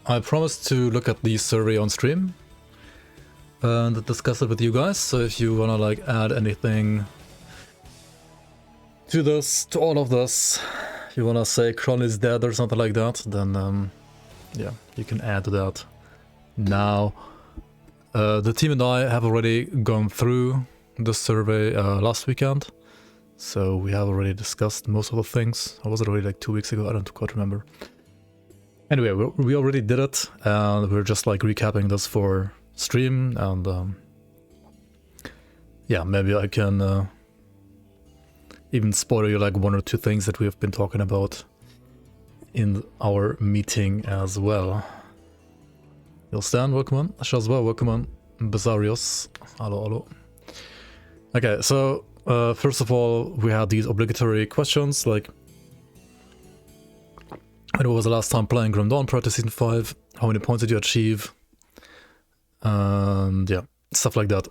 I promised to look at the survey on stream and discuss it with you guys. So if you wanna like add anything to this, to all of this, if you wanna say Kron is dead or something like that, then yeah, you can add to that now. The team and I have already gone through the survey last weekend, so we have already discussed most of the things. Or was it already like 2 weeks ago? I don't quite remember. Anyway, we already did it, and we're just like recapping this for stream, and yeah, maybe I can even spoil you like 1 or 2 things that we have been talking about in our meeting as well. Stan, welcome on. Shazwa, welcome on. Bizarrios, hello. Okay, so first of all, we had these obligatory questions like, when was the last time playing Grim Dawn prior to Season 5? How many points did you achieve? And yeah, stuff like that.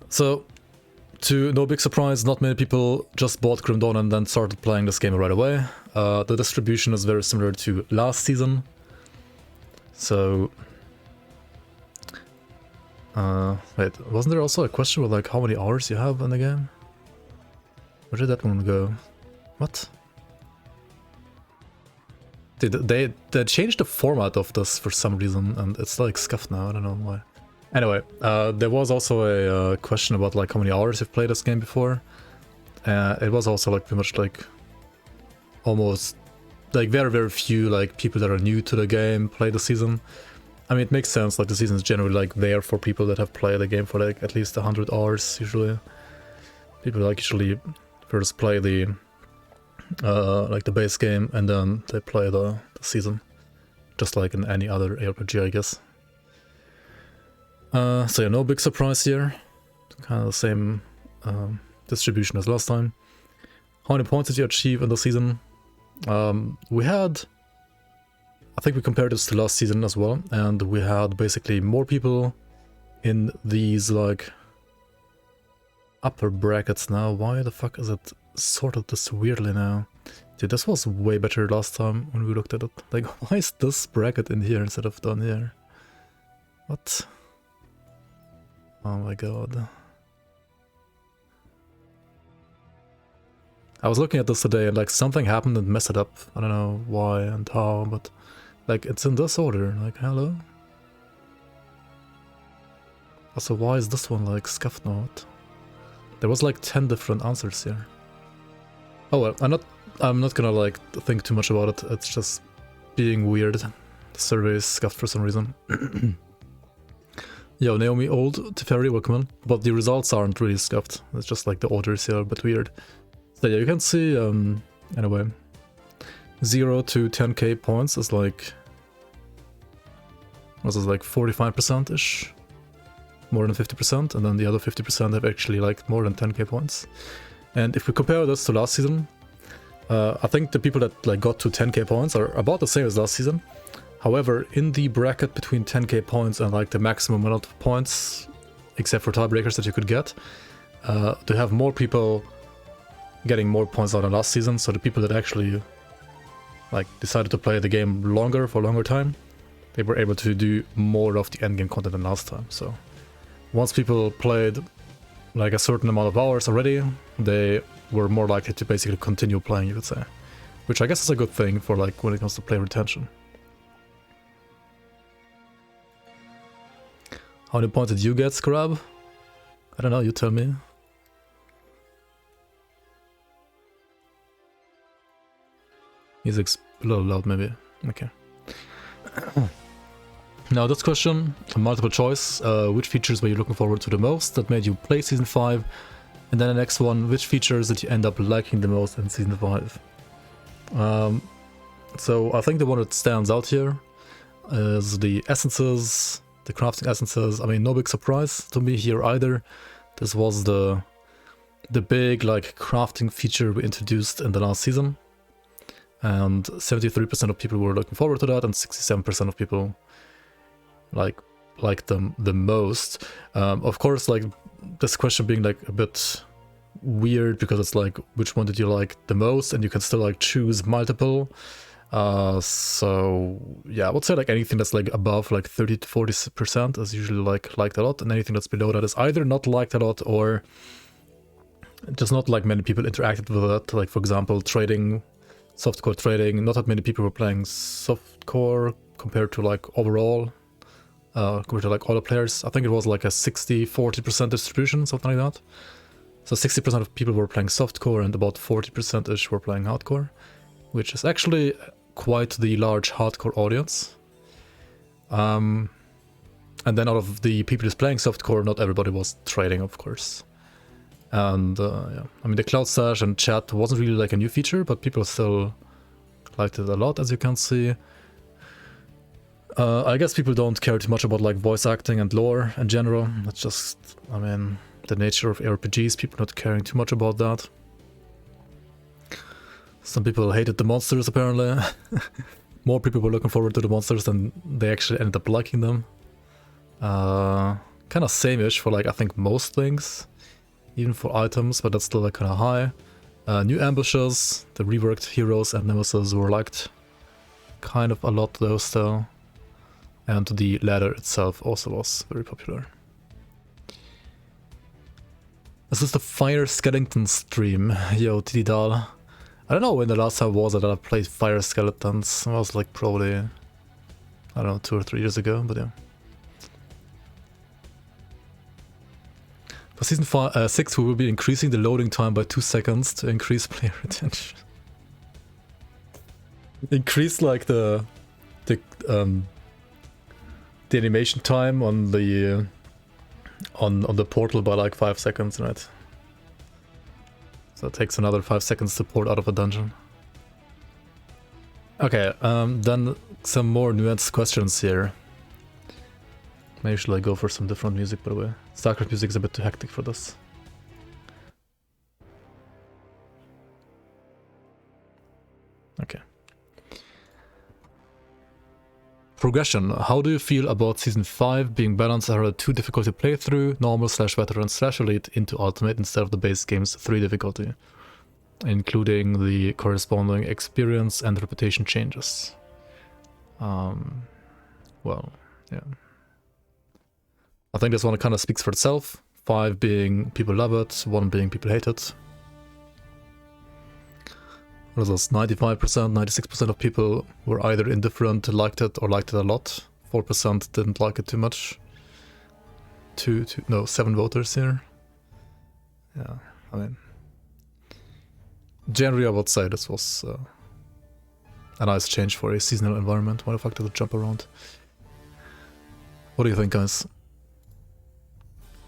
So, to no big surprise, not many people just bought Grim Dawn and then started playing this game right away. The distribution is very similar to last season. So, wait, wasn't there also a question with like how many hours you have in the game? Where did that one go? What? They changed the format of this for some reason, and it's like scuffed now. I don't know why. Anyway, there was also a question about like how many hours you've played this game before. It was also like pretty much like almost like very few like people that are new to the game play the season. I mean, it makes sense, like the season is generally like there for people that have played the game for like at least 100 hours usually. People like usually first play the like the base game and then they play the season, just like in any other RPG, I guess. So yeah, no big surprise here. Kind of the same distribution as last time. How many points did you achieve in the season? We had, I think we compared this to last season as well, and we had basically more people in these like upper brackets now. Why the fuck is it sorted this weirdly now? Dude, this was way better last time when we looked at it. Like, why is this bracket in here instead of down here? What? Oh my god. I was looking at this today and like something happened and messed it up. I don't know why and how, but like it's in this order. Like, hello? Also, why is this one like scuffed now? There was like 10 different answers here. Oh well, I'm not gonna like think too much about it. It's just being weird. The survey is scuffed for some reason. Yo, Naomi Old, Teferi, welcome on. But the results aren't really scuffed. It's just like the orders here are a bit weird. So yeah, you can see, anyway, 0 to 10k points is like, was this like 45%-ish? More than 50%, and then the other 50% have actually like more than 10k points. And if we compare this to last season, I think the people that like got to 10k points are about the same as last season. However, in the bracket between 10k points and like the maximum amount of points, except for tiebreakers that you could get, to have more people getting more points out than last season. So the people that actually like decided to play the game longer for a longer time, they were able to do more of the endgame content than last time. So once people played like a certain amount of hours already, they were more likely to basically continue playing, you could say, which I guess is a good thing for like when it comes to player retention. How many points did you get, Scrub? I don't know, you tell me. Music's a little loud, maybe. Okay. Now this question, a multiple choice. Which features were you looking forward to the most that made you play Season 5? And then the next one, which features did you end up liking the most in Season 5? So I think the one that stands out here is the essences, the crafting essences. I mean, no big surprise to me here either. This was the big like crafting feature we introduced in the last season. And 73% of people were looking forward to that, and 67% of people liked them the most. Of course, like this question being like a bit weird because it's like which one did you like the most, and you can still like choose multiple. So yeah, I would say like anything that's like above like 30 to 40% is usually like liked a lot, and anything that's below that is either not liked a lot or just not like many people interacted with it. Like for example, trading, softcore trading, not that many people were playing softcore compared to like overall, compared to like other players. I think it was like a 60-40% distribution, something like that. So 60% of people were playing softcore and about 40%ish were playing hardcore, which is actually quite the large hardcore audience. And then out of the people who's playing softcore, not everybody was trading, of course. And yeah, I mean, the cloud stash and chat wasn't really like a new feature, but people still liked it a lot, as you can see. I guess people don't care too much about like voice acting and lore in general. It's just, I mean, the nature of RPGs, people not caring too much about that. Some people hated the monsters, apparently. More people were looking forward to the monsters than they actually ended up liking them. Kind of same-ish for like, I think, most things. Even for items, but that's still like kind of high. New ambushes, the reworked heroes and Nemesis were liked kind of a lot though still. And the ladder itself also was very popular. This is the Fire Skeleton stream. Yo, Tidal. I don't know when the last time was that I played Fire Skeletons. It was like probably, I don't know, 2 or 3 years ago, but yeah. For Season 6, we will be increasing the loading time by 2 seconds to increase player retention. Increase like the animation time on the on the portal by like 5 seconds, right? So it takes another 5 seconds to port out of a dungeon. Okay, then some more nuanced questions here. Maybe should I go for some different music, by the way. StarCraft music is a bit too hectic for this. Okay. Progression. How do you feel about Season 5 being balanced around a 2 difficulty playthrough, normal / veteran / elite into ultimate instead of the base game's 3 difficulty, including the corresponding experience and reputation changes? Well, yeah. I think this one kind of speaks for itself. 5 being people love it, 1 being people hate it. What is this? 95%, 96% of people were either indifferent, liked it, or liked it a lot. 4% didn't like it too much. 7 voters here. Yeah, I mean, generally I would say this was a nice change for a seasonal environment. Why the fuck did it jump around? What do you think, guys?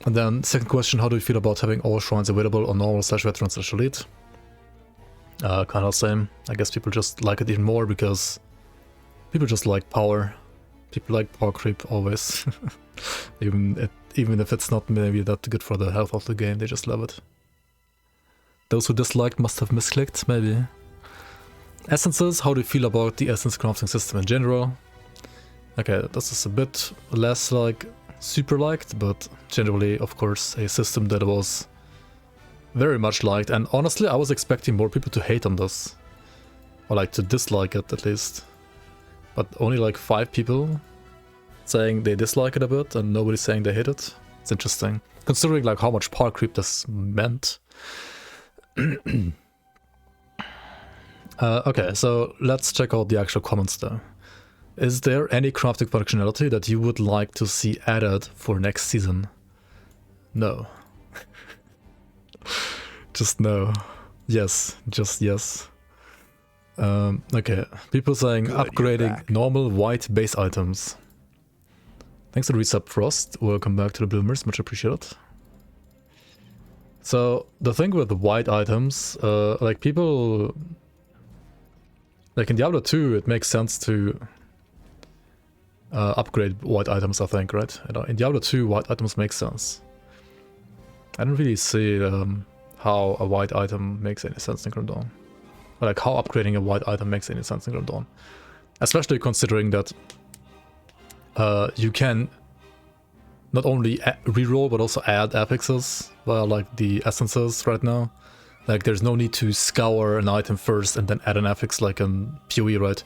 And then second question, how do you feel about having all shrines available on normal / veteran / elite? Kind of same. I guess people just like it even more because people just like power. People like power creep always. even if it's not maybe that good for the health of the game, they just love it. Those who disliked must have misclicked, maybe. Essences, how do you feel about the essence crafting system in general? Okay, this is a bit less like super liked, but generally, of course, a system that was very much liked, and honestly I was expecting more people to hate on this, or like to dislike it at least, but only like 5 people saying they dislike it a bit and nobody saying they hate it. It's interesting, considering like how much power creep this meant. Okay, so let's check out the actual comments though. Is there any crafting functionality that you would like to see added for next season? No. Just no. Yes, just yes. Okay, people saying good, upgrading normal white base items. Thanks to Resub Frost. Welcome back to the Bloomers, much appreciated. So the thing with the white items, like people, like in Diablo 2, it makes sense to upgrade white items, I think, right? In Diablo 2, white items make sense. I don't really see how a white item makes any sense in Grim Dawn. Or like how upgrading a white item makes any sense in Grim Dawn. Especially considering that you can not only reroll but also add affixes via like the essences right now. Like, there's no need to scour an item first and then add an affix like in PoE, right?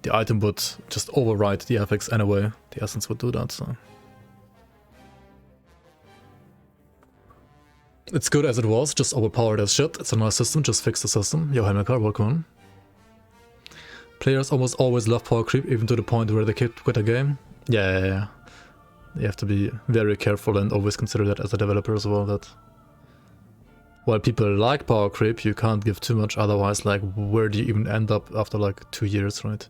The item would just override the affix anyway. The essence would do that, so... It's good as it was, just overpowered as shit. It's a nice system, just fix the system. Yo, Helmekar, welcome on. Players almost always love power creep, even to the point where they quit a game. Yeah. You have to be very careful and always consider that as a developer as well, that... While people like power creep, you can't give too much, otherwise, like, where do you even end up after, like, 2 years, right?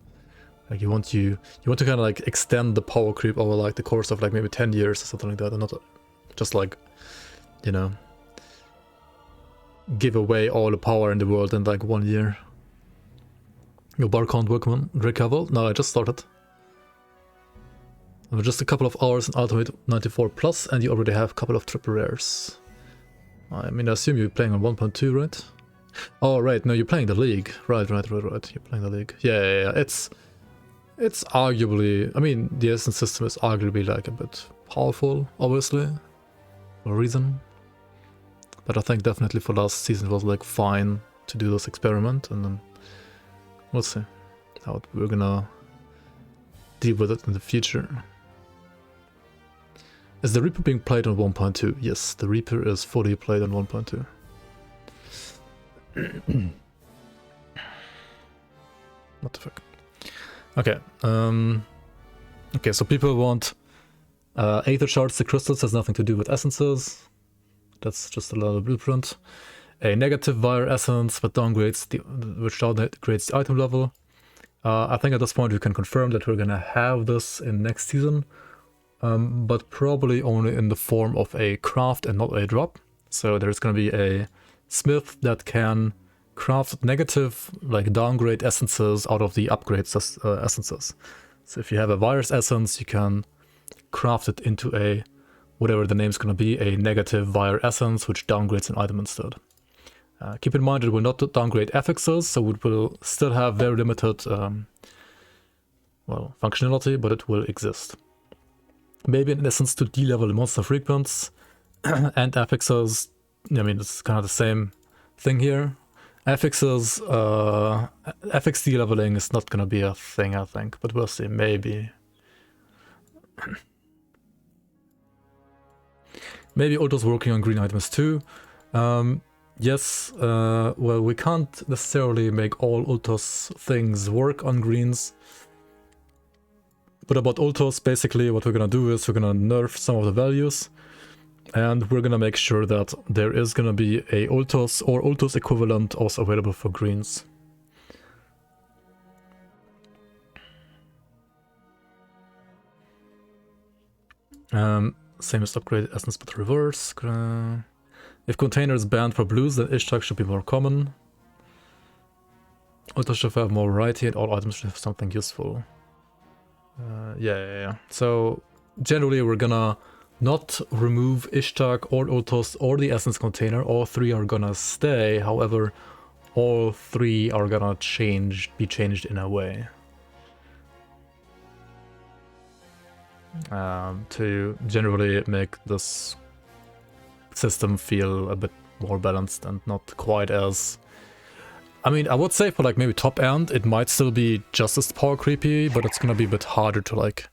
Like, you want to kind of, like, extend the power creep over, like, the course of, like, maybe 10 years or something like that, and not just, like, you know... give away all the power in the world in like 1 year. Your bar can't work, man. Recover? No, I just started. Just a couple of hours in Ultimate 94 Plus, and you already have a couple of triple rares. I mean, I assume you're playing on 1.2, right? Oh, right. No, you're playing the League. Right. You're playing the League. Yeah. It's arguably... I mean, the Essence system is arguably like a bit powerful, obviously. For a reason. But I think definitely for last season it was like fine to do this experiment, and then we'll see how we're gonna deal with it in the future. Is the Reaper being played on 1.2? Yes, the Reaper is fully played on 1.2. What the fuck? Okay. Okay, so people want Aether Shards, the crystals, has nothing to do with essences. That's just a little blueprint. A negative Vire Essence which downgrades the item level. I think at this point we can confirm that we're gonna have this in next season, but probably only in the form of a craft and not a drop. So there's gonna be a smith that can craft negative, like downgrade essences out of the upgrade essences. So if you have a Virus Essence, you can craft it into a whatever the name's gonna be, a negative Vire Essence, which downgrades an item instead. Keep in mind it will not downgrade affixes, so it will still have very limited well, functionality, but it will exist. Maybe in essence to de-level monster frequents and affixes. I mean, it's kind of the same thing here. Affixes, affix de-leveling is not gonna be a thing, I think, but we'll see, maybe. Maybe Ulto's working on green items too. Yes, well, we can't necessarily make all Ultos things work on greens. But about Ultos, basically what we're gonna do is we're gonna nerf some of the values. And we're gonna make sure that there is gonna be a Ultos or Ultos equivalent also available for greens. Same as upgraded essence but reverse. If container is banned for blues, then Ishtar should be more common. Ultos should have more variety and all items should have something useful. Yeah. So generally we're gonna not remove Ishtar or Ultos or the essence container. All three are gonna stay. However, all three are gonna be changed in a way. To generally make this system feel a bit more balanced and not quite as... I mean, I would say for like maybe top end, it might still be just as power creepy, but it's gonna be a bit harder to like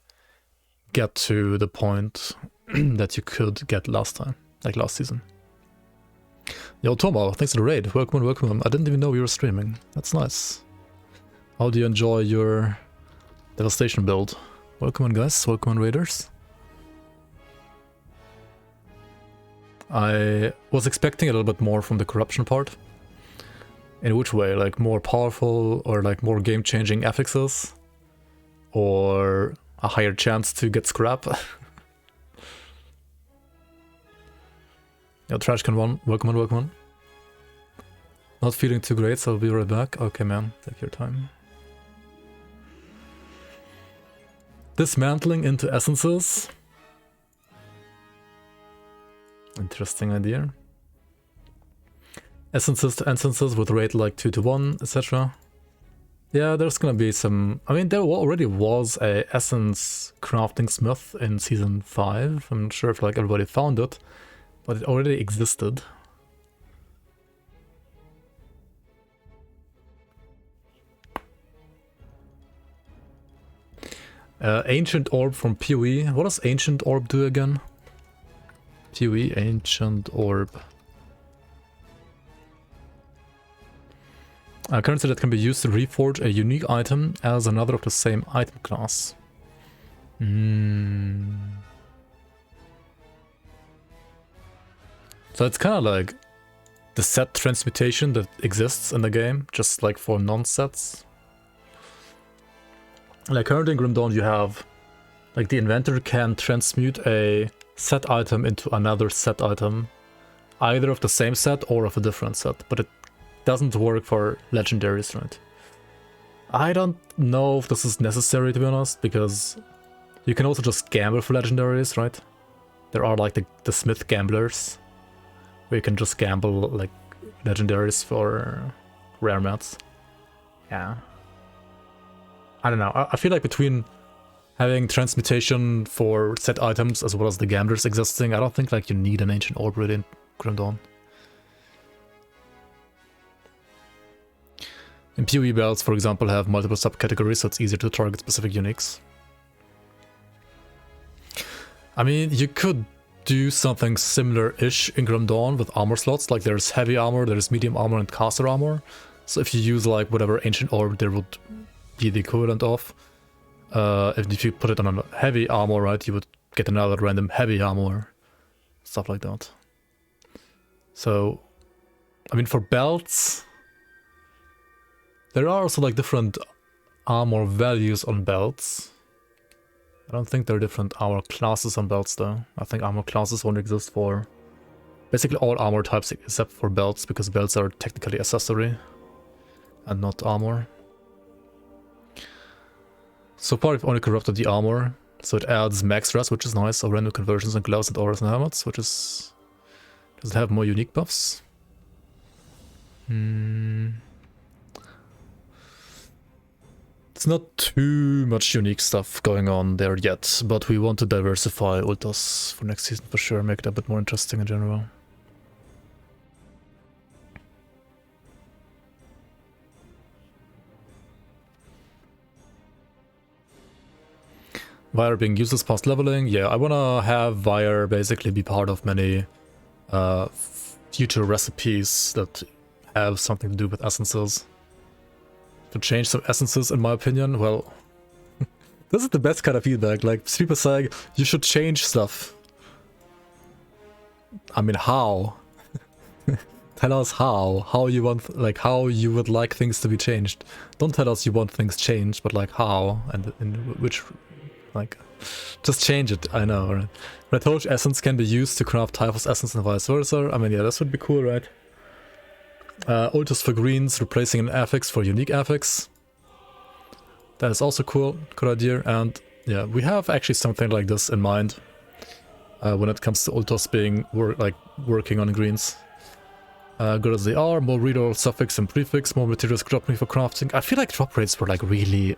get to the point that you could get last time, like last season. Yo, Tomo, thanks for the raid. Welcome. I didn't even know you were streaming. That's nice. How do you enjoy your Devastation build? Welcome on, guys. Welcome on, raiders. I was expecting a little bit more from the corruption part. In which way? Like more powerful or like more game-changing affixes? Or a higher chance to get scrap? Yo, Trashcan 1, welcome on. Not feeling too great, so I'll be right back. Okay, man, take your time. Dismantling into essences. Interesting idea. Essences to essences with rate like 2 to 1, etc. Yeah, there's gonna be some... I mean, there already was a essence crafting smith in season 5. I'm not sure if like everybody found it, but it already existed. Ancient Orb from PoE. What does Ancient Orb do again? PoE Ancient Orb. A currency that can be used to reforge a unique item as another of the same item class. So it's kind of like the set transmutation that exists in the game, just like for non-sets. Like currently in Grim Dawn you have, like the inventor can transmute a set item into another set item, either of the same set or of a different set, but it doesn't work for legendaries, right? I don't know if this is necessary, to be honest, because you can also just gamble for legendaries, right? There are like the Smith gamblers, where you can just gamble like legendaries for rare mats. Yeah. I don't know. I feel like between having transmutation for set items as well as the gamblers existing, I don't think like you need an Ancient Orb really in Grim Dawn. And PoE belts, for example, have multiple subcategories, so it's easier to target specific uniques. I mean, you could do something similar-ish in Grim Dawn with armor slots, like there's heavy armor, there's medium armor, and caster armor. So if you use like whatever Ancient Orb there would be the equivalent of, if you put it on a heavy armor, right, you would get another random heavy armor, stuff like that. So, I mean, for belts, there are also like different armor values on belts. I don't think there are different armor classes on belts though. I think armor classes only exist for basically all armor types except for belts, because belts are technically accessory and not armor. So far we've only corrupted the armor, so it adds max rest, which is nice, or random conversions on gloves and auras and helmets, which is... does it have more unique buffs? It's not too much unique stuff going on there yet, but we want to diversify ultas for next season for sure, make it a bit more interesting in general. Vire being useless past leveling, yeah, I wanna have Vire basically be part of many future recipes that have something to do with essences. To change some essences, in my opinion, well, this is the best kind of feedback, like people saying, you should change stuff. I mean, how? Tell us how you want, like, how you would like things to be changed. Don't tell us you want things changed, but like how, and in which, like, just change it, I know, right? But I told you essence can be used to craft Typhus essence and vice versa. I mean, yeah, this would be cool, right? Ultus for greens, replacing an affix for unique affix. That is also cool, good idea. And yeah, we have actually something like this in mind when it comes to Ultus being working on greens. Good as they are, more reroll suffix and prefix, more materials dropping for crafting. I feel like drop rates were like really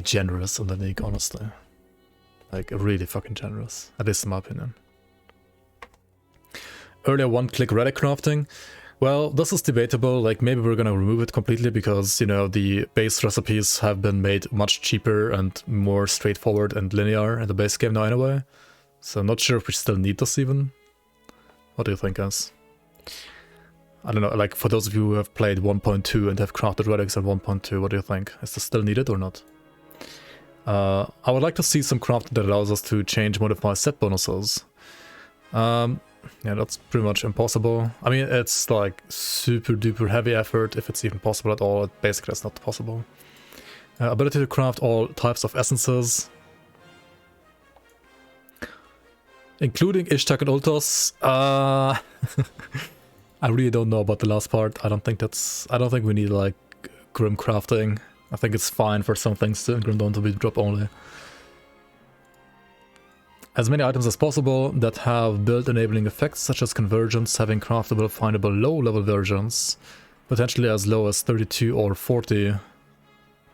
generous in the league, honestly. Like really fucking generous, at least in my opinion. Earlier one-click relic crafting. Well, this is debatable, like maybe we're gonna remove it completely because, you know, the base recipes have been made much cheaper and more straightforward and linear in the base game now anyway. So I'm not sure if we still need this even. What do you think, guys? I don't know, like for those of you who have played 1.2 and have crafted relics at 1.2, what do you think? Is this still needed or not? I would like to see some crafting that allows us to change modify set bonuses. Yeah, that's pretty much impossible. I mean, it's like super duper heavy effort, if it's even possible at all. Basically, that's not possible. Ability to craft all types of essences, including Ishtak and Ultos. I really don't know about the last part. I don't think we need like Grim crafting. I think it's fine for some things in Grim Dawn to be drop only. As many items as possible that have build enabling effects such as convergence, having craftable findable low level versions, potentially as low as 32 or 40.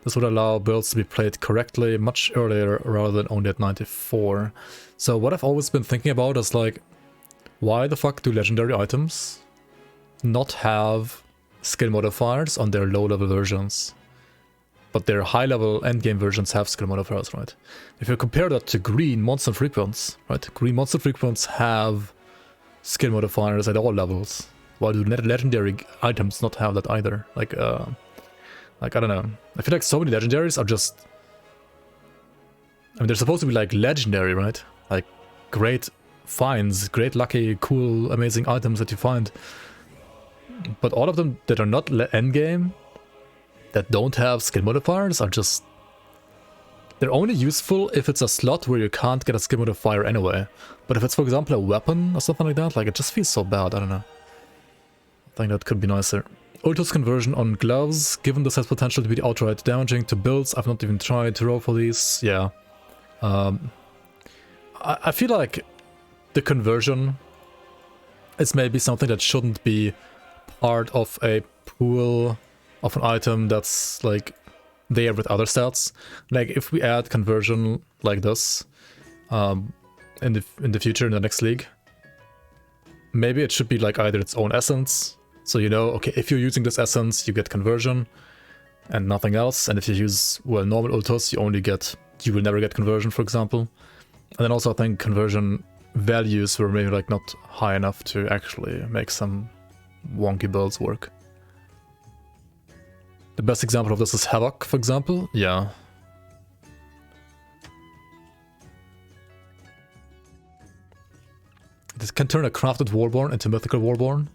This would allow builds to be played correctly much earlier rather than only at 94. So what I've always been thinking about is like, why the fuck do legendary items not have skill modifiers on their low level versions? but their high-level endgame versions have skill modifiers, right? If you compare that to green monster frequents, right? Green monster frequents have skill modifiers at all levels, while do legendary items not have that either? Like I don't know. I feel like so many legendaries are just... I mean, they're supposed to be like legendary, right? Like great finds, great lucky, cool, amazing items that you find. But all of them that are not endgame, that don't have skill modifiers, are just... They're only useful if it's a slot where you can't get a skill modifier anyway. But if it's, for example, a weapon or something like that, like it just feels so bad, I don't know. I think that could be nicer. Ultos conversion on gloves, given this has potential to be outright damaging to builds. I've not even tried to roll for these, yeah. I feel like the conversion is maybe something that shouldn't be part of a pool of an item that's like there with other stats. Like if we add conversion like this in the future in the next league, maybe it should be like either its own essence. So you know, okay, if you're using this essence, you get conversion and nothing else. And if you use, well, normal ultos, you will never get conversion, for example. And then also I think conversion values were maybe like not high enough to actually make some wonky builds work. The best example of this is Havoc, for example. Yeah. This can turn a crafted Warborn into mythical Warborn,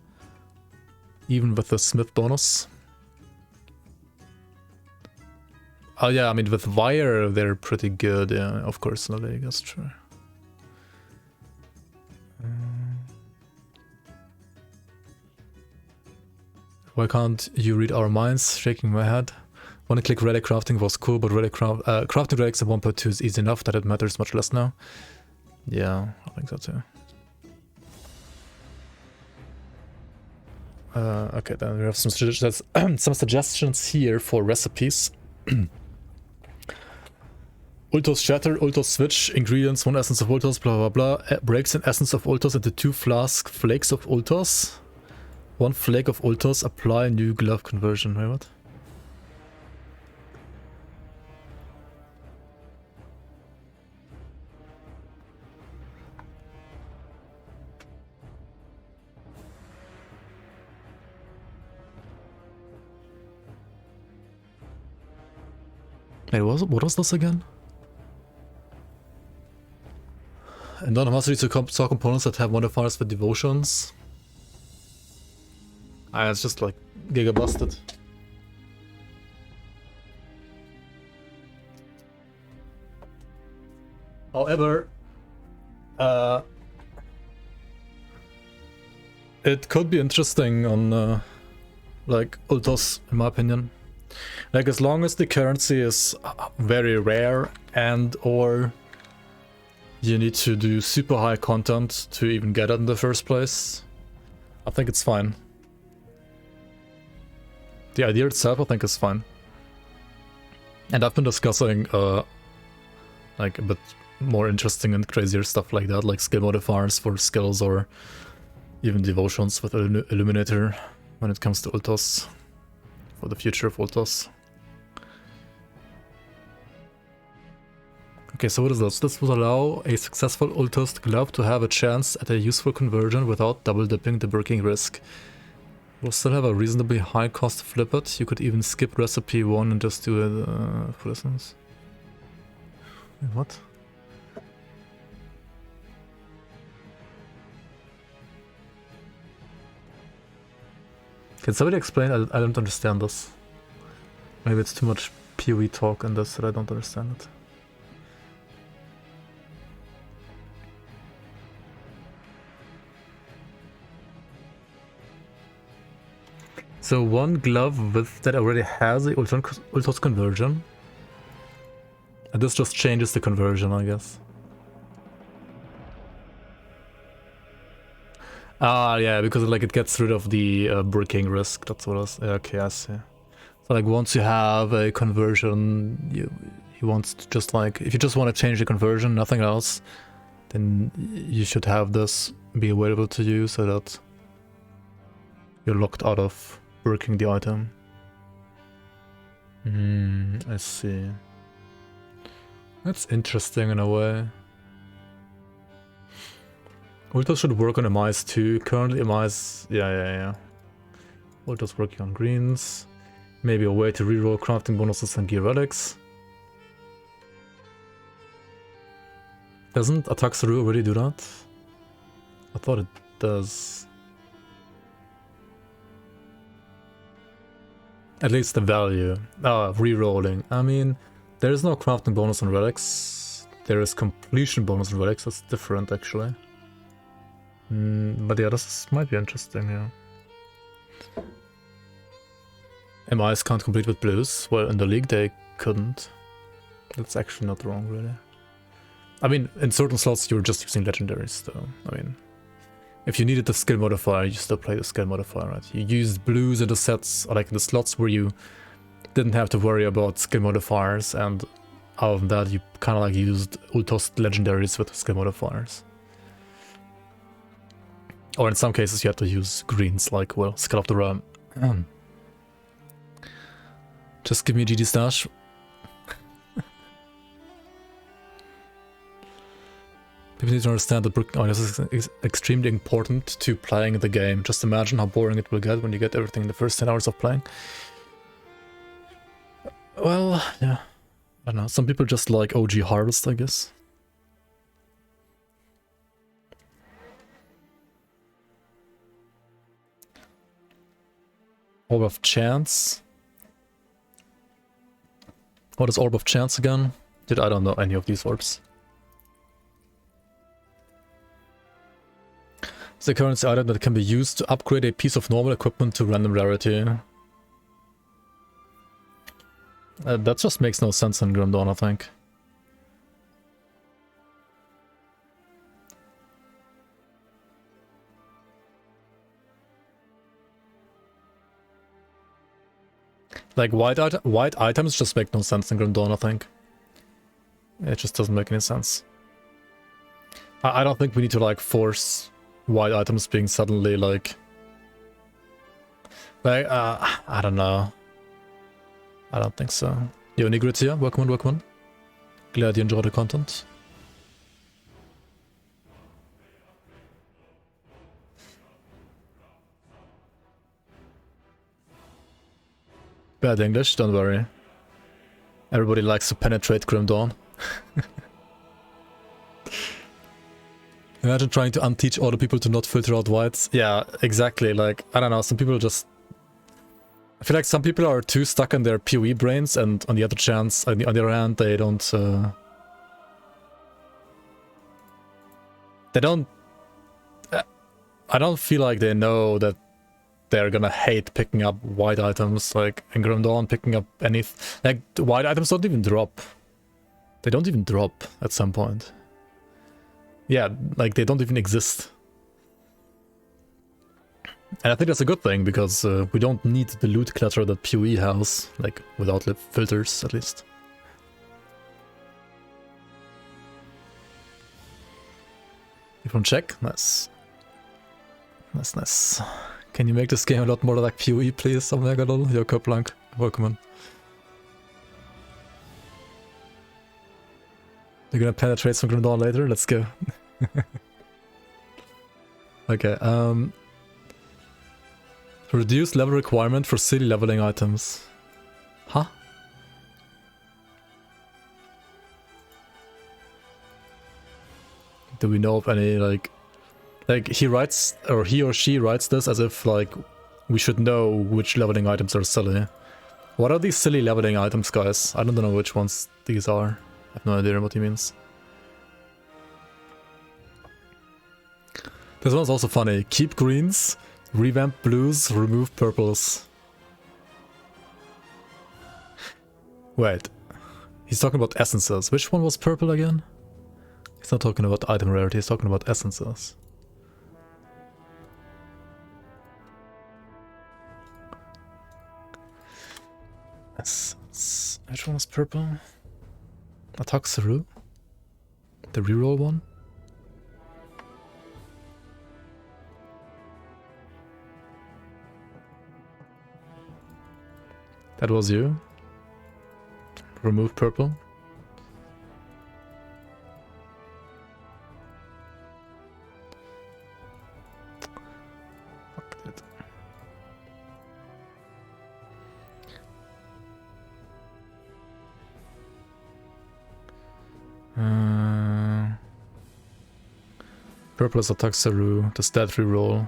even with the Smith bonus. Oh yeah, I mean with Wire they're pretty good, yeah, of course, in the league, that's true. Why can't you read our minds? Shaking my head. One-click relic crafting was cool, but crafting relics at 1.2 is easy enough that it matters much less now. Yeah, I think so too. Okay, then we have some suggestions here for recipes. Ultos shatter, Ultos switch, ingredients, 1 essence of Ultos, blah blah blah. Breaks an essence of Ultos into 2 flask flakes of Ultos. 1 flake of Ultos, apply new glove conversion. Wait, what? Wait, what was this again? And don't have to saw components that have modifiers for devotions. It's just like giga busted. However, it could be interesting on like Ultos, in my opinion. Like as long as the currency is very rare and or you need to do super high content to even get it in the first place, I think it's fine. The idea itself, I think, is fine. And I've been discussing like a bit more interesting and crazier stuff like that, like skill modifiers for skills or even devotions with Illuminator when it comes to Ultos, for the future of Ultos. Okay, so what is this? This would allow a successful Ultos glove to have a chance at a useful conversion without double dipping the breaking risk. We'll still have a reasonably high cost to flip it. You could even skip recipe 1 and just do it, for instance. What? Can somebody explain? I don't understand this. Maybe it's too much PoE talk in this that I don't understand it. So one glove with that already has a Ultos conversion. And this just changes the conversion, I guess. Ah, yeah, because like it gets rid of the bricking risk. That's what I was. Okay, I see. So like once you have a conversion, you want to just like, if you just want to change the conversion, nothing else, then you should have this be available to you so that you're locked out of working the item. I see. That's interesting in a way. Ultas should work on Emice too. Currently Emice, yeah. Ultas working on greens. Maybe a way to reroll crafting bonuses and gear relics. Doesn't Ataxaru already do that? I thought it does. At least the value. Rerolling. I mean, there is no crafting bonus on relics. There is completion bonus on relics. That's different, actually. But yeah, this might be interesting, yeah. MIs can't complete with blues. Well, in the league they couldn't. That's actually not wrong, really. I mean, in certain slots you're just using legendaries, though. I mean, if you needed the skill modifier, you still play the skill modifier, right? You used blues in the sets, like in the slots where you didn't have to worry about skill modifiers, and out of that you kind of like used Ultos legendaries with skill modifiers. Or in some cases you have to use greens, like, well, Skull of the Realm. Just give me a GG stash. People need to understand that bricking items is extremely important to playing the game. Just imagine how boring it will get when you get everything in the first 10 hours of playing. Well, yeah. I don't know. Some people just like OG Harvest, I guess. Orb of Chance. What is Orb of Chance again? I don't know any of these orbs. It's a currency item that can be used to upgrade a piece of normal equipment to random rarity. That just makes no sense in Grim Dawn, I think. Like, white items just make no sense in Grim Dawn, I think. It just doesn't make any sense. I don't think we need to, like, force white items being suddenly, like, I don't know. I don't think so. Yo, Nigrit here, welcome on. Glad you enjoy the content. Bad English, don't worry. Everybody likes to penetrate Grim Dawn. Imagine trying to unteach all the people to not filter out whites. Yeah, exactly. Like, I don't know, some people just... I feel like some people are too stuck in their PoE brains, and on the other hand, they don't... I don't feel like they know that they're gonna hate picking up white items, like in Grim Dawn, picking up anything. Like, white items don't even drop. They don't even drop at some point. Yeah, like, they don't even exist. And I think that's a good thing, because we don't need the loot clutter that PoE has, like, without filters, at least. You from check? Nice. Nice. Can you make this game a lot more like PoE, please, Omegalol? Yo, Koplank, welcome on. You're gonna penetrate some Grim Dawn later? Let's go. Okay, reduce level requirement for city leveling items. Huh? Do we know of any, like he writes, or he or she writes this as if, like, we should know which leveling items are silly. What are these silly leveling items, guys? I don't know which ones these are. I have no idea what he means. This one's also funny. Keep greens, revamp blues, remove purples. Wait. He's talking about essences. Which one was purple again? He's not talking about item rarity, he's talking about essences. Essence. Which one was purple? Ataxaru? The reroll one? That was you? remove purple. Purple is attack Saru, the stat reroll.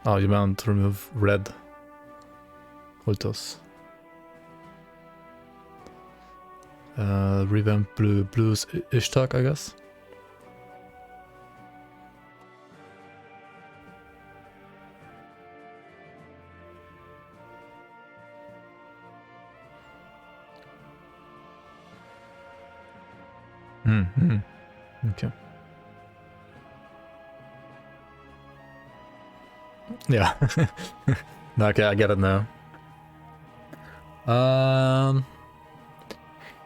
Oh, you meant remove red. Ultos. Revamp blue. Blue's Ishtak, I guess. Okay. Yeah. No, okay, I get it now.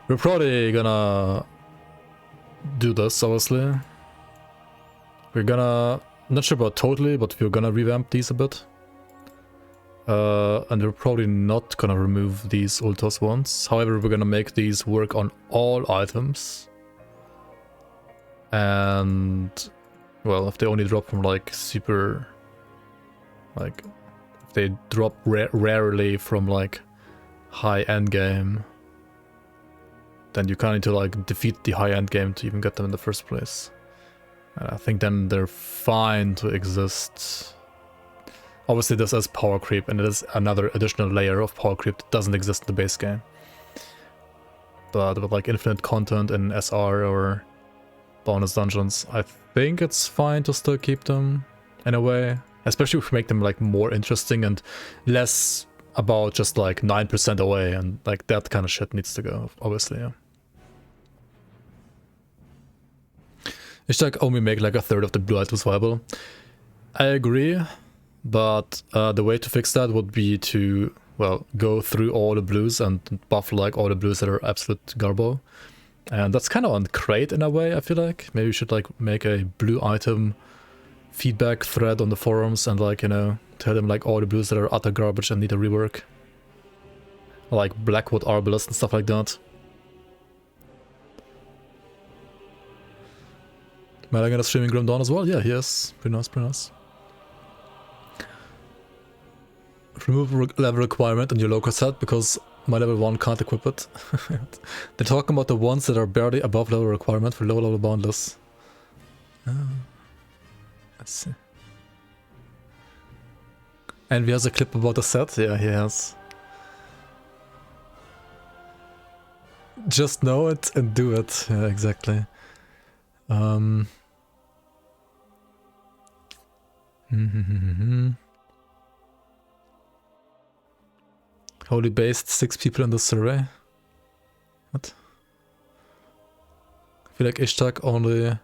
We're probably gonna do this, obviously. We're gonna... Not sure about totally, but we're gonna revamp these a bit. And we're probably not gonna remove these Ultos ones. However, we're gonna make these work on all items. And... well, if they only drop from like super... like... if they drop rarely from like high endgame, then you kind of need to like defeat the high endgame to even get them in the first place. And I think then they're fine to exist. Obviously this is power creep, and it is another additional layer of power creep that doesn't exist in the base game. But with like infinite content in SR or bonus dungeons, I think it's fine to still keep them in a way. Especially if we make them like more interesting and less about just like 9% away, and like that kind of shit needs to go, obviously, yeah. It's like only make like a third of the blue items viable. I agree, but the way to fix that would be to, well, go through all the blues and buff like all the blues that are absolute garbo. And that's kind of on crate in a way, I feel like. Maybe we should like make a blue item feedback thread on the forums and like, you know, tell them like all the blues that are utter garbage and need a rework. Like Blackwood Arbalest and stuff like that. Malagan is streaming Grim Dawn as well? Yeah, he is. Pretty nice, pretty nice. Remove level requirement in your local set because my level 1 can't equip it. They're talking about the ones that are barely above level requirement for low level boundless. Let's see. Envy has a clip about the set? Yeah, he has. Just know it and do it. Yeah, exactly. Holy based 6 people in the survey. What? I feel like Ishtak only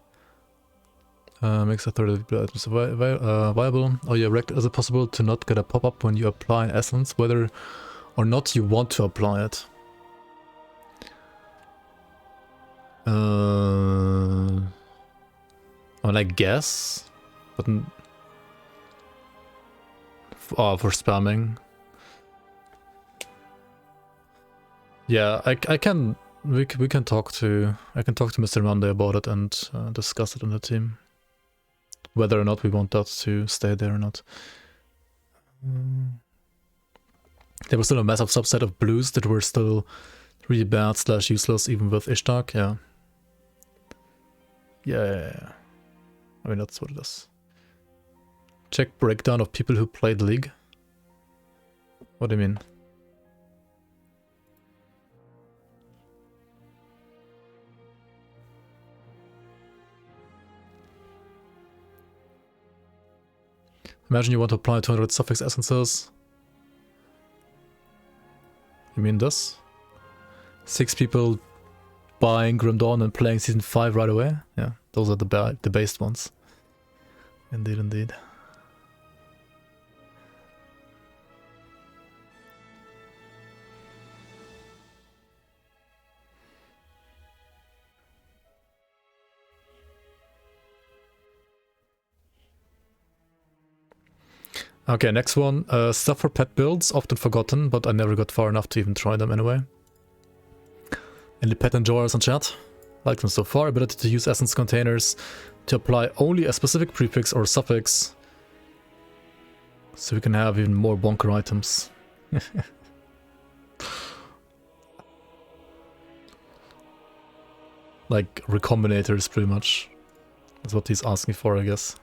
makes a third of the blue items viable. Oh yeah, is it possible to not get a pop-up when you apply an essence, whether or not you want to apply it? Well, I guess, but for spamming. Yeah, I can. We can talk to. I can talk to Mr. Monday about it and discuss it on the team. Whether or not we want that to stay there or not. There was still a massive subset of blues that were still really bad / useless even with Ishtak. Yeah. Yeah. I mean, that's what it is. Check breakdown of people who played League. What do you mean? Imagine you want to apply 200 suffix essences. You mean this? 6 people buying Grim Dawn and playing Season 5 right away? Yeah, those are the based ones. Indeed, indeed. Okay, next one. Stuff for pet builds, often forgotten, but I never got far enough to even try them anyway. Any pet enjoyers in chat? Like them so far. Ability to use essence containers to apply only a specific prefix or suffix, so we can have even more bonker items. Like recombinators, pretty much. That's what he's asking for, I guess.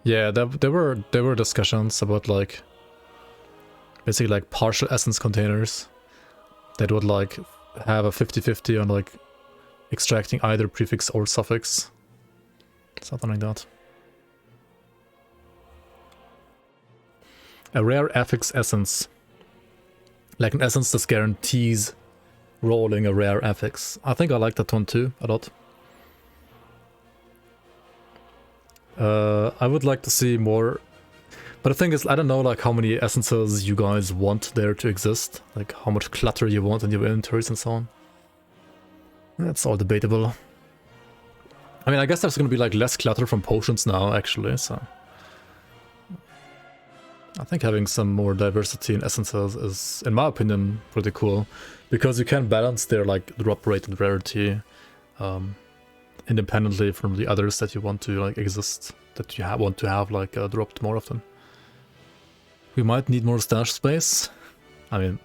Yeah, there were discussions about like basically like partial essence containers that would like have a 50-50 on like extracting either prefix or suffix. Something like that. A rare affix essence. Like an essence that guarantees rolling a rare affix. I think I like that one too, a lot. I would like to see more, but the thing is, I don't know like how many essences you guys want there to exist, like how much clutter you want in your inventories and so on. That's all debatable. I mean, I guess there's gonna be like less clutter from potions now, actually, so I think having some more diversity in essences is, in my opinion, pretty cool, because you can balance their like drop rate and rarity independently from the others that you want to like exist, that you want to have like dropped more often. We might need more stash space. I mean,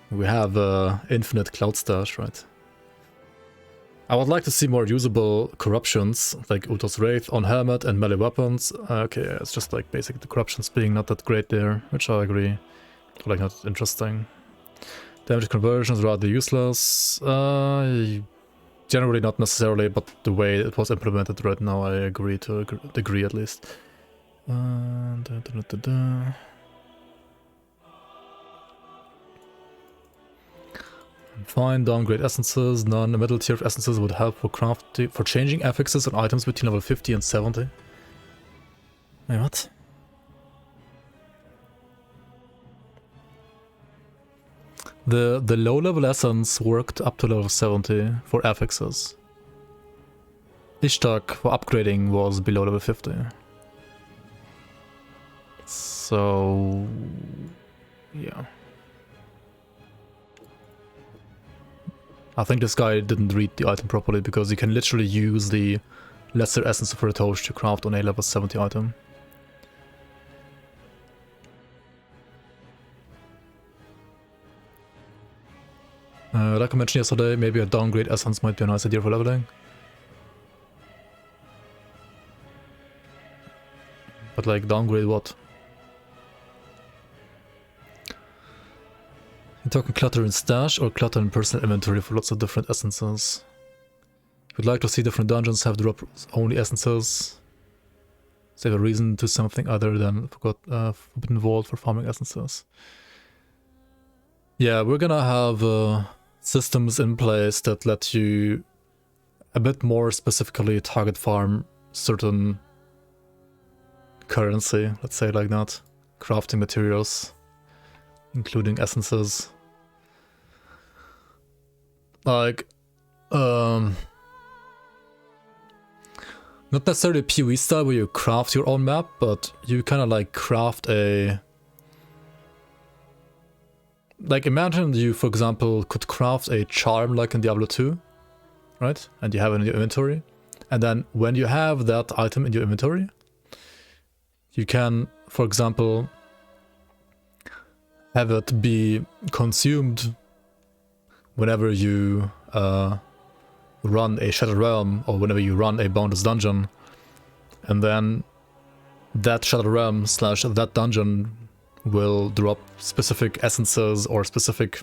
we have infinite cloud stash, right? I would like to see more usable corruptions, like Utos Wraith on helmet and melee weapons. Okay, it's just like basically the corruptions being not that great there, which I agree. Like not interesting. Damage conversions rather useless. Generally not necessarily, but the way it was implemented right now, I agree to a degree at least. Fine, downgrade essences, none. A middle tier of essences would help for crafting, for changing affixes on items between level 50 and 70. Wait, what? The low level essence worked up to level 70 for affixes. Ishtak for upgrading was below level 50. So yeah. I think this guy didn't read the item properly, because you can literally use the lesser essence of Retosh to craft on a level 70 item. Like I mentioned yesterday, maybe a downgrade essence might be a nice idea for leveling. But like, downgrade what? You're talking clutter in stash or clutter in personal inventory for lots of different essences? If you'd like to see different dungeons have drop only essences, save a reason to something other than Forbidden Vault for farming essences. Yeah, we're gonna have systems in place that let you a bit more specifically target farm certain currency, let's say like that, crafting materials, including essences. Like, not necessarily a PoE style where you craft your own map, but you kind of like craft a... Like, imagine you, for example, could craft a charm like in Diablo 2, right? And you have it in your inventory. And then when you have that item in your inventory, you can, for example, have it be consumed whenever you run a Shattered Realm, or whenever you run a Boundless Dungeon. And then that Shattered Realm / that dungeon will drop specific essences or specific,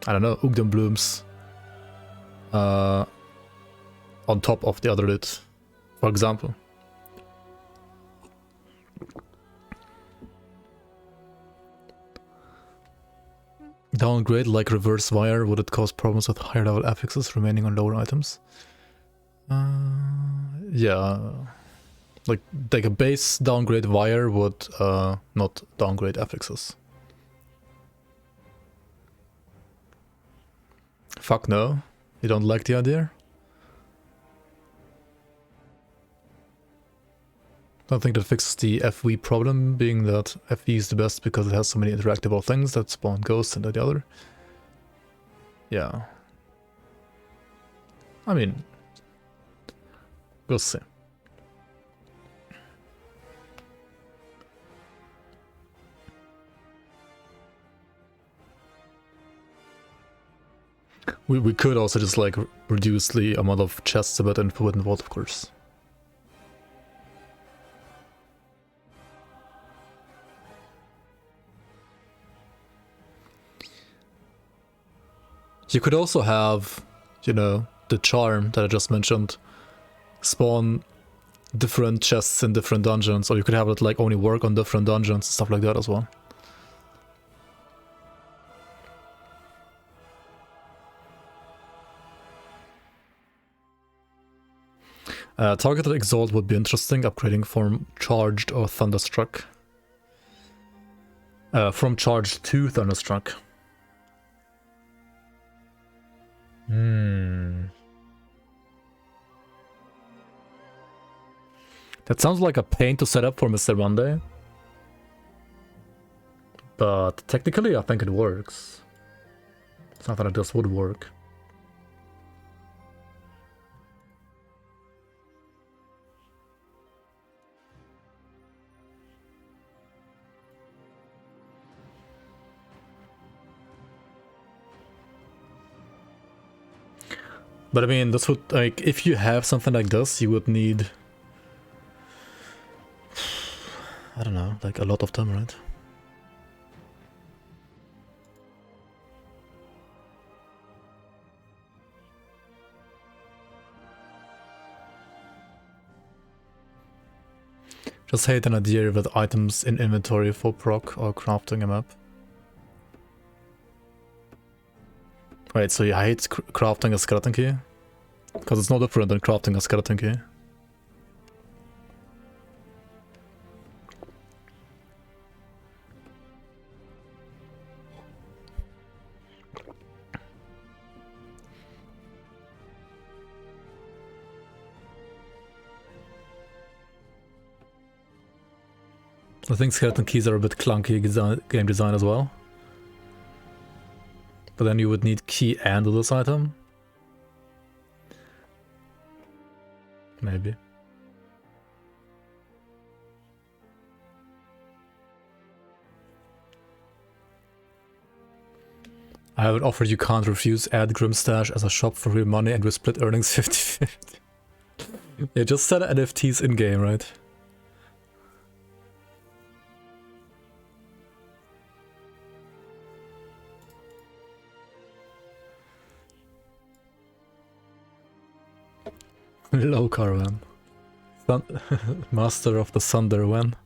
I don't know, Ugden blooms on top of the other loot, for example. Downgrade like reverse wire, would it cause problems with higher level affixes remaining on lower items? Yeah. Like a base downgrade wire would not downgrade affixes. Fuck no. You don't like the idea? Don't think that fixes the FV problem, being that FV is the best because it has so many interactable things that spawn ghosts and the other. Yeah. I mean, we'll see. We could also just like reduce the amount of chests a bit in Forbidden Vault, of course. You could also have, you know, the charm that I just mentioned spawn different chests in different dungeons, or you could have it like only work on different dungeons and stuff like that as well. Targeted Exalt would be interesting, upgrading from Charged or Thunderstruck. From Charged to Thunderstruck. That sounds like a pain to set up for Mr. Monday. But technically I think it works. It's not that it just would work. But I mean, this would, like, if you have something like this, you would need, I don't know, like a lot of them, right? Just hate an idea with items in inventory for proc or crafting a map. Wait, so you hate crafting a skeleton key? Because it's no different than crafting a skeleton key. I think skeleton keys are a bit clunky game design as well. But then you would need key and this item. Maybe. I have an offer you can't refuse. Add Grimstash as a shop for real money and we split earnings 50-50. Yeah, just sell NFTs in-game, right? Low Caravan. Master of the Thunder when?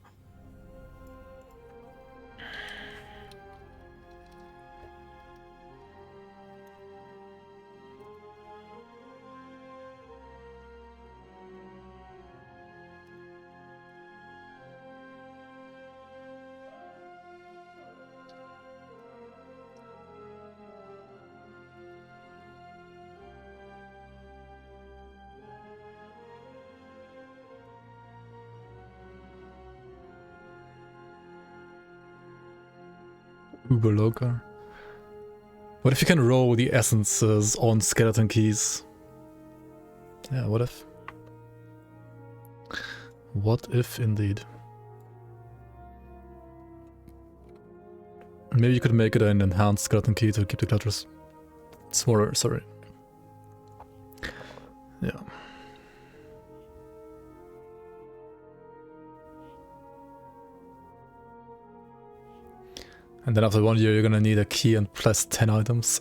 Uber Loker. What if you can roll the essences on skeleton keys? Yeah, what if? What if indeed? Maybe you could make it an enhanced skeleton key to keep the clutches smaller, sorry. Yeah. And then after 1 year you're gonna need a key and plus 10 items.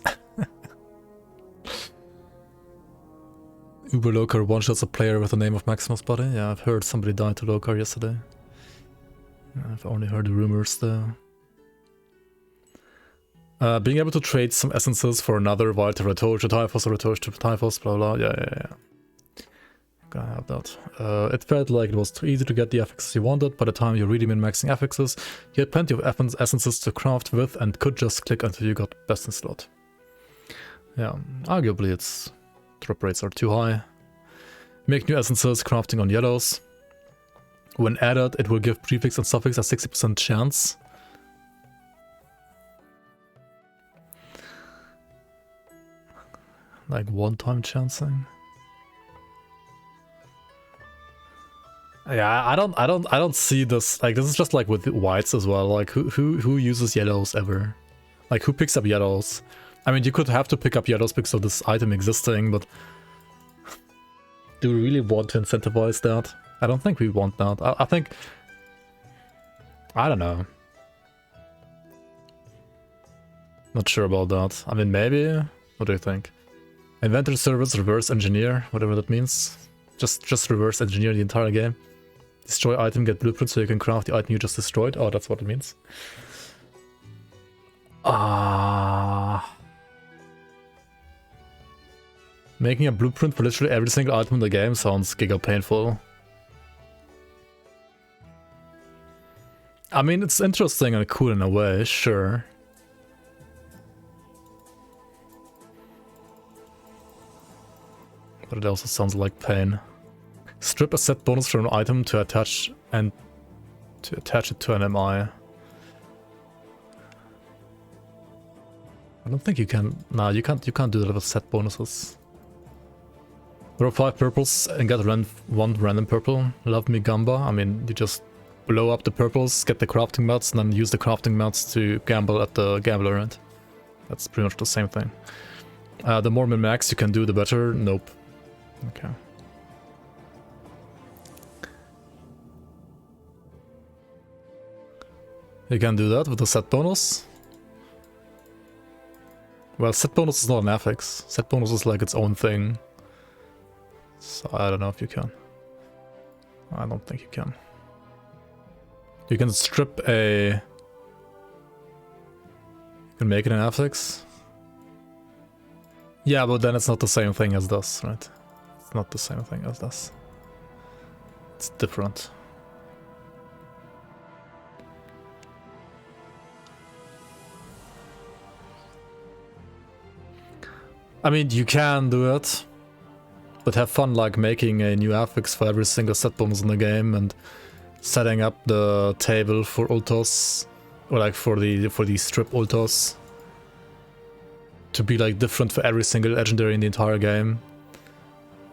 Uber Loker one-shots a player with the name of Maximus Body. Yeah, I've heard somebody died to Loker yesterday. I've only heard the rumors though. Being able to trade some essences for another via to Retosh to Typhus or Retosh to Typhus, blah blah, yeah. Gonna have that. It felt like it was too easy to get the affixes you wanted. By the time you really min-maxing affixes, you had plenty of essences to craft with and could just click until you got best in slot. Yeah, arguably it's Drop rates are too high. Make new essences, crafting on yellows. When added, it will give prefix and suffix a 60% chance. Like one-time chancing. Yeah, I don't see this. Like, this is just like with whites as well. Like, who uses yellows ever? Like, who picks up yellows? I mean, you could have to pick up yellows because of this item existing, but do we really want to incentivize that? I don't think we want that. I think... I don't know. Not sure about that. I mean, maybe? What do you think? Inventory service, reverse engineer, whatever that means. Just reverse engineer the entire game. Destroy item, get blueprint so you can craft the item you just destroyed. Oh, that's what it means. Making a blueprint for literally every single item in the game sounds giga painful. I mean, it's interesting and cool in a way, sure. But it also sounds like pain. Strip a set bonus from an item to attach it to an MI. I don't think you can. Nah, you can't do that with set bonuses. Throw 5 purples and get one random purple. Love me Gamba. I mean, you just blow up the purples, get the crafting mats, and then use the crafting mats to gamble at the gambler end. That's pretty much the same thing. The more min-max you can do, the better. Nope. Okay. You can do that with the set bonus. Well, set bonus is not an affix. Set bonus is like its own thing. So I don't know if you can. I don't think you can. You can strip a... You can make it an affix. Yeah, but then it's not the same thing as this, right? It's not the same thing as this. It's different. I mean, you can do it, but have fun like making a new affix for every single set bonus in the game and setting up the table for ultos, or like for the strip ultos, to be like different for every single legendary in the entire game,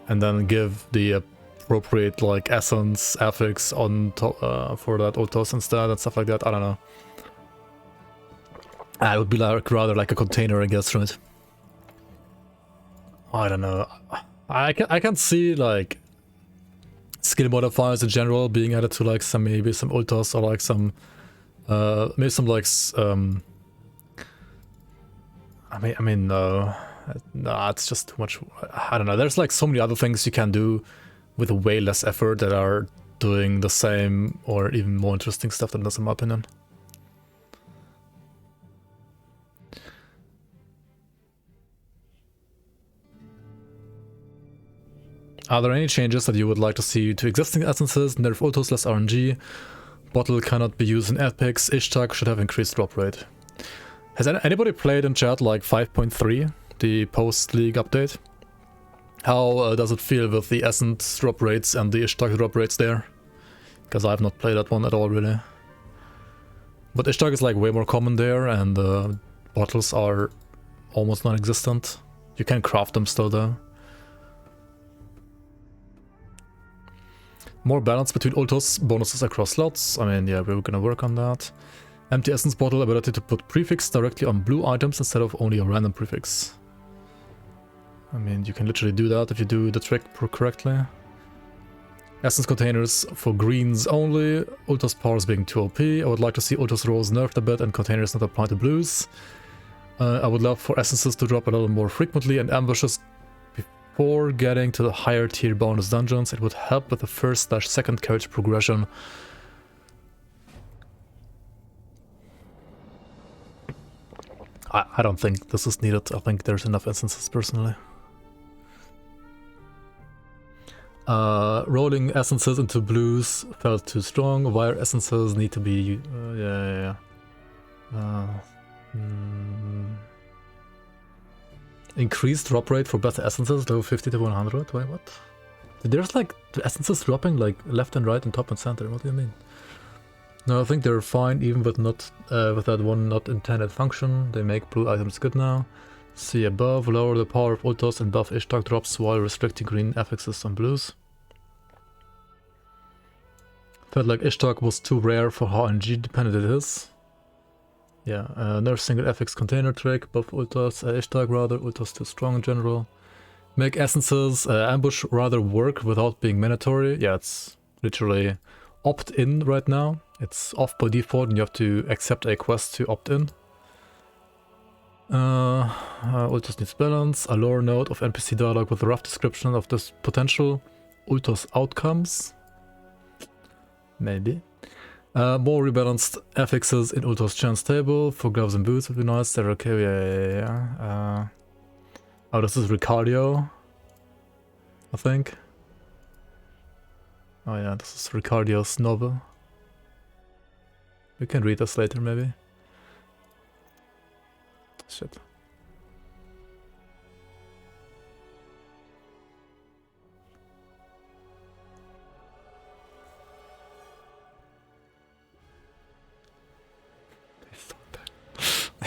and then give the appropriate like essence affix on for that ultos instead and stuff like that. I don't know. It would be like rather like a container, I guess, right? I don't know. I can see like skill modifiers in general being added to like maybe some ultos or like some maybe some like I mean no, it's just too much. I don't know. There's like so many other things you can do with way less effort that are doing the same or even more interesting stuff than this, in my opinion. Are there any changes that you would like to see to existing essences? Nerf ultos, less RNG. Bottle cannot be used in epics. Ishtar should have increased drop rate. Has anybody played in chat like 5.3, the post-league update? How does it feel with the essence drop rates and the Ishtar drop rates there? Because I have not played that one at all, really. But Ishtar is like way more common there, and bottles are almost non-existent. You can craft them still though. More balance between ultos bonuses across slots. I mean, yeah, we're gonna work on that. Empty essence bottle ability to put prefix directly on blue items instead of only a random prefix. I mean, you can literally do that if you do the trick correctly. Essence containers for greens only. Ultos powers being too OP. I would like to see ultos rolls nerfed a bit and containers not apply to blues. I would love for essences to drop a little more frequently and ambushes before getting to the higher tier bonus dungeons. It would help with the first/second character progression. I don't think this is needed. I think there's enough instances personally. Rolling essences into blues felt too strong. Wire essences need to be... Increased drop rate for better essences, level 50 to 100. Wait, what? There's like the essences dropping like left and right and top and center. What do you mean? No, I think they're fine even with not with that one not intended function. They make blue items good now. See above, lower the power of ultos and buff Ishtar drops while restricting green affixes on blues. Felt like Ishtar was too rare for how NG dependent it is. Yeah, nerf single affix container trick, buff ultos, Ishtar rather, ultos too strong in general. Make essences, ambush rather work without being mandatory. Yeah, it's literally opt-in right now. It's off by default and you have to accept a quest to opt-in. Ultos needs balance. A lower note of NPC dialogue with a rough description of this potential ultos outcomes. Maybe. More rebalanced affixes in ultos chance table. For gloves and boots would be nice. They're okay, yeah. Oh, this is Ricardio, I think. Oh yeah, this is Ricardio's novel. We can read this later, maybe. Shit.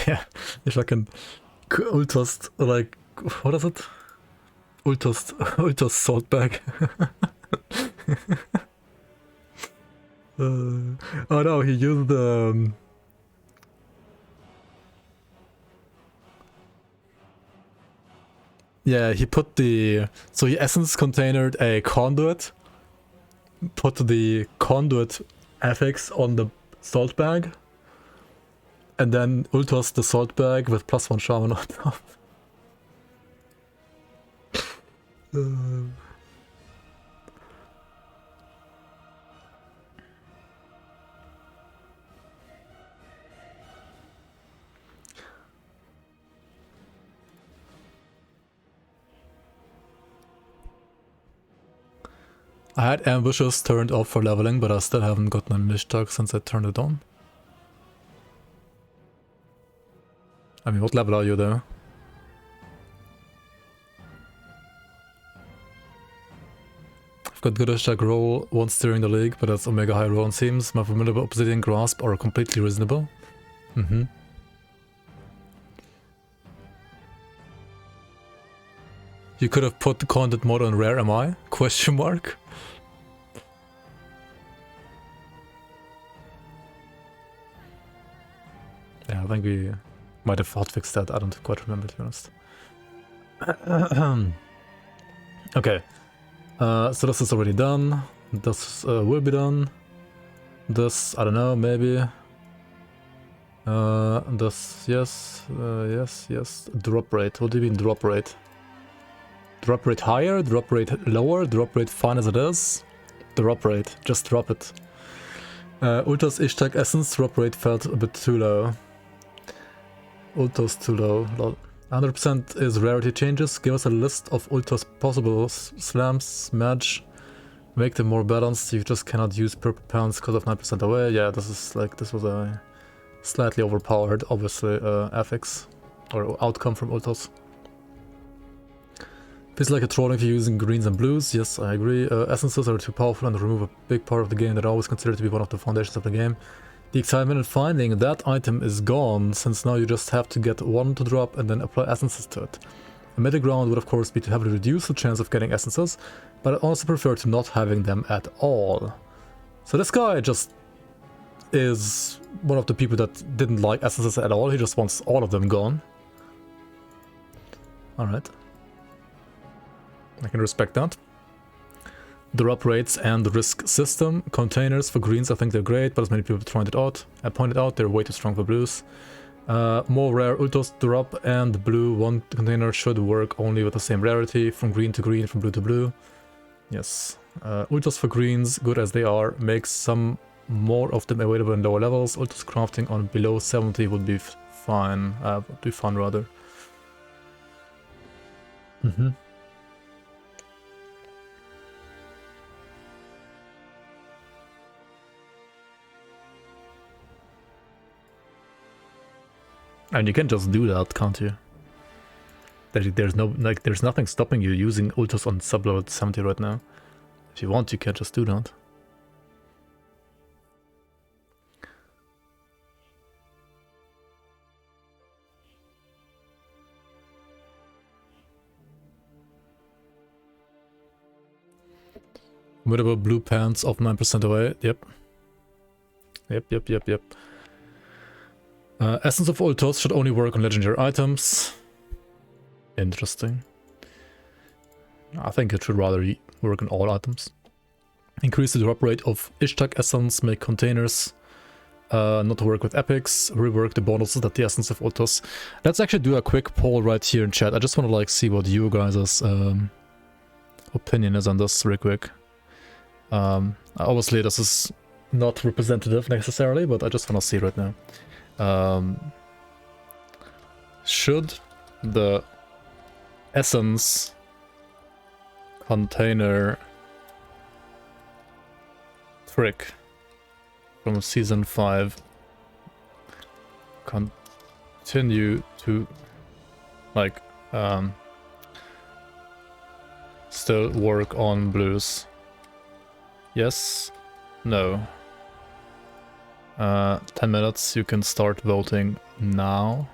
Yeah, if I can ultos, like, what is it? Ultos salt bag. Oh no, he used yeah, he put so he essence containered a conduit, put the conduit affix on the salt bag, and then ultos the salt bag with +1 shaman on top. I had ambushes turned off for leveling, but I still haven't gotten an Nishtag since I turned it on. I mean, what level are you there? I've got good Nishtag roll once during the league, but that's Omega high roll on seams. My formidable obsidian grasp are completely reasonable. You could have put the content mode on rare, am I? Question mark? Yeah, I think we might have hotfixed that. I don't quite remember, to be honest. Okay. So this is already done. This will be done. This, I don't know, maybe. This, yes. Yes. Drop rate. What do you mean drop rate? Drop rate higher? Drop rate lower? Drop rate fine as it is? Drop rate. Just drop it. Ultos Ishtag Essence drop rate felt a bit too low. Ultos too low. 100% is rarity changes. Give us a list of Ultos possible slams, match. Make them more balanced. You just cannot use purple pounds because of 9% away. Yeah, this is like, this was a slightly overpowered, obviously, affix or outcome from Ultos. Feels like a trolling if you're using greens and blues. Yes, I agree. Essences are too powerful and remove a big part of the game that I always consider to be one of the foundations of the game. The excitement in finding that item is gone, since now you just have to get one to drop and then apply essences to it. A middle ground would of course be to heavily reduce the chance of getting essences, but I also prefer to not having them at all. So this guy just is one of the people that didn't like essences at all. He just wants all of them gone. Alright. I can respect that. Drop rates and the risk system. Containers for greens, I think they're great, but as many people pointed out, they're way too strong for blues. More rare ultos drop and blue. One container should work only with the same rarity, from green to green, from blue to blue. Yes. Ultos for greens, good as they are, makes some more of them available in lower levels. Ultos crafting on below 70 would be fine. Would be fun rather. And you can just do that, can't you? There's no, like, there's nothing stopping you using ultos on sublevel 70 right now. If you want, you can just do that. Mutable blue pants of 9% away. Yep. Yep. Essence of ultos should only work on legendary items. Interesting. I think it should rather work on all items. Increase the drop rate of Ishtak Essence, make containers not to work with epics, rework the bonuses that the Essence of ultos. Let's actually do a quick poll right here in chat. I just want to like see what you guys' opinion is on this real quick. Obviously this is not representative necessarily, but I just want to see right now. Should the Essence container trick from season 5 continue to like still work on blues? Yes? No? 10 minutes, you can start voting now.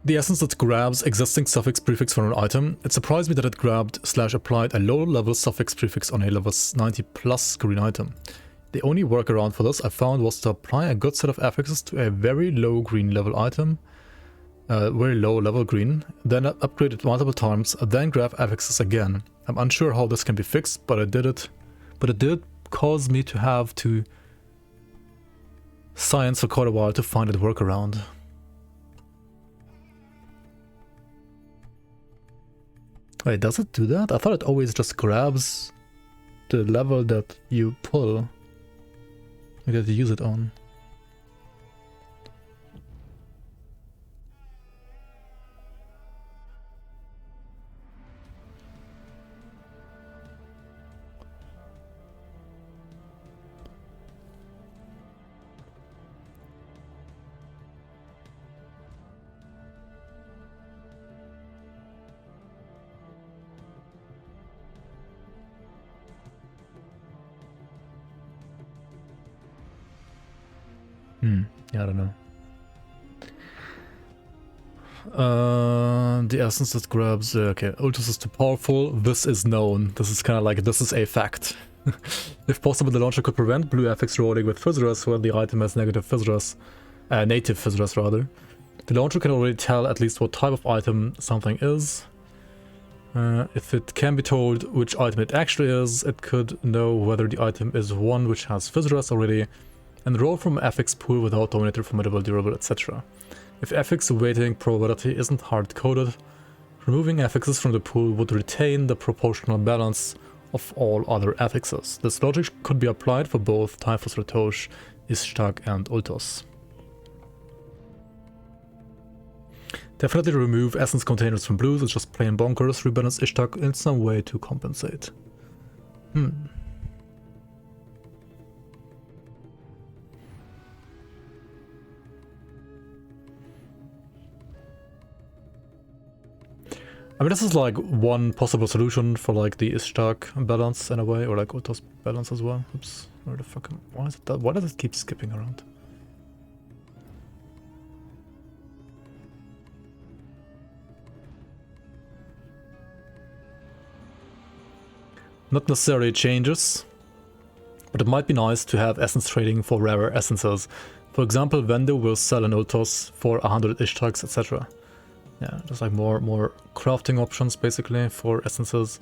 The essence that grabs existing suffix prefix from an item. It surprised me that it grabbed/applied a low level suffix prefix on a level 90 plus green item. The only workaround for this I found was to apply a good set of affixes to a very low green level item, very low level green, then upgrade it multiple times, then grab affixes again. I'm unsure how this can be fixed, but I did it. But it did cause me to have to science for quite a while to find a workaround. Wait, does it do that? I thought it always just grabs the level that you pull. You get to use it on. Yeah, I don't know. The essence that grabs... okay, ultus is too powerful. This is known. This is kind of like, this is a fact. If possible, the launcher could prevent blue affix rolling with Fizzus when the item has negative Fizzus. Native Fizzus, rather. The launcher can already tell at least what type of item something is. If it can be told which item it actually is, it could know whether the item is one which has Fizzus already, and roll from affix pool without dominator, formidable, durable, etc. If affix weighting probability isn't hard-coded, removing affixes from the pool would retain the proportional balance of all other affixes. This logic could be applied for both Typhus Retosh, Ishtak and Ultos. Definitely remove essence containers from blues, it's just plain bonkers. Rebalance Ishtak in some way to compensate. I mean, this is like one possible solution for like the Ishtak balance in a way, or like Ultos balance as well. Oops, where the fuck am I? Why is it that? Why does it keep skipping around? Not necessarily changes, but it might be nice to have essence trading for rarer essences. For example, Vendo will sell an Ultos for 100 Ishtaks, etc. Yeah, just like more crafting options basically for essences.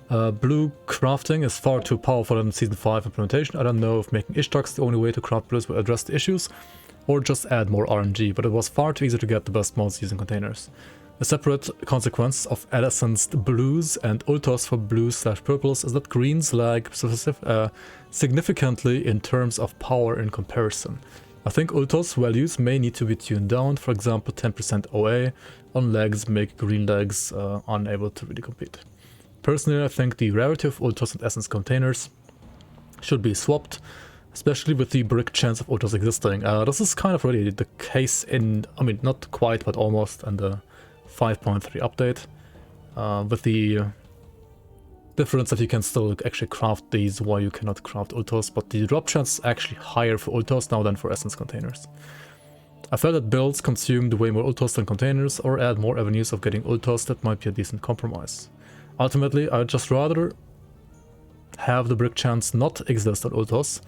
Blue crafting is far too powerful in Season 5 implementation. I don't know if making Ishtaks the only way to craft blues will address the issues, or just add more RNG, but it was far too easy to get the best mods using containers. A separate consequence of essenced blues and ultos for blues/purples is that greens lag significantly in terms of power in comparison. I think ultos values may need to be tuned down, for example 10% OA on legs make green legs unable to really compete. Personally, I think the rarity of ultos and essence containers should be swapped. especially with the brick chance of autos existing. This is kind of already the case in, I mean, not quite, but almost in the 5.3 update, with the difference that you can still actually craft these while you cannot craft ultos, but the drop chance is actually higher for ultos now than for essence containers. I felt that builds consumed way more ultos than containers, or add more avenues of getting ultos that might be a decent compromise. Ultimately, I'd just rather have the brick chance not exist on ultos.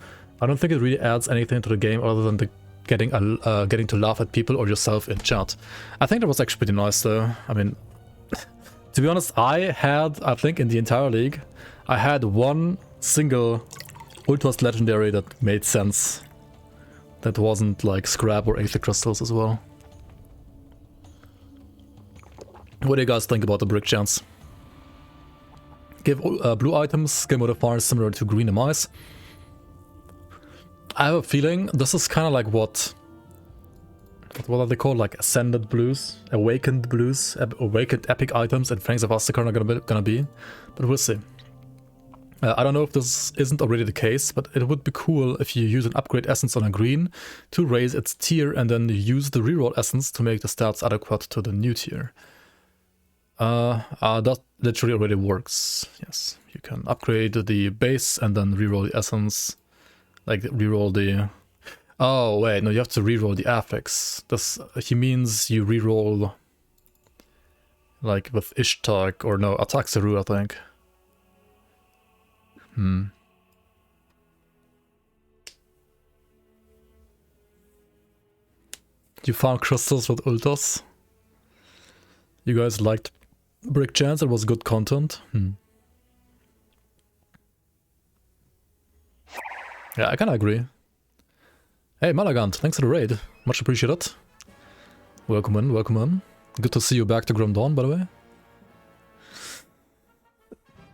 I don't think it really adds anything to the game other than the getting to laugh at people or yourself in chat. I think that was actually pretty nice though. I mean, to be honest, I think in the entire league, I had one single ultos legendary that made sense. That wasn't like scrap or aether crystals as well. What do you guys think about the brick chance? Give blue items skill modifiers similar to green emise. I have a feeling this is kind of like what are they called? Like ascended blues, awakened blues, awakened epic items, and Fangs of Aztekar are gonna be, but we'll see. I don't know if this isn't already the case, but it would be cool if you use an upgrade essence on a green to raise its tier and then use the reroll essence to make the stats adequate to the new tier. That literally already works. Yes, you can upgrade the base and then reroll the essence. Like reroll the... Oh wait, no, you have to reroll the affix. He means you reroll like with Ishtar or no, Ataxeru, I think. You found crystals with ultos? You guys liked brick chance? It was good content. Yeah, I kinda agree. Hey Malagant, thanks for the raid. Much appreciated. Welcome in, welcome in. Good to see you back to Grim Dawn, by the way.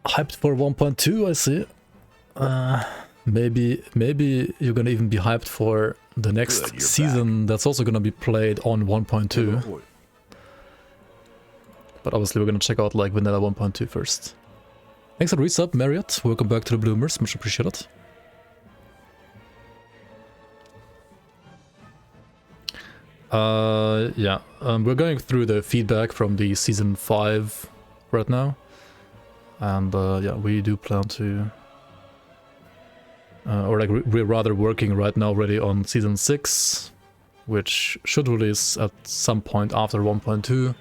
Hyped for 1.2, I see. Maybe you're gonna even be hyped for the next season that's also gonna be played on 1.2. But obviously we're gonna check out like vanilla 1.2 first. Thanks for the resub, Marriott. Welcome back to the Bloomers, much appreciated. We're going through the feedback from the season 5 right now. And yeah, we do plan to... we're rather working right now already on season 6, which should release at some point after 1.2,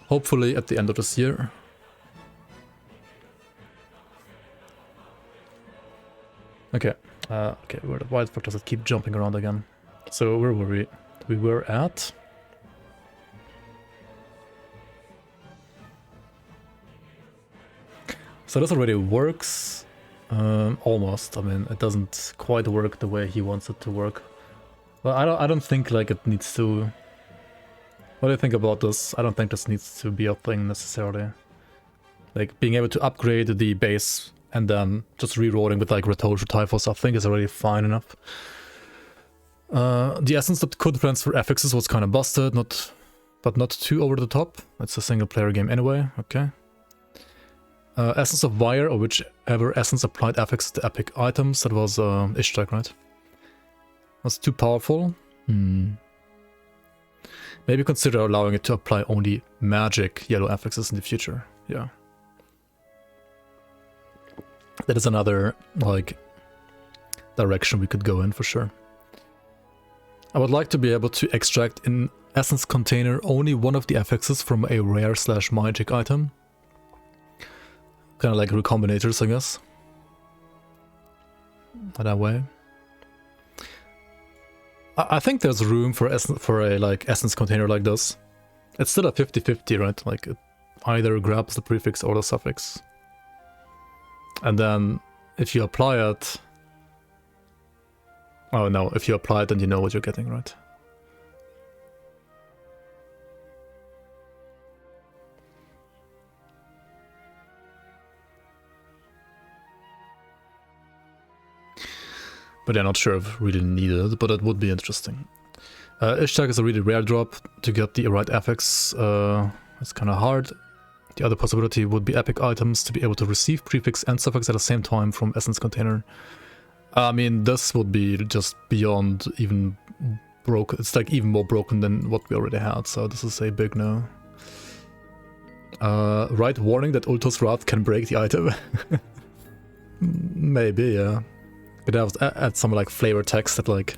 hopefully at the end of this year. Okay, why the fuck does it keep jumping around again? So where were we? We were at... So this already works, almost. I mean, it doesn't quite work the way he wants it to work. Well, I don't think like it needs to... What do you think about this? I don't think this needs to be a thing necessarily. Like being able to upgrade the base and then just rerolling with like Retouch or Typhus, I think is already fine enough. The essence that could transfer affixes was kind of busted, but not too over the top. It's a single player game anyway, okay. Essence of Wire, or whichever essence applied affix to epic items, that was Ishtar, right? That's too powerful. Maybe consider allowing it to apply only magic yellow affixes in the future, yeah. That is another, like, direction we could go in for sure. I would like to be able to extract in essence container only one of the affixes from a rare/magic item. Kind of like recombinators, I guess. That way. I think there's room for a like essence container like this. It's still a 50-50, right? Like it either grabs the prefix or the suffix. And then if you apply it... Oh no, if you apply it then you know what you're getting, right? But yeah, not sure if really needed it, but it would be interesting. Ishtar is a really rare drop. To get the right affix, it's kind of hard. The other possibility would be epic items to be able to receive prefix and suffix at the same time from essence container. I mean, this would be just beyond even broken. It's like even more broken than what we already had, so this is a big no. Right warning that Ultos Wrath can break the item. Maybe, yeah. Could have add some like flavor text that like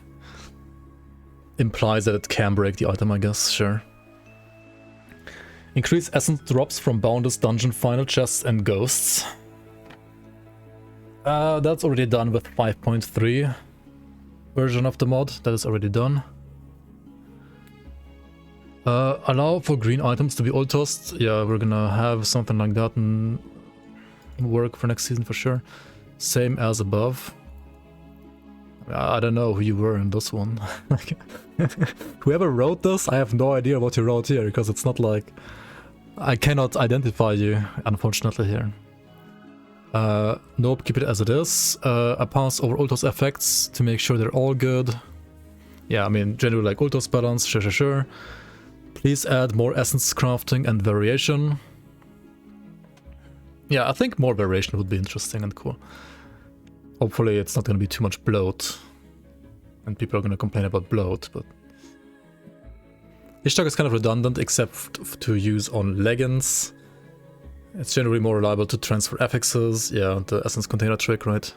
implies that it can break the item, I guess, sure. Increase essence drops from boundless dungeon final chests and ghosts. That's already done with 5.3 version of the mod. That is already done. Allow for green items to be ultossed. Yeah, we're gonna have something like that and work for next season for sure. Same as above. I don't know who you were in this one. Whoever wrote this, I have no idea what you wrote here, because it's not like... I cannot identify you, unfortunately, here. Nope, keep it as it is. I pass over Ultos effects to make sure they're all good. Yeah, I mean, generally like Ultos balance, sure. Please add more essence crafting and variation. Yeah, I think more variation would be interesting and cool. Hopefully it's not going to be too much bloat. And people are going to complain about bloat, but... Ishtar is kind of redundant except to use on leggings. It's generally more reliable to transfer affixes. Yeah, the essence container trick, right?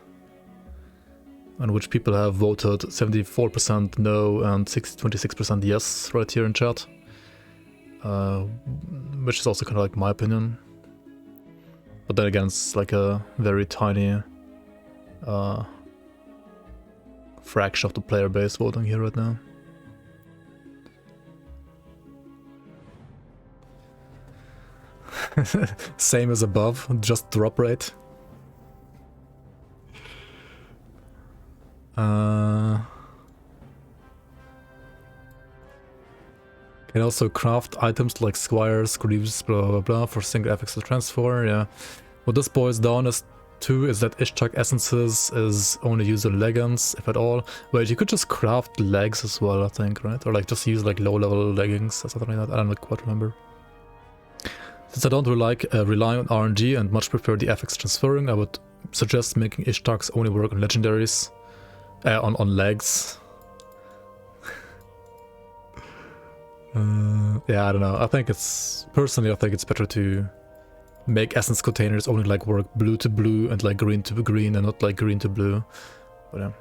On which people have voted 74% no and 26% yes right here in chat. Which is also kind of like my opinion. But then again, it's like a very tiny fraction of the player base voting here right now. Same as above, just drop rate. Can also craft items like squires, greaves, blah blah blah for single affix transfer, yeah. What this boils down is that Ishtar essences is only used on leggings, if at all. Wait, you could just craft legs as well, I think, right? Or like just use like low level leggings or something like that, I don't quite remember. Since I don't rely on RNG and much prefer the affix transferring, I would suggest making Ishtar's only work on legendaries. On legs. Yeah, I don't know. I think it's... Personally, I think it's better to make essence containers only like work blue to blue and like green to green and not like green to blue. But yeah.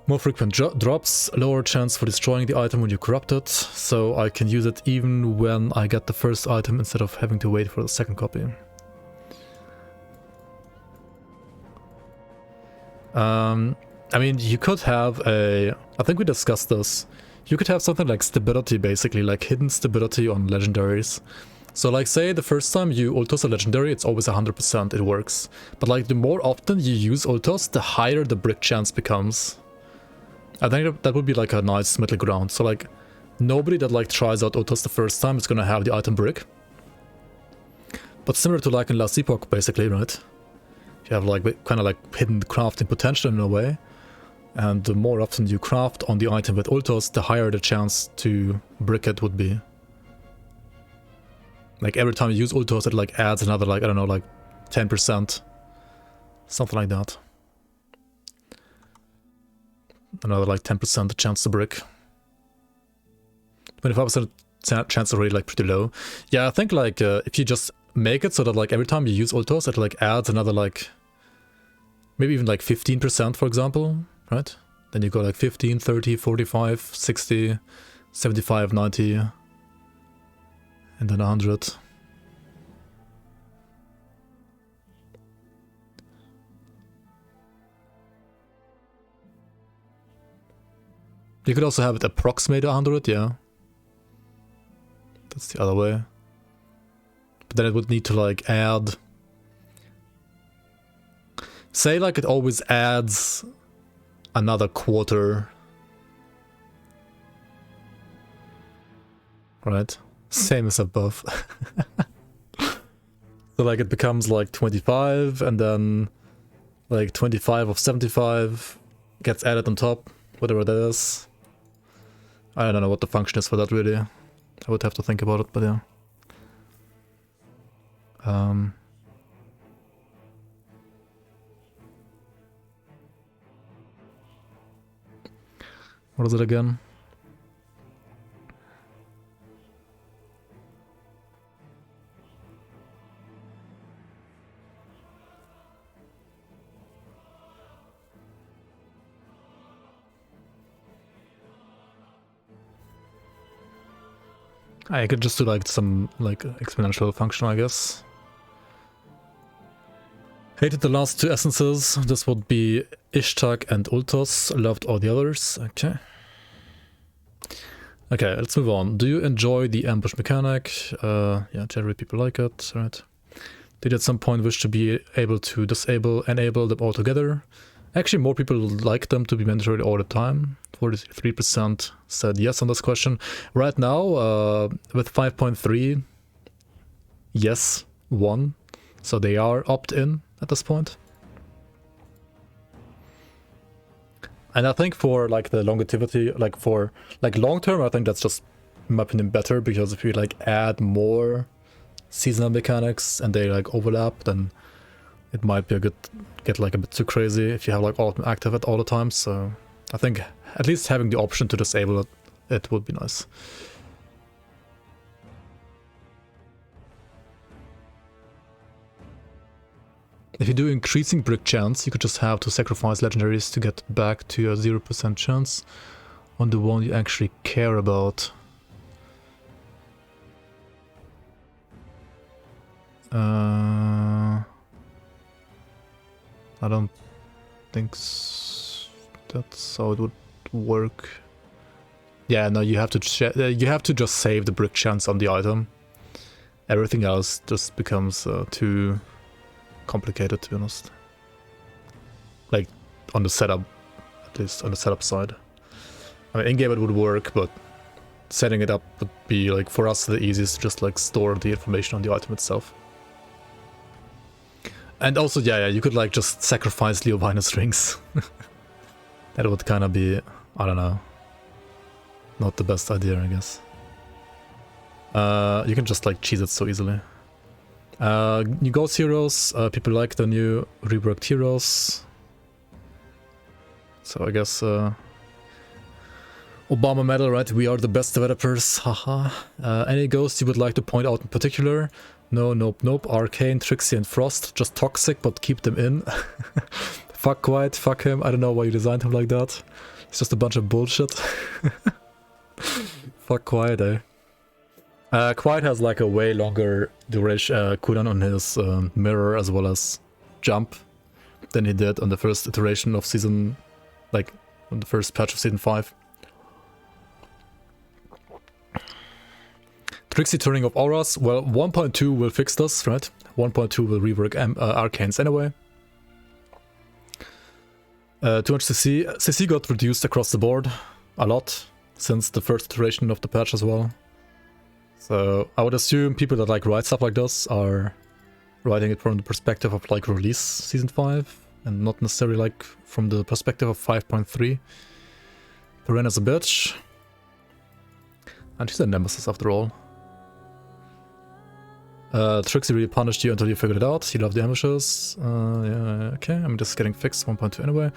More frequent drops, lower chance for destroying the item when you corrupt it, so I can use it even when I get the first item instead of having to wait for the second copy. I mean, you could have a... I think we discussed this. You could have something like stability, basically, like hidden stability on legendaries. So like, say the first time you ultos a legendary, it's always 100%, it works. But like, the more often you use ultos, the higher the brick chance becomes. I think that would be like a nice middle ground. So like, nobody that like tries out ultos the first time is gonna have the item brick. But similar to like in Last Epoch, basically, right? You have like kind of like hidden crafting potential in a way. And the more often you craft on the item with ultos, the higher the chance to brick it would be. Like every time you use ultos, it like adds another like, I don't know, like 10%. Something like that. Another like 10% chance to brick. 25% chance already like pretty low. Yeah, I think like if you just make it so that like every time you use ultos, it like adds another like maybe even like 15%, for example, right? Then you go like 15, 30, 45, 60, 75, 90, and then 100. You could also have it approximate 100, yeah. That's the other way. But then it would need to like add... Say like it always adds another quarter. Right? Same as above. So like it becomes like 25 and then like 25 of 75 gets added on top, whatever that is. I don't know what the function is for that really. I would have to think about it, but yeah. What is it again? I could just do like some like exponential function, I guess. Hated the last two essences. This would be Ishtak and Ultos. Loved all the others. Okay. Okay, let's move on. Do you enjoy the ambush mechanic? Yeah, generally people like it, right? Did at some point wish to be able to disable, enable them all together? Actually, more people like them to be mandatory all the time. 43% said yes on this question. Right now, with 5.3, yes, 1. So they are opt-in at this point. And I think for like the longevity, like for like long term, I think that's just, in my opinion, better, because if you like add more seasonal mechanics and they like overlap, then it might be a get like a bit too crazy if you have like all of them active at all the time. So I think at least having the option to disable it would be nice. If you do increasing brick chance, you could just have to sacrifice legendaries to get back to a 0% chance on the one you actually care about. I don't think that's how it would work. Yeah, no, you have to just save the brick chance on the item. Everything else just becomes too complicated, to be honest. Like on the setup, at least on the setup side. I mean, in-game it would work, but setting it up would be like for us the easiest to just like store the information on the item itself. And also, yeah, you could like just sacrifice Leovinus rings. That would kind of be, I don't know, not the best idea, I guess. You can just like cheese it so easily. New Ghost heroes, people like the new reworked heroes. So I guess Obama medal, right? We are the best developers, haha. Any ghosts you would like to point out in particular? No, nope, nope. Arcane, Trixie and Frost, just toxic, but keep them in. Fuck Quiet, fuck him. I don't know why you designed him like that. It's just a bunch of bullshit. Fuck Quiet, eh? Quiet has like a way longer duration cooldown on his mirror as well as jump than he did on the first iteration of season, like on the first patch of season 5. Trixie turning off auras, well 1.2 will fix this, right? 1.2 will rework arcanes anyway. 200 CC got reduced across the board a lot since the first iteration of the patch as well. So I would assume people that like write stuff like this are writing it from the perspective of like release season 5 and not necessarily like from the perspective of 5.3. Ren is a bitch. And she's a Nemesis after all. Trixie really punished you until you figured it out. You love the ambushes. Yeah, okay, I'm just getting fixed 1.2 anyway.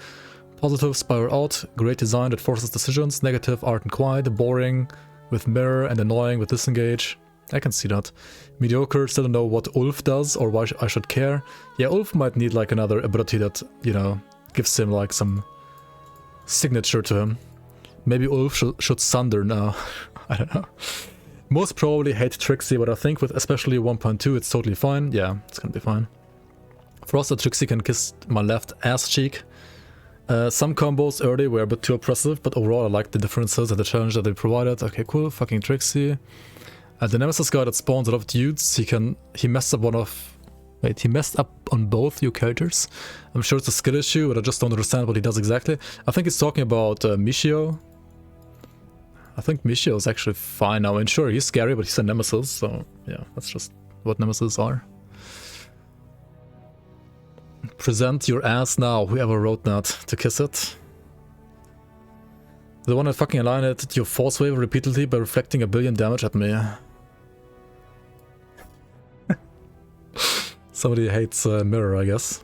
Positive, Spire out. Great design that forces decisions. Negative, art and quiet. Boring with mirror and annoying with disengage. I can see that. Mediocre, still don't know what Ulf does or why I should care. Yeah, Ulf might need like another ability that, you know, gives him like some signature to him. Maybe Ulf should Sunder now. I don't know. Most probably hate Trixie, but I think with especially 1.2 it's totally fine. Yeah, it's gonna be fine. Frost or Trixie can kiss my left ass cheek. Some combos early were a bit too oppressive, but overall I like the differences and the challenge that they provided. Okay, cool. Fucking Trixie. The Nemesis guy that spawns a lot of dudes, he messed up he messed up on both your characters. I'm sure it's a skill issue, but I just don't understand what he does exactly. I think he's talking about Michio. I think Michio is actually fine now, and sure, he's scary, but he's a Nemesis, so yeah, that's just what Nemesis are. Present your ass now, whoever wrote that, to kiss it. The one that fucking aligned your force wave repeatedly by reflecting 1 billion damage at me. Somebody hates Mirror, I guess.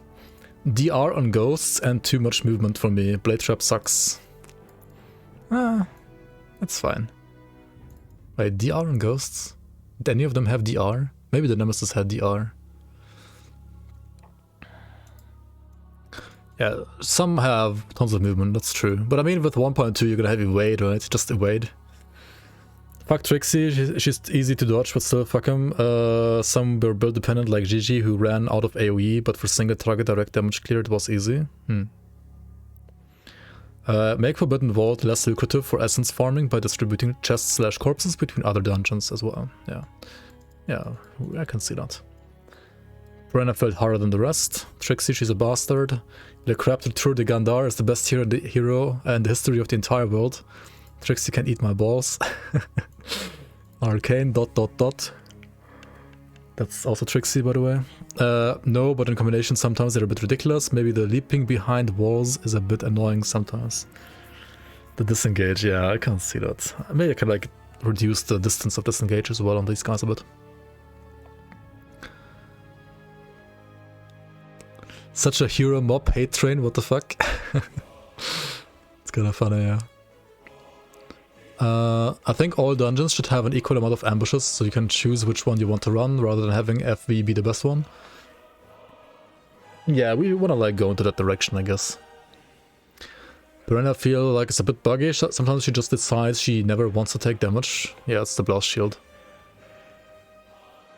DR on ghosts and too much movement for me. Blade Trap sucks. It's fine. Wait, DR and ghosts? Did any of them have DR? Maybe the Nemesis had DR. Yeah, some have tons of movement, that's true. But I mean, with 1.2 you're gonna have evade, right? Just evade. Fuck Trixie, she's easy to dodge, but still fuck him. Some were build dependent like Gigi, who ran out of AoE, but for single target direct damage clear it was easy. Make Forbidden Vault less lucrative for essence farming by distributing chests/corpses between other dungeons as well. Yeah, I can see that. Brenna felt harder than the rest. Trixie, she's a bastard. Le Craptor Tour de Gandar is the best hero and the history of the entire world. Trixie can eat my balls. Arcane ... That's also Trixie, by the way. No, but in combination sometimes they're a bit ridiculous. Maybe the leaping behind walls is a bit annoying sometimes. The disengage, yeah, I can't see that. Maybe I can like reduce the distance of disengage as well on these guys a bit. Such a hero mob hate train, what the fuck? It's kinda funny, yeah. I think all dungeons should have an equal amount of ambushes, so you can choose which one you want to run, rather than having FV be the best one. Yeah, we wanna like go into that direction, I guess. Brenna feel like it's a bit buggy, sometimes she just decides she never wants to take damage. Yeah, it's the blast shield.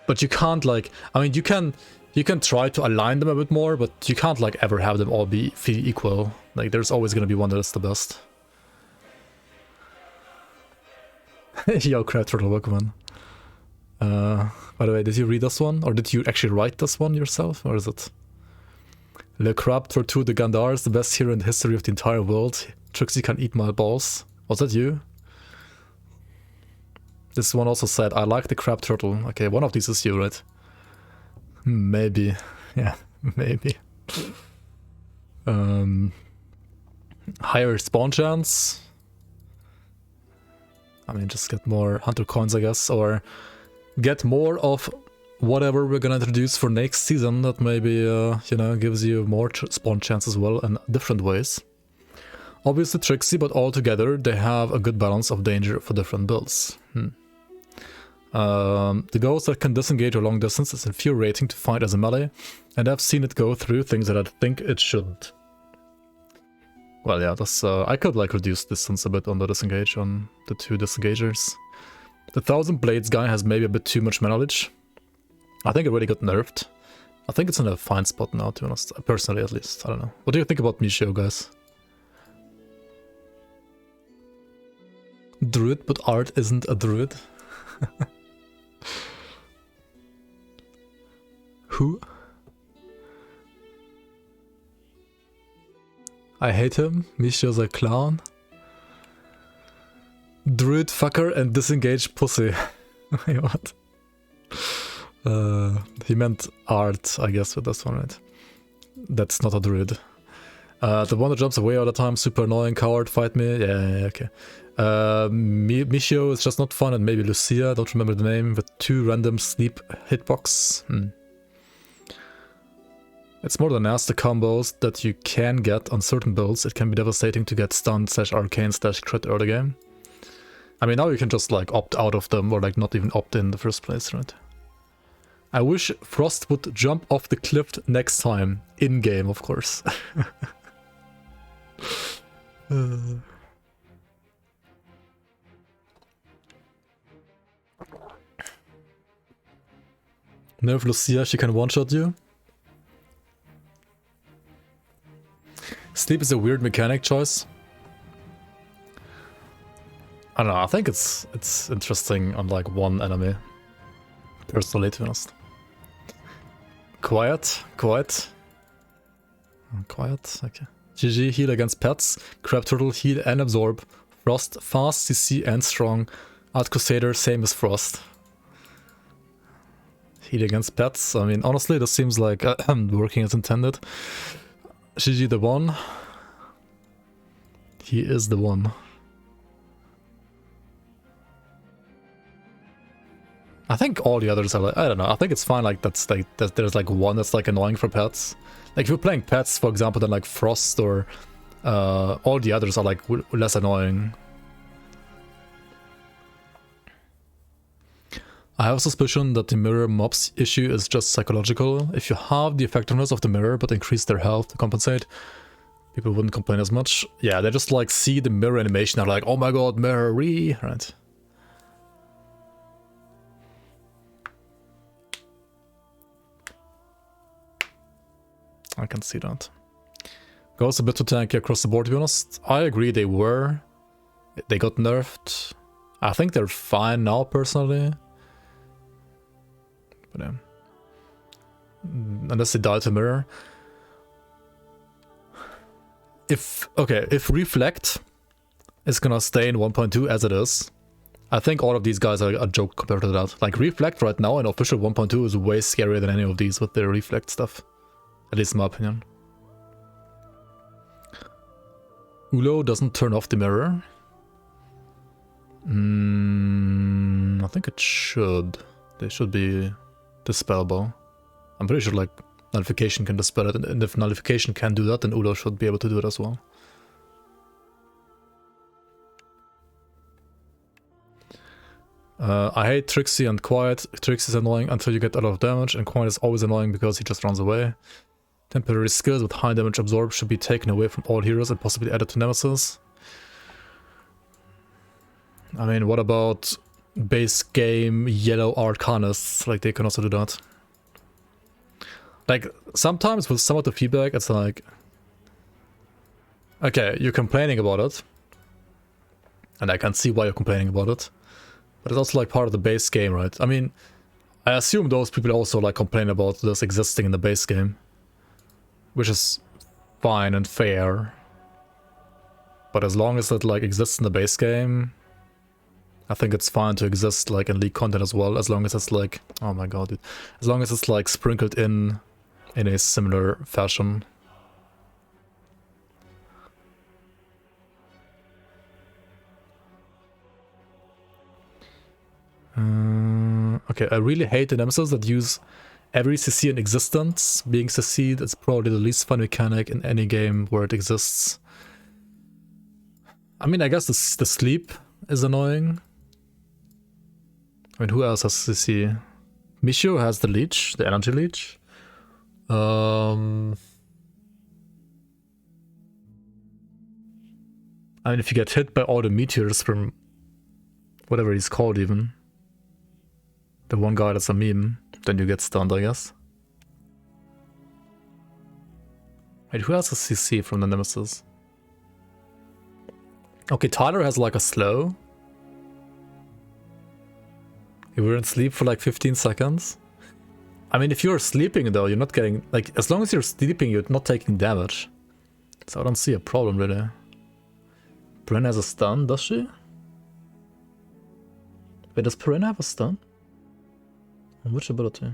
But you can't like, I mean you can try to align them a bit more, but you can't like ever have them all be equal. Like there's always gonna be one that's the best. Yo, crap turtle, welcome on. By the way, did you read this one? Or did you actually write this one yourself? Or is it? Le Crab Tortue de Gandar is the best hero in the history of the entire world. Trixie can eat my balls. Was that you? This one also said, I like the crab turtle. Okay, one of these is you, right? Maybe. Yeah, maybe. Higher spawn chance. I mean, just get more hunter coins, I guess, or get more of whatever we're gonna introduce for next season that maybe, you know, gives you more spawn chance as well in different ways. Obviously Trixie, but all together they have a good balance of danger for different builds. The ghost that can disengage a long distance is infuriating to fight as a melee, and I've seen it go through things that I think it shouldn't. Well, yeah, that's I could like reduce distance a bit on the disengage on the two disengagers. The 1000 Blades guy has maybe a bit too much mana leech. I think it really got nerfed. I think it's in a fine spot now, to be honest. Personally, at least. I don't know. What do you think about Michio, guys? Druid, but art isn't a druid. Who? I hate him. Michio's a clown. Druid fucker and disengaged pussy. What? He meant art, I guess, with this one, right? That's not a druid. The one that jumps away all the time, super annoying, coward, fight me. Yeah, okay. Michio is just not fun, and maybe Lucia, don't remember the name, with 2 random sleep hitbox. It's more than nasty combos that you can get on certain builds. It can be devastating to get stunned / arcane / crit early game. I mean, now you can just like opt out of them, or like not even opt in the first place, right? I wish Frost would jump off the cliff next time. In-game, of course. Nerf Lucia, she can one-shot you. Sleep is a weird mechanic choice. I don't know, I think it's interesting on like one enemy. Personally, to be honest. Quiet, okay. GG, heal against pets. Crab Turtle, heal and absorb. Frost, fast, CC and strong. Art Crusader, same as Frost. Heal against pets. I mean, honestly, this seems like working as intended. GG the one. He is the one. I think all the others are like, I don't know, I think it's fine like that's like, that there's like one that's like annoying for pets. Like if you're playing pets, for example, then like Frost or all the others are like less annoying. I have a suspicion that the mirror mobs issue is just psychological. If you have the effectiveness of the mirror but increase their health to compensate, people wouldn't complain as much. Yeah, they just like see the mirror animation, they're like, oh my god, mirror, right? I can see that. Goes a bit too tanky across the board, to be honest. I agree they were. They got nerfed. I think they're fine now, personally. But yeah. Unless they die to mirror. If Reflect is gonna stay in 1.2 as it is, I think all of these guys are a joke compared to that. Like, Reflect right now in official 1.2 is way scarier than any of these with their Reflect stuff. At least in my opinion. Ulo doesn't turn off the mirror. I think it should. They should be dispellable. I'm pretty sure like Nullification can dispel it, and if Nullification can do that, then Ulo should be able to do it as well. I hate Trixie and Quiet. Trixie is annoying until you get a lot of damage, and Quiet is always annoying because he just runs away. Temporary skills with high damage absorb should be taken away from all heroes and possibly added to Nemesis. I mean, what about base game yellow arcanists? Like, they can also do that. Like, sometimes with some of the feedback, it's like, okay, you're complaining about it, and I can see why you're complaining about it, but it's also like part of the base game, right? I mean, I assume those people also like complain about this existing in the base game, which is fine and fair, but as long as it like exists in the base game, I think it's fine to exist like in League content as well, as long as it's like, oh my god, dude, as long as it's like sprinkled in a similar fashion. Okay, I really hate the Nemesis that use every CC in existence. Being CC'd is probably the least fun mechanic in any game where it exists. I mean, I guess the sleep is annoying. I mean, who else has CC? Michio has the leech, the energy leech. I mean, if you get hit by all the meteors from whatever he's called even, the one guy that's a meme, then you get stunned, I guess. Wait, who has a CC from the Nemesis? Okay, Tyler has like a slow. You were in sleep for like 15 seconds. I mean, if you're sleeping though, you're not getting, like, as long as you're sleeping, you're not taking damage. So I don't see a problem really. Bren has a stun, does she? Wait, does Bren have a stun? On which ability?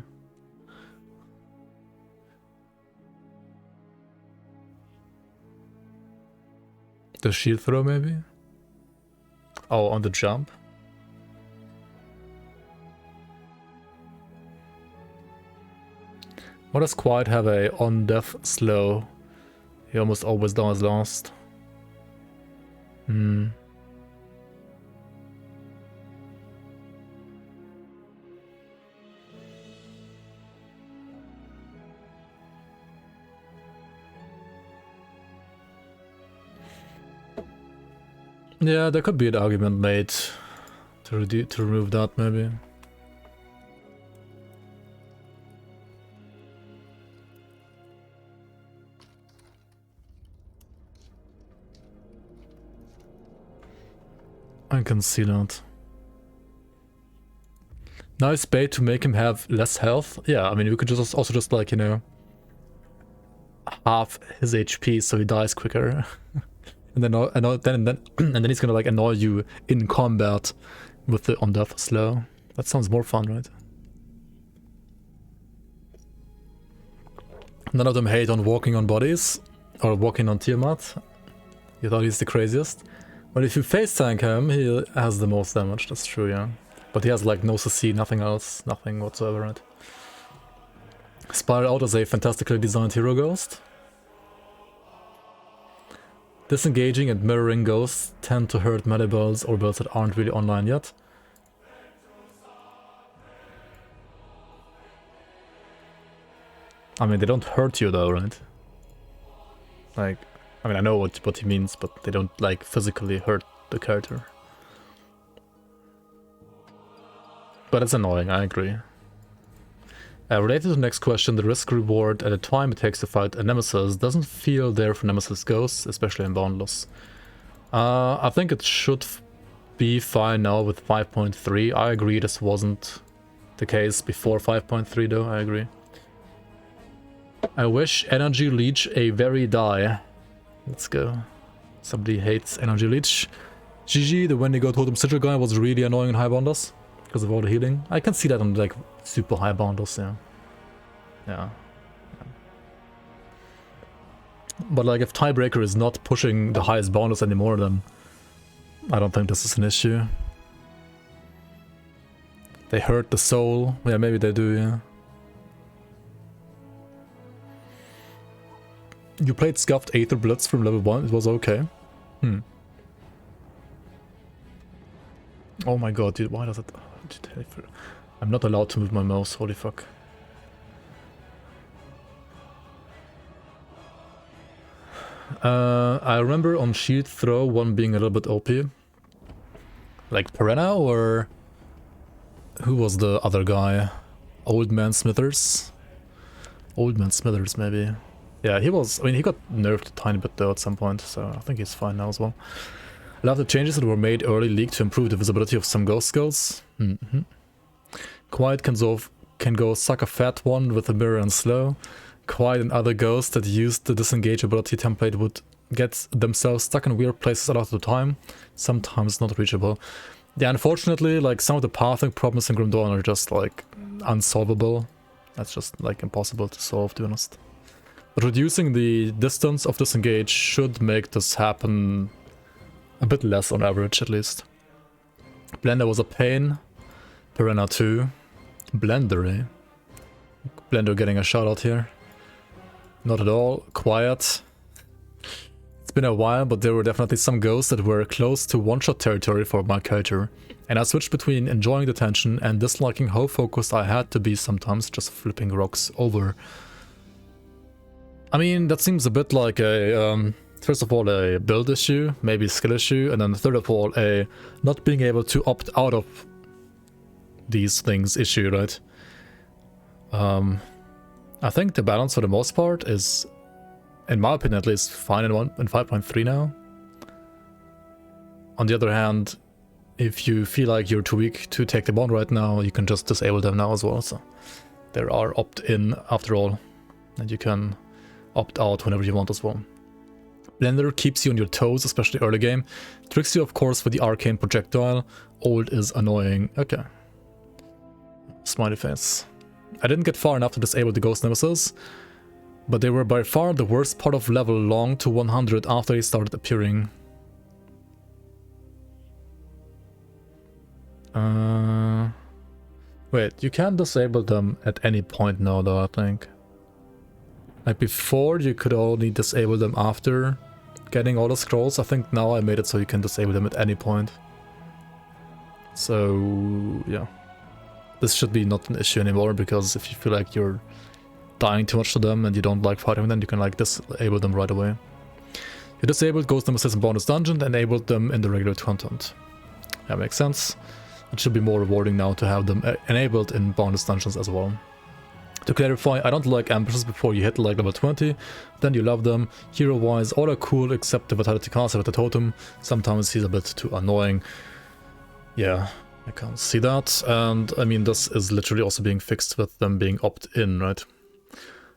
The shield throw maybe? Oh, on the jump? What does Quiet have a on death slow? He almost always dies last. Yeah, there could be an argument made to remove that maybe. I can see that. Nice bait to make him have less health. Yeah, I mean, we could just also just like, you know, half his HP so he dies quicker. and then he's gonna like annoy you in combat with the on death slow. That sounds more fun, right? None of them hate on walking on bodies or walking on Tiamat. You thought he's the craziest. But if you face tank him, he has the most damage, that's true, yeah. But he has like no CC, nothing else, nothing whatsoever, right? Spiral out as a fantastically designed hero ghost. Disengaging and mirroring ghosts tend to hurt melee builds or builds that aren't really online yet. I mean, they don't hurt you though, right? Like, I mean, I know what he means, but they don't, like, physically hurt the character. But it's annoying, I agree. Related to the next question, the risk-reward at the time it takes to fight a Nemesis doesn't feel there for Nemesis ghosts, especially in Boundless. I think it should be fine now with 5.3. I agree this wasn't the case before 5.3 though, I agree. I wish Energy Leech a very die. Let's go. Somebody hates Energy Leech. GG, the Wendigo Totem Sigil guy was really annoying in high bounders because of all the healing. I can see that on like super high bounders, yeah. Yeah. But like if Tiebreaker is not pushing the highest bounders anymore, then I don't think this is an issue. They hurt the soul. Yeah, maybe they do, yeah. You played Scuffed Aether Blitz from level 1, it was okay. Oh my god, dude, why does it... I'm not allowed to move my mouse, holy fuck. I remember on Shield Throw one being a little bit OP. Like Perenna, or... who was the other guy? Old Man Smithers? Old Man Smithers, maybe. Yeah, he was... I mean, he got nerfed a tiny bit though at some point, so I think he's fine now as well. I love the changes that were made early league to improve the visibility of some ghost skills. Quiet can go suck a fat one with a mirror and slow. Quiet and other ghosts that used the disengage ability template would get themselves stuck in weird places a lot of the time, sometimes not reachable. Yeah, unfortunately, like some of the pathing problems in Grim Dawn are just like unsolvable. That's just like impossible to solve, to be honest. But reducing the distance of disengage should make this happen a bit less on average, at least. Blender was a pain. Piranha 2. Blender, eh? Blender getting a shout out here. Not at all. Quiet. It's been a while, but there were definitely some ghosts that were close to one-shot territory for my character. And I switched between enjoying the tension and disliking how focused I had to be sometimes, just flipping rocks over. I mean, that seems a bit like a, first of all, a build issue, maybe skill issue, and then third of all, a not being able to opt out of these things issue, right? I think the balance for the most part is, in my opinion at least, fine in 5.3 now. On the other hand, if you feel like you're too weak to take them on right now, you can just disable them now as well, so there are opt-in after all, and you can opt out whenever you want as well. Blender keeps you on your toes, especially early game. Tricks you, of course, with the arcane projectile. Old is annoying. Okay. Smiley face. I didn't get far enough to disable the Ghost Nemesis, but they were by far the worst part of level long to 100 after they started appearing. Wait, you can't disable them at any point now though, I think. Like before, you could only disable them after getting all the scrolls. I think now I made it so you can disable them at any point. So, yeah. This should be not an issue anymore, because if you feel like you're dying too much to them and you don't like fighting them, you can like disable them right away. You disabled Ghost Nemesis in bonus dungeon and enabled them in the regular content. That makes sense. It should be more rewarding now to have them enabled in bonus dungeons as well. To clarify, I don't like ambushes before you hit like level 20, then you love them. Hero-wise, all are cool except the Vitality caster with the totem. Sometimes he's a bit too annoying. Yeah, I can't see that. And I mean, this is literally also being fixed with them being opt-in, right?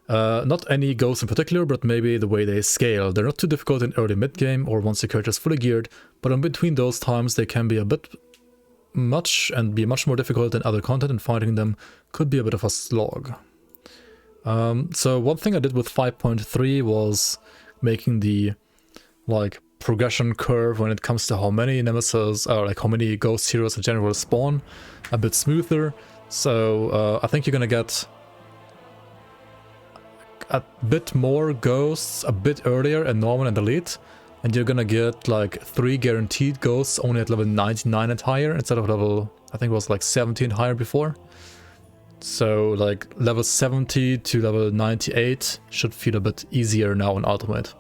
Not any ghosts in particular, but maybe the way they scale. They're not too difficult in early mid-game or once your character is fully geared, but in between those times they can be a bit much and be much more difficult than other content, and fighting them could be a bit of a slog. So one thing I did with 5.3 was making the like progression curve when it comes to how many Nemesis or like how many ghost heroes in general spawn a bit smoother. So I think you're gonna get a bit more ghosts a bit earlier in normal and elite, and you're gonna get like 3 guaranteed ghosts only at level 99 and higher instead of level, I think it was like 17 higher before. So like level 70 to level 98 should feel a bit easier now in Ultimate.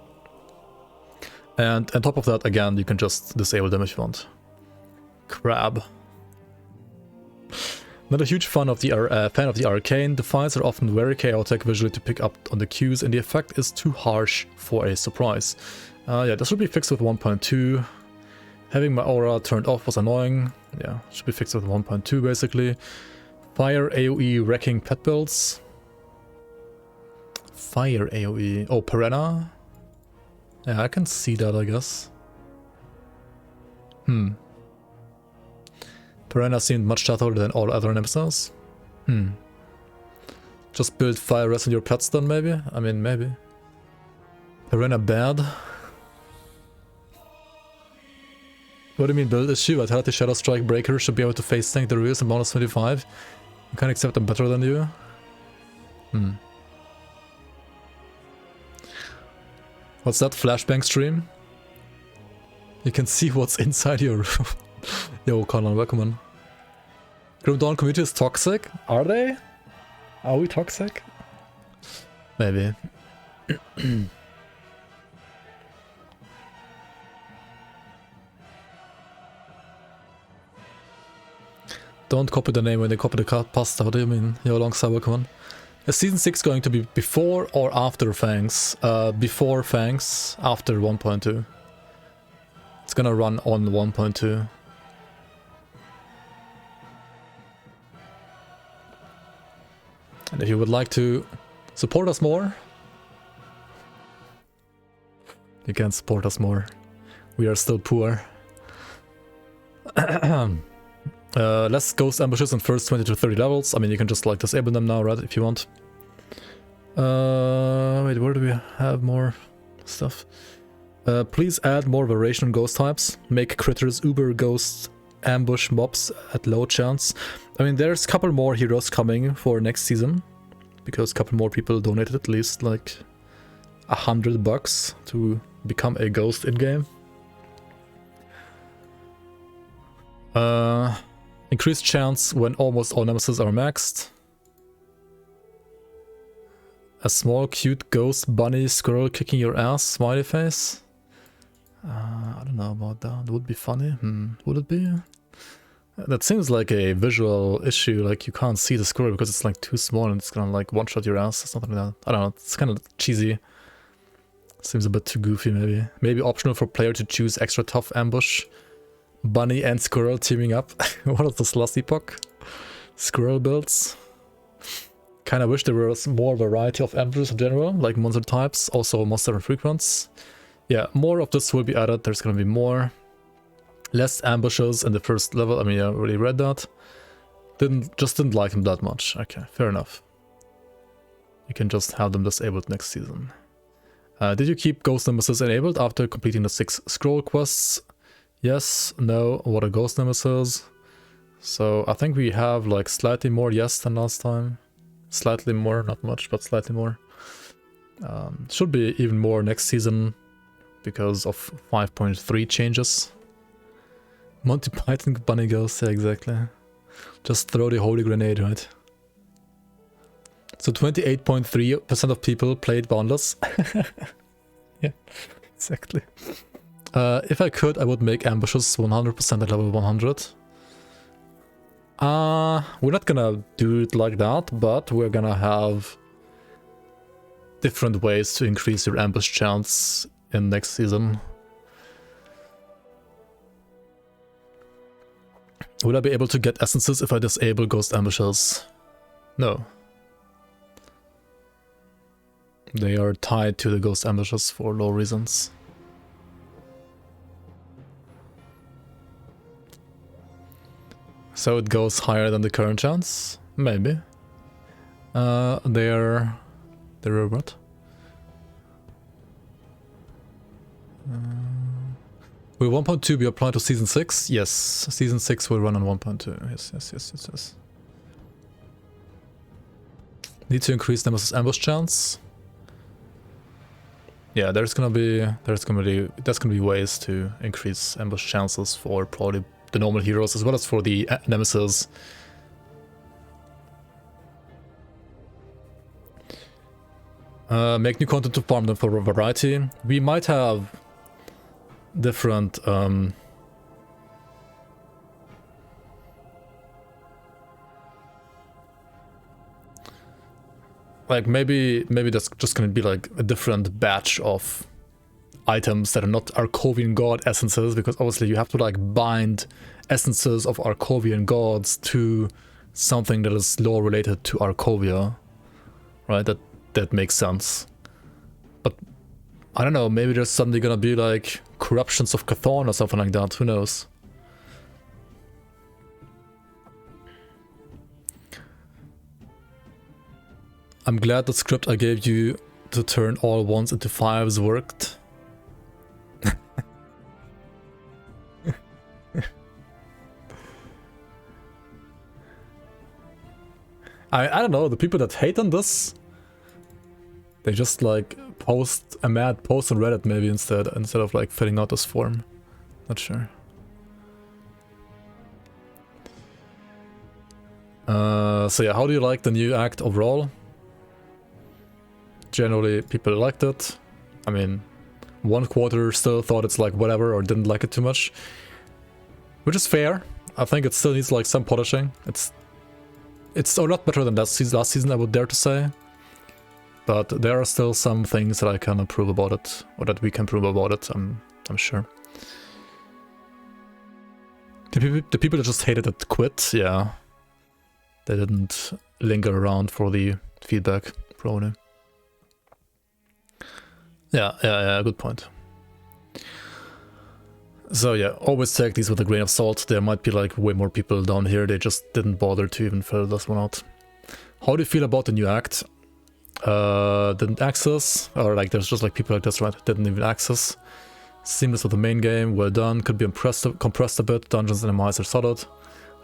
And on top of that, again, you can just disable them if you want. Crab. Not a huge fan of the arcane. The fights are often very chaotic visually to pick up on the cues, and the effect is too harsh for a surprise. Yeah, this should be fixed with 1.2. Having my aura turned off was annoying. Yeah, should be fixed with 1.2 basically. Fire AoE wrecking pet builds. Fire AoE. Oh, Piranha. Yeah, I can see that, I guess. Piranha seemed much tougher than all other Nemesis. Just build fire rest in your pets then, maybe? I mean, maybe. Piranha bad? What do you mean build issue? Vitality Shadow Strike Breaker should be able to face tank the rears and bonus 25. You can accept them better than you. What's that? Flashbang stream? You can see what's inside your... Yo, Conan, welcome on. Grim Dawn community is toxic? Are they? Are we toxic? Maybe. Don't copy the name when they copy the pasta. What do you mean? Yo, alongside, welcome on. Is Season 6 going to be before or after Fangs? Before Fangs, after 1.2. It's gonna run on 1.2. And if you would like to support us more, you can support us more. We are still poor. Less ghost ambushes in first 20 to 30 levels. I mean, you can just like disable them now, right, if you want. Wait, where do we have more stuff? Please add more variation on ghost types. Make critters uber ghost ambush mobs at low chance. I mean, there's a couple more heroes coming for next season, because a couple more people donated at least like $100 to become a ghost in-game. Increased chance when almost all nemesis are maxed. A small cute ghost bunny squirrel kicking your ass smiley face. I don't know about that. Would be funny. Would it be? That seems like a visual issue. Like you can't see the squirrel because it's like too small and it's gonna like one shot your ass or something like that. I don't know. It's kind of cheesy. Seems a bit too goofy maybe. Maybe optional for player to choose extra tough ambush. Bunny and squirrel teaming up. What is this last epoch? Squirrel builds. Kinda wish there was more variety of ambushes in general, like monster types, also monster infrequents. Yeah, more of this will be added, there's gonna be more. Less ambushes in the first level, I mean, I already read that. Didn't like them that much. Okay, fair enough. You can just have them disabled next season. Did you keep Ghost Nemesis enabled after completing the 6 scroll quests? Yes, no, what a Ghost Nemesis. So I think we have like slightly more yes than last time. Slightly more, not much, but slightly more. Should be even more next season because of 5.3 changes. Monty Python bunny ghost, yeah, exactly. Just throw the holy grenade, right? So 28.3% of people played Boundless. Yeah, exactly. If I could, I would make ambushes 100% at level 100. We're not gonna do it like that, but we're gonna have different ways to increase your ambush chance in next season. Would I be able to get essences if I disable ghost ambushes? No. They are tied to the ghost ambushes for low reasons. So it goes higher than the current chance? Maybe. They're what? Will 1.2 be applied to Season 6? Yes, Season 6 will run on 1.2. Yes. Need to increase Nemesis ambush chance. Yeah, there's gonna be ways to increase ambush chances for probably the normal heroes as well as for the Nemesis. Make new content to farm them for variety. We might have different like maybe that's just gonna be like a different batch of items that are not Arcovian god essences, because obviously you have to like bind essences of Arcovian gods to something that is lore related to Arcovia, right? That makes sense. But I don't know, maybe there's suddenly gonna be like corruptions of Chthon or something like that, who knows? I'm glad the script I gave you to turn all ones into fives worked. I don't know, the people that hate on this, they just like post a mad post on Reddit maybe instead of like filling out this form. Not sure. So yeah, how do you like the new act overall? Generally, people liked it. I mean, 1/4 still thought it's like whatever or didn't like it too much, which is fair. I think it still needs like some polishing. It's a lot better than last season, I would dare to say. But there are still some things that I can improve about it, or that we can improve about it, I'm sure. The people that just hated it quit, yeah. They didn't linger around for the feedback, probably. Yeah, good point. So yeah, always take these with a grain of salt. There might be like way more people down here, they just didn't bother to even fill this one out. How do you feel about the new act? Didn't access, or like there's just like people like this, right? Didn't even access. Seamless with the main game, well done. Could be compressed a bit. Dungeons and MIs are solid.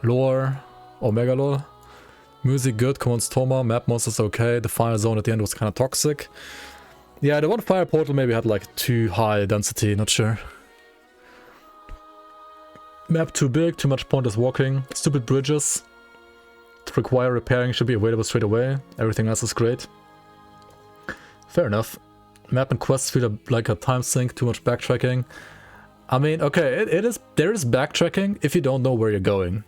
Lore, Omega lore. Music good, commands Toma, map monsters okay. The fire zone at the end was kind of toxic. Yeah, the one fire portal maybe had like too high density, not sure. Map too big, too much pointless walking. Stupid bridges that require repairing should be available straight away. Everything else is great. Fair enough. Map and quests feel like a time sink, too much backtracking. I mean, okay, there is backtracking if you don't know where you're going.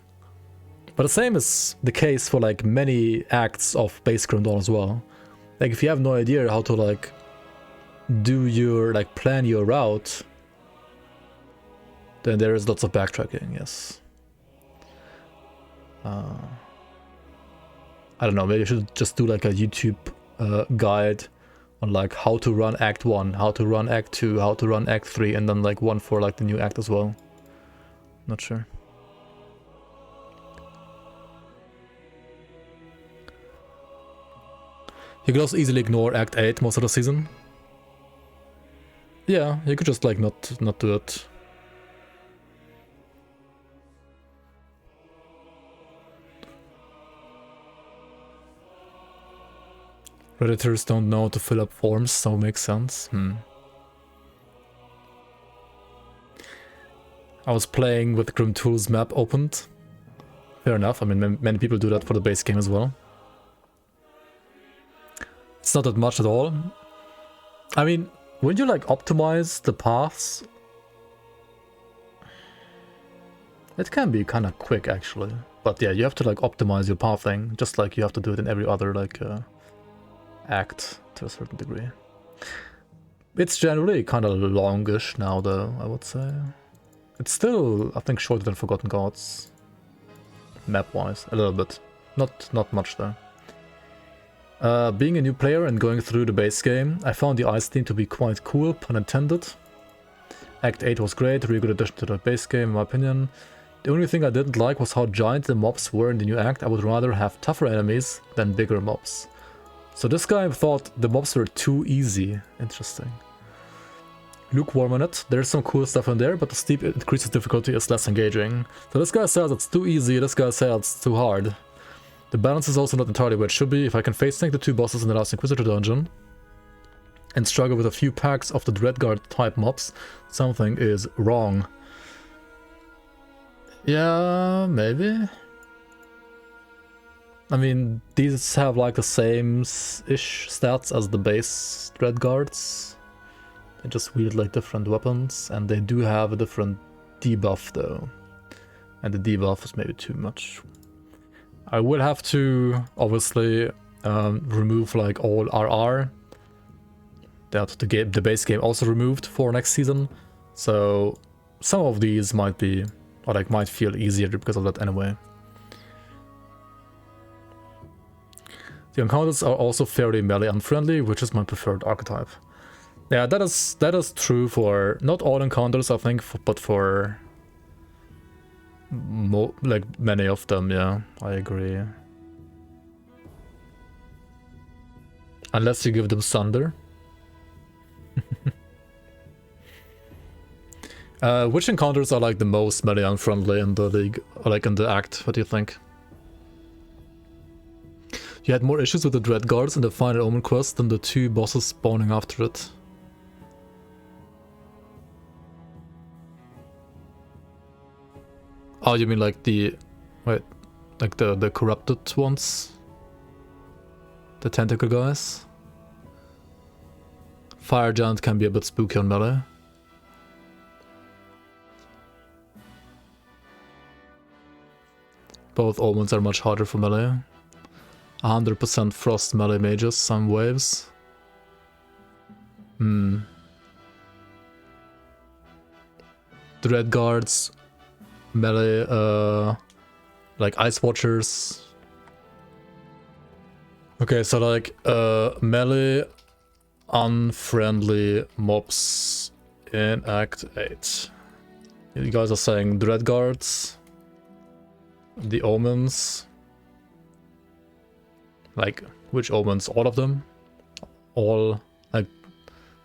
But the same is the case for like many acts of base Grim Dawn as well. Like if you have no idea how to like plan your route, then there is lots of backtracking, yes. I don't know, maybe you should just do like a YouTube guide on like how to run Act 1, how to run Act 2, how to run Act 3, and then like one for like the new act as well. Not sure. You could also easily ignore Act 8 most of the season. Yeah, you could just like not do it. Redditors don't know to fill up forms, so it makes sense. I was playing with Grim Tools map opened. Fair enough, I mean many people do that for the base game as well. It's not that much at all. I mean, when you like optimize the paths, it can be kind of quick actually. But yeah, you have to like optimize your pathing, just like you have to do it in every other like act to a certain degree. It's generally kind of longish now though, I would say. It's still, I think, shorter than Forgotten Gods, map-wise, a little bit. Not much though. Being a new player and going through the base game, I found the ice theme to be quite cool, pun intended. Act 8 was great, really good addition to the base game in my opinion. The only thing I didn't like was how giant the mobs were in the new act. I would rather have tougher enemies than bigger mobs. So this guy thought the mobs were too easy. Interesting. Lukewarm on it. There's some cool stuff in there, but the steep increases difficulty is less engaging. So this guy says it's too easy, this guy says it's too hard. The balance is also not entirely where it should be. If I can face tank the two bosses in the last Inquisitor dungeon and struggle with a few packs of the Dreadguard type mobs, something is wrong. Yeah, maybe. I mean, these have like the same-ish stats as the base Dread Guards. They just wield like different weapons, and they do have a different debuff though. And the debuff is maybe too much. I will have to obviously remove like all RR that the base game also removed for next season. So some of these might be, or like might feel easier because of that anyway. The encounters are also fairly melee unfriendly, which is my preferred archetype. Yeah, that is true for not all encounters, I think, but for like many of them. Yeah, I agree. Unless you give them Sunder. Which encounters are like the most melee unfriendly in the league, or like in the act? What do you think? You had more issues with the Dread Guards in the final Omen quest than the 2 bosses spawning after it. Oh, you mean like the... wait, like the corrupted ones? The tentacle guys? Fire Giant can be a bit spooky on melee. Both Omens are much harder for melee. 100% Frost melee mages, some waves. Dread Guards, melee, like Ice Watchers. Okay, so like melee unfriendly mobs in Act 8. You guys are saying Dread Guards, the Omens. Like, which Omens? All of them? All, like,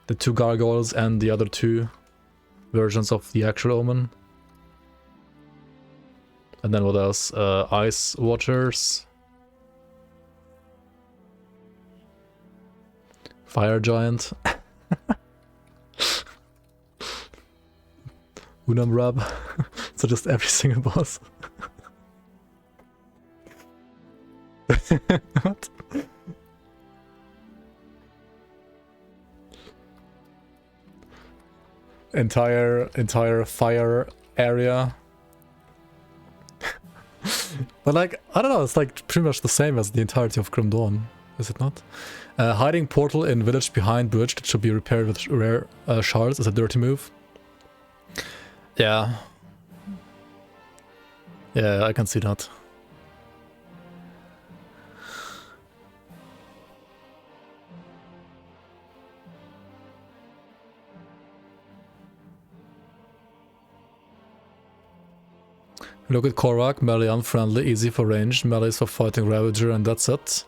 the 2 gargoyles and the other 2 versions of the actual Omen. And then what else? Ice Watchers. Fire Giant. Unam Rab. So just every single boss. What? Entire fire area. But like, I don't know, it's like pretty much the same as the entirety of Grim Dawn, is it not? Hiding portal in village behind bridge that should be repaired with rare shards is a dirty move. Yeah. Yeah, I can see that. Look at Korrak, melee unfriendly, easy for ranged, melees for fighting Ravager, and that's it.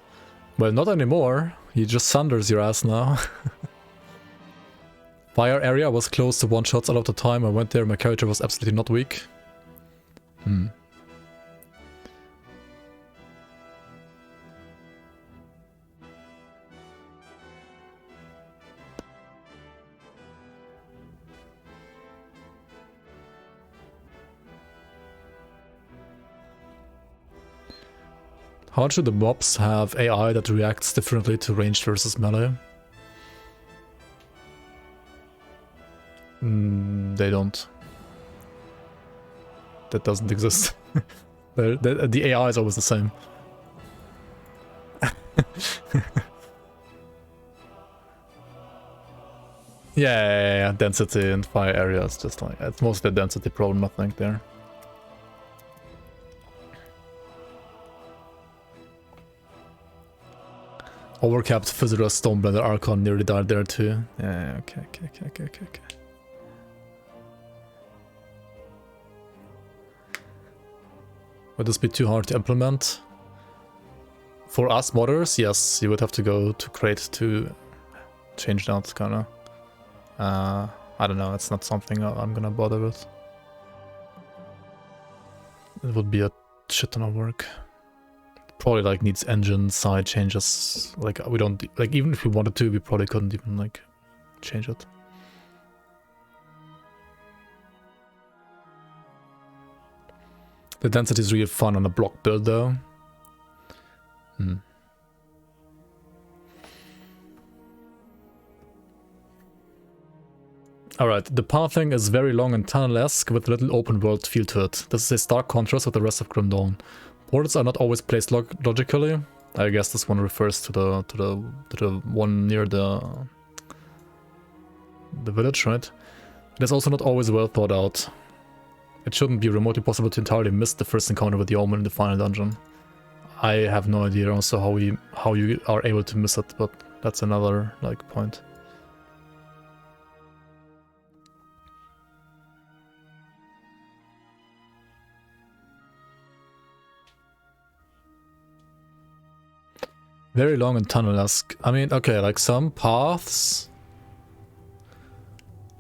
Well, not anymore. He just sunders your ass now. Fire area was close to one-shots a lot of the time. I went there, my character was absolutely not weak. How should the mobs have AI that reacts differently to ranged versus melee? They don't. That doesn't exist. The AI is always the same. Yeah, density and fire area is just like, it's mostly a density problem, I think, there. Overcapped Physira Stoneblender Archon nearly died there too. Yeah, okay. Would this be too hard to implement? For us modders, yes, you would have to go to Crate to change that, kinda. I don't know, it's not something I'm gonna bother with. It would be a shit ton of work. Probably like needs engine side changes. Like we don't, like even if we wanted to, we probably couldn't even like change it. The density is really fun on a block build though. Alright, the pathing is very long and tunnel-esque with a little open world feel to it. This is a stark contrast with the rest of Grim Dawn. Portals are not always placed logically. I guess this one refers to the one near the village, right? It is also not always well thought out. It shouldn't be remotely possible to entirely miss the first encounter with the Omen in the final dungeon. I have no idea also how you are able to miss it, but that's another like point. Very long and tunnel-esque. I mean, okay, like some paths,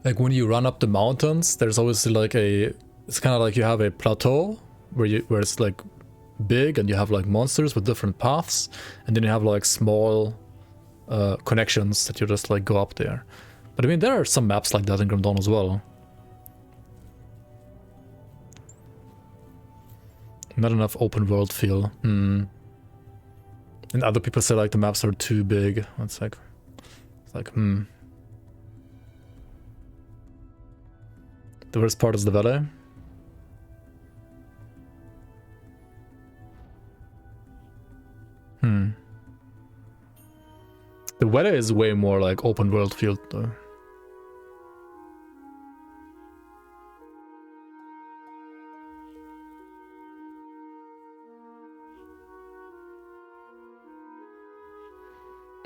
like when you run up the mountains, there's always like it's kind of like you have a plateau where it's like big and you have like monsters with different paths, and then you have like small connections that you just like go up there. But I mean, there are some maps like that in Grim Dawn as well. Not enough open world feel. And other people say like the maps are too big. It's like The worst part is the valley. The valley is way more like open world feel though.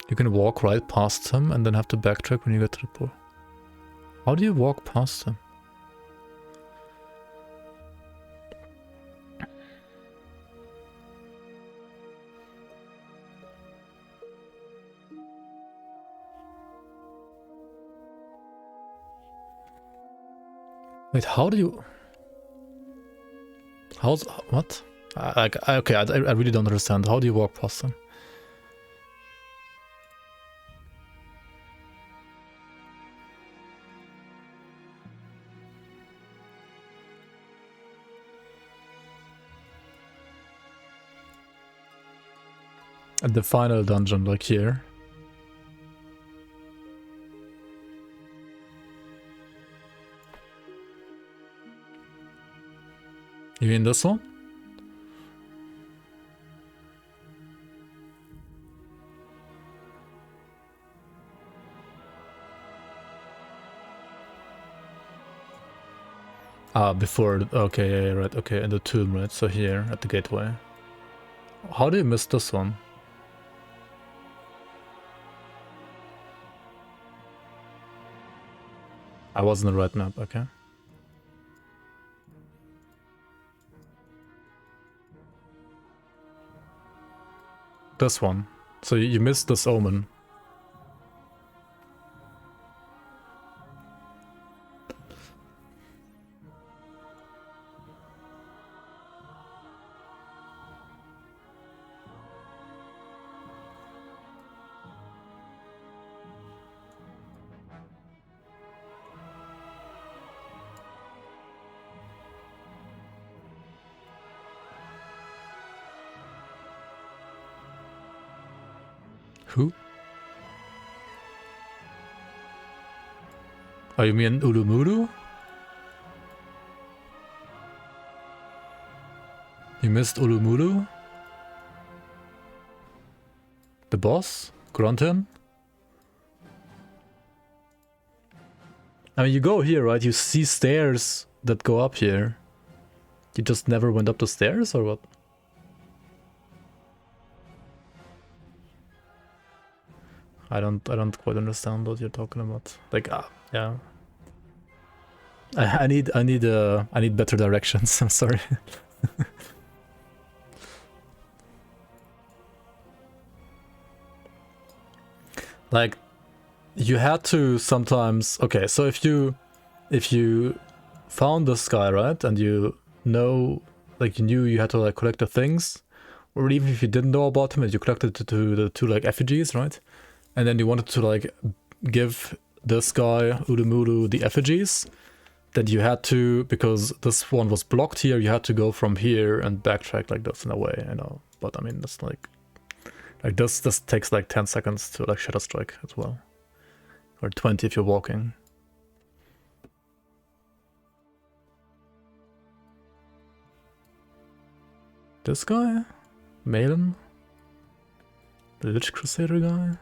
You can walk right past him and then have to backtrack when you get to the pool. How do you walk past him? Wait, how do you... What? Okay, I really don't understand. How do you walk past him? At the final dungeon, like here. You mean this one? Ah, before, okay, yeah, right, okay, in the tomb, right, so here, at the gateway. How do you miss this one? I was in the right map, okay. This one. So you missed this omen. Who? Oh, you mean Ulumuru? You missed Ulumuru? The boss? Grunton? I mean, you go here, right? You see stairs that go up here. You just never went up the stairs, or what? I don't quite understand what you're talking about. Like, yeah. I need better directions. I'm sorry. Like, you had to sometimes. Okay, so if you found this guy, right, and you know, like, you knew you had to like collect the things, or even if you didn't know about him and you collected to the two like effigies, right? And then you wanted to like give this guy, Ulumuru, the effigies, then you had to, because this one was blocked here, you had to go from here and backtrack like this in a way, you know. But I mean, that's like, Like this takes like 10 seconds to like Shadow Strike as well. Or 20 if you're walking. This guy? Malin? The Lich Crusader guy?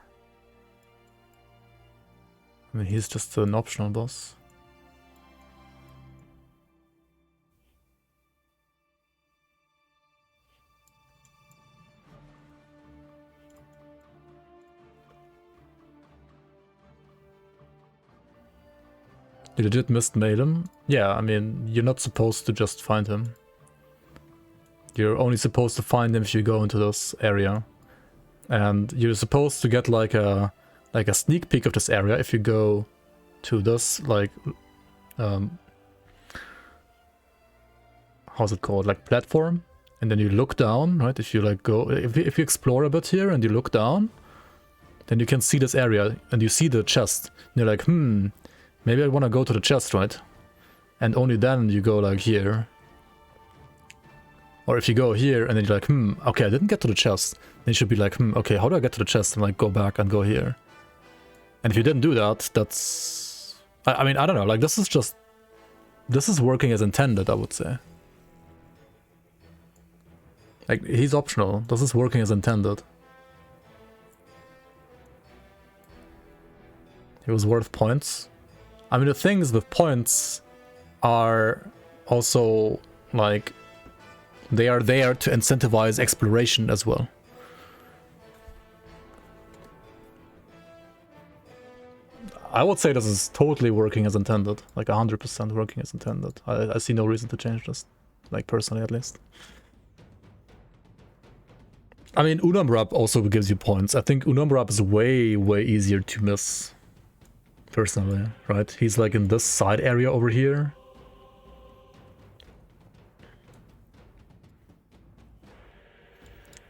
I mean, he's just an optional boss. You legit missed Malin? Yeah, I mean, you're not supposed to just find him. You're only supposed to find him if you go into this area. And you're supposed to get like a sneak peek of this area if you go to this, like, how's it called? Like platform. And then you look down, right? If you like go, if you explore a bit here and you look down, then you can see this area and you see the chest. And you're like, maybe I want to go to the chest, right? And only then you go like here. Or if you go here and then you're like, okay, I didn't get to the chest. Then you should be like, okay, how do I get to the chest? And like go back and go here. And if you didn't do that, that's... I mean, I don't know, like this is working as intended, I would say. Like, he's optional. This is working as intended. It was worth points. I mean, the things with points are also, like, they are there to incentivize exploration as well. I would say this is totally working as intended, like 100% working as intended. I see no reason to change this, like personally at least. I mean, Unam Rab also gives you points. I think Unam Rab is way, way easier to miss, personally, right? He's like in this side area over here.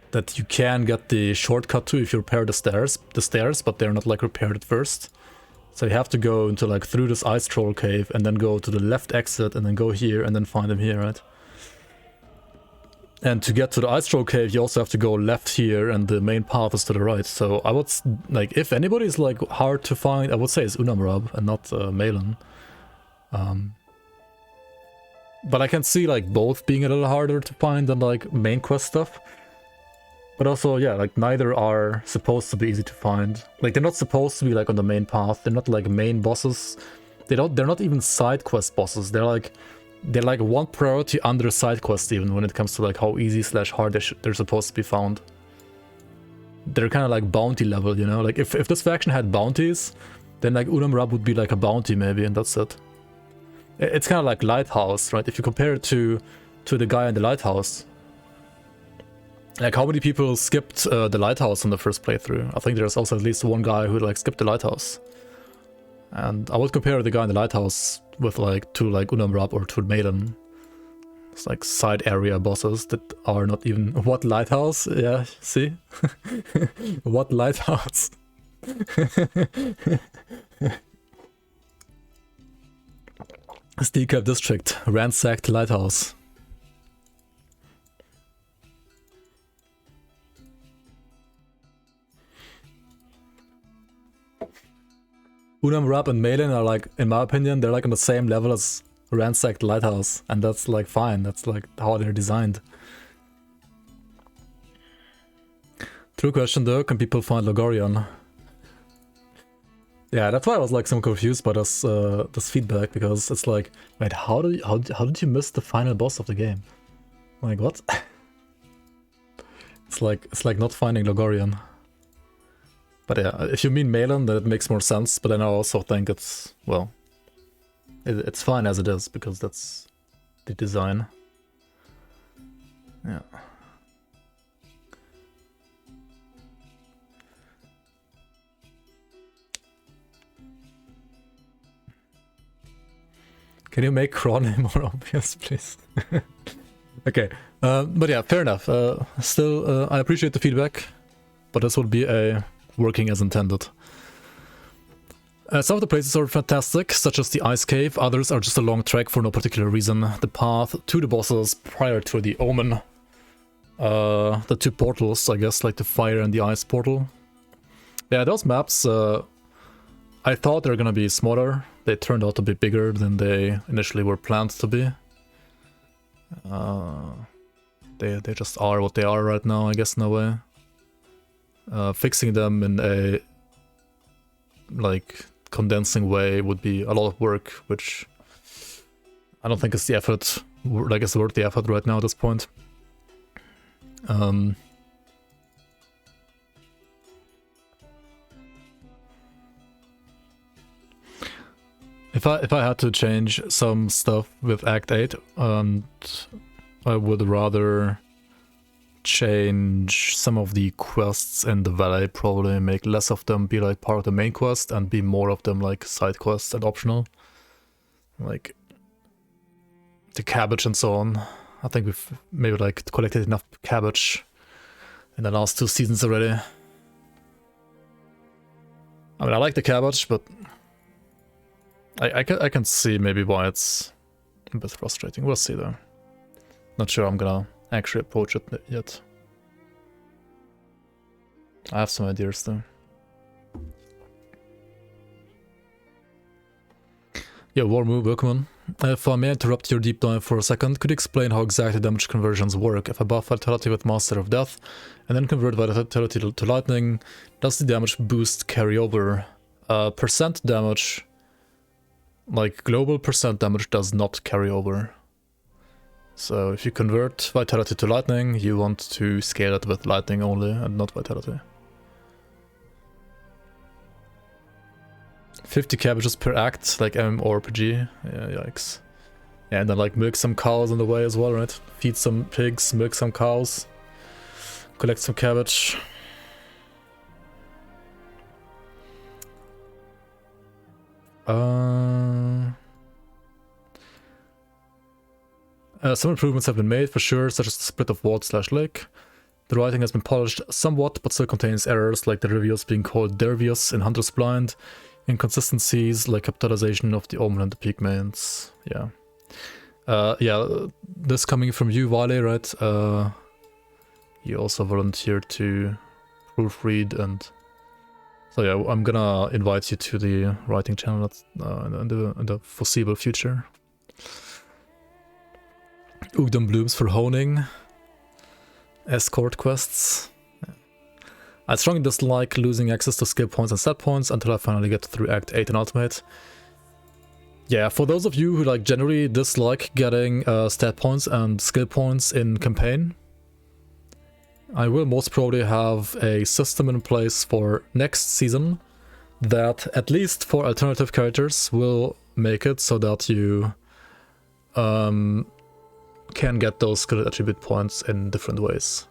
That you can get the shortcut to if you repair the stairs, but they're not like repaired at first. So you have to go into like through this ice troll cave and then go to the left exit and then go here and then find him here, right? And to get to the ice troll cave, you also have to go left here and the main path is to the right. So I would, like, if anybody is like hard to find, I would say it's Unam Rab and not Malin. But I can see like both being a little harder to find than like main quest stuff. But also, yeah, like neither are supposed to be easy to find. Like they're not supposed to be like on the main path. They're not like main bosses. They're not even side quest bosses. They're like one priority under side quest even when it comes to like how easy / hard they're supposed to be found. They're kind of like bounty level, you know? Like if this faction had bounties, then like Unam Rab would be like a bounty maybe and that's it. It's kind of like Lighthouse, right? If you compare it to the guy in the Lighthouse. Like, how many people skipped the Lighthouse in the first playthrough? I think there's also at least one guy who, like, skipped the Lighthouse. And I would compare the guy in the Lighthouse with, like, to, like, Unam Rab or to Malin. It's, like, side area bosses that are not even... What Lighthouse? Yeah, see? What Lighthouse? Steel Cap District. Ransacked Lighthouse. Unam Rab and Malin are like, in my opinion, they're like on the same level as Ransacked Lighthouse, and that's like fine, that's like how they're designed. True question though, can people find Logorion? Yeah, that's why I was like so confused by this feedback, because it's like, wait, how did you miss the final boss of the game? Like what? It's like not finding Logorion. But yeah, if you mean Malin, then it makes more sense, but then I also think it's, well, it's fine as it is, because that's the design. Yeah. Can you make Cron more obvious, please? Okay, but yeah, fair enough. Still, I appreciate the feedback, but this would be a working as intended. Some of the places are fantastic, such as the Ice Cave. Others are just a long trek for no particular reason. The path to the bosses prior to the Omen the two portals, I guess, like the fire and the ice portal. Yeah, those maps, I thought they were gonna be smaller. They turned out to be bigger than they initially were planned to be. They just are what they are right now, I guess, in a way. Fixing them in a like condensing way would be a lot of work, which I don't think is the effort, like it's worth the effort right now at this point. If I had to change some stuff with Act 8, and I would rather change some of the quests in the valley, probably make less of them be like part of the main quest and be more of them like side quests and optional. Like the cabbage and so on. I think we've maybe like collected enough cabbage in the last 2 seasons already. I mean, I like the cabbage, but I can see maybe why it's a bit frustrating. We'll see though. Not sure I'm gonna actually approach it yet. I have some ideas though. Yeah, Warmoo, welcome. If I may interrupt your deep dive for a second, could you explain how exactly damage conversions work? If I buff Vitality with Master of Death and then convert Vitality to Lightning, does the damage boost carry over? Percent damage, like global percent damage, does not carry over. So if you convert Vitality to Lightning, you want to scale it with Lightning only and not Vitality. 50 cabbages per act, like MMORPG. Yeah, yikes. Yeah, and then like milk some cows on the way as well, right? Feed some pigs, milk some cows, collect some cabbage. Some improvements have been made for sure, such as the split of ward/lake. The writing has been polished somewhat, but still contains errors like the reveals being called Dervius in Hunter's Blind, inconsistencies like capitalization of the Omen and the Pigmains. Yeah. Yeah, this coming from you, Wale, right? You also volunteered to proofread, and so yeah, I'm gonna invite you to the writing channel in the foreseeable future. Ugdom blooms for honing. Escort quests. I strongly dislike losing access to skill points and set points until I finally get through Act 8 in Ultimate. Yeah, for those of you who like generally dislike getting stat points and skill points in campaign, I will most probably have a system in place for next season that, at least for alternative characters, will make it so that you can get those skill attribute points in different ways.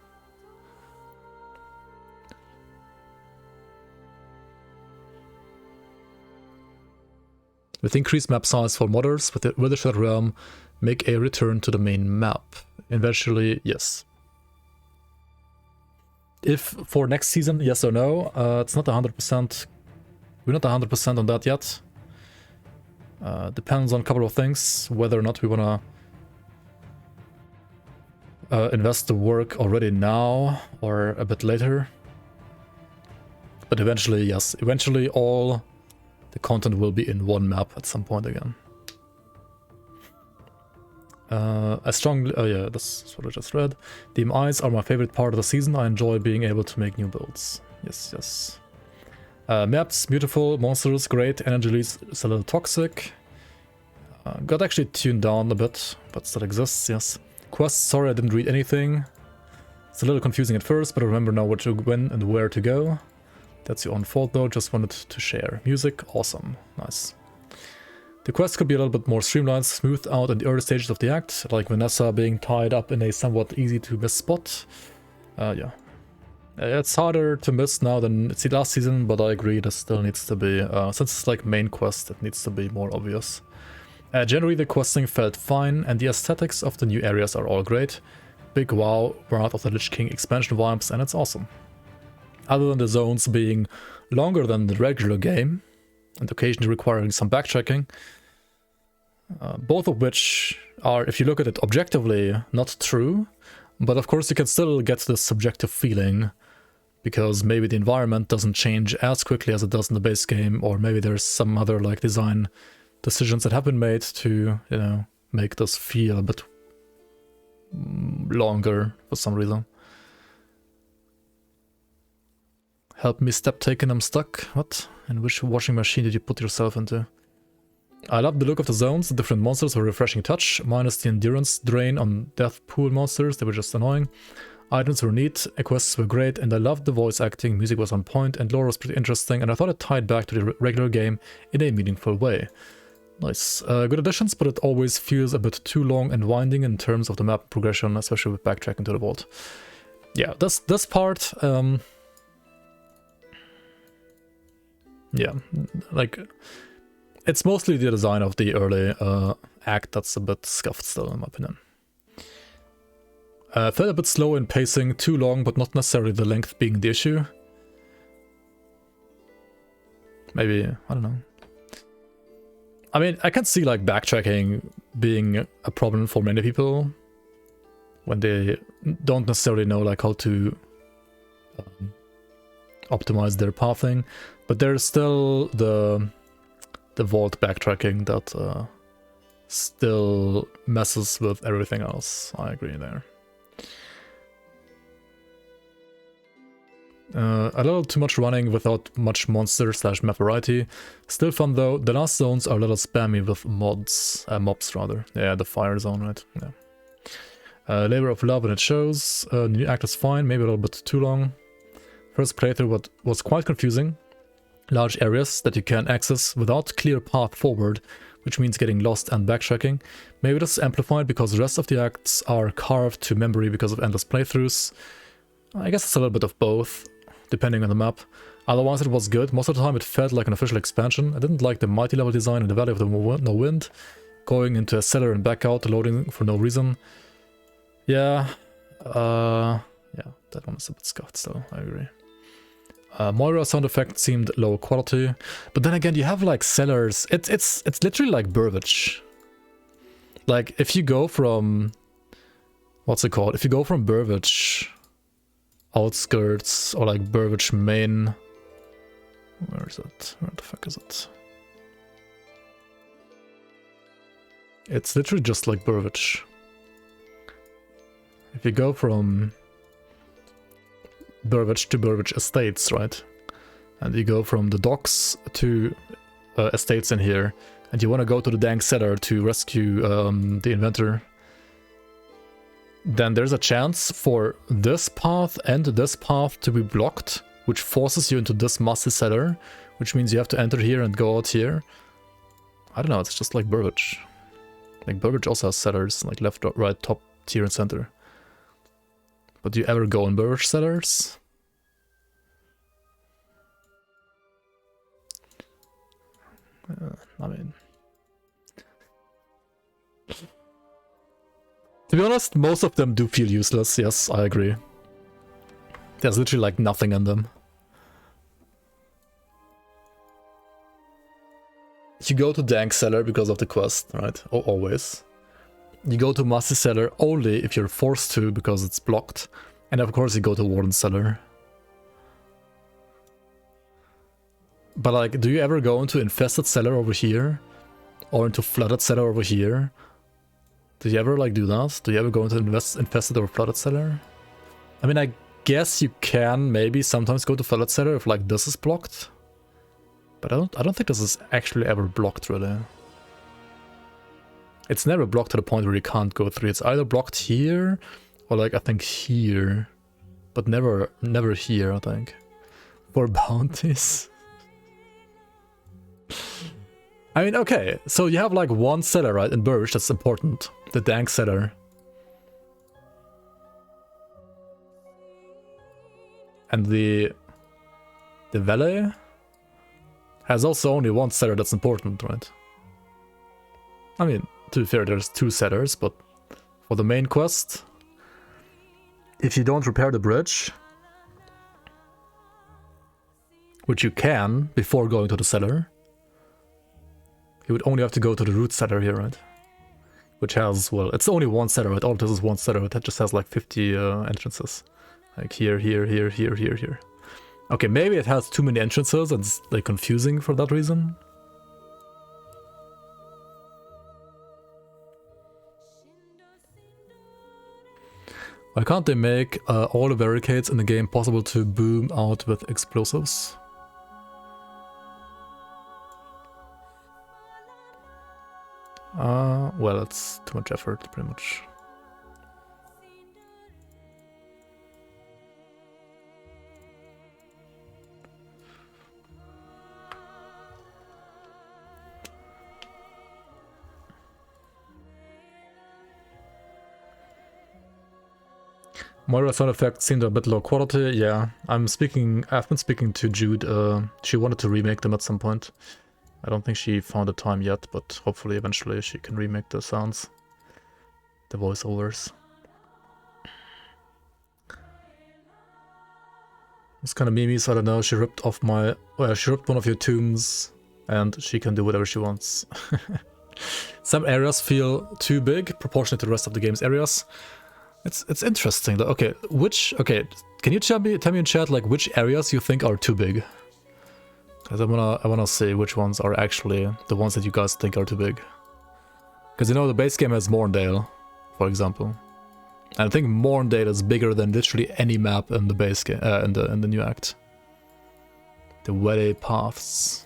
With increased map size for modders, with the Withershed Realm, make a return to the main map. Eventually, yes. If for next season, yes or no, it's not 100%. We're not 100% on that yet. Depends on a couple of things, whether or not we wanna invest the work already now or a bit later. But eventually, yes. Eventually all the content will be in one map at some point again. I strongly... oh yeah, that's what I just read. The eyes are my favorite part of the season. I enjoy being able to make new builds. Yes, yes. Maps, beautiful. Monsters, great. Energy leads is a little toxic. Got actually tuned down a bit, but still exists, yes. Quests, sorry I didn't read anything. It's a little confusing at first, but I remember now when and where to go. That's your own fault though, just wanted to share. Music, awesome, nice. The quest could be a little bit more streamlined, smoothed out in the early stages of the act, like Vanessa being tied up in a somewhat easy to miss spot. Yeah. It's harder to miss now than it's the last season, but I agree this still needs to be, since it's like main quest, it needs to be more obvious. Generally the questing felt fine, and the aesthetics of the new areas are all great. Big wow, Wrath of the Lich King expansion vibes, and it's awesome. Other than the zones being longer than the regular game, and occasionally requiring some backtracking, both of which are, if you look at it objectively, not true, But of course you can still get this subjective feeling, because maybe the environment doesn't change as quickly as it does in the base game, or maybe there's some other like design decisions that have been made to, you know, make this feel a bit longer for some reason. Help me, step taken, I'm stuck. What? And which washing machine did you put yourself into? I love the look of the zones. The different monsters were a refreshing touch, minus the endurance drain on death pool monsters. They were just annoying. Items were neat, quests were great, and I loved the voice acting. Music was on point, and lore was pretty interesting, and I thought it tied back to the regular game in a meaningful way. Nice. Good additions, but it always feels a bit too long and winding in terms of the map progression, especially with backtracking to the vault. Yeah, this part, yeah, like, it's mostly the design of the early act that's a bit scuffed still, in my opinion. Felt a bit slow in pacing, too long, but not necessarily the length being the issue. Maybe, I don't know. I mean, I can see like backtracking being a problem for many people when they don't necessarily know like how to optimize their pathing, but there's still the vault backtracking that still messes with everything else. I agree there. A little too much running without much monster / map variety. Still fun though. The last zones are a little spammy with mobs rather. Yeah, the fire zone, right? Yeah. Labor of love and it shows. New act is fine, maybe a little bit too long. First playthrough was quite confusing. Large areas that you can access without clear path forward, which means getting lost and backtracking. Maybe this is amplified because the rest of the acts are carved to memory because of endless playthroughs. I guess it's a little bit of both, depending on the map. Otherwise it was good. Most of the time it felt like an official expansion. I didn't like the mighty level design in the Valley of the No Wind. Going into a cellar and back out, loading for no reason. Yeah, yeah, that one is a bit scuffed still, I agree. Moira sound effect seemed low quality, but then again you have like cellars. It's literally like Burbage. Like if you go from, what's it called? If you go from Burbage outskirts or like Burbage main, where is it? Where the fuck is it? It's literally just like Burbage. If you go from Burbage to Burbage Estates, right? And you go from the docks to estates in here, and you want to go to the dank cellar to rescue the inventor, then there's a chance for this path and this path to be blocked, which forces you into this massive cellar, which means you have to enter here and go out here. I don't know, it's just like Burbage. Like Burbage also has cellars, like left, right, top, tier, and center. But do you ever go in Burbage cellars? I mean... To be honest, most of them do feel useless, yes, I agree. There's literally like nothing in them. You go to Dank Cellar because of the quest, right? Always. You go to Massy Cellar only if you're forced to because it's blocked. And of course you go to Warden Cellar. But like, do you ever go into Infested Cellar over here? Or into Flooded Cellar over here? Do you ever like do that? Do you ever go into Infested or Flooded Cellar? I mean, I guess you can maybe sometimes go to Flooded Cellar if like this is blocked. But I don't think this is actually ever blocked really. It's never blocked to the point where you can't go through. It's either blocked here or like I think here. But never here, I think. For bounties. I mean, okay, so you have like one cellar, right, in Burbage that's important. The Dank Cellar. And the Valley has also only one cellar that's important, right? I mean, to be fair, there's two cellars, but for the main quest, if you don't repair the bridge, which you can before going to the cellar, you would only have to go to the root cellar here, right? You which has, well, it's only one setter, right? All this is one setter, that just has like 50 entrances. Like here, here, here, here, here, here. Okay, maybe it has too many entrances and it's like confusing for that reason. Why can't they make all the barricades in the game possible to boom out with explosives? Well, it's too much effort, pretty much. Moira sound effects seemed a bit low quality. Yeah, I've been speaking to Jude. She wanted to remake them at some point. I don't think she found the time yet, but hopefully eventually she can remake the sounds, the voiceovers. It's kind of memes, I don't know. She ripped off she ripped one of your tombs, and she can do whatever she wants. Some areas feel too big, proportionate to the rest of the game's areas. It's interesting though. Okay, can you tell me in chat like which areas you think are too big? Because I wanna see which ones are actually the ones that you guys think are too big. Because you know the base game has Morndale, for example. And I think Morndale is bigger than literally any map in the base game in the new act. The Weddy Paths.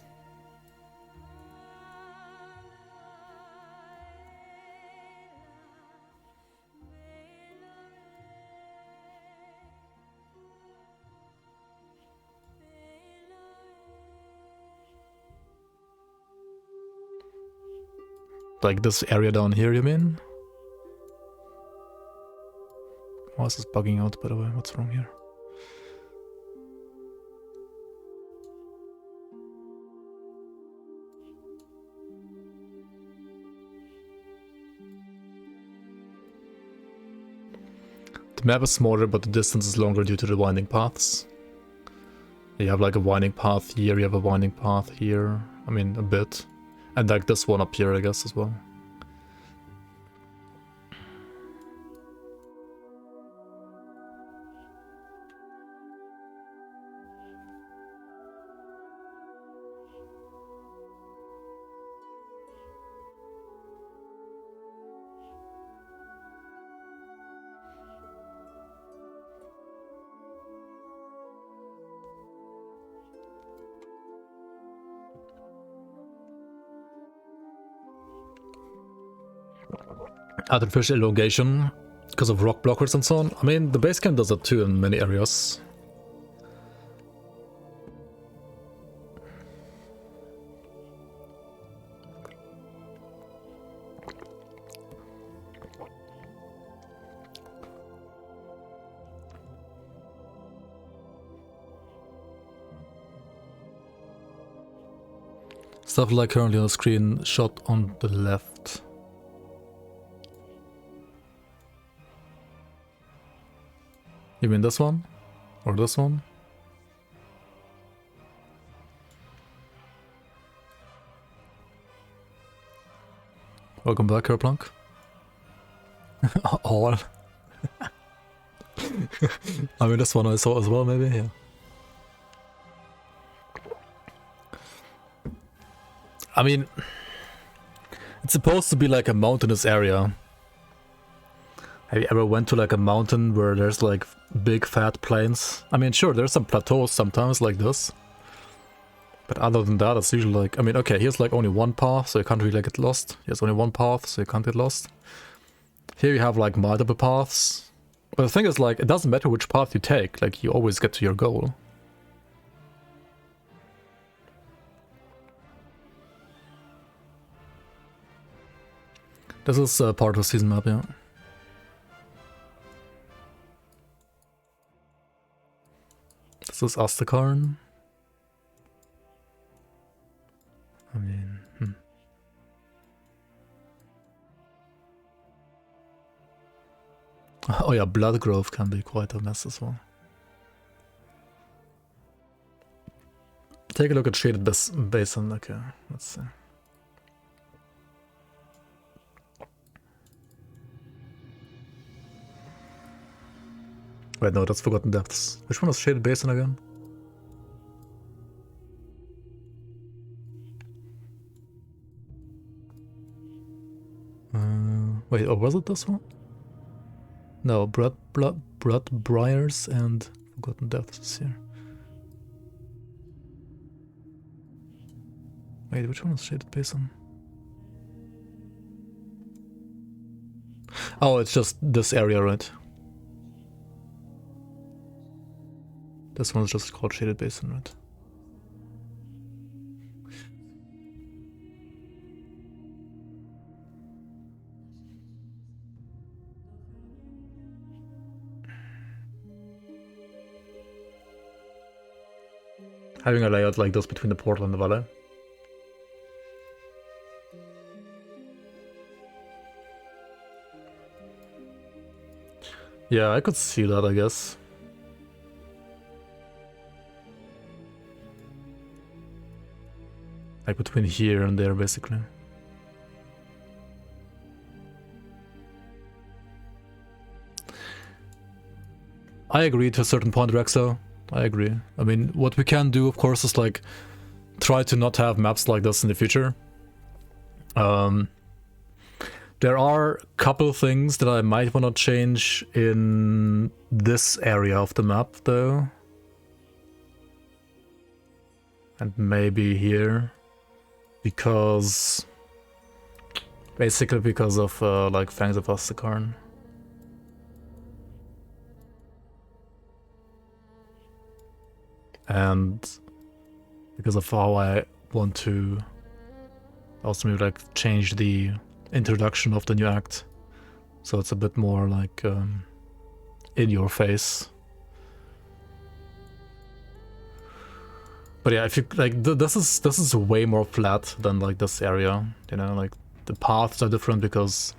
Like this area down here, you mean? Why is this bugging out, by the way? What's wrong here? The map is smaller, but the distance is longer due to the winding paths. You have like a winding path here, you have a winding path here. I mean, a bit. And like this one up here, I guess, as well. Artificial elongation because of rock blockers and so on. I mean, the base game does that too in many areas. Stuff like currently on the screen, shot on the left. You mean this one? Or this one? Welcome back, Kerplunk. All. I mean, this one I saw as well, maybe, yeah. I mean, it's supposed to be like a mountainous area. Have you ever went to like a mountain where there's like big fat plains? I mean, sure, there's some plateaus sometimes like this. But other than that, it's usually like, I mean, okay, here's like only one path, so you can't really get lost. Here's only one path, so you can't get lost. Here you have like multiple paths. But the thing is like, it doesn't matter which path you take, like you always get to your goal. This is part of a season map, yeah. This is Astakarn. I mean, Oh yeah, Bloodgrove can be quite a mess as well. Take a look at Shaded Basin. Okay, let's see. Wait, no, that's Forgotten Depths. Which one is Shaded Basin again? Wait, or was it this one? No, Briars and Forgotten Depths is here. Wait, which one is Shaded Basin? Oh, it's just this area, right? This one's just called Shaded Basin, right? Having a layout like this between the portal and the valley. Yeah, I could see that, I guess. Like between here and there, basically. I agree to a certain point, Rexo. I agree. I mean, what we can do, of course, is like try to not have maps like this in the future. There are a couple things that I might want to change in this area of the map, though. And maybe here. Because... basically because of, like, Fangs of Ostakarn. And because of how I want to also maybe like change the introduction of the new act, so it's a bit more like in your face. But yeah, if you like, this is way more flat than like this area. You know, like the paths are different because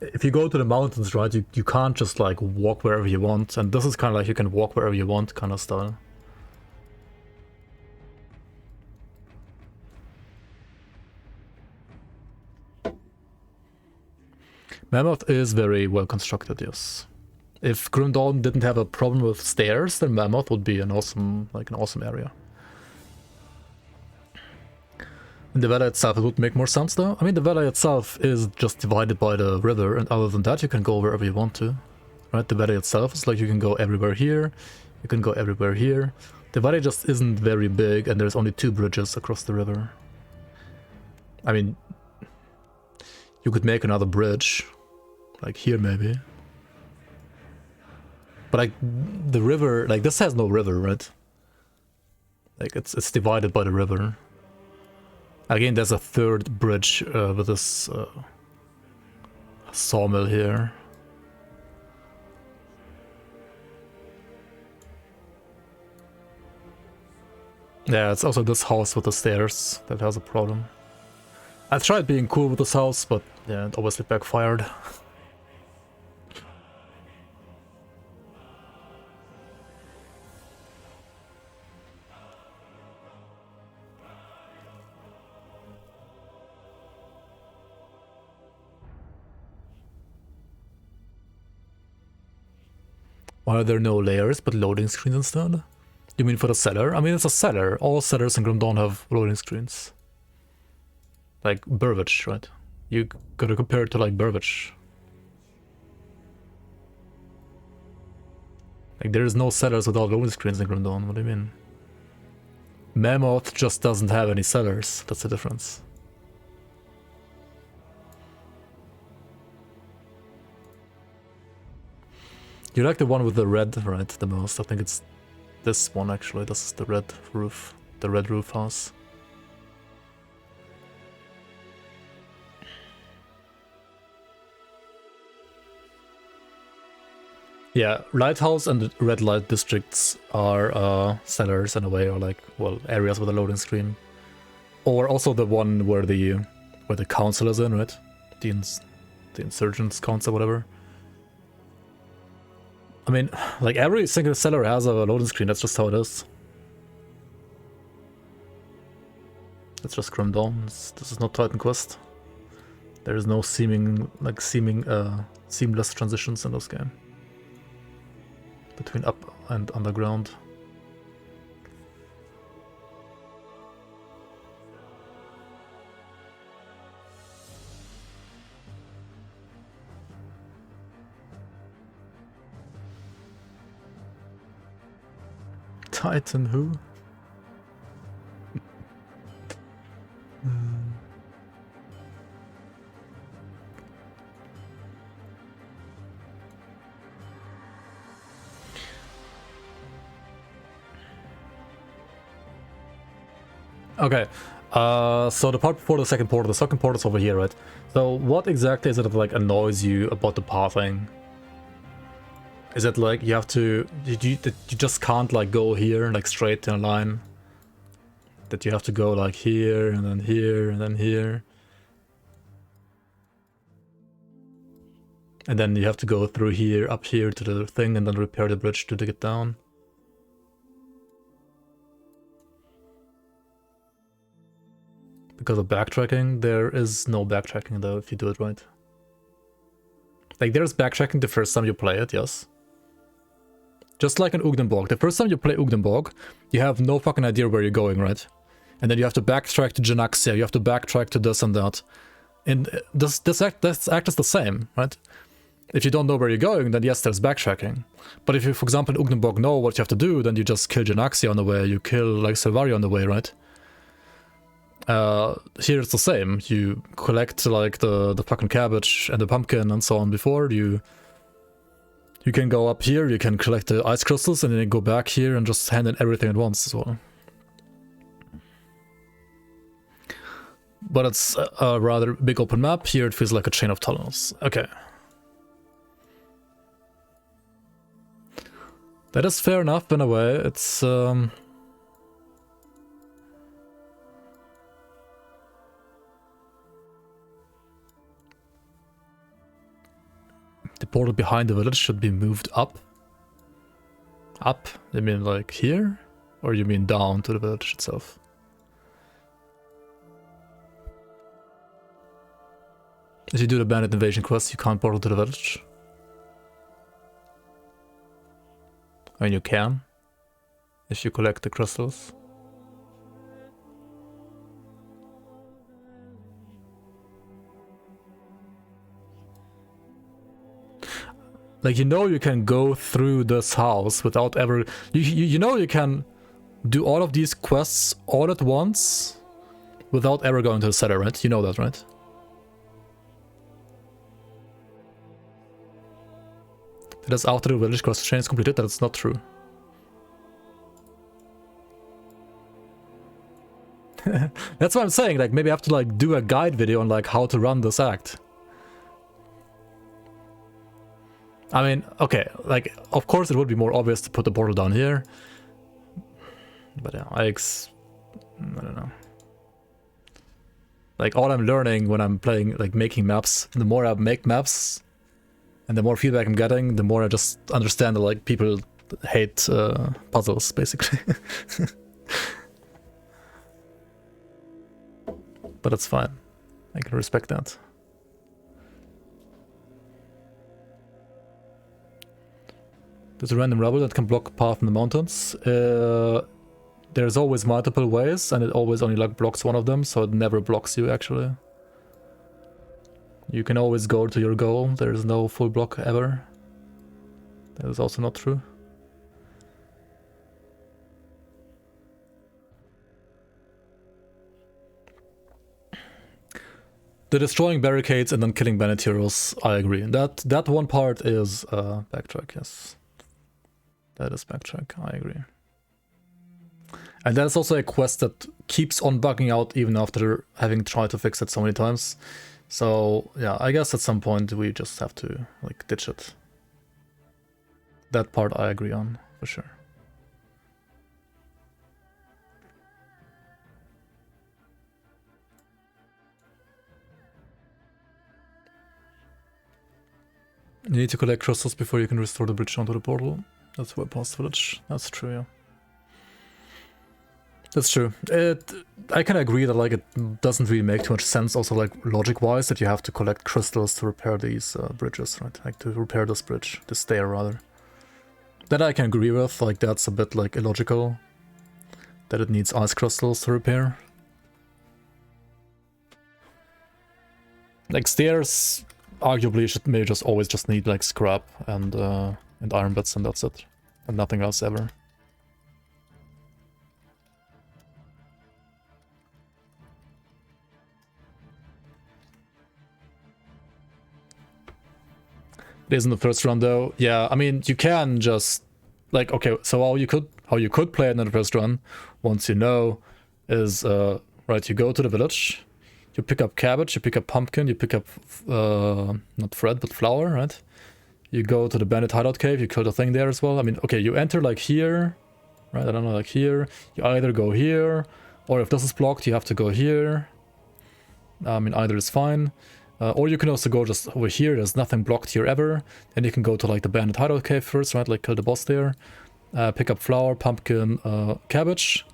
if you go to the mountains, right, you can't just like walk wherever you want, and this is kind of like you can walk wherever you want kind of style. Mammoth is very well constructed, yes. If Grim Dawn didn't have a problem with stairs, then Mammoth would be an awesome area. In the valley itself, it would make more sense though. I mean, the valley itself is just divided by the river, and other than that, you can go wherever you want to. Right? The valley itself is like you can go everywhere here, you can go everywhere here. The valley just isn't very big, and there's only 2 bridges across the river. I mean, you could make another bridge. Like here, maybe. But like the river, like this has no river, right? Like it's divided by the river. Again, there's a 3rd bridge with this sawmill here. Yeah, it's also this house with the stairs that has a problem. I tried being cool with this house, but yeah, it obviously backfired. Why are there no layers but loading screens instead? You mean for the cellar? I mean, it's a cellar. All cellars in Grim Dawn have loading screens. Like Burvich, right? You gotta compare it to like Burvich. Like there is no cellars without loading screens in Grim Dawn. What do you mean? Mammoth just doesn't have any cellars. That's the difference. You like the one with the red, right, the most? I think it's this one, actually. This is the red roof. The red roof house. Yeah, Lighthouse and Red Light districts are cellars in a way, or like, well, areas with a loading screen. Or also the one where the council is in, right? The Insurgents Council, whatever. I mean, like every single cellar has a loading screen, that's just how it is. It's just Grim Dawn. This is not Titan Quest. There is no seamless transitions in this game. between up and underground. Titan who? Okay, so the part before the second portal is over here, right? So what exactly is it that like annoys you about the pathing? Is it like you have to, you just can't like go here like straight in a line? That you have to go like here and then here and then here? And then you have to go through here, up here to the thing and then repair the bridge to dig it down? Because of backtracking? There is no backtracking though if you do it right. Like there's backtracking the first time you play it, yes. Just like in Ugdenborg. The first time you play Ugdenborg, you have no fucking idea where you're going, right? And then you have to backtrack to Genaxia, you have to backtrack to this and that. And this act is the same, right? If you don't know where you're going, then yes, there's backtracking. But if you, for example, in Ugdenborg know what you have to do, then you just kill Genaxia on the way, you kill like Silvaria on the way, right? Here it's the same. You collect like the fucking cabbage and the pumpkin and so on before. You can go up here, you can collect the ice crystals and then go back here and just hand in everything at once as well. But it's a rather big open map. Here it feels like a chain of tunnels. Okay. That is fair enough in a way. It's the portal behind the village should be moved up. Up? You mean like here? Or you mean down to the village itself? If you do the bandit invasion quest, you can't portal to the village. I mean, you can, if you collect the crystals. Like, you know you can go through this house without ever... You know you can do all of these quests all at once without ever going to the cellar, right? You know that, right? It is after the village quest chain is completed. That is not true. That's what I'm saying. Like, maybe I have to like do a guide video on like how to run this act. I mean, okay, like of course it would be more obvious to put the portal down here, but yeah, I don't know. Like all I'm learning when I'm playing, like making maps, the more I make maps, and the more feedback I'm getting, the more I just understand that like people hate puzzles, basically. But it's fine. I can respect that. There's a random rubble that can block a path in the mountains. There's always multiple ways, and it always only like blocks one of them, so it never blocks you actually. You can always go to your goal. There is no full block ever. That is also not true. The destroying barricades and then killing bandit heroes, I agree. That one part is backtrack, yes. That is backtrack, I agree. And that's also a quest that keeps on bugging out even after having tried to fix it so many times. So yeah, I guess at some point we just have to like ditch it. That part I agree on, for sure. You need to collect crystals before you can restore the bridge onto the portal. That's where past village. That's true, yeah. That's true. I can agree that like it doesn't really make too much sense also like logic-wise that you have to collect crystals to repair these bridges, right? Like to repair this bridge, this stair rather. That I can agree with, like that's a bit like illogical. That it needs ice crystals to repair. Like stairs, arguably should maybe just always just need like scrap and iron bits and that's it. And nothing else ever. It is in the first run though. Yeah, I mean you can just like okay, so how you could play it in the first run, once you know, is right, you go to the village, you pick up cabbage, you pick up pumpkin, you pick up not thread but flour, right? You go to the bandit hideout cave, you kill the thing there as well. I mean, okay, you enter like here, right? I don't know, like here. You either go here, or if this is blocked, you have to go here. I mean, either is fine. Or you can also go just over here, there's nothing blocked here ever. Then you can go to like the bandit hideout cave first, right? Like kill the boss there. Pick up flour, pumpkin, cabbage.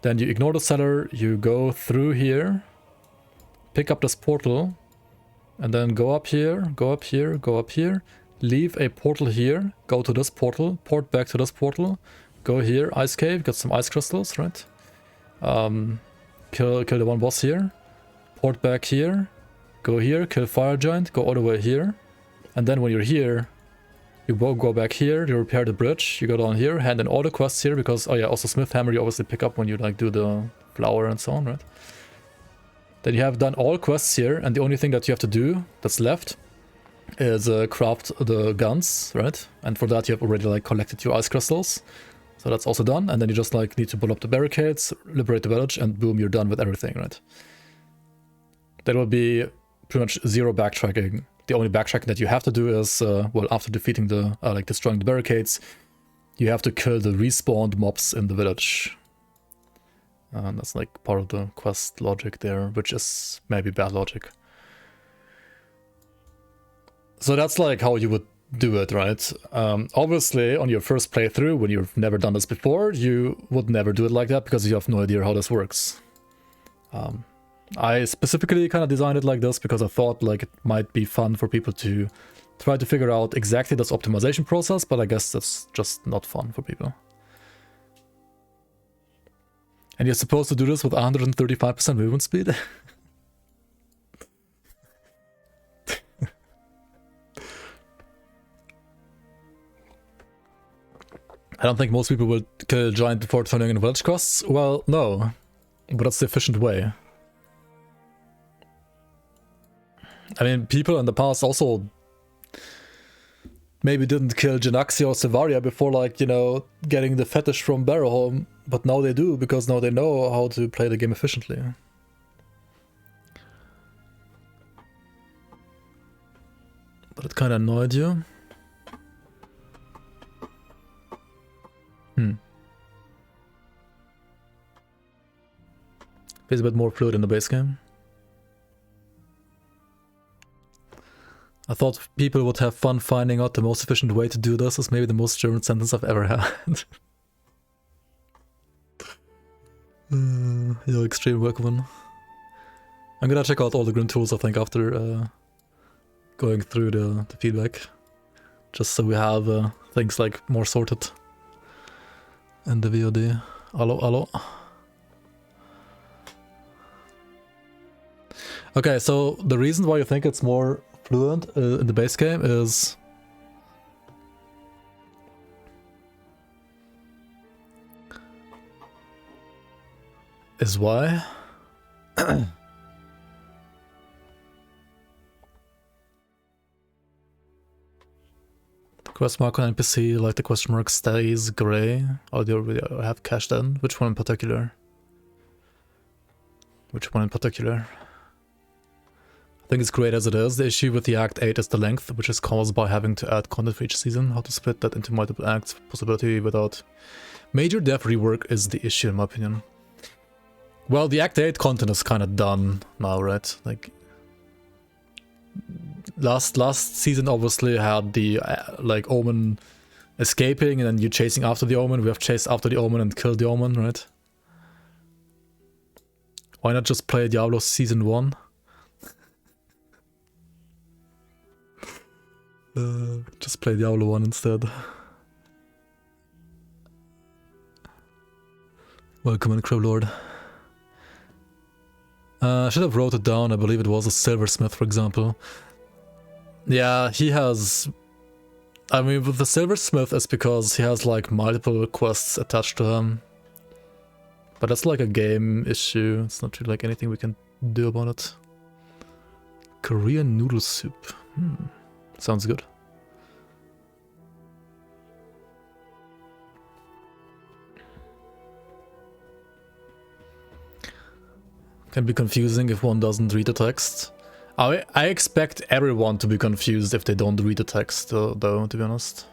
Then you ignore the cellar, you go through here. Pick up this portal. And then go up here, go up here, go up here. Leave a portal here, go to this portal, port back to this portal. Go here, ice cave, get some ice crystals, right? Kill the one boss here. Port back here. Go here, kill fire giant, go all the way here. And then when you're here, you go back here, you repair the bridge, you go down here, hand in all the quests here, because, oh yeah, also Smith Hammer you obviously pick up when you like do the flower and so on, right? Then you have done all quests here, and the only thing that you have to do that's left is craft the guns, right? And for that you have already like collected your ice crystals. So that's also done, and then you just like need to pull up the barricades, liberate the village, and boom, you're done with everything, right? There will be pretty much zero backtracking. The only backtracking that you have to do is, well, after defeating the, like destroying the barricades, you have to kill the respawned mobs in the village. And that's like part of the quest logic there, which is maybe bad logic. So that's like how you would do it, right? Obviously, on your first playthrough, when you've never done this before, you would never do it like that because you have no idea how this works. I specifically kind of designed it like this because I thought like it might be fun for people to try to figure out exactly this optimization process, but I guess that's just not fun for people. And you're supposed to do this with 135% movement speed? I don't think most people will kill a giant before turning in village quests. Well, no, but that's the efficient way. I mean, people in the past also maybe didn't kill Janaxia or Sevaria before, like, you know, getting the fetish from Barrowholm, but now they do, because now they know how to play the game efficiently. But it kinda annoyed you. Feels a bit more fluid in the base game. I thought people would have fun finding out the most efficient way to do this is maybe the most German sentence I've ever had. You're extreme workman. I'm gonna check out all the Grim tools, I think, after going through the feedback. Just so we have things like more sorted in the VOD. Hello. Okay, so the reason why you think it's more fluent in the base game is why? Quest mark on NPC, like the question mark stays gray, or do you have cashed in? Which one in particular? I think it's great as it is. The issue with the Act 8 is the length, which is caused by having to add content for each season. How to split that into multiple acts possibility without major dev rework is the issue, in my opinion. Well, the Act 8 content is kind of done now, right? Like, last season obviously had the like Omen escaping and then you chasing after the Omen. We have chased after the Omen and killed the Omen, right? Why not just play Diablo Season 1? Just play Diablo 1 instead. Welcome in, Crow Lord. I should have wrote it down. I believe it was a silversmith, for example. Yeah, he has... I mean, with the silversmith, it's because he has like multiple quests attached to him. But that's like a game issue. It's not really like anything we can do about it. Korean noodle soup. Sounds good. Can be confusing if one doesn't read the text. I expect everyone to be confused if they don't read the text, though, to be honest.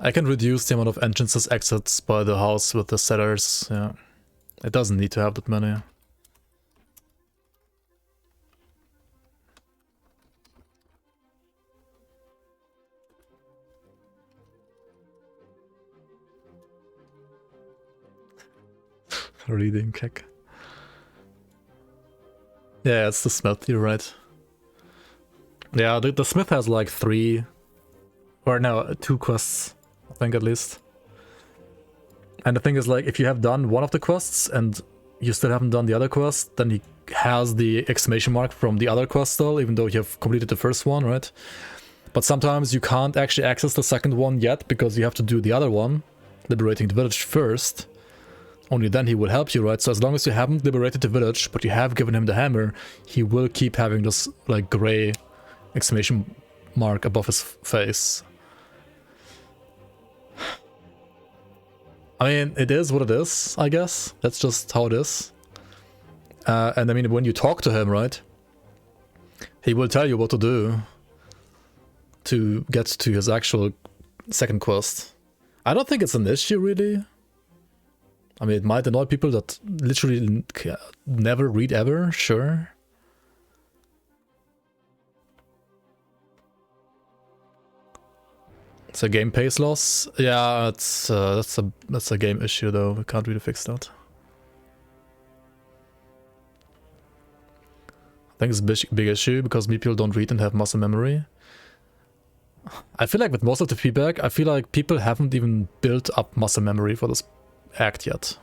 I can reduce the amount of entrances exits by the house with the sellers, yeah. It doesn't need to have that many. Reading kick. Yeah, it's the smith, you're right. Yeah, the smith has like 3, or no, 2 quests, I think at least. And the thing is, like, if you have done one of the quests and you still haven't done the other quest, then he has the exclamation mark from the other quest still, even though you have completed the first one, right? But sometimes you can't actually access the second one yet because you have to do the other one, liberating the village first. Only then he will help you, right? So as long as you haven't liberated the village, but you have given him the hammer, he will keep having this, like, gray exclamation mark above his face. I mean, it is what it is, I guess. That's just how it is. And I mean, when you talk to him, right? He will tell you what to do to get to his actual second quest. I don't think it's an issue, really. I mean, it might annoy people that literally never read ever, sure. It's a game pace loss. Yeah, it's that's a game issue though. We can't really fix that. I think it's a big issue because people don't read and have muscle memory. I feel like with most of the feedback, I feel like people haven't even built up muscle memory for this act yet.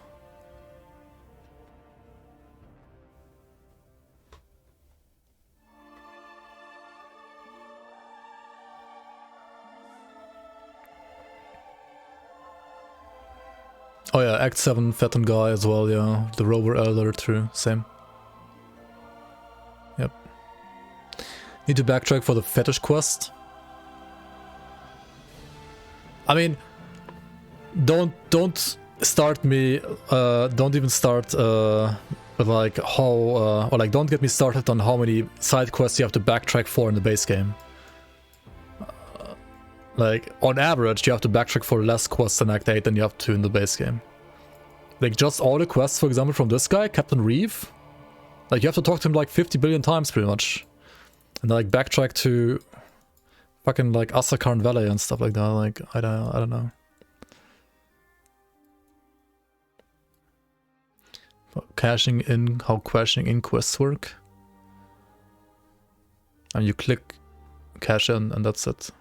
Oh yeah, Act 7 Phaeton guy as well, yeah. The Rover Elder, true, same. Yep. Need to backtrack for the fetish quest. I mean, don't start me, don't even start with like how, or like don't get me started on how many side quests you have to backtrack for in the base game. Like, on average, you have to backtrack for less quests in Act 8 than you have to in the base game. Like, just all the quests, for example, from this guy, Captain Reeve, like, you have to talk to him like 50 billion times, pretty much. And, like, backtrack to fucking, like, Asakarn Valley and stuff like that. Like, I don't know. Cashing in, how cashing in quests work. And you click cash in, and that's it.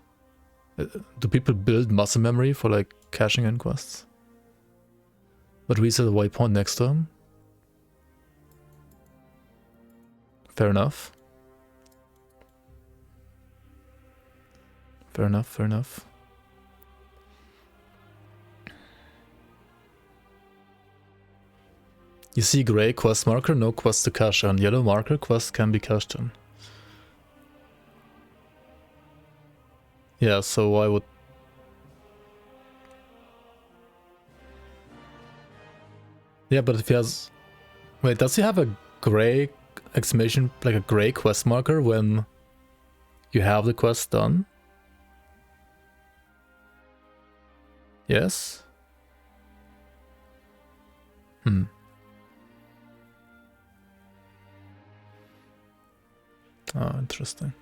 Do people build muscle memory for like caching in quests? But reset the waypoint next to him? Fair enough. Fair enough, fair enough. You see gray quest marker, no quest to cache in. Yellow marker, quest can be cached in. Yeah, so I would... Yeah, but if he has... Wait, does he have a gray exclamation, like a gray quest marker when you have the quest done? Yes? Oh, interesting.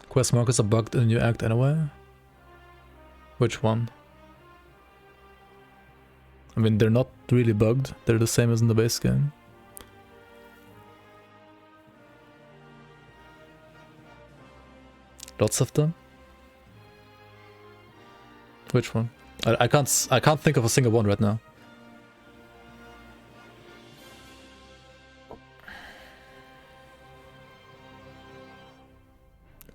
Quest markers are bugged in your act anyway? Which one? I mean, they're not really bugged. They're the same as in the base game. Lots of them. Which one? I can't think of a single one right now.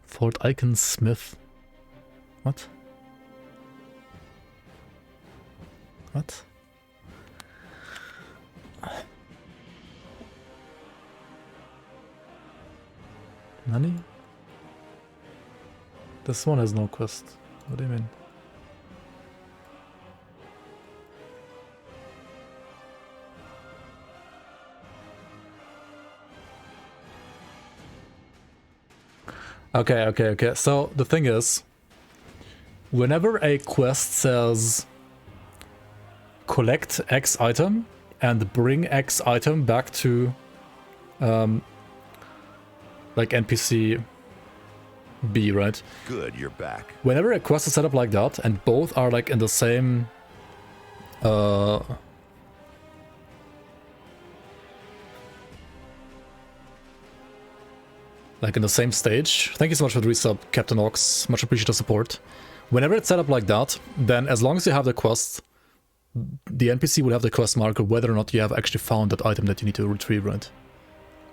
Fort Icon Smith. What? What? Nani? This one has no quest. What do you mean? Okay. So the thing is, whenever a quest says collect X item and bring X item back to like NPC B, right? Good, you're back. Whenever a quest is set up like that and both are like in the same like in the same stage. Thank you so much for the resub, Captain Ox. Much appreciated support. Whenever it's set up like that, then as long as you have the quest, the NPC will have the quest marker whether or not you have actually found that item that you need to retrieve, right?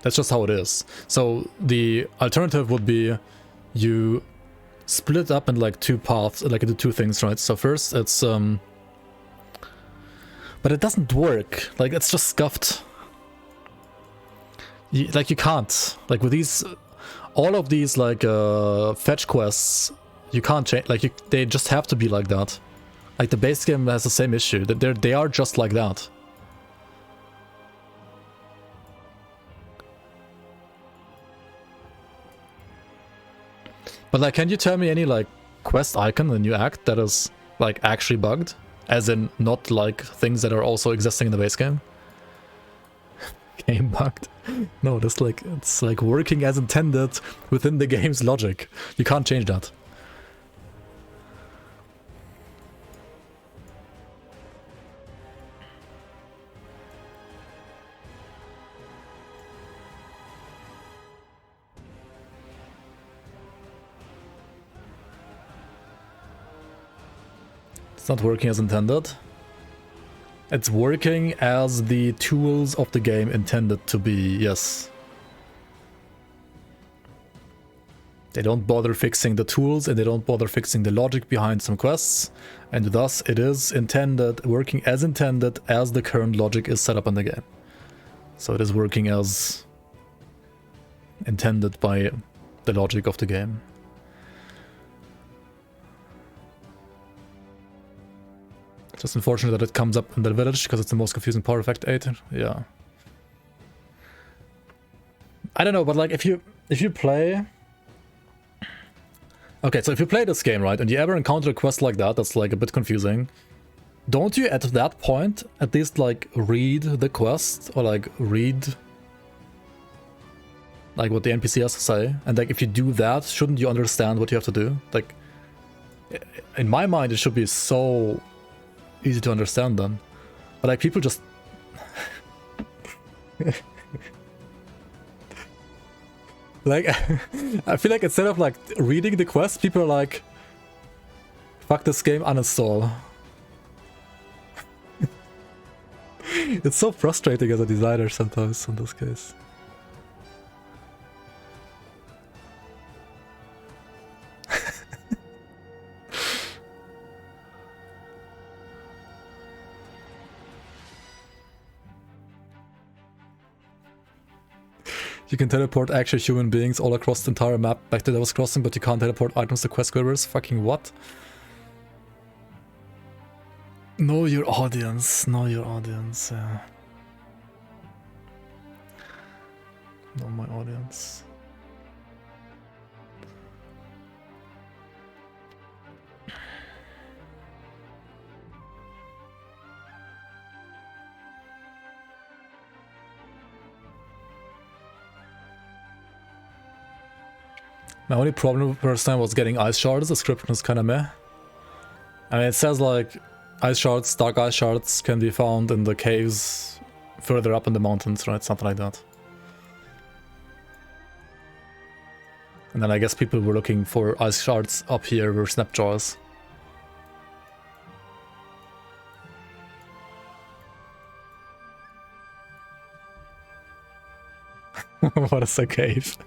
That's just how it is. So the alternative would be you split it up in like two paths, like into two things, right? So first it's but it doesn't work. Like it's just scuffed. You can't. Like with these, all of these like fetch quests, you can't change. Like they just have to be like that. Like the base game has the same issue. That they are just like that. But like, can you tell me any like quest icon in the new act that is like actually bugged, as in not like things that are also existing in the base game? Game bugged? No, that's like, it's like working as intended within the game's logic. You can't change that. It's not working as intended. It's working as the tools of the game intended to be, yes. They don't bother fixing the tools and they don't bother fixing the logic behind some quests, and thus it is intended, working as intended as the current logic is set up in the game. So it is working as intended by the logic of the game. Just unfortunate that it comes up in the village because it's the most confusing part of Act 8. Yeah. I don't know, but like if you play... Okay, so if you play this game, right, and you ever encounter a quest like that that's like a bit confusing, don't you at that point at least like read the quest or like read like what the NPC has to say? And like if you do that, shouldn't you understand what you have to do? Like in my mind it should be so easy to understand then. But like people just like I feel like instead of like reading the quest, people are like, fuck this game, uninstall. It's so frustrating as a designer sometimes in this case. You can teleport actual human beings all across the entire map back to Devil's Crossing, but you can't teleport items to quest quivers. Fucking what? Know your audience. Know your audience. Yeah. Know my audience. My only problem with the first time was getting ice shards. The description is kinda meh. I mean, it says like ice shards, dark ice shards can be found in the caves further up in the mountains, right? Something like that. And then I guess people were looking for ice shards up here were snapjaws. What is a cave?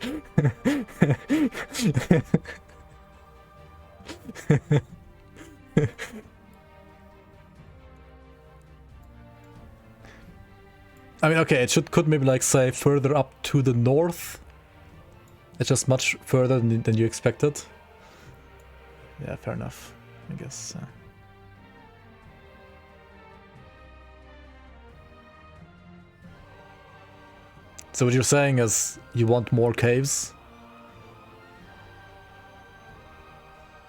I mean, okay, it could maybe like say further up to the north. It's just much further than you expected. Yeah, fair enough, I guess. So what you're saying is you want more caves?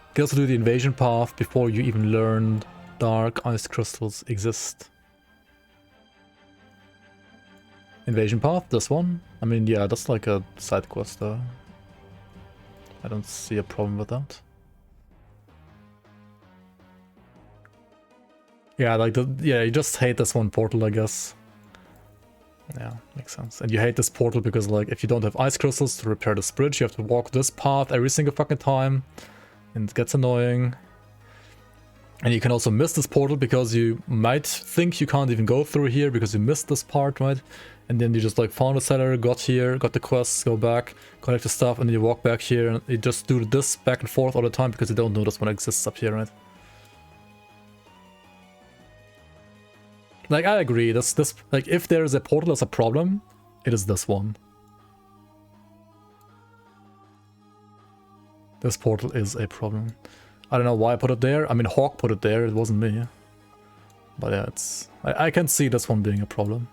You can also do the invasion path before you even learn dark ice crystals exist. Invasion path, this one? I mean, yeah, that's like a side quest though. I don't see a problem with that. Yeah, like you just hate this one portal, I guess. Yeah, makes sense. And you hate this portal because, like, if you don't have ice crystals to repair this bridge, you have to walk this path every single fucking time. And it gets annoying. And you can also miss this portal because you might think you can't even go through here because you missed this part, right? And then you just, like, found a cellar, got here, got the quests, go back, collect the stuff, and then you walk back here, and you just do this back and forth all the time because you don't know this one exists up here, right? Like, I agree, this like, if there is a portal as a problem, it is this one. This portal is a problem. I don't know why I put it there. I mean, Hawk put it there, it wasn't me. But yeah, it's... I can see this one being a problem.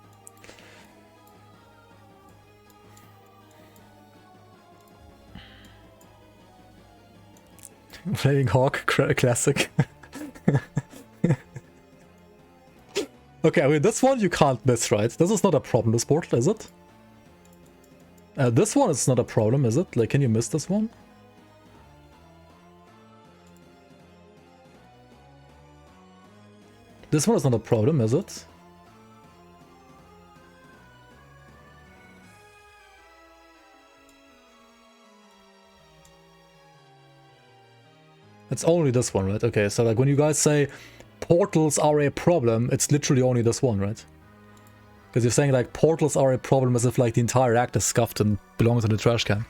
Playing Hawk, classic. Okay, I mean, this one you can't miss, right? This is not a problem, this portal, is it? This one is not a problem, is it? Like, can you miss this one? This one is not a problem, is it? It's only this one, right? Okay, so like when you guys say portals are a problem, it's literally only this one, right? Because you're saying like portals are a problem as if like the entire act is scuffed and belongs in the trash can.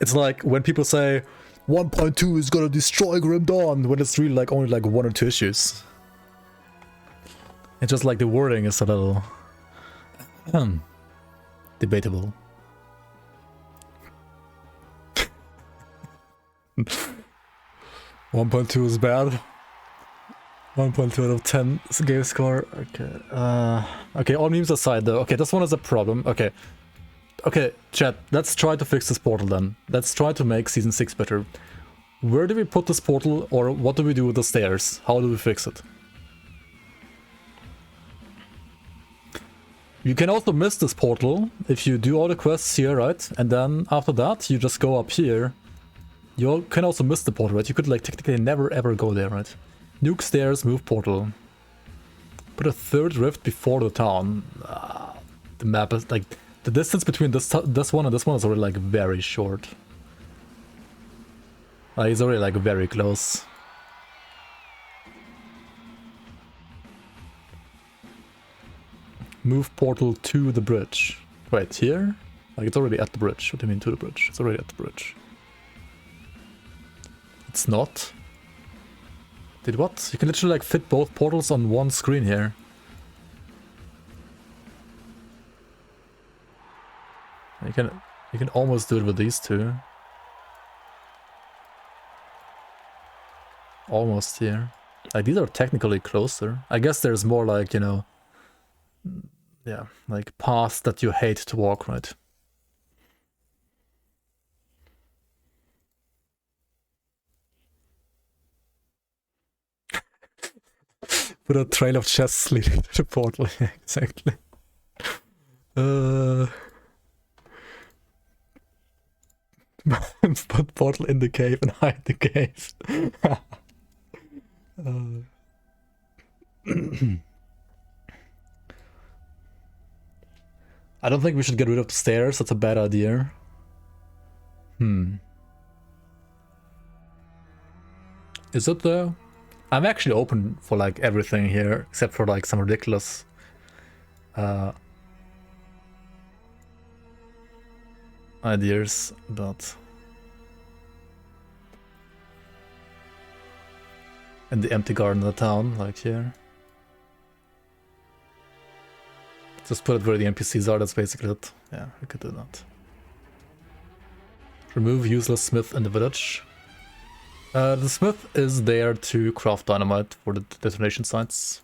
It's like when people say 1.2 is gonna destroy Grim Dawn when it's really like only like 1 or 2 issues. It's just like the wording is a little debatable. 1.2 is bad. 1.2 out of 10 game score. Okay. Okay, all memes aside though. Okay, this one is a problem. Okay. Okay, chat, let's try to fix this portal then. Let's try to make Season 6 better. Where do we put this portal, or what do we do with the stairs? How do we fix it? You can also miss this portal if you do all the quests here, right? And then after that, you just go up here. You can also miss the portal, right? You could like technically never ever go there, right? Nuke stairs, move portal. Put a third rift before the town. The map is like... The distance between this one and this one is already like very short. It's already like very close. Move portal to the bridge. Wait, here? Like it's already at the bridge. What do you mean to the bridge? It's already at the bridge. It's not. Did what? You can literally like fit both portals on one screen here. You can almost do it with these two. Almost here. Like these are technically closer. I guess there's more like, you know, yeah, like paths that you hate to walk, right? Put a trail of chests leading to the portal. Yeah, exactly. Put portal in the cave and hide the cave. I don't think we should get rid of the stairs. That's a bad idea. Is it though? I'm actually open for like everything here, except for like some ridiculous ideas, but in the empty garden of the town, like here. Just put it where the NPCs are, that's basically it. Yeah, we could do that. Remove useless smith in the village. The smith is there to craft dynamite for the detonation sites.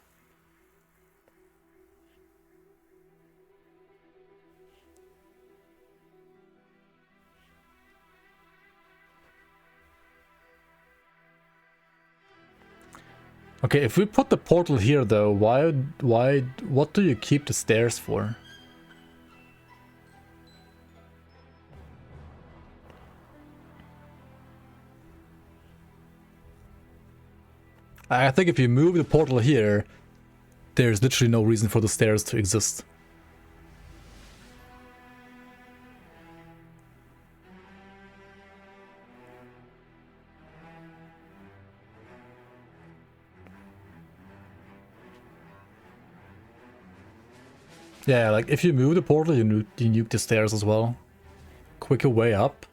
Okay, if we put the portal here though, what do you keep the stairs for? I think if you move the portal here, there's literally no reason for the stairs to exist. Yeah, like if you move the portal, you nuke the stairs as well. Quicker way up.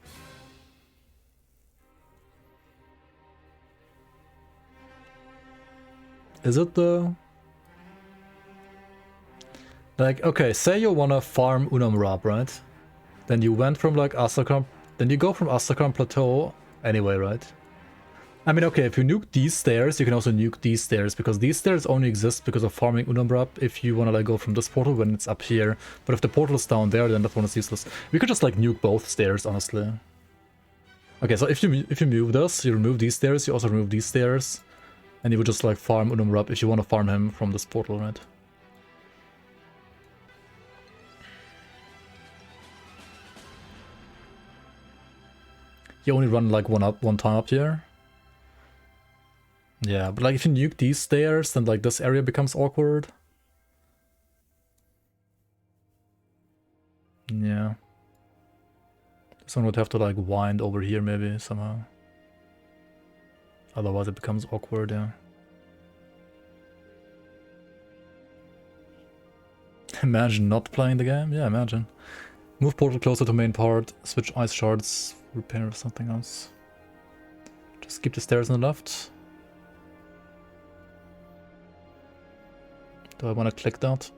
Is it though? Like, okay, say you wanna farm Unamrab, right? Then you went from like Astrakhan, then you go from Astrakhan Plateau anyway, right? I mean, okay, if you nuke these stairs, you can also nuke these stairs, because these stairs only exist because of farming Unamrab if you wanna like go from this portal when it's up here. But if the portal is down there, then that one is useless. We could just like nuke both stairs, honestly. Okay, so if you move this, you remove these stairs, you also remove these stairs. And you would just like farm Unamrab if you want to farm him from this portal, right? You only run like one time up here. Yeah, but like if you nuke these stairs, then like this area becomes awkward. Yeah. This one would have to like wind over here maybe somehow. Otherwise it becomes awkward, yeah. Imagine not playing the game? Yeah, imagine. Move portal closer to main part, switch ice shards, repair something else. Just keep the stairs on the left. Do I want to click that?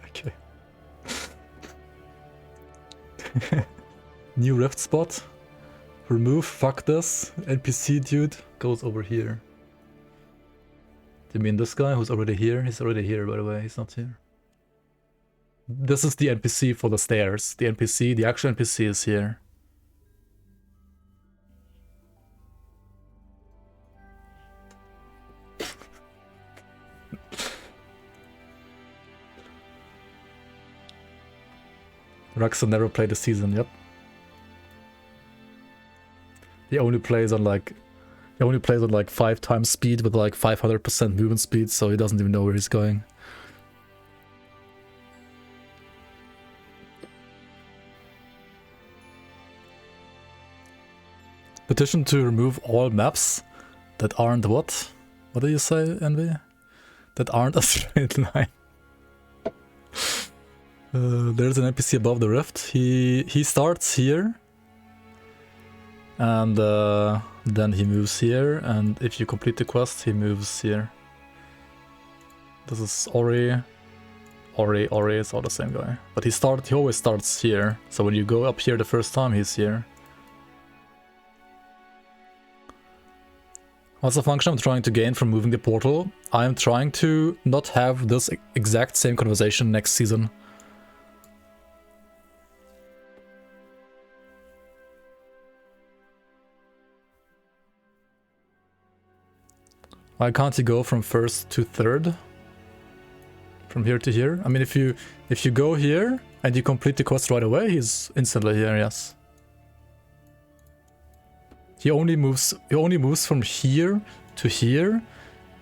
Okay. New rift spot. Remove, fuck this. NPC dude goes over here. Do you mean this guy who's already here? He's already here, by the way, he's not here. This is the NPC for the stairs. The NPC, the actual NPC is here. Raxon never played the season, yep. He only plays on like 5 times speed with like 500% movement speed, so he doesn't even know where he's going. Petition to remove all maps that aren't what? What do you say, Envy? That aren't a straight line. There's an NPC above the rift. He starts here. And then he moves here, and if you complete the quest, he moves here. This is Ori. Ori is all the same guy. But he always starts here. So when you go up here the first time, he's here. What's the function I'm trying to gain from moving the portal? I'm trying to not have this exact same conversation next season. Why can't you go from first to third? From here to here? I mean, if you go here and you complete the quest right away, he's instantly here, yes. He only moves from here to here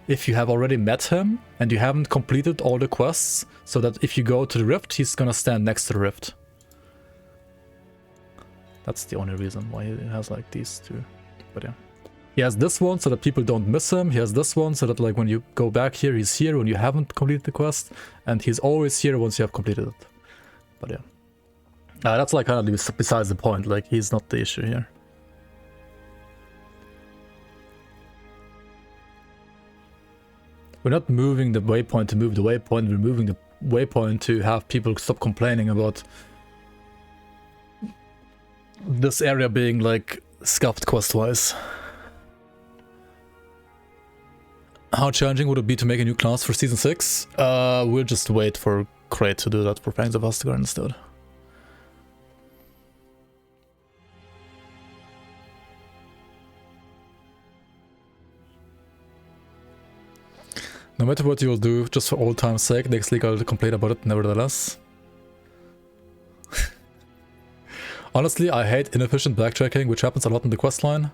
if you have already met him and you haven't completed all the quests, so that if you go to the rift, he's gonna stand next to the rift. That's the only reason why he has like these two. But yeah. He has this one so that people don't miss him. He has this one so that like when you go back here, he's here when you haven't completed the quest. And he's always here once you have completed it. But yeah. That's like kind of besides the point. Like he's not the issue here. We're not moving the waypoint to move the waypoint. We're moving the waypoint to have people stop complaining about this area being like scuffed quest-wise. How challenging would it be to make a new class for Season 6? We'll just wait for Crate to do that for Fangs of Asgard instead. No matter what you will do, just for old time's sake, next league I'll complain about it nevertheless. Honestly, I hate inefficient backtracking, which happens a lot in the questline.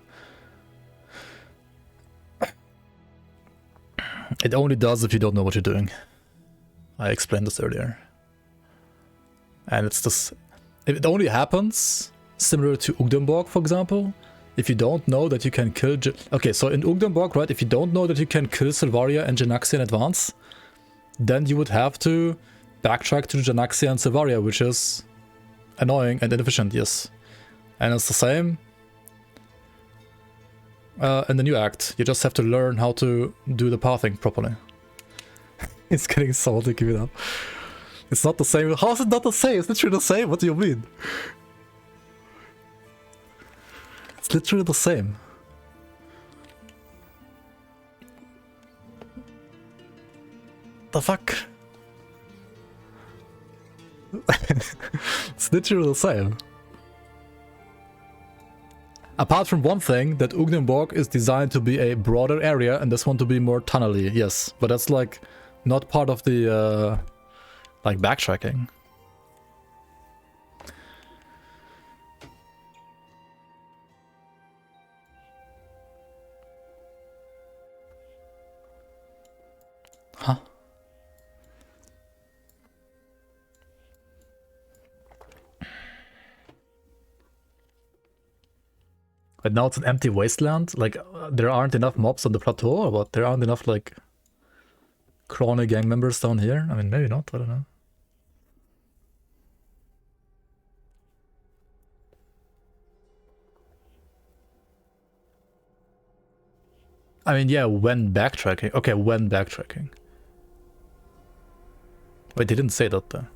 It only does if you don't know what you're doing. I explained this earlier. And it's just... It only happens, similar to Ugdenborg, for example, if you don't know that you can kill... Okay, so in Ugdenborg, right, if you don't know that you can kill Silvaria and Janaxia in advance, then you would have to backtrack to Janaxia and Silvaria, which is annoying and inefficient, yes. And it's the same in the new act. You just have to learn how to do the pathing properly. It's getting salty, give it up. It's not the same. How is it not the same? It's literally the same. What do you mean? It's literally the same. The fuck? It's literally the same. Apart from one thing, that Ugdenborg is designed to be a broader area and this one to be more tunnely, yes. But that's like not part of the like backtracking. Huh? But now it's an empty wasteland? Like, there aren't enough mobs on the plateau, or what? There aren't enough, like, crawny gang members down here? I mean, maybe not, I don't know. I mean, yeah, when backtracking. Okay, when backtracking. Wait, they didn't say that, though.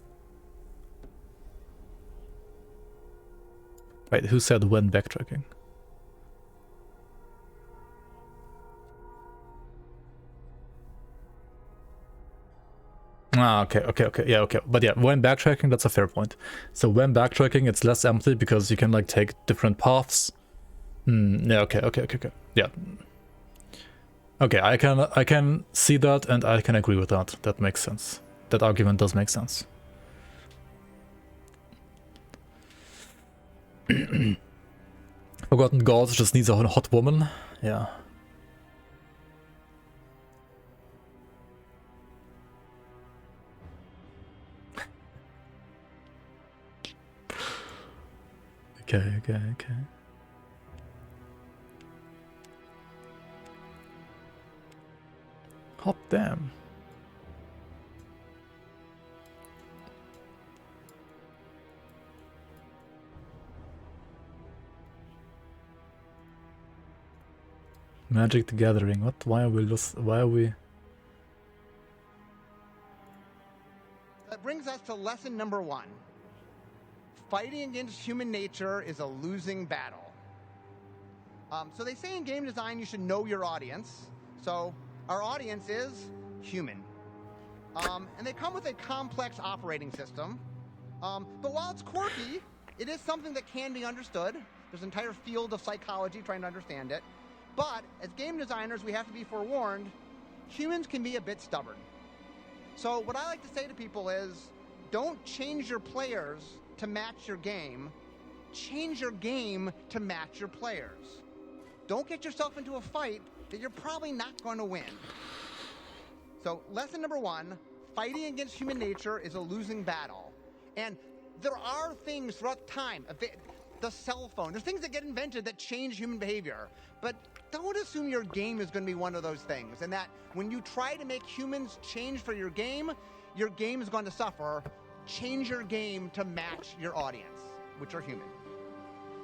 Wait, who said when backtracking? Ah, okay, yeah, okay. But yeah, when backtracking, that's a fair point. So when backtracking, it's less empty because you can, like, take different paths. Yeah, okay. Yeah. Okay, I can see that and I can agree with that. That makes sense. That argument does make sense. Forgotten Gods just needs a hot woman. Yeah. Okay. Hot damn. Magic the Gathering. What? Why are we lost? Why are we? That brings us to lesson number 1. Fighting against human nature is a losing battle. So they say in game design you should know your audience. So our audience is human. And they come with a complex operating system. But while it's quirky, it is something that can be understood. There's an entire field of psychology trying to understand it. But as game designers, we have to be forewarned, humans can be a bit stubborn. So what I like to say to people is, don't change your players to match your game. Change your game to match your players. Don't get yourself into a fight that you're probably not going to win. So lesson number one, fighting against human nature is a losing battle. And there are things throughout time, the cell phone, there's things that get invented that change human behavior. But don't assume your game is going to be one of those things. And that when you try to make humans change for your game is going to suffer. Change your game to match your audience, which are human.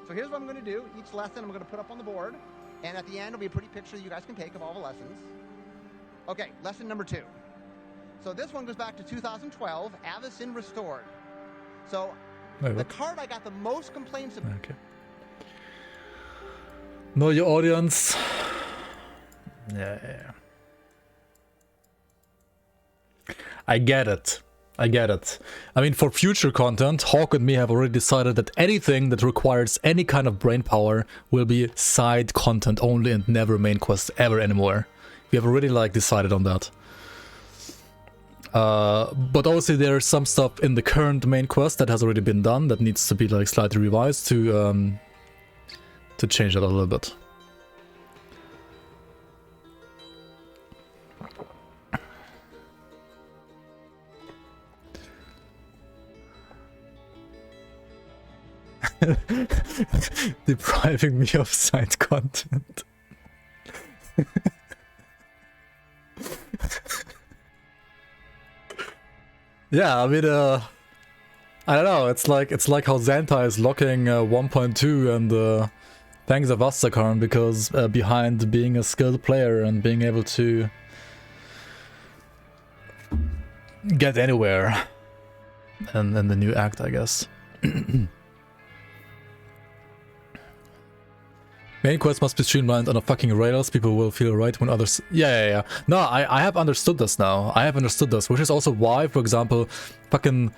So here's what I'm going to do. Each lesson I'm going to put up on the board. And at the end will be a pretty picture that you guys can take of all the lessons. Okay, lesson number 2. So this one goes back to 2012, Avacyn Restored. So the card I got the most complaints about. Okay. Know your audience. Yeah. I get it. I mean, for future content, Hawk and me have already decided that anything that requires any kind of brain power will be side content only and never main quest ever anymore. We have already decided on that. But obviously there's some stuff in the current main quest that has already been done that needs to be slightly revised to change that a little bit. Depriving me of side content. Yeah, I mean, I don't know. It's like how Xanta is locking 1.2 and Pangs of Astakarn because behind being a skilled player and being able to get anywhere, and the new act, I guess. Main quest must be streamlined on a fucking rails. People will feel right when others... Yeah. No, I have understood this now. I have understood this, which is also why, for example, fucking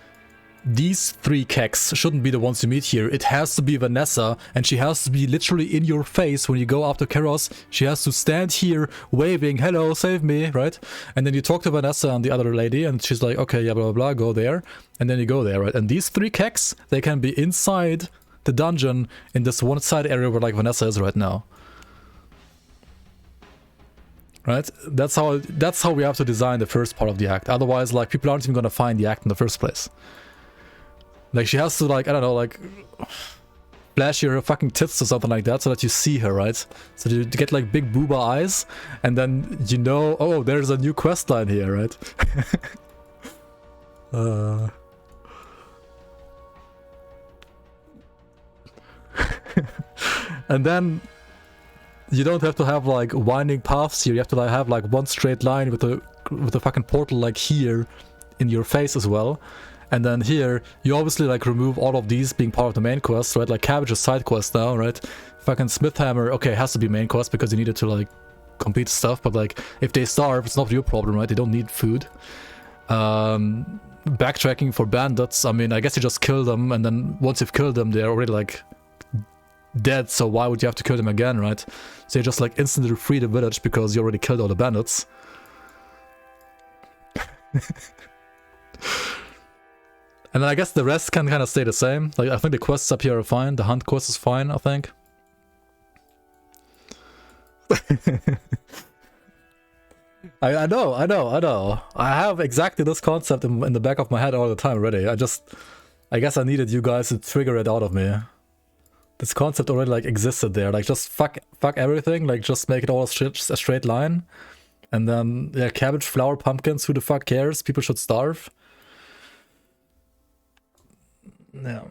these 3 keks shouldn't be the ones you meet here. It has to be Vanessa, and she has to be literally in your face when you go after Keros. She has to stand here waving, hello, save me, right? And then you talk to Vanessa and the other lady, and she's like, okay, yeah, blah, blah, blah, go there. And then you go there, right? And these 3 keks, they can be inside the dungeon in this one side area where Vanessa is right now. Right? That's how we have to design the first part of the act. Otherwise, people aren't even gonna find the act in the first place. She has to, I don't know, flash your fucking tits or something like that so that you see her, right? So you get, big booba eyes, and then you know, oh, there's a new quest line here, right? And then you don't have to have winding paths here. You have to have one straight line with a fucking portal here in your face as well. And then here you obviously remove all of these being part of the main quest, right? Cabbage is side quest now, right? Fucking Smithhammer, okay, it has to be main quest because you needed to complete stuff, but if they starve, it's not your problem, right? They don't need food. Backtracking for bandits, I mean, I guess you just kill them, and then once you've killed them, they're already dead, so why would you have to kill them again, right? So you just instantly free the village because you already killed all the bandits. And then I guess the rest can kind of stay the same. I think the quests up here are fine. The hunt quest is fine, I think. I know. I have exactly this concept in the back of my head all the time already. I guess I needed you guys to trigger it out of me. This concept already existed there. Just fuck everything. Just make it all a straight line. And then, yeah, cabbage, flower, pumpkins, who the fuck cares? People should starve. Yeah.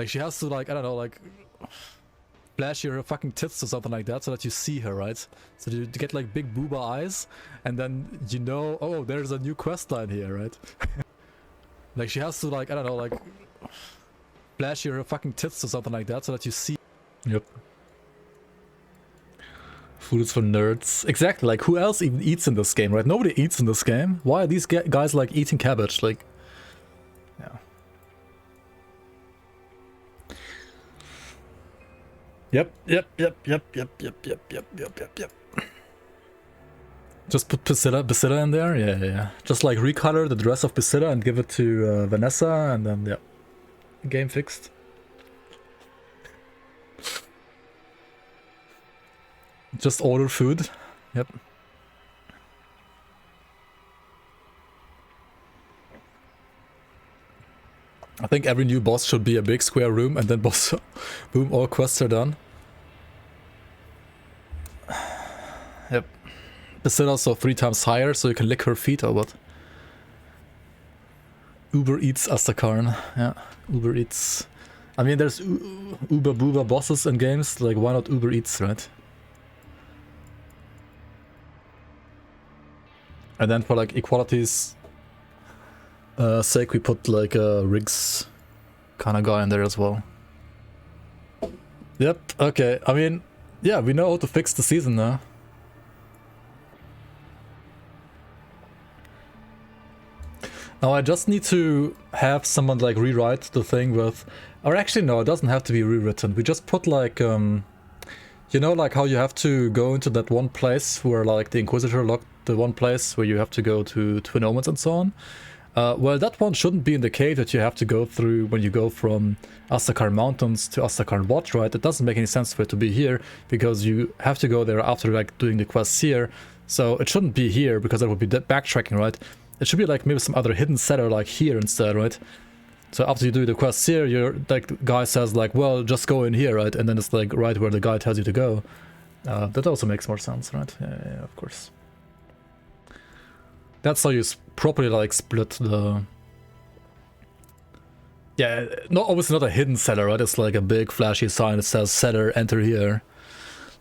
She has to, I don't know, flash your fucking tits or something like that so that you see her, right? So you get, big booba eyes, and then you know, oh, there's a new quest line here, right? She has to, I don't know, flash your fucking tits or something like that so that you see... Yep. Food is for nerds. Exactly, who else even eats in this game, right? Nobody eats in this game. Why are these guys, eating cabbage? Yeah. Yep. Just put Bacilla in there? Yeah. Just recolor the dress of Bacilla and give it to Vanessa, and then, yeah. Game fixed. Just order food. Yep. I think every new boss should be a big square room, and then boss, boom, all quests are done. Yep. The sit also 3 times higher, so you can lick her feet or what? Uber Eats Astakarn. Yeah, Uber Eats. I mean, there's Uber Boober bosses in games, like why not Uber Eats, right? And then for like equality's sake, we put like a Riggs kind of guy in there as well. Yep, okay. I mean, yeah, we know how to fix the season now. Now I just need to have someone like rewrite the thing with, or actually no, it doesn't have to be rewritten. We just put like, you know, like how you have to go into that one place where like the Inquisitor locked the one place where you have to go to Twin Omens and so on. Well, that one shouldn't be in the cave that you have to go through when you go from Astakarn Mountains to Astakarn Watch, right? It doesn't make any sense for it to be here because you have to go there after like doing the quests here. So it shouldn't be here because that would be backtracking, right? It should be like maybe some other hidden cellar like here instead, right? So after you do the quests here, you're like the guy says like, well, just go in here, right? And then it's like right where the guy tells you to go. That also makes more sense, right? Yeah, of course. That's how you properly like split the... Yeah, obviously not a hidden cellar, right? It's like a big flashy sign that says cellar, enter here.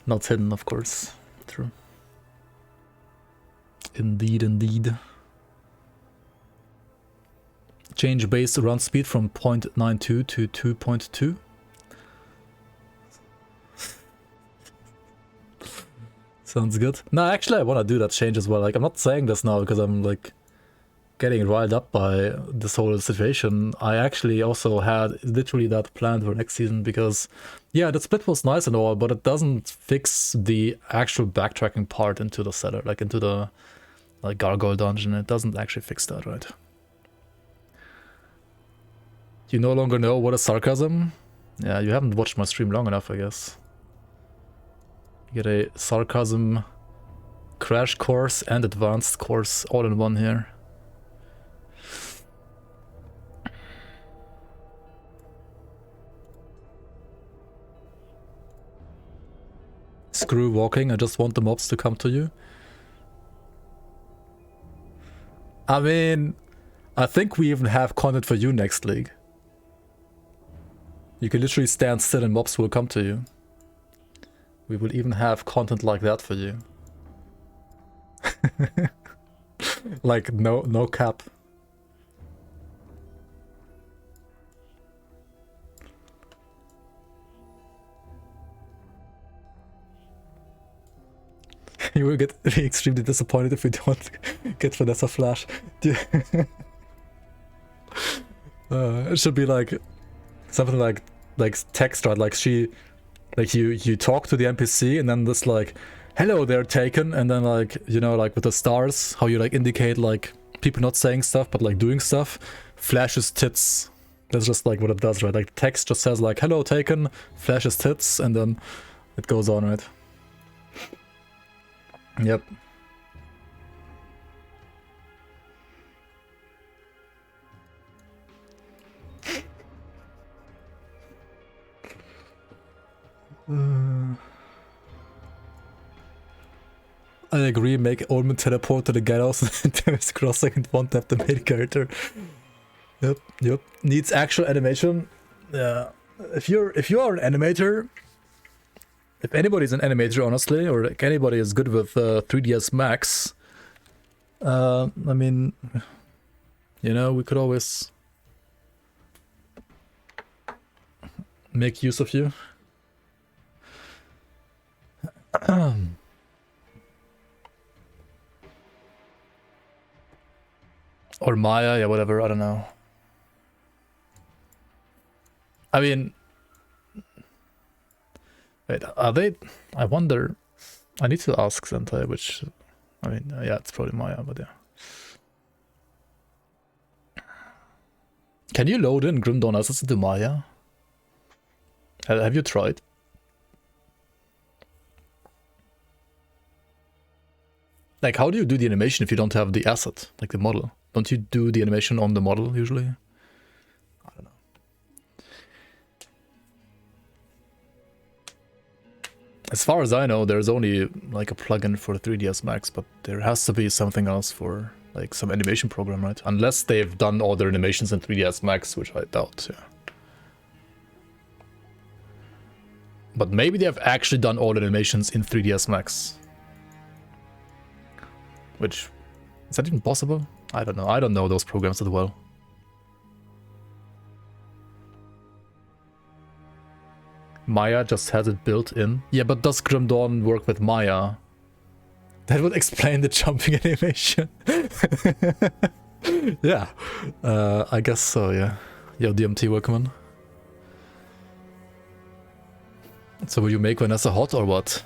Not hidden, of course. True. Indeed, indeed. Change base run speed from 0.92 to 2.2. Sounds good. No, actually I want to do that change as well. Like, I'm not saying this now because I'm like getting riled up by this whole situation. I actually also had literally that planned for next season because, yeah, that split was nice and all, but it doesn't fix the actual backtracking part into the cellar, like into the like gargoyle dungeon. It doesn't actually fix that, right? You no longer know what is sarcasm? Yeah, you haven't watched my stream long enough, I guess. You get a sarcasm crash course and advanced course all in one here. Screw walking, I just want the mobs to come to you. I mean, I think we even have content for you next league. You can literally stand still and mobs will come to you. We will even have content like that for you. Like no cap. You will get extremely disappointed if we don't get Vanessa Flash. It should be like something like text, right? Like you talk to the NPC and then this like, hello there, Taken, and then like, you know, like with the stars, how you like indicate like people not saying stuff but like doing stuff, flashes tits. That's just like what it does, right? Like the text just says like, hello, Taken, flashes tits, and then it goes on, right? Yep. I agree, make Ormond teleport to the gallows and Terrace Crossing and won't have the main character. Yep. Needs actual animation. Yeah. If you are an animator, if anybody's an animator, honestly, or like anybody is good with 3ds Max, I mean, you know, we could always make use of you. Or Maya, yeah, whatever, I don't know. I mean, wait, are they? I wonder. I need to ask Sentai, which, I mean, yeah, it's probably Maya, but yeah. Can you load in Grim Dawn Assassin to Maya? Have you tried? Like, how do you do the animation if you don't have the asset, like the model? Don't you do the animation on the model usually? I don't know. As far as I know, there's only like a plugin for 3ds Max, but there has to be something else for like some animation program, right? Unless they've done all their animations in 3ds Max, which I doubt, yeah. But maybe they have actually done all the animations in 3ds Max. Which, is that even possible? I don't know. I don't know those programs as well. Maya just has it built in. Yeah, but does Grim Dawn work with Maya? That would explain the jumping animation. Yeah, I guess so, yeah. Yo, DMT, welcome. So will you make Vanessa hot or what?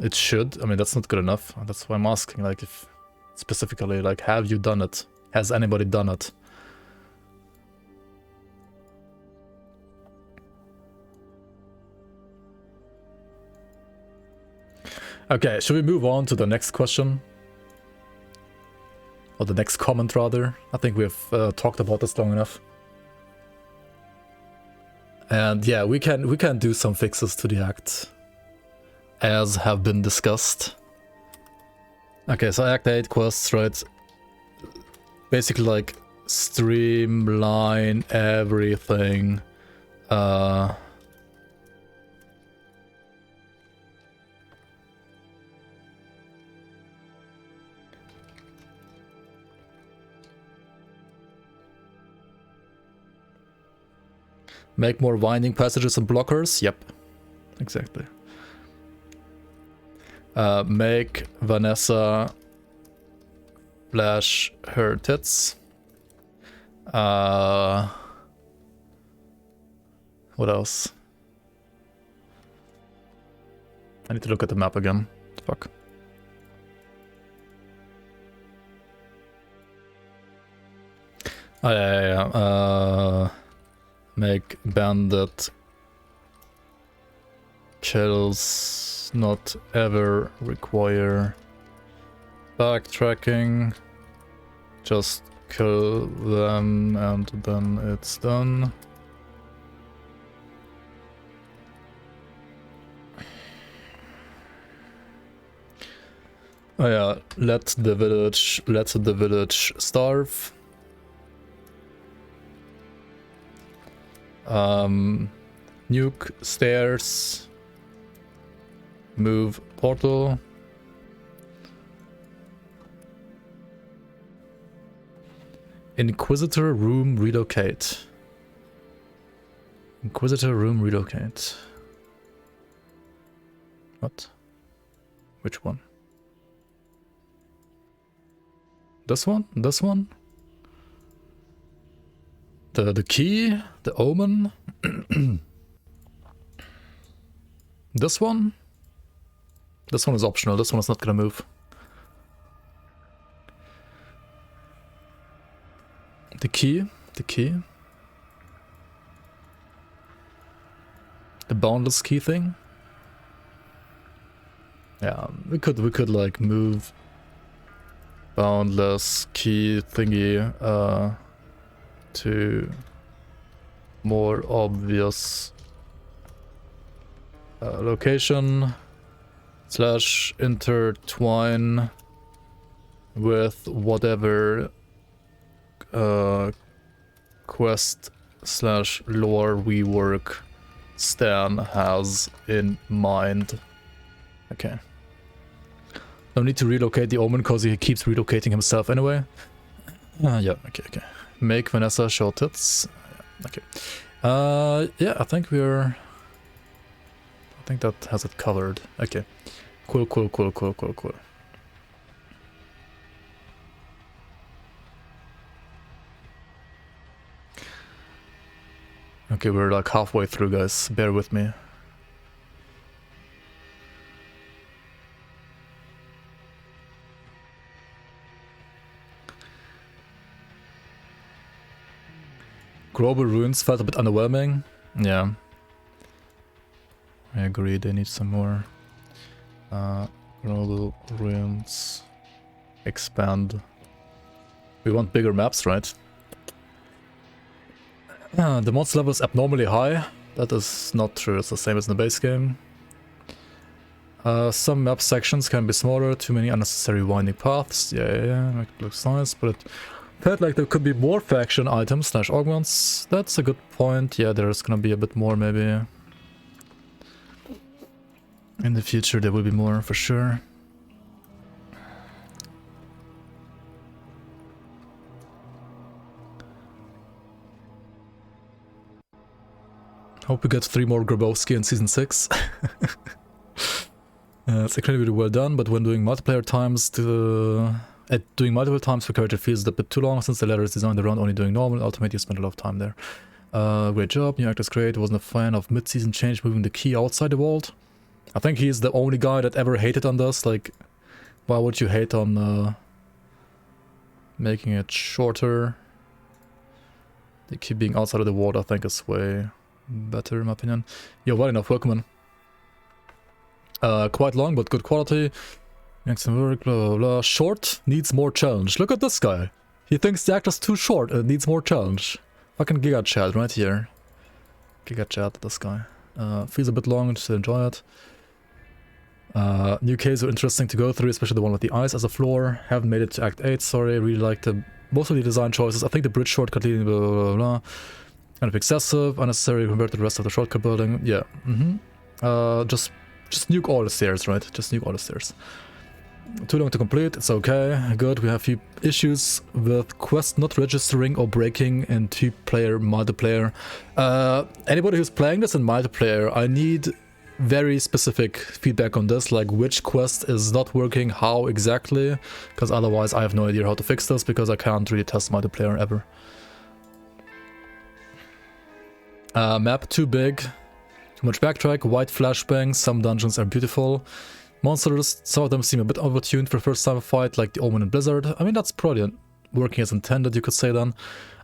It should. I mean, that's not good enough. That's why I'm asking, like, if specifically, like, have you done it? Has anybody done it? Okay, should we move on to the next question? Or the next comment, rather? I think we've talked about this long enough. And yeah, we can do some fixes to the act, as have been discussed. Okay, so Act 8 quests, right? Basically, like, streamline everything. Make more winding passages and blockers. Yep, exactly. Make Vanessa flash her tits. What else? I need to look at the map again. Fuck. Oh, yeah. Make bandit kills not ever require backtracking. Just kill them and then it's done. Oh yeah, let the village starve. Nuke stairs. Move portal. Inquisitor room relocate. Inquisitor room relocate. What? Which one? This one? This one? The key? The omen? This one? This one is optional. This one is not gonna move. The key? The key? The boundless key thing? Yeah, we could like move boundless key thingy to more obvious location / intertwine with whatever quest / lore rework Stan has in mind. Okay. No need to relocate the Omen because he keeps relocating himself anyway. Yeah, okay. Make Vanessa show tits. Okay. Yeah, I think that has it covered. Okay. Cool. Okay, we're like halfway through, guys. Bear with me. Global ruins felt a bit underwhelming. Yeah. I agree, they need some more. Global ruins. Expand. We want bigger maps, right? The monster level is abnormally high. That is not true, it's the same as in the base game. Some map sections can be smaller, too many unnecessary winding paths. Yeah, it looks nice, but it felt like there could be more faction items / augments. That's a good point. Yeah, there's gonna be a bit more maybe. In the future there will be more for sure. Hope we get 3 more Grabowski in Season 6. It's incredibly well done, but when doing multiplayer times, doing multiple times for character feels a bit too long since the latter is designed around only doing normal. Ultimately, you spend a lot of time there. Great job, new actor's great. Wasn't a fan of mid-season change moving the key outside the vault. I think he's the only guy that ever hated on this. Like, why would you hate on making it shorter? The key being outside of the vault, I think, is way better in my opinion. You're well enough, welcome in. Quite long, but good quality. Excellent work, blah, blah, blah. Short, needs more challenge. Look at this guy. He thinks the actor's too short and needs more challenge. Fucking Giga Chad right here. Giga Chad, this guy. Feels a bit long, just enjoy it. New cases are interesting to go through, especially the one with the ice as a floor. Haven't made it to Act 8, sorry. Really like most of the design choices. I think the bridge shortcut leading blah, blah, blah, blah. Kind of excessive, unnecessary compared to the rest of the shortcut building. Yeah, just nuke all the stairs, right? Just nuke all the stairs. Too long to complete, it's okay. Good, we have a few issues with quest not registering or breaking in 2-player multiplayer. Anybody who's playing this in multiplayer, I need very specific feedback on this, like which quest is not working, how exactly, because otherwise I have no idea how to fix this, because I can't really test multiplayer ever. Map too big, too much backtrack, white flashbangs, some dungeons are beautiful. Monsters, some of them seem a bit overtuned for first time fight, like the Omen and Blizzard. I mean, that's probably working as intended, you could say then.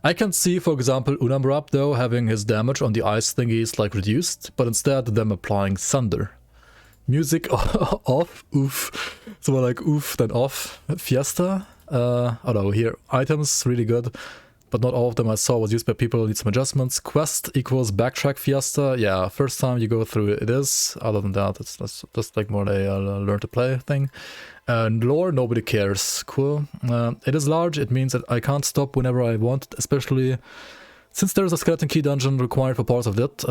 I can see, for example, Unamrap though having his damage on the ice thingies like reduced, but instead them applying thunder. Music off, oof. So more like oof than off. Fiesta, oh no, here, items, really good. But not all of them I saw was used by people, need some adjustments. Quest equals backtrack Fiesta. Yeah, first time you go through it is. Other than that, it's just like more a learn to play thing. And lore, nobody cares. Cool. It is large, it means that I can't stop whenever I want, especially since there's a skeleton key dungeon required for parts of it.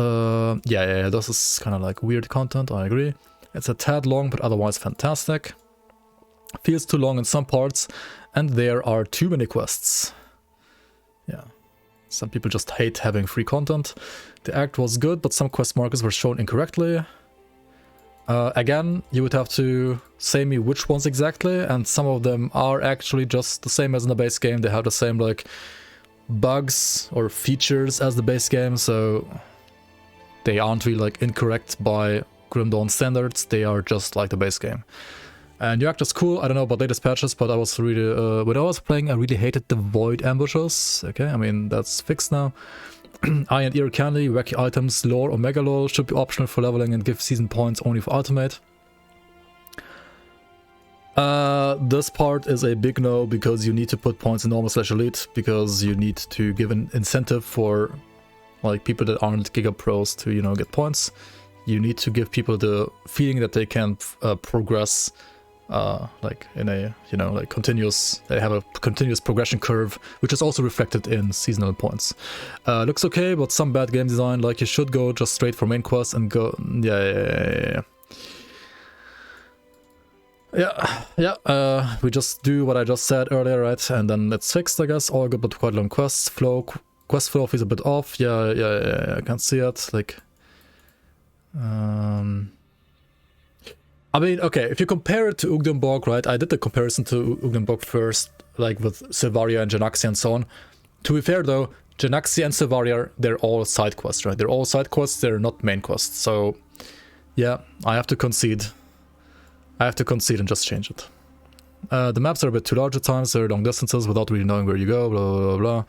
Yeah, this is kind of like weird content, I agree. It's a tad long, but otherwise fantastic. Feels too long in some parts, and there are too many quests. Yeah, some people just hate having free content. The act was good, but some quest markers were shown incorrectly. Again, you would have to say me which ones exactly, and some of them are actually just the same as in the base game. They have the same like bugs or features as the base game, so they aren't really like incorrect by Grim Dawn standards. They are just like the base game. And New Act is cool. I don't know about latest patches, but I was really, when I was playing, I really hated the void ambushes. Okay, I mean, that's fixed now. Eye and ear candy, wacky items, lore, omega lore should be optional for leveling and give season points only for ultimate. This part is a big no, because you need to put points in normal / elite, because you need to give an incentive for like people that aren't Giga Pros to, you know, get points. You need to give people the feeling that they can progress like in a, you know, like continuous, they have a continuous progression curve, which is also reflected in seasonal points. Looks okay, but some bad game design, like you should go just straight for main quest and go, yeah, we just do what I just said earlier, right? And then it's fixed, I guess. All good, but quite long quests. Quest flow is a bit off. Yeah, I can see it, like, I mean, okay, if you compare it to Ugdenborg, right? I did the comparison to Ugdenborg first, like with Silvaria and Genaxia and so on. To be fair though, Genaxia and Silvaria, they're all side quests, right? They're all side quests, they're not main quests. So, yeah, I have to concede. I have to concede and just change it. The maps are a bit too large at times, they're long distances without really knowing where you go, blah, blah, blah.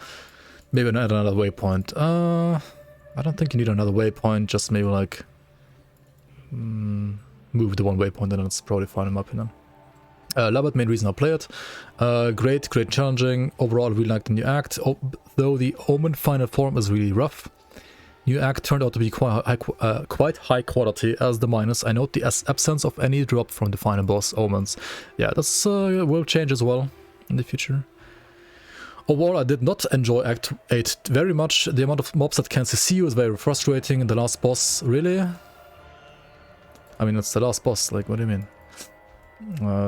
Maybe add another waypoint. I don't think you need another waypoint, just maybe like move the one waypoint, and then it's probably fine in my opinion. Love it, main reason I play it. Great challenging. Overall, I really like the new act, though the Omen final form is really rough. New act turned out to be quite high quality. As the minus, I note the absence of any drop from the final boss Omens. Yeah, this will change as well in the future. Overall, I did not enjoy Act 8 very much. The amount of mobs that can see you is very frustrating. And the last boss, really? I mean, it's the last boss, like, what do you mean?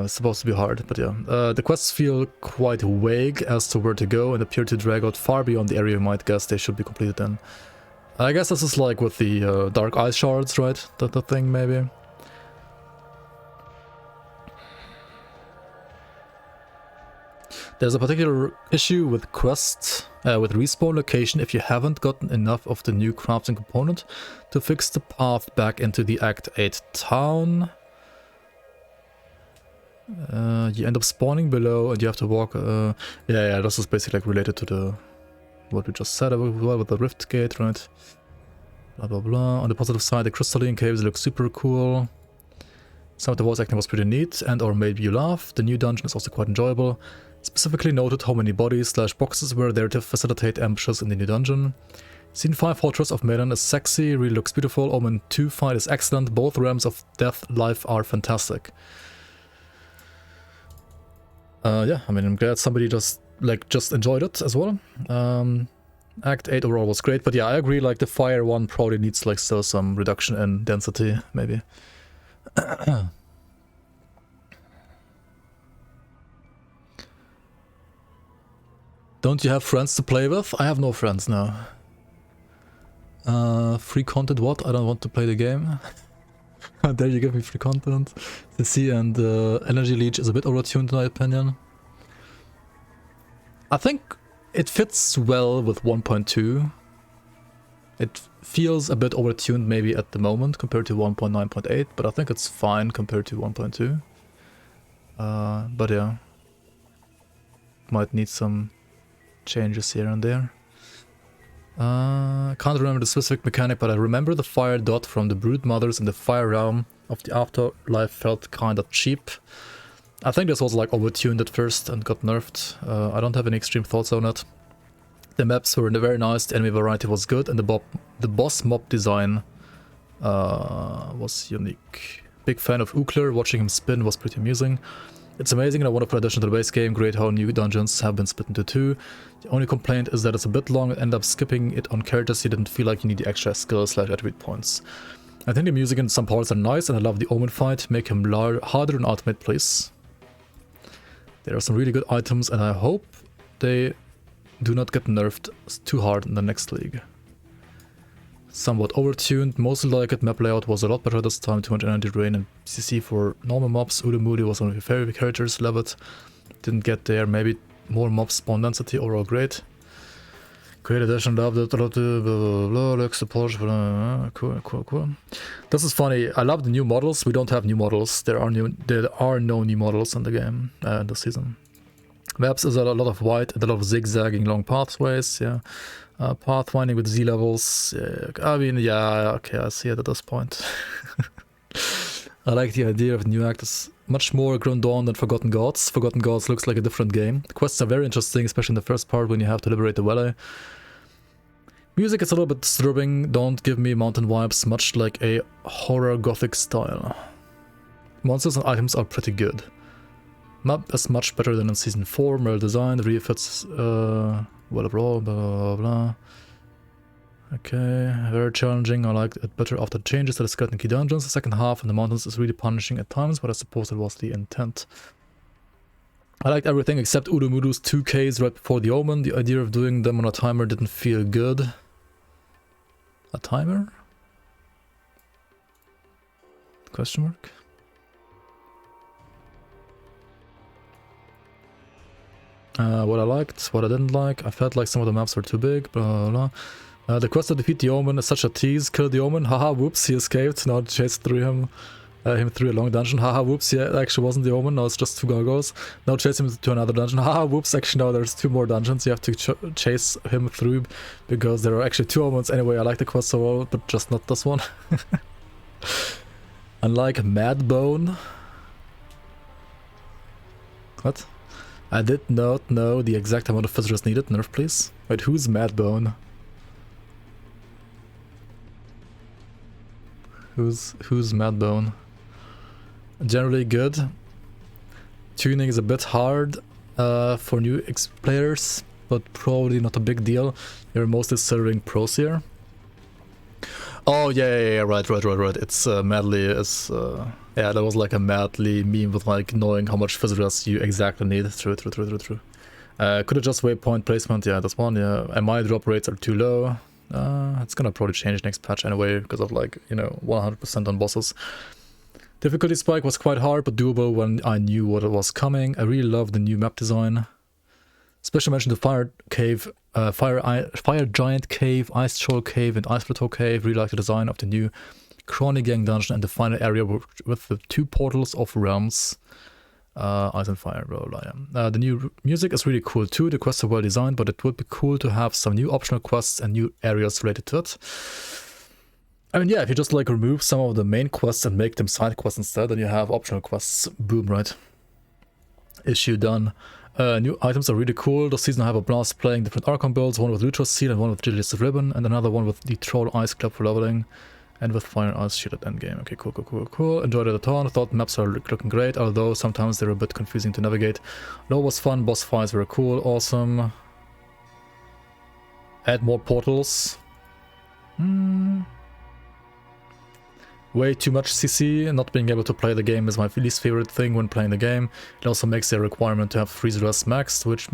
It's supposed to be hard, but yeah. The quests feel quite vague as to where to go and appear to drag out far beyond the area you might guess they should be completed in. I guess this is like with the Dark Ice Shards, right? The thing, maybe. There's a particular issue with quests, with respawn location if you haven't gotten enough of the new crafting component to fix the path back into the Act 8 town. You end up spawning below and you have to walk, yeah, this is basically like related to the what we just said with the rift gate, right? Blah blah blah. On the positive side, the crystalline caves look super cool. Some of the voice acting was pretty neat and or made you laugh. The new dungeon is also quite enjoyable. Specifically noted how many bodies / boxes were there to facilitate ambushes in the new dungeon. Scene 5 Fortress of Medan is sexy, really looks beautiful. Omen 2 fight is excellent. Both realms of death life are fantastic. Yeah, I mean, I'm glad somebody just enjoyed it as well. Act 8 overall was great, but yeah, I agree, like the fire one probably needs like still some reduction in density, maybe. Don't you have friends to play with? I have no friends now. Free content what? I don't want to play the game. How dare you give me free content? The sea and Energy Leech is a bit overtuned in my opinion. I think it fits well with 1.2. It feels a bit overtuned maybe at the moment compared to 1.9.8, but I think it's fine compared to 1.2. But yeah, might need some changes here and there. Can't remember the specific mechanic, but I remember the fire dot from the Brood Mothers in the fire realm of the afterlife felt kinda cheap. I think this was like overtuned at first and got nerfed. I don't have any extreme thoughts on it. The maps were very nice, the enemy variety was good, and the boss mob design was unique. Big fan of Ukler, watching him spin was pretty amusing. It's amazing and a wonderful addition to the base game. Great how new dungeons have been split into two. The only complaint is that it's a bit long and end up skipping it on characters you didn't feel like you need the extra skill / attribute points. I think the music in some parts are nice and I love the Omen fight. Make him harder in Ultimate, please. There are some really good items and I hope they do not get nerfed too hard in the next league. Somewhat overtuned, mostly like it. Map layout was a lot better this time. 290 drain and CC for normal mobs. Udamudi was one of your favorite characters, love it. Didn't get there, maybe more mob spawn density, overall great. Great addition, loved it, blah blah blah, blah like support, cool. This is funny, I love the new models. We don't have new models, there are no new models in the game, this season. Maps is a lot of white and a lot of zigzagging long pathways, yeah. Pathfinding with Z levels, I mean, yeah, okay, I see it at this point. I like the idea of the new act is much more Grand Dawn than Forgotten Gods. Forgotten Gods looks like a different game. The quests are very interesting, especially in the first part when you have to liberate the valley. Music is a little bit disturbing, don't give me mountain vibes, much like a horror gothic style. Monsters and items are pretty good. Map is much better than in Season 4, well designed, refits well overall, blah blah blah. Okay, very challenging, I liked it better after the changes to the skeleton key dungeons. The second half in the mountains is really punishing at times, but I suppose it was the intent. I liked everything except Udumudu's 2Ks right before the Omen. The idea of doing them on a timer didn't feel good. A timer? Question mark? What I liked, what I didn't like. I felt like some of the maps were too big, blah blah blah. The quest to defeat the Omen is such a tease. Kill the Omen, haha, whoops, he escaped. Now chase through him through a long dungeon. Haha, whoops, yeah, it actually wasn't the Omen, now it's just two gargoyles. Now chase him to another dungeon. Haha, whoops, actually now there's two more dungeons you have to chase him through because there are actually two Omens. Anyway, I like the quest so well, but just not this one. Unlike Madbone. What? I did not know the exact amount of visitors needed. Nerf, please. Wait, who's Madbone? Who's Madbone? Generally good. Tuning is a bit hard for new players, but probably not a big deal. You're mostly serving pros here. Oh yeah, right. It's Madly is yeah, that was like a Madly meme with like knowing how much visitors you exactly need. True. Could adjust waypoint placement, yeah, that's one, yeah. And my drop rates are too low. It's gonna probably change next patch anyway, because of like, you know, 100% on bosses. Difficulty spike was quite hard, but doable when I knew what was coming. I really love the new map design. Special mention to Fire Cave, Fire Giant Cave, Ice Troll Cave, and Ice Plateau Cave. Really like the design of the new Crony Gang dungeon and the final area with the 2 portals of realms. Ice and Fire, blah, blah, yeah. The new music is really cool too. The quests are well designed, but it would be cool to have some new optional quests and new areas related to it. I mean, yeah, if you just like remove some of the main quests and make them side quests instead, then you have optional quests. Boom, right? Issue done. New items are really cool. This season I have a blast playing different Archon builds, one with Lutra Seal and one with Gillius Ribbon, and another one with the Troll Ice Club for leveling, and with Fire Ice Shield at endgame. Okay, cool. Enjoyed it a ton. I thought maps are looking great, although sometimes they're a bit confusing to navigate. Low was fun, boss fights were cool, awesome. Add more portals. Way too much CC. Not being able to play the game is my least favorite thing when playing the game. It also makes a requirement to have freeze rest maxed, which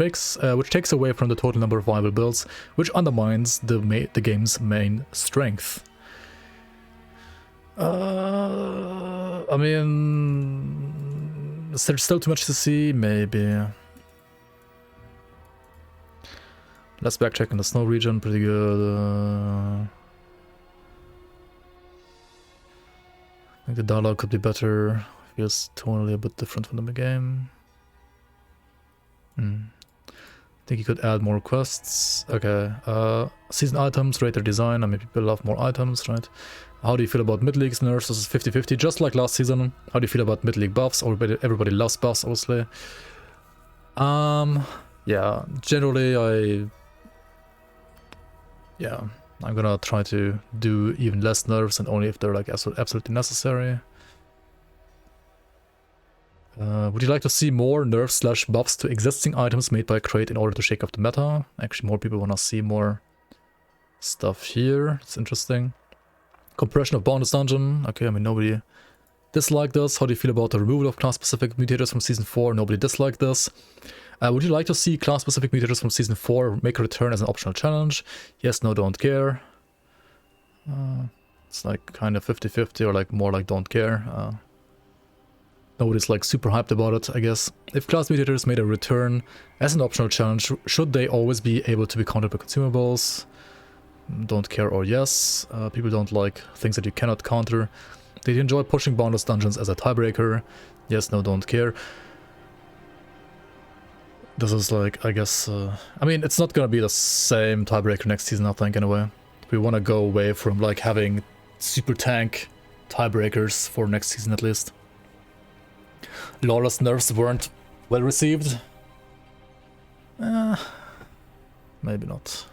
takes away from the total number of viable builds, which undermines the game's main strength. I mean, is there still too much CC? Maybe. Let's backtrack in the snow region. Pretty good. I think the dialogue could be better. Feels tonally a bit different from the game. I think you could add more quests. Okay. Season items, rate their design. I mean, people love more items, right? How do you feel about mid-league's nerfs? This is 50-50, just like last season. How do you feel about mid-league buffs? Everybody loves buffs, obviously. Yeah, generally I'm gonna try to do even less nerfs and only if they're like absolutely necessary. Would you like to see more nerfs / buffs to existing items made by Crate in order to shake up the meta? Actually, more people wanna see more stuff here. It's interesting. Compression of bonus dungeon. Okay, I mean, nobody disliked this. How do you feel about the removal of class-specific mutators from Season 4? Nobody disliked this. Would you like to see class-specific mutators from Season 4 make a return as an optional challenge? Yes, no, don't care. It's like kind of 50-50 or like more like don't care. Nobody's like super hyped about it, I guess. If class mutators made a return as an optional challenge, should they always be able to be countered by consumables? Don't care or yes. People don't like things that you cannot counter. Did you enjoy pushing boundless dungeons as a tiebreaker? Yes, no, don't care. This is like, I guess, I mean, it's not gonna be the same tiebreaker next season, I think, anyway. We want to go away from like having super tank tiebreakers for next season at least. Lawless nerfs weren't well received. Maybe not.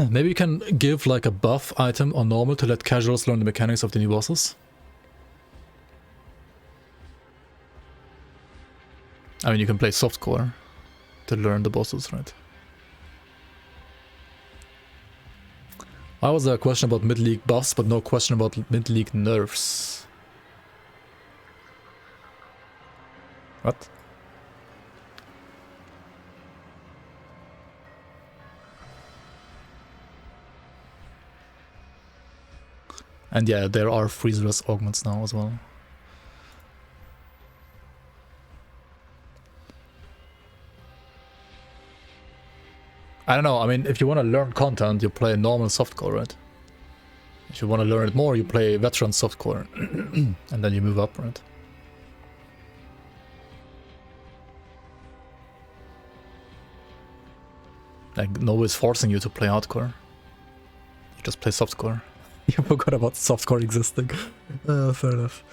Maybe you can give like a buff item on normal to let casuals learn the mechanics of the new bosses. I mean, you can play softcore to learn the bosses, right? Why was there a question about mid-league buffs, but no question about mid-league nerfs? What? And yeah, there are freeze-rest augments now as well. I don't know, I mean, if you want to learn content, you play normal softcore, right? If you want to learn it more, you play veteran softcore, and then you move up, right? Like, nobody's forcing you to play hardcore. You just play softcore. You forgot about softcore existing. Fair enough.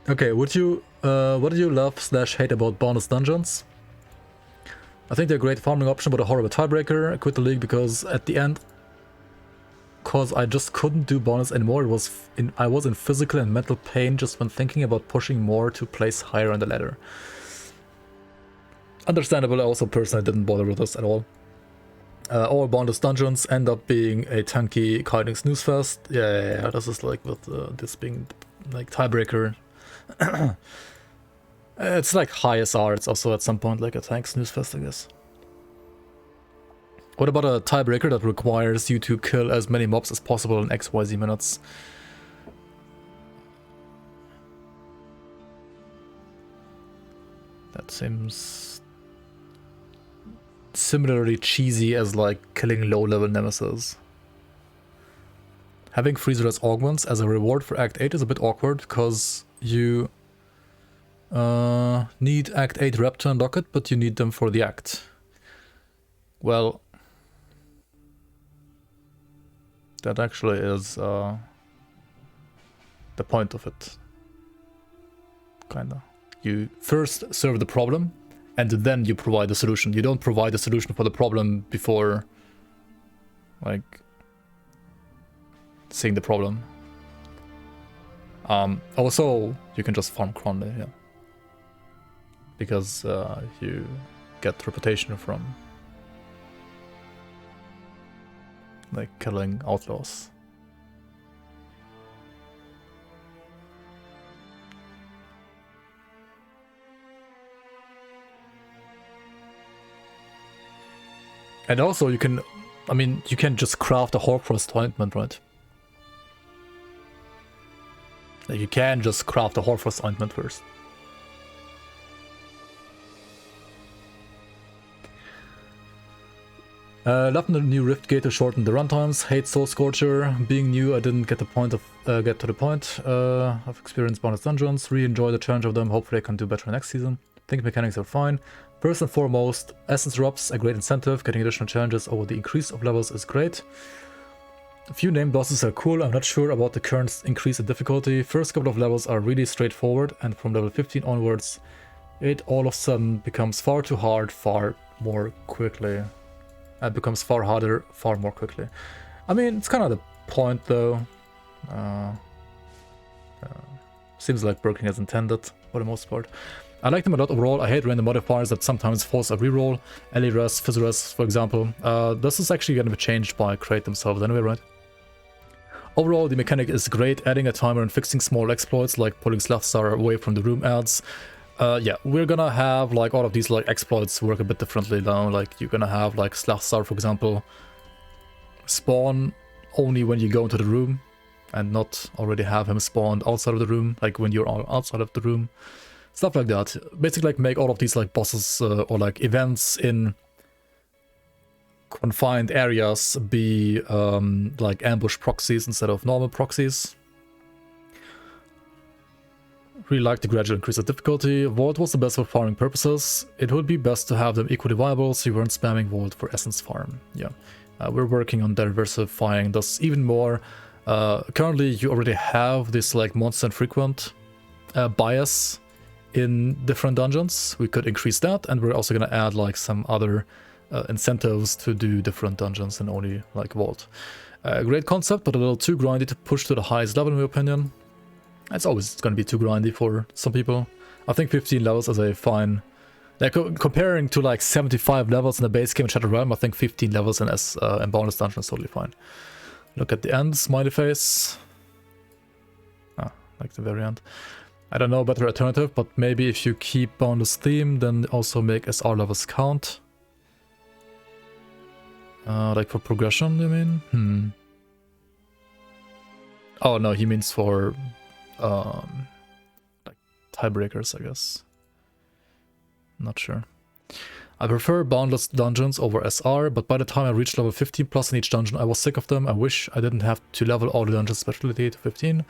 Okay, what do you love / hate about bonus dungeons? I think they're a great farming option, but a horrible tiebreaker. I quit the league because at the end, I just couldn't do bonus anymore. I was in physical and mental pain just when thinking about pushing more to place higher on the ladder. Understandable. I also personally didn't bother with this at all. All bonus dungeons end up being a tanky kiting snooze fest. Yeah. This is like with this being like tiebreaker. It's like high SR. It's also at some point like a tank snooze fest, I guess. What about a tiebreaker that requires you to kill as many mobs as possible in XYZ minutes? That seems similarly cheesy as like killing low-level Nemesis. Having freezer as augments as a reward for Act 8 is a bit awkward because you need Act 8 rep to unlock it, but you need them for the act. Well, that actually is the point of it. Kinda. You first serve the problem, and then you provide the solution. You don't provide the solution for the problem before, like, seeing the problem. Also, you can just farm Cronley, yeah. Because you get reputation from like killing outlaws. And also you can, you can just craft a Horfrost ointment, right? Like you can just craft a Horfrost ointment first. Love the new Rift Gate to shorten the runtimes. Hate Soul Scorcher. Being new, I didn't get to the point of experience bonus dungeons. Really enjoy the challenge of them. Hopefully I can do better next season. Think mechanics are fine. First and foremost, Essence Drops, a great incentive. Getting additional challenges over the increase of levels is great. A few named bosses are cool. I'm not sure about the current increase in difficulty. First couple of levels are really straightforward, and from level 15 onwards, it all of a sudden becomes far too hard, far more quickly. It becomes far harder, far more quickly. It's kind of the point, though. Seems like working as intended, for the most part. I like them a lot overall. I hate random modifiers that sometimes force a reroll. Res, Physres, for example. This is actually going to be changed by Crate themselves anyway, right? Overall, the mechanic is great. Adding a timer and fixing small exploits, like pulling Slathstar away from the room adds. Yeah, we're gonna have like all of these like exploits work a bit differently now. Like you're gonna have like Slathstar, for example, spawn only when you go into the room and not already have him spawned outside of the room, like when you're outside of the room. Stuff like that. Basically like make all of these like bosses or like events in confined areas be like ambush proxies instead of normal proxies. Really like the gradual increase of difficulty. Vault was the best for farming purposes. It would be best to have them equally viable so you weren't spamming Vault for essence farm. Yeah, we're working on diversifying this even more. Currently you already have this like monster and frequent bias in different dungeons. We could increase that, and we're also going to add like some other incentives to do different dungeons and only like Vault. Great concept, but a little too grindy to push to the highest level in my opinion. It's always going to be too grindy for some people. I think 15 levels is a fine... Like, comparing to like 75 levels in the base game in Shattered Realm, I think 15 levels in bonus dungeon is totally fine. Look at the end, smiley face. Ah, like the very end. I don't know a better alternative, but maybe if you keep bonus theme, then also make SR levels count. Like for progression, you mean? Oh no, he means for... like tiebreakers, I guess. Not sure. I prefer boundless dungeons over SR, but by the time I reached level 15 plus in each dungeon, I was sick of them. I wish I didn't have to level all the dungeons specialty to 15.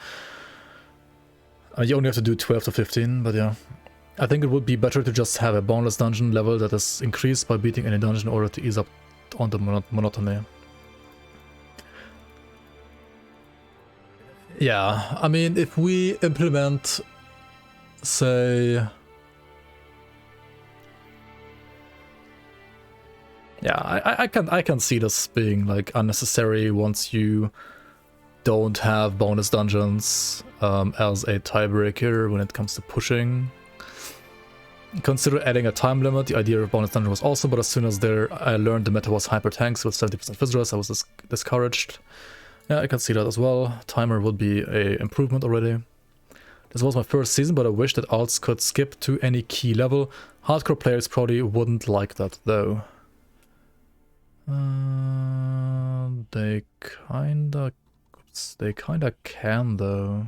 You only have to do 12 to 15, but yeah. I think it would be better to just have a boundless dungeon level that is increased by beating any dungeon in order to ease up on the monotony. Yeah, I mean, if we implement, say... Yeah, I can see this being like unnecessary once you don't have bonus dungeons as a tiebreaker when it comes to pushing. Consider adding a time limit. The idea of bonus dungeon was awesome, but as soon as I learned the meta was hyper tanks with 70% Physrus, I was discouraged. Yeah, I can see that as well. Timer would be a improvement already. This was my first season, but I wish that alts could skip to any key level. Hardcore players probably wouldn't like that though. They kinda can though.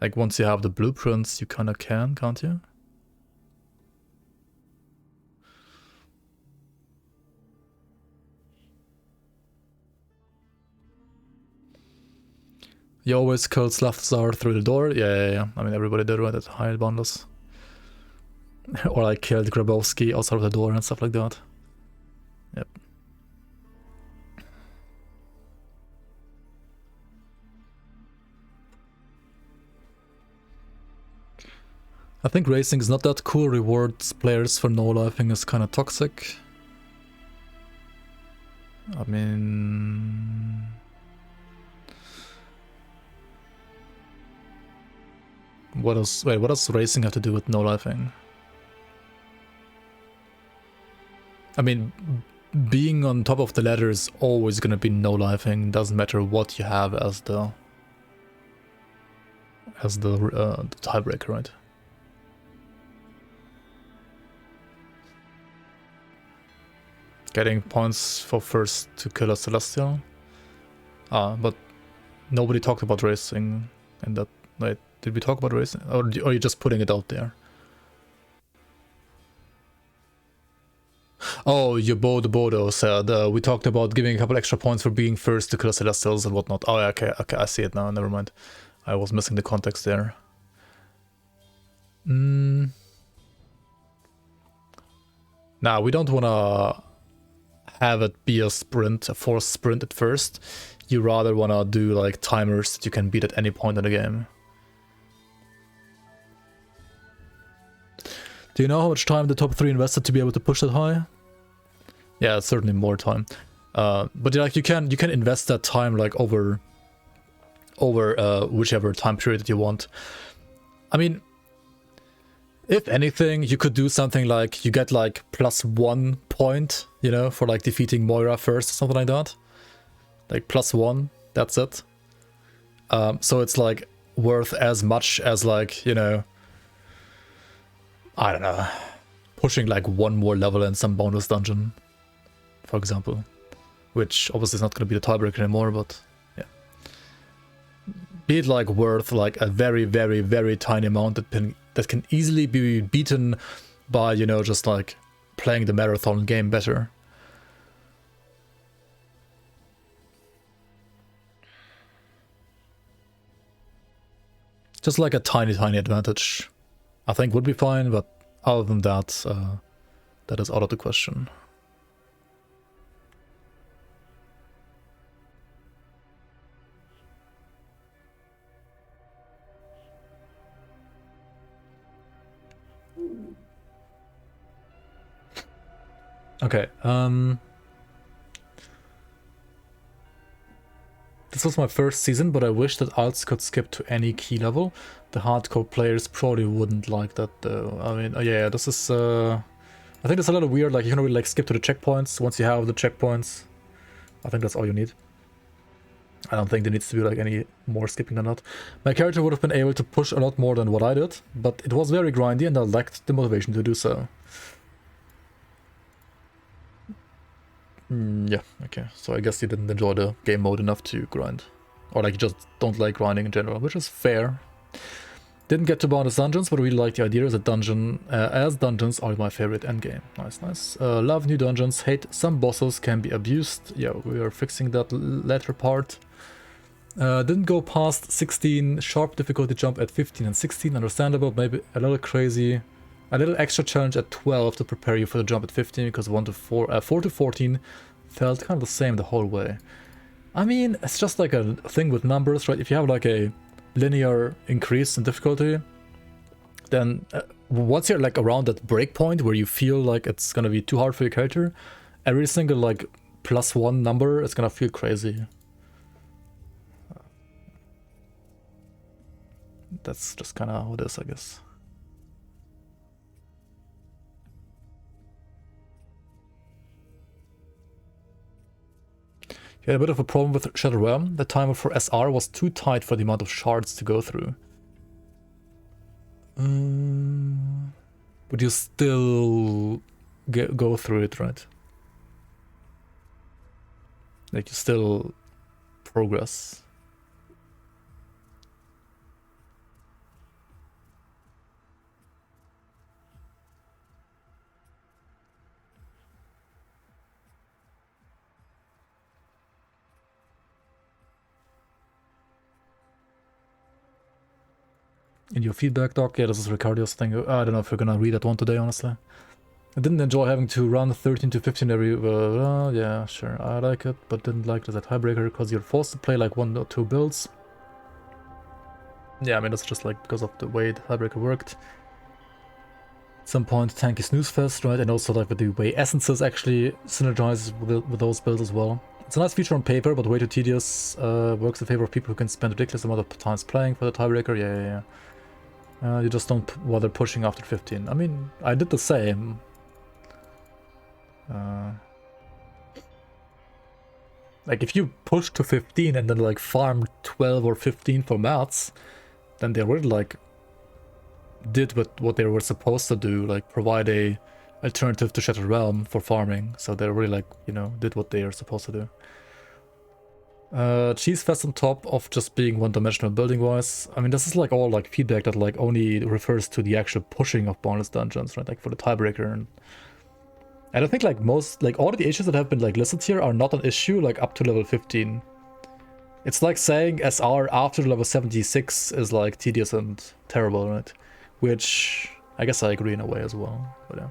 Like once you have the blueprints, you kinda can, can't you? You always killed Slavzar through the door? Yeah. I mean, everybody did, right, at high bundles. Or I killed Grabowski outside of the door and stuff like that. Yep. I think racing is not that cool. Rewards players for no-lifing is kind of toxic. I mean... What does racing have to do with no-lifing? I mean, being on top of the ladder is always gonna be no-lifing. Doesn't matter what you have as the tiebreaker, right? Getting points for first to kill a Celestial. But nobody talked about racing in that. Like, did we talk about racing? Or are you just putting it out there? Oh, Bodo said, we talked about giving a couple extra points for being first to kill Celestials and whatnot. Oh, yeah, okay, I see it now, never mind. I was missing the context there. Nah, we don't wanna have it be a sprint, a forced sprint at first. You rather wanna do like timers that you can beat at any point in the game. Do you know how much time the top 3 invested to be able to push that high? Yeah, it's certainly more time. But like you can invest that time like over whichever time period that you want. I mean, if anything, you could do something like you get like +1 point, you know, for like defeating Moira first or something like that. Like +1, that's it. So it's like worth as much as like, you know, I don't know, pushing like 1 more level in some bonus dungeon, for example. Which obviously is not going to be the tiebreaker anymore, but yeah. Be it like worth like a very, very, very tiny amount that can easily be beaten by, you know, just like playing the marathon game better. Just like a tiny, tiny advantage, I think would be fine, but other than that, that is out of the question. Okay, this was my first season, but I wish that alts could skip to any key level. The hardcore players probably wouldn't like that though. I mean, yeah, this is, I think it's a little weird, like you can really like skip to the checkpoints once you have the checkpoints. I think that's all you need. I don't think there needs to be like any more skipping than that. My character would have been able to push a lot more than what I did, but it was very grindy and I lacked the motivation to do so. Yeah, okay. So I guess you didn't enjoy the game mode enough to grind. Or like you just don't like grinding in general, which is fair. Didn't get to bonus dungeons, but really like the idea as a dungeon, as dungeons are my favorite endgame. Nice, nice. Love new dungeons, hate some bosses can be abused. Yeah, we are fixing that latter part. Didn't go past 16, sharp difficulty jump at 15 and 16, understandable, maybe a little crazy. A little extra challenge at 12 to prepare you for the jump at 15, because 4 to 14 felt kind of the same the whole way. I mean, it's just like a thing with numbers, right? If you have like a linear increase in difficulty, then once you're like around that breakpoint where you feel like it's gonna be too hard for your character, every single like +1 number is gonna feel crazy. That's just kind of how it is, I guess. You had a bit of a problem with Shadow Realm. The timer for SR was too tight for the amount of shards to go through. But you still go through it, right? Like you still progress. In your feedback doc, yeah, this is Ricardo's thing. I don't know if we're gonna read that one today, honestly. I didn't enjoy having to run 13 to 15 every... yeah, sure, I like it, but didn't like it as a tiebreaker because you're forced to play like 1 or 2 builds. Yeah, I mean, that's just like because of the way the tiebreaker worked. At some point, tanky snooze fest, right? And also like with the way essences actually synergize with those builds as well. It's a nice feature on paper, but way too tedious. Works in favor of people who can spend a ridiculous amount of times playing for the tiebreaker. Yeah. You just don't bother pushing after 15. I mean, I did the same. Like if you push to 15 and then like farm 12 or 15 for mats, then they really like did what they were supposed to do, like provide a alternative to Shattered Realm for farming. So they really like, you know, did what they are supposed to do. Cheese Fest on top of just being one-dimensional building-wise. I mean, this is like all like feedback that like only refers to the actual pushing of bonus dungeons, right? Like for the tiebreaker. And I think like most, like all of the issues that have been like listed here are not an issue like up to level 15. It's like saying SR after level 76 is like tedious and terrible, right? Which I guess I agree in a way as well, but yeah.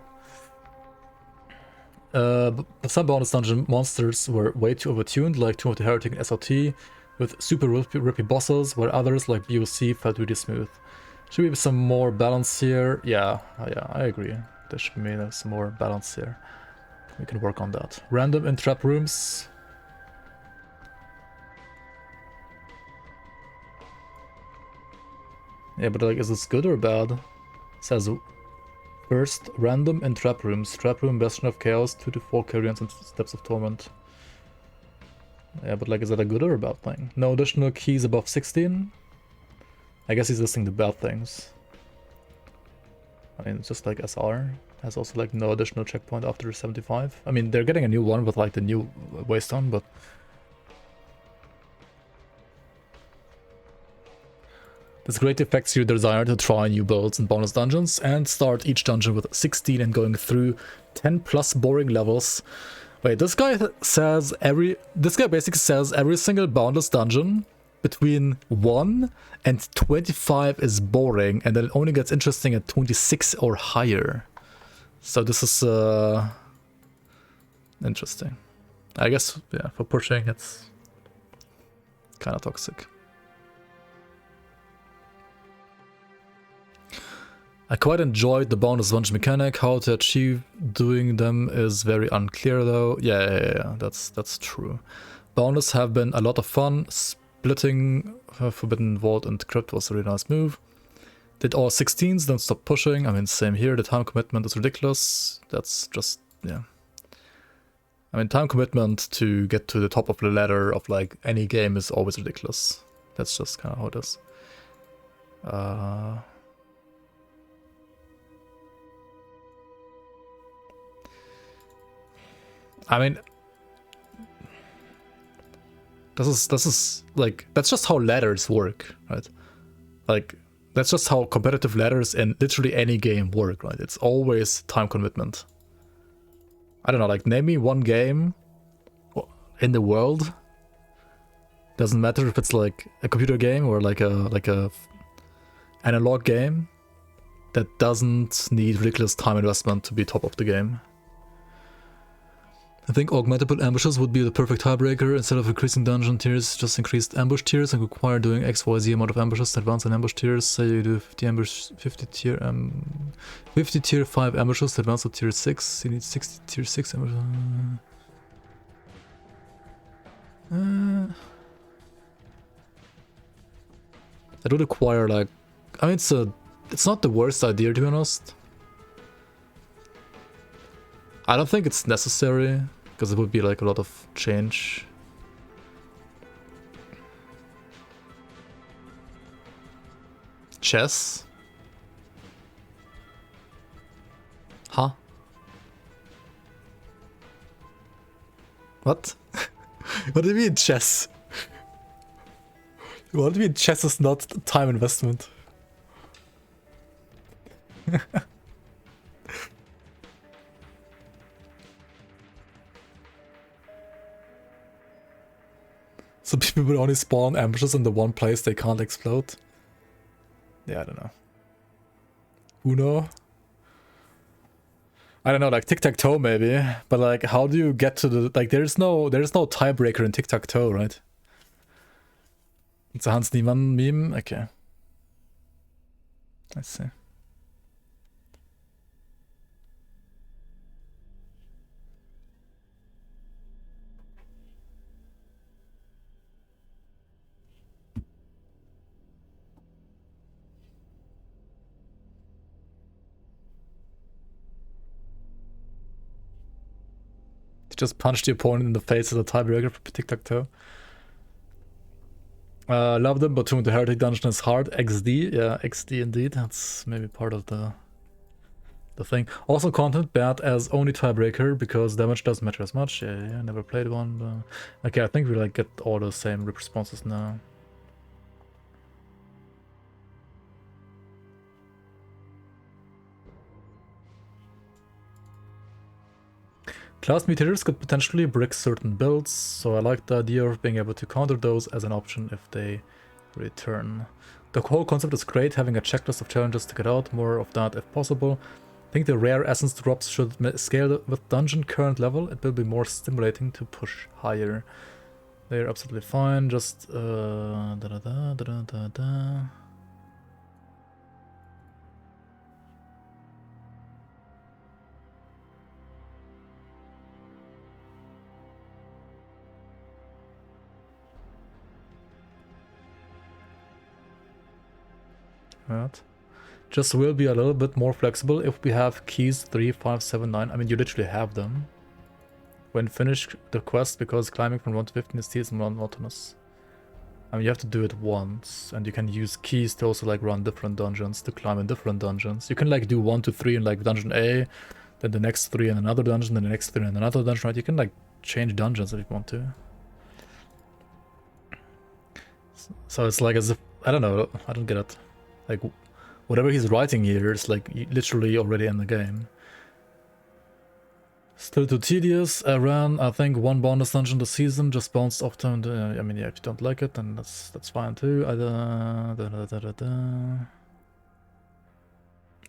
Some bonus dungeon monsters were way too overtuned, like Tomb of the Heretic and SRT, with super rippy bosses, where others, like BOC, felt really smooth. Should be some more balance here. Yeah, I agree. There should be some more balance here. We can work on that. Random in trap rooms. Yeah, but like, is this good or bad? It says first, random in trap rooms. Trap room, Bastion of Chaos, 2 to 4 Carrions and Steps of Torment. Yeah, but like, is that a good or a bad thing? No additional keys above 16? I guess he's listing the bad things. I mean, it's just like SR. Has also like no additional checkpoint after 75. I mean, they're getting a new one with like the new Waystone, but... This greatly affects your desire to try new builds and bonus dungeons, and start each dungeon with 16 and going through 10 plus boring levels. Wait, this guy says this guy basically says every single boundless dungeon between 1 and 25 is boring, and then it only gets interesting at 26 or higher. So this is interesting. I guess, yeah, for pushing it's kind of toxic. I quite enjoyed the bonus dungeon mechanic. How to achieve doing them is very unclear though. Yeah, that's true. Bonus have been a lot of fun. Splitting Forbidden Vault and Crypt was a really nice move. Did all 16s, don't stop pushing. I mean, same here. The time commitment is ridiculous. That's just, yeah. I mean, time commitment to get to the top of the ladder of like any game is always ridiculous. That's just kind of how it is. I mean, this is like, that's just how ladders work, right? Like, that's just how competitive ladders in literally any game work, right? It's always time commitment. I don't know, like, name me one game in the world. Doesn't matter if it's like a computer game or like a analog game that doesn't need ridiculous time investment to be top of the game. I think augmentable ambushes would be the perfect tiebreaker. Instead of increasing dungeon tiers, just increased ambush tiers and require doing XYZ amount of ambushes to advance in ambush tiers. Say you do 50 tier 5 ambushes to advance to tier 6. You need 60 tier 6 ambushes. That would require like, I mean, it's not the worst idea, to be honest. I don't think it's necessary, because it would be like a lot of change. Chess? Huh? What? What do you mean chess? What do you mean chess is not time investment? So people will only spawn ambushes in the one place they can't explode? Yeah, I don't know. Uno? I don't know, like tic-tac-toe maybe, but like how do you get to the, like there's no tiebreaker in tic-tac-toe, right? It's a Hans Niemann meme? Okay. I see. Just punch the opponent in the face as a tiebreaker for tic-tac-toe. Love them, but Tomb of the Heretic dungeon is hard. XD, yeah, XD indeed. That's maybe part of the thing. Also content bad as only tiebreaker because damage doesn't matter as much. Yeah, never played one. Okay, I think we like get all the same responses now. Class meteors could potentially brick certain builds, so I like the idea of being able to counter those as an option if they return. The whole concept is great, having a checklist of challenges to get out, more of that if possible. I think the rare essence drops should scale with dungeon current level, it will be more stimulating to push higher. They're absolutely fine, just Right. Just will be a little bit more flexible if we have keys 3, 5, 7, 9. I mean, you literally have them. When finished the quest, because climbing from 1 to 15 is tedious and monotonous. I mean, you have to do it once, and you can use keys to also like run different dungeons, to climb in different dungeons. You can like do 1 to 3 in like dungeon A, then the next 3 in another dungeon, then the next 3 in another dungeon, right? You can like change dungeons if you want to. So it's like as if, I don't know, I don't get it. Like, whatever he's writing here is like literally already in the game. Still too tedious. I ran, I think, 1 bonus dungeon this season, just bounced off to, I mean, yeah, if you don't like it, then that's fine too.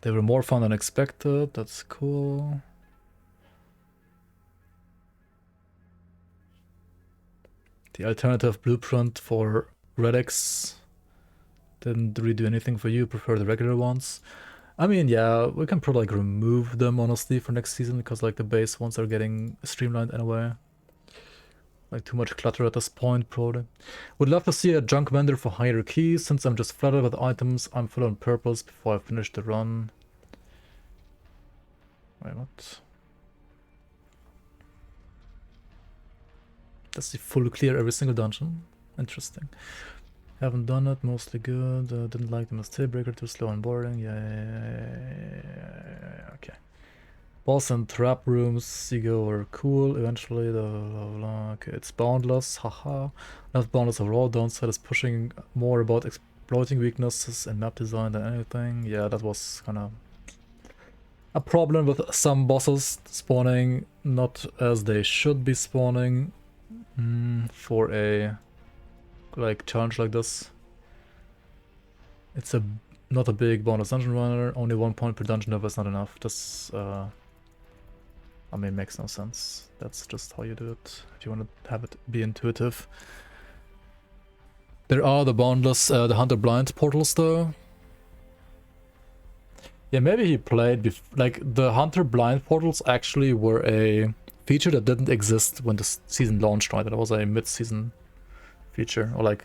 They were more fun than expected, that's cool. The alternative blueprint for relics didn't really do anything for you, prefer the regular ones. I mean, yeah, we can probably like remove them honestly for next season because like the base ones are getting streamlined anyway. Like too much clutter at this point, probably. Would love to see a junk vendor for higher keys. Since I'm just flooded with items, I'm full on purples before I finish the run. Wait, what? Does he fully clear every single dungeon? Interesting. Haven't done it, mostly good. Didn't like them as tiebreaker, too slow and boring. Yeah, okay. Boss and trap rooms, Ego are cool. Eventually, okay, it's boundless, haha. Not boundless overall. Downside is pushing more about exploiting weaknesses in map design than anything. Yeah, that was kind of a problem with some bosses spawning not as they should be spawning for a like challenge like this. It's not a big bonus dungeon runner, only 1 point per dungeon level is not enough. That's a I mean, makes no sense. That's just how you do it, if you want to have it be intuitive. There are the boundless, the Hunter Blind portals though. Yeah, maybe he played like the Hunter Blind portals actually were a feature that didn't exist when the season launched, right? That was a mid-season feature, or like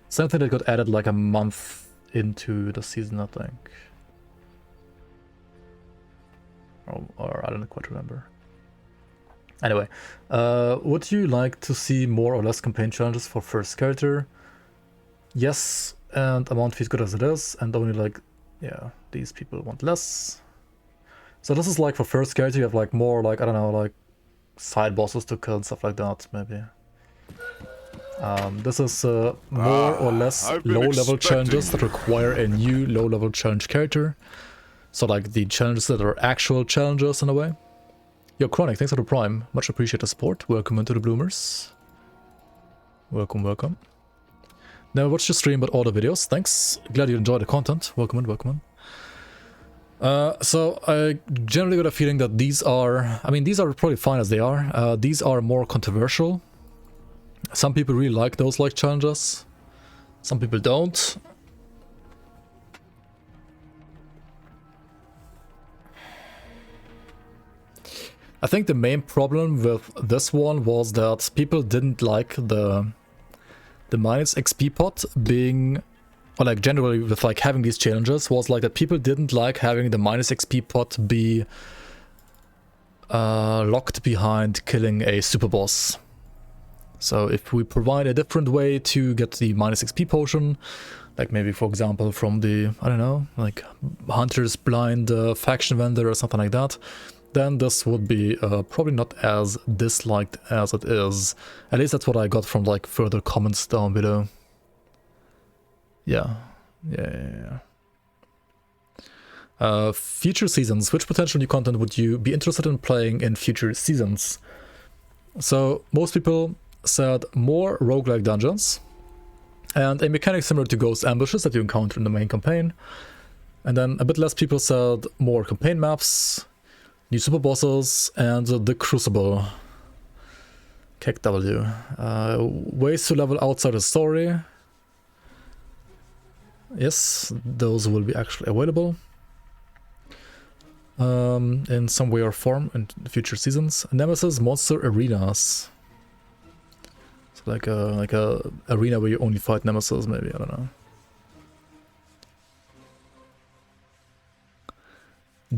something that got added like a month into the season, I think. Or I don't quite remember. Anyway, would you like to see more or less campaign challenges for first character? Yes, and amount feels good as it is, and only like, yeah, these people want less. So this is like for first character, you have like more like, I don't know, like side bosses to kill and stuff like that, maybe. This is more or less low-level challenges that require a new low-level challenge character. So like the challenges that are actual challenges in a way. Yo, Chronic, thanks for the Prime. Much appreciate the support. Welcome into the Bloomers. Welcome, welcome. Never watched your stream, but all the videos. Thanks. Glad you enjoyed the content. Welcome in, welcome in. So I generally got a feeling that these are, I mean, these are probably fine as they are. These are more controversial. Some people really like those like challenges. Some people don't. I think the main problem with this one was that people didn't like the minus XP pot being, or like generally with like having these challenges, was like that people didn't like having the minus XP pot be locked behind killing a super boss. So if we provide a different way to get the minus XP potion, like maybe for example from the, I don't know, like Hunter's Blind faction vendor or something like that, then this would be probably not as disliked as it is. At least that's what I got from like further comments down below. Yeah. Future seasons. Which potential new content would you be interested in playing in future seasons? So most people said more roguelike dungeons and a mechanic similar to ghost ambushes that you encounter in the main campaign. And then a bit less people said more campaign maps, new super bosses, and the Crucible. KW. Ways to level outside the story. Yes, those will be actually available in some way or form in future seasons. Nemesis monster arenas. So like a arena where you only fight Nemesis, maybe, I don't know.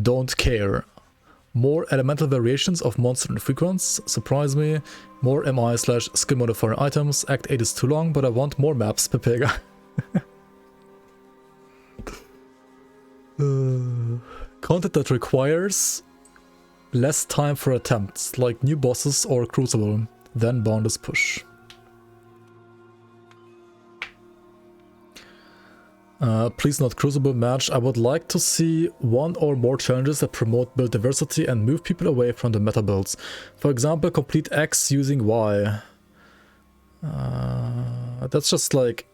Don't care. More elemental variations of monster and frequency surprise me. More MI/skill modifier items. Act 8 is too long, but I want more maps, Pepega. Content that requires less time for attempts, like new bosses or Crucible, then Boundless Push. Please not Crucible match. I would like to see one or more challenges that promote build diversity and move people away from the meta builds. For example, complete X using Y. That's just like...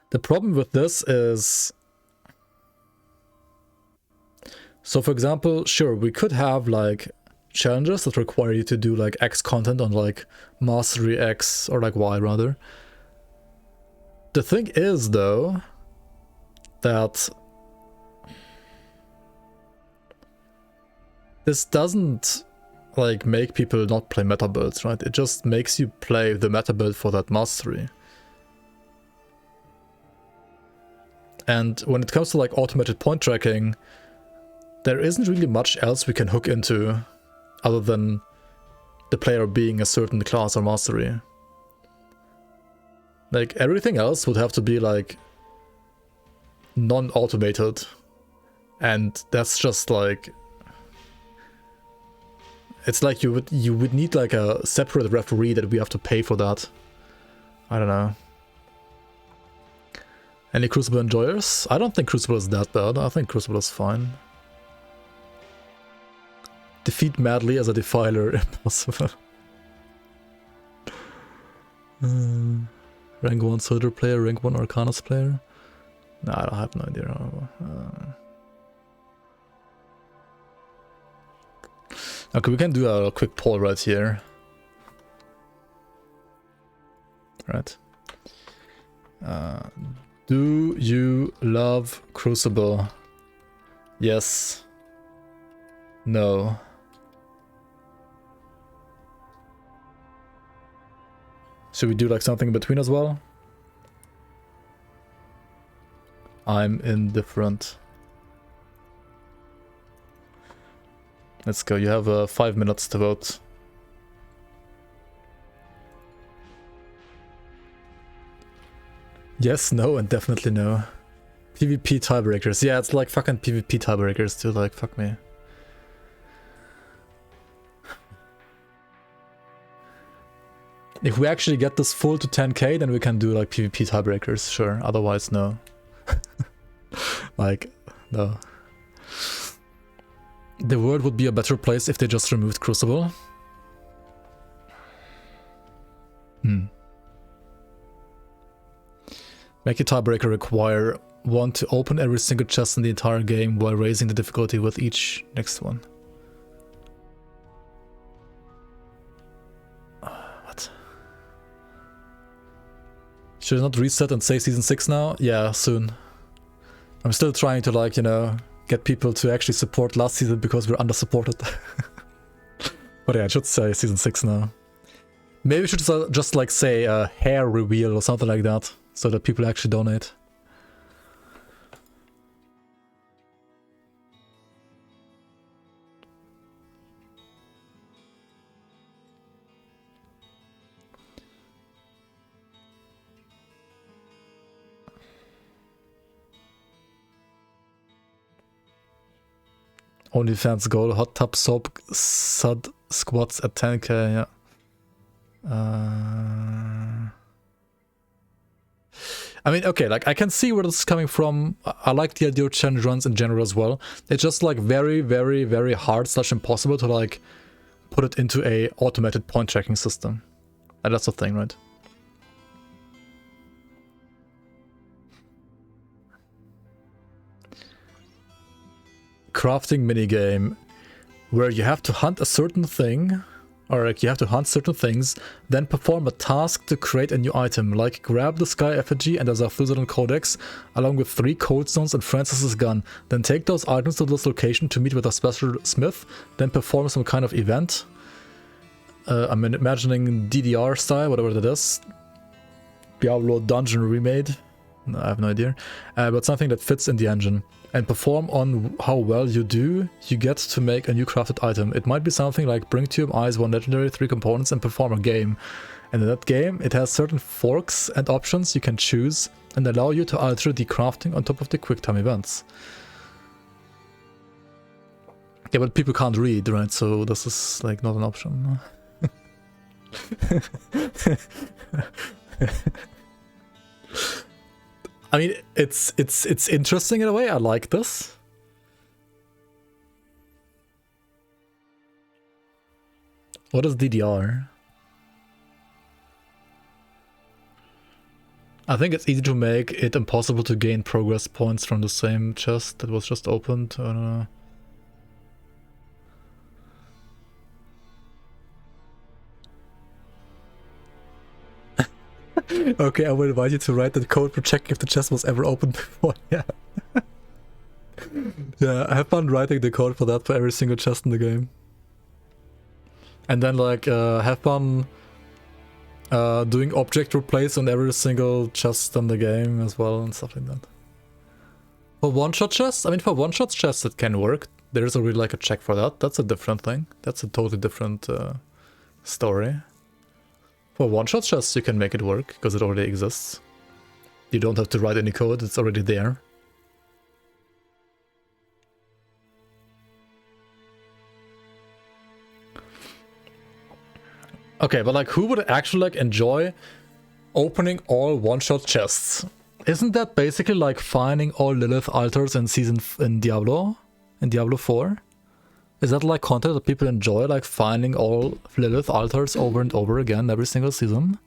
The problem with this is... So for example, sure, we could have like challenges that require you to do like X content on like Mastery X, or like Y rather. The thing is, though, that this doesn't like make people not play meta builds, right? It just makes you play the meta build for that mastery. And when it comes to like automated point tracking, there isn't really much else we can hook into other than the player being a certain class or mastery. Like, everything else would have to be, like, non-automated. And that's just, like... It's like you would need, like, a separate referee that we have to pay for that. I don't know. Any Crucible enjoyers? I don't think Crucible is that bad. I think Crucible is fine. Defeat madly as a defiler, impossible. Rank 1 Soldier player, rank 1 Arcanist player? No, I have no idea. Okay, we can do a quick poll right here. Right. Do you love Crucible? Yes. No. Should we do like something in between as well? I'm indifferent. Let's go. You have 5 minutes to vote. Yes, no, and definitely no. PvP tiebreakers. Yeah, it's like fucking PvP tiebreakers too, like fuck me. If we actually get this full to 10k, then we can do like PvP tiebreakers, sure. Otherwise, no. Like, no. The world would be a better place if they just removed Crucible. Make a tiebreaker require one to open every single chest in the entire game while raising the difficulty with each next one. What? Should I not reset and say season 6 now? Yeah, soon. I'm still trying to, like, you know, get people to actually support last season because we're under-supported. But yeah, I should say season 6 now. Maybe we should just like say a hair reveal or something like that, so that people actually donate. OnlyFans goal, hot tub soap, sud squats at 10k, yeah. I mean, okay, like I can see where this is coming from. I like the idea of challenge runs in general as well. It's just like very, very, very hard / impossible to like put it into a automated point tracking system. And that's the thing, right? Crafting minigame where you have to hunt a certain thing, or like you have to hunt certain things, then perform a task to create a new item, like grab the sky effigy and the Zarthuzalan codex, along with 3 cold stones and Francis's gun, then take those items to this location to meet with a special smith, then perform some kind of event. I'm imagining DDR style, whatever that is. Diablo Dungeon Remade. No, I have no idea. But something that fits in the engine. And perform on how well you do, you get to make a new crafted item. It might be something like bring 2 eyes, 1 legendary, 3 components, and perform a game. And in that game, it has certain forks and options you can choose and allow you to alter the crafting on top of the QuickTime events. Yeah, but people can't read, right? So this is like not an option. I mean, it's interesting in a way. I like this. What is DDR? I think it's easy to make it impossible to gain progress points from the same chest that was just opened. I don't know. Okay, I will invite you to write the code for checking if the chest was ever opened before. Yeah. Yeah, I have fun writing the code for that for every single chest in the game. And then like have fun doing object replace on every single chest in the game as well and stuff like that. For one-shot chests? I mean, for one-shot chests it can work. There's already like a check for that. That's a different thing. That's a totally different story. For one-shot chests you can make it work, because it already exists. You don't have to write any code, it's already there. Okay, but like who would actually like enjoy opening all one-shot chests? Isn't that basically like finding all Lilith altars in Diablo 4? Is that like content that people enjoy, like finding all Lilith altars over and over again every single season?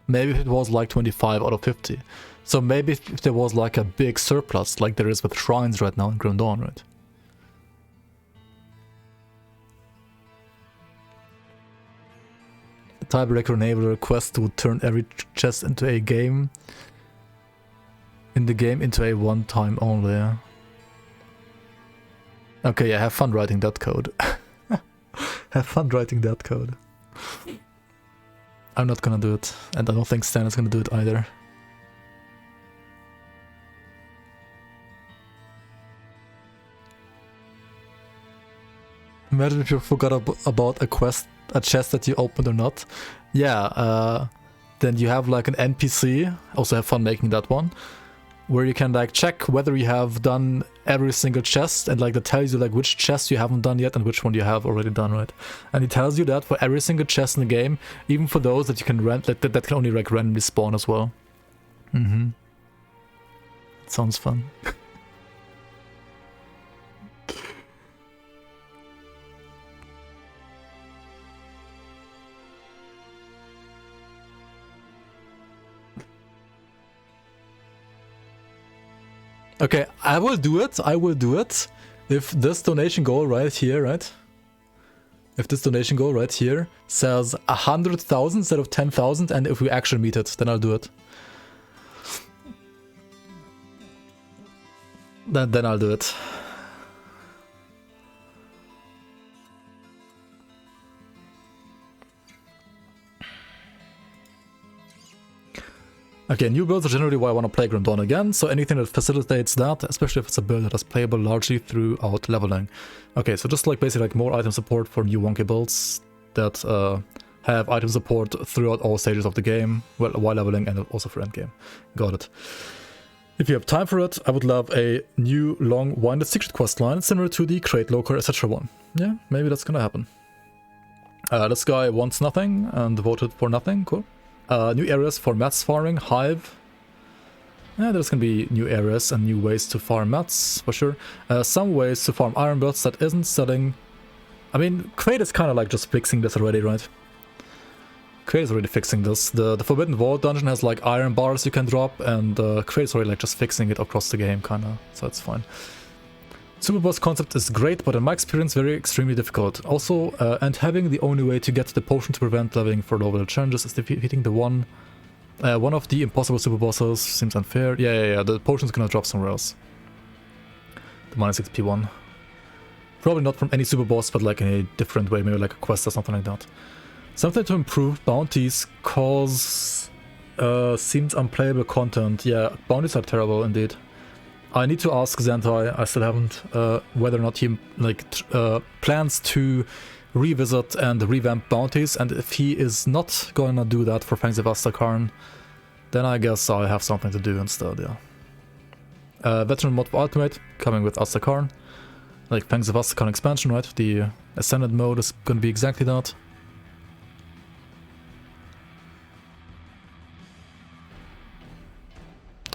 maybe if it was like 25 out of 50. So maybe if there was like a big surplus, like there is with shrines right now in Grim Dawn, right? The tiebreaker enabler quest would turn every chest into a game. In the game into a one-time only. Okay, yeah, have fun writing that code. Have fun writing that code. I'm not gonna do it, and I don't think Stan is gonna do it either. Imagine if you forgot about a chest that you opened or not. Yeah, then you have like an NPC, also have fun making that one, where you can like check whether you have done every single chest, and like that tells you like which chest you haven't done yet and which one you have already done, right? And it tells you that for every single chest in the game, even for those that you can that can only like randomly spawn as well. Sounds fun. Okay, I will do it. If this donation goal right here, right? If this donation goal right here says 100,000 instead of 10,000, and if we actually meet it, then I'll do it. Then I'll do it. Okay, new builds are generally why I want to play Grim Dawn again, so anything that facilitates that, especially if it's a build that is playable largely throughout leveling. Okay, so just like basically like more item support for new wonky builds that have item support throughout all stages of the game, well, while leveling and also for endgame. Got it. If you have time for it, I would love a new long-winded secret quest line similar to the Create Local etc. one. Yeah, maybe that's gonna happen. This guy wants nothing and voted for nothing, cool. New areas for mats farming, hive. Yeah, there's gonna be new areas and new ways to farm mats, for sure. Some ways to farm iron belts that isn't selling. I mean, Quaid is kind of like just fixing this already, right? Quaid is already fixing this. The Forbidden Vault dungeon has like iron bars you can drop, and Quaid is already like just fixing it across the game, kind of, so it's fine. Super boss concept is great, but in my experience very extremely difficult. Also, and having the only way to get the potion to prevent leveling for low level challenges is defeating the one of the impossible super bosses. Seems unfair. Yeah, the potion's gonna drop somewhere else. The minus XP one. Probably not from any super boss, but like in a different way, maybe like a quest or something like that. Something to improve bounties cause seems unplayable content. Yeah, bounties are terrible indeed. I need to ask Zentai, I still haven't, whether or not he like plans to revisit and revamp bounties, and if he is not gonna do that for Fangs of Astakarn, then I guess I have something to do instead, yeah. Veteran mod for Ultimate, coming with Astakarn, like Fangs of Astakarn expansion, right? The Ascended mode is gonna be exactly that.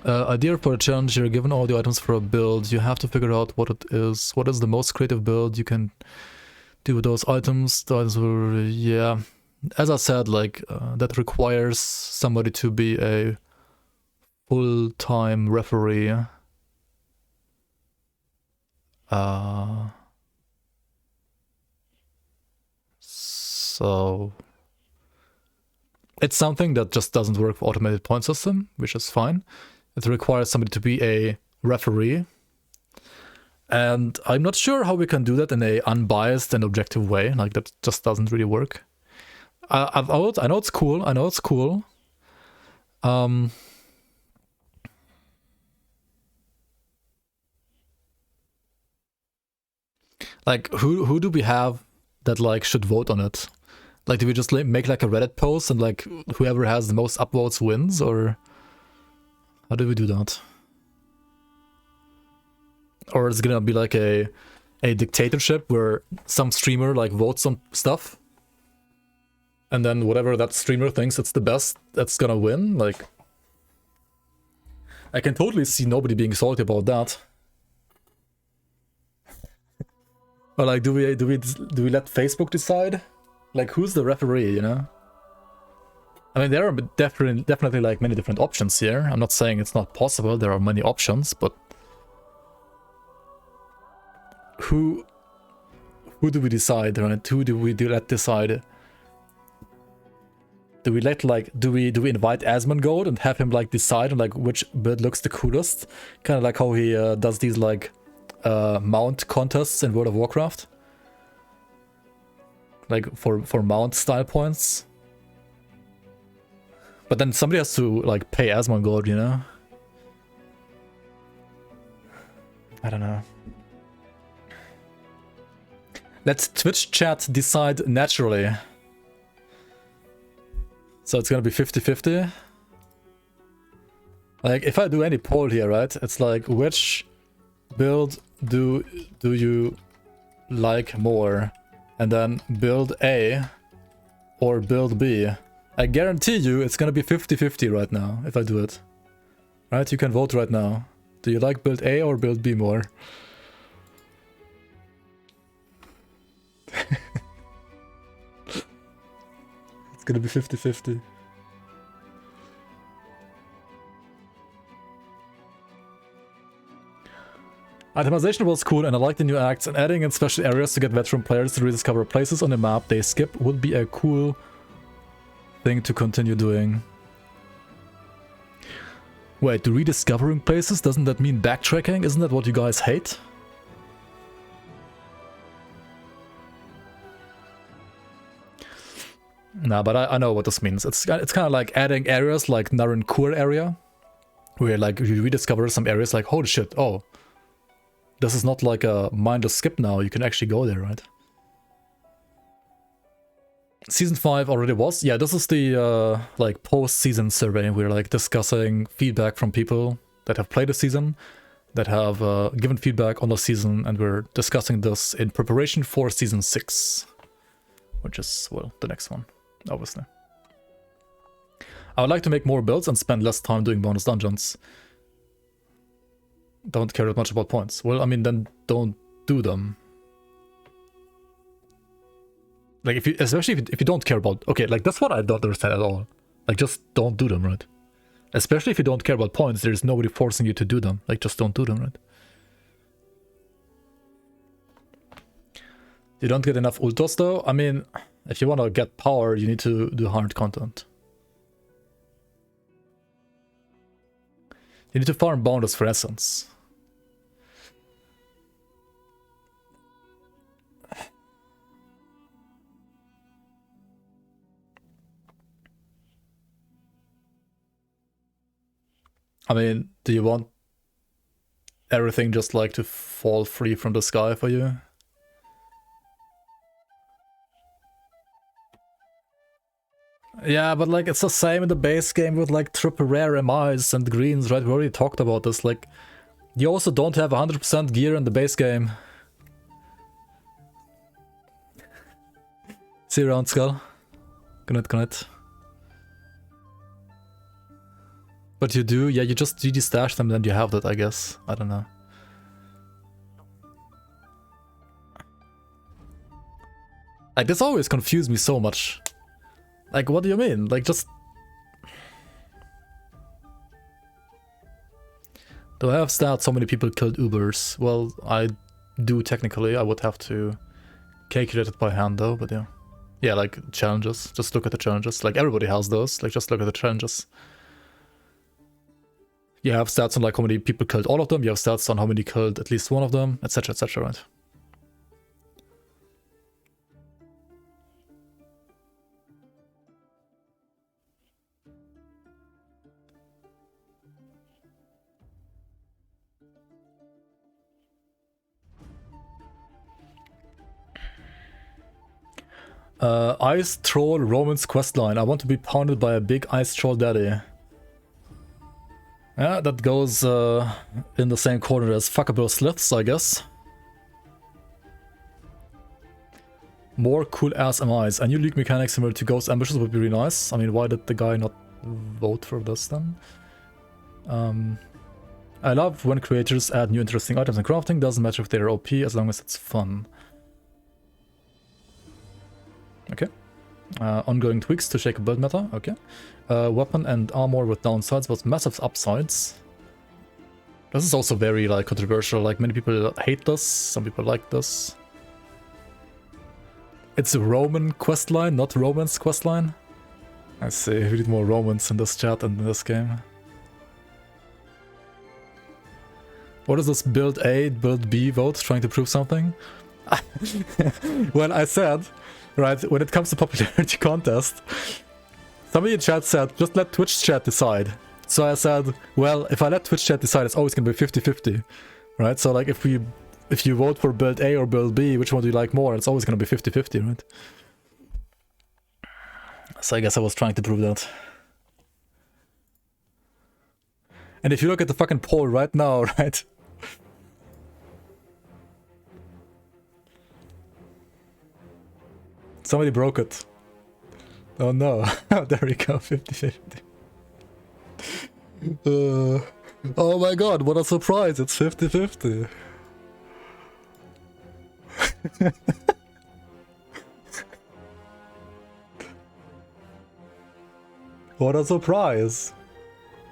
Idea for a challenge, you're given all the items for a build, you have to figure out what it is, what is the most creative build you can do with those items. The items will, yeah, as I said, like, that requires somebody to be a full-time referee. So it's something that just doesn't work for automated point system, which is fine. It requires somebody to be a referee, and I'm not sure how we can do that in a unbiased and objective way. Like, that just doesn't really work. I know it's cool. Like, who do we have that like should vote on it? Like, do we just make like a Reddit post and like whoever has the most upvotes wins, or how do we do that? Or is it gonna be like a dictatorship where some streamer like votes on stuff, and then whatever that streamer thinks it's the best, that's gonna win? Like, I can totally see nobody being salty about that. Or like, do we let Facebook decide? Like, who's the referee, you know? I mean, there are definitely like many different options here. I'm not saying it's not possible. There are many options, but who do we decide, right? Who do we let decide? Do we invite Asmongold and have him like decide on like which build looks the coolest? Kind of like how he does these like mount contests in World of Warcraft, like for mount style points. But then somebody has to like pay Asmongold, you know? I don't know. Let Twitch chat decide naturally. So it's gonna be 50-50. Like if I do any poll here, right? It's like which build do you like more? And then build A or build B. I guarantee you it's gonna be 50-50 right now if I do it. Right? You can vote right now. Do you like build A or build B more? It's gonna be 50-50. Itemization was cool and I like the new acts, and adding in special areas to get veteran players to rediscover places on the map they skip would be a cool thing to continue doing. Wait, rediscovering places? Doesn't that mean backtracking? Isn't that what you guys hate? Nah, but I know what this means. It's kind of like adding areas like Narankur area, where like you rediscover some areas like, holy shit, oh, this is not like a mindless skip now, you can actually go there, right? Season 5 already was. Yeah, this is the like post-season survey. We're like discussing feedback from people that have played the season, that have given feedback on the season, and we're discussing this in preparation for season 6, which is, well, the next one, obviously. I would like to make more builds and spend less time doing bonus dungeons. Don't care that much about points. Well, I mean, then don't do them. Like, if you, especially if you don't care about... Okay, like, that's what I don't understand at all. Like, just don't do them, right? Especially if you don't care about points, there's nobody forcing you to do them. Like, just don't do them, right? You don't get enough ultos, though? I mean, if you want to get power, you need to do hard content. You need to farm bonus for essence. I mean, do you want everything just like to fall free from the sky for you? Yeah, but like it's the same in the base game with like triple rare MIs and greens, right? We already talked about this. Like, you also don't have 100% gear in the base game. See you around, Skull. Good night, good night. But you do? Yeah, you just GG stash them, then you have that, I guess. I don't know. Like, this always confused me so much. Like, what do you mean? Like, just... Do I have stats so many people killed Ubers? Well, I do technically. I would have to calculate it by hand though, but yeah. Yeah, like, challenges. Just look at the challenges. Like, everybody has those. Like, just look at the challenges. You have stats on like how many people killed all of them, you have stats on how many killed at least one of them, etc, right? Ice Troll Romance questline. I want to be pounded by a big ice troll daddy. Yeah, that goes in the same corner as fuckable sliths, I guess. More cool ass MIs. A new league mechanic similar to Ghost Ambushes would be really nice. I mean, why did the guy not vote for this then? I love when creators add new interesting items in crafting. Doesn't matter if they're OP as long as it's fun. Okay. Ongoing tweaks to shake a build meta, okay. Weapon and armor with downsides but massive upsides. This is also very like controversial, like many people hate this, some people like this. It's a Roman questline, not Romance questline. I see, we need more Romans in this chat and in this game. What is this build A, build B vote trying to prove something? Well, I said, right, when it comes to popularity contest, somebody in chat said, just let Twitch chat decide. So I said, well, if I let Twitch chat decide, it's always gonna be 50-50, right? So like if you vote for build A or build B, which one do you like more? It's always gonna be 50-50, right? So I guess I was trying to prove that. And if you look at the fucking poll right now, right? Somebody broke it. Oh no. There we go, 50-50. Oh my god, what a surprise, it's 50-50. What a surprise.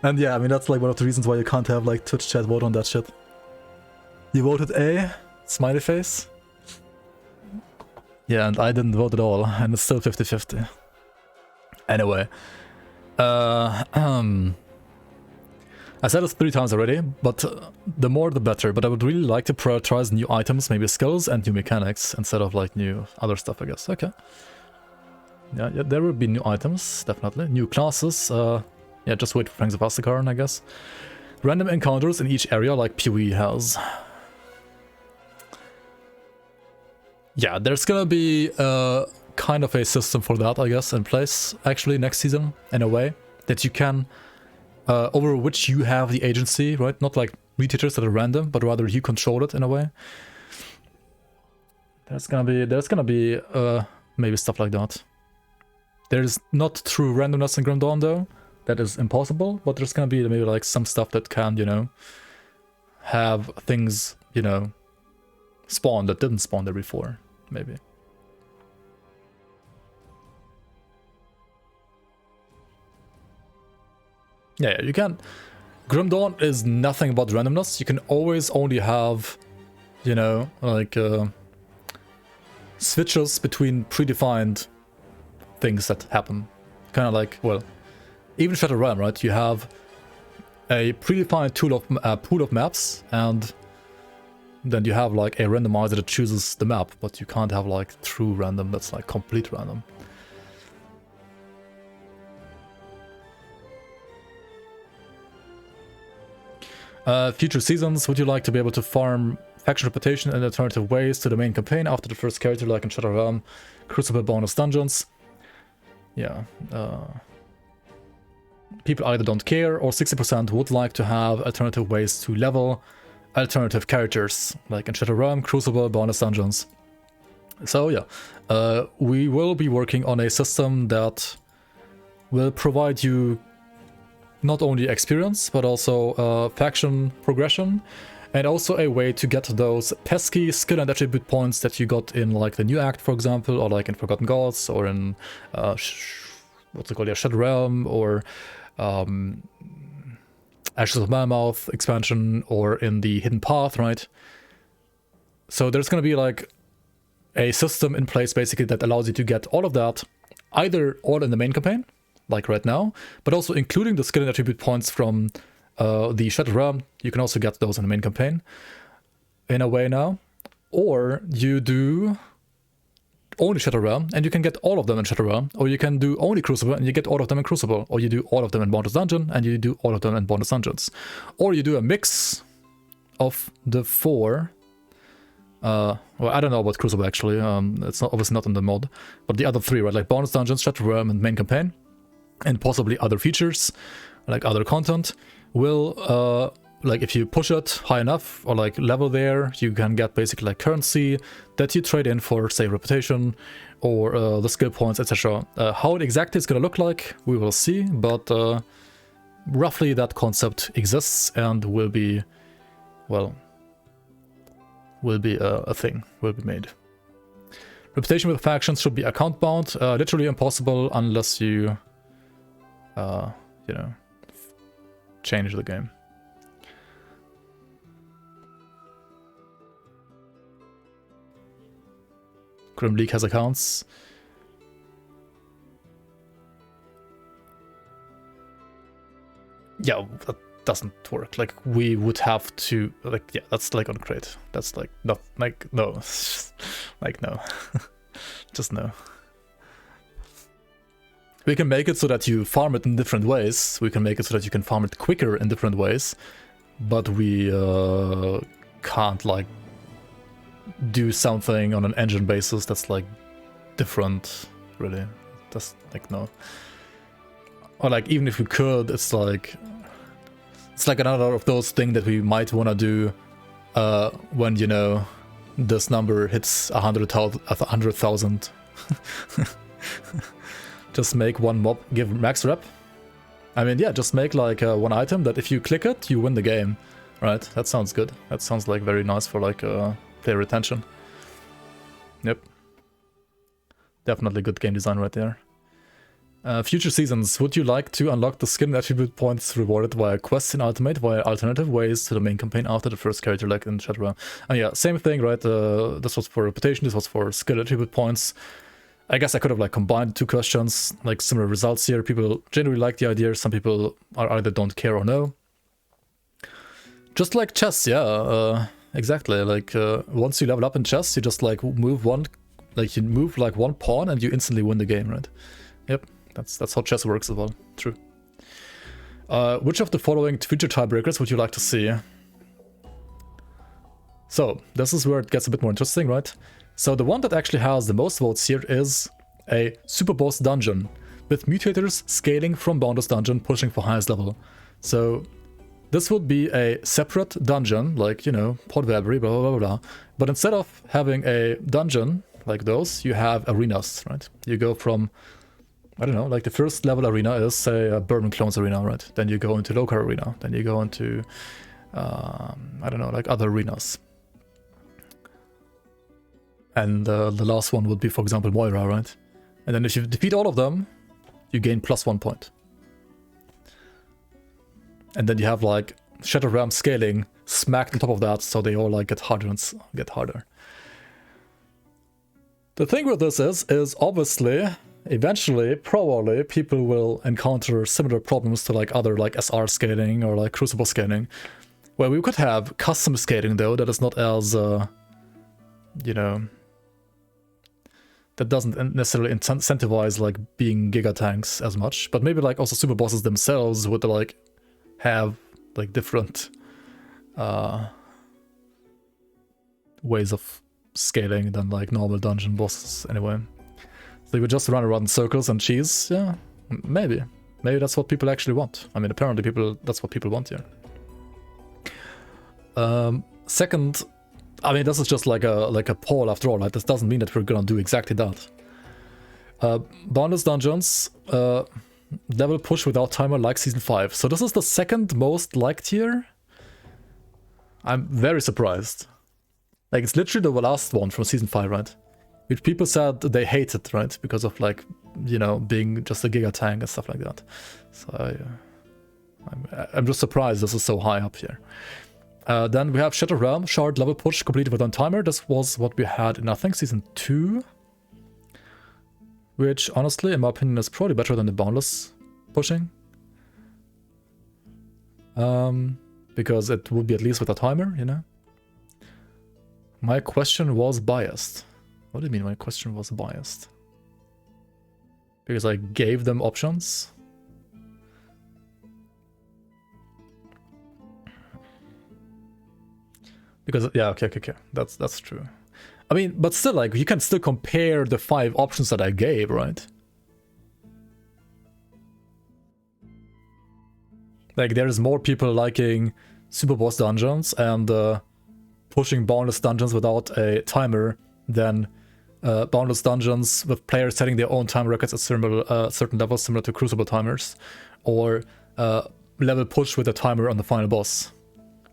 And yeah, I mean, that's like one of the reasons why you can't have like Twitch chat vote on that shit. You voted A, smiley face. Yeah, and I didn't vote at all, and it's still 50-50. Anyway. I said this 3 times already, but the more the better. But I would really like to prioritize new items, maybe skills and new mechanics, instead of like new other stuff, I guess. Okay. Yeah, there will be new items, definitely. New classes. Yeah, just wait for Fangs of Astakarn, I guess. Random encounters in each area, like PoE has. Yeah, there's gonna be kind of a system for that, I guess, in place, actually, next season, in a way, that you can, over which you have the agency, right? Not like retailers that are random, but rather you control it in a way. There's gonna be maybe stuff like that. There's not true randomness in Grim Dawn, though. That is impossible, but there's gonna be maybe like some stuff that can, you know, have things, you know, spawn that didn't spawn there before, maybe. Yeah, you can. Grim Dawn is nothing about randomness. You can always only have, you know, like switches between predefined things that happen. Kind of like, well, even Shadow Realm, right? You have a predefined pool of maps, and then you have like a randomizer that chooses the map, but you can't have like true random that's like complete random. Future seasons, would you like to be able to farm faction reputation in alternative ways to the main campaign after the first character, like in Shadow Realm, Crucible bonus dungeons? Yeah. People either don't care, or 60% would like to have alternative ways to level alternative characters, like in Shadow Realm, Crucible, bonus dungeons. So yeah, we will be working on a system that will provide you not only experience, but also faction progression, and also a way to get those pesky skill and attribute points that you got in like the new act, for example, or like in Forgotten Gods, or in what's it called, yeah, Shadow Realm, or Ashes of Mammoth expansion, or in the Hidden Path, right? So there's gonna be like a system in place basically that allows you to get all of that, either all in the main campaign, like right now, but also including the skill and attribute points from the Shadow Realm. You can also get those in the main campaign in a way now, or you do only Shadow Realm and you can get all of them in Shadow Realm, or you can do only Crucible and you get all of them in Crucible, or you do all of them in bonus dungeon and you do all of them in bonus dungeons, or you do a mix of the 4. Well, I don't know about Crucible actually, it's not, obviously not in the mod, but the other 3, right, like bonus dungeons, Shadow Realm, and main campaign, and possibly other features, like other content, will, like if you push it high enough, or like level there, you can get basically like currency that you trade in for, say, reputation, or the skill points, etc. How it exactly is gonna look like, we will see, but roughly that concept exists and will be, well, will be a thing, will be made. Reputation with factions should be account bound. Literally impossible unless you, you know, change the game. Grim League has accounts. Yeah, that doesn't work. Like, we would have to, like, yeah, that's like on crate. That's like, not, like, no. Like, no. Just no. We can make it so that you farm it in different ways. We can make it so that you can farm it quicker in different ways. But we can't, like, do something on an engine basis that's, like, different, really. That's, like, no. Or, like, even if we could, it's like another of those things that we might want to do when, you know, this number hits 100,000. Just make one mob give max rep. I mean, yeah, just make like one item that if you click it, you win the game, right? That sounds good. That sounds like very nice for like player retention. Yep. Definitely good game design right there. Future seasons, would you like to unlock the skin attribute points rewarded via quests in Ultimate via alternative ways to the main campaign after the first character like in Shadowrun? And yeah, same thing, right? This was for reputation, this was for skill attribute points. I guess I could have like combined two questions, like similar results here. People generally like the idea, some people are either don't care or no. Just like chess, yeah, exactly. Like once you level up in chess, you just like move one pawn and you instantly win the game, right? Yep. That's how chess works as well. True. Which of the following future tiebreakers would you like to see? So, this is where it gets a bit more interesting, right? So the one that actually has the most votes here is a super boss dungeon, with mutators scaling from boundless dungeon, pushing for highest level. So this would be a separate dungeon, like, you know, Pod Verbary, blah, blah, blah, blah. But instead of having a dungeon like those, you have arenas, right? You go from, I don't know, like the first level arena is, say, a Bourbon Clones arena, right? Then you go into Locar arena. Then you go into, I don't know, like other arenas. And the last one would be, for example, Moira, right? And then if you defeat all of them, you gain +1 point. And then you have like Shadow Realm scaling smacked on top of that, so they all like get harder and get harder. The thing with this is obviously, eventually, probably, people will encounter similar problems to like other like SR scaling or like Crucible scaling, where we could have custom scaling though that is not as, you know, that doesn't necessarily incentivize like being giga tanks as much, but maybe like also super bosses themselves would like have like different ways of scaling than like normal dungeon bosses anyway. So you would just run around in circles and cheese, yeah, maybe that's what people actually want. I mean, apparently that's what people want here. Second, I mean, this is just like a poll after all, right? This doesn't mean that we're gonna do exactly that. Boundless dungeons, level push without timer like Season 5. So this is the second most liked here. I'm very surprised. Like, it's literally the last one from Season 5, right? Which people said they hated, right? Because of like, you know, being just a giga tank and stuff like that. So I'm just surprised this is so high up here. Then we have Shadow Realm, Shard level push completed without timer. This was what we had in, I think, Season 2. Which, honestly, in my opinion, is probably better than the Boundless pushing. Because it would be at least with a timer, you know? My question was biased. What do you mean my question was biased? Because I gave them options? Because, yeah, okay. That's true. I mean, but still, like, you can still compare the 5 options that I gave, right? Like, there's more people liking super boss dungeons and pushing boundless dungeons without a timer than boundless dungeons with players setting their own time records at certain levels, similar to Crucible timers, or level push with a timer on the final boss.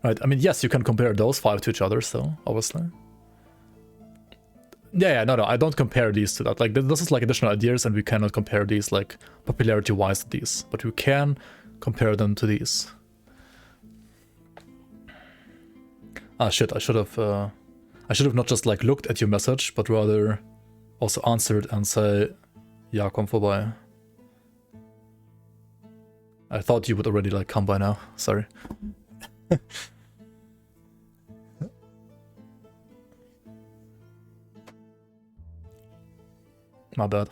Right, I mean, yes, you can compare those 5 to each other, so, obviously. Yeah, no, I don't compare these to that. Like, this is like additional ideas, and we cannot compare these like popularity-wise to these, but we can compare them to these. Ah, shit! I should have not just like looked at your message, but rather also answered and say, "Ja, komm vorbei." I thought you would already like come by now. Sorry. My bad.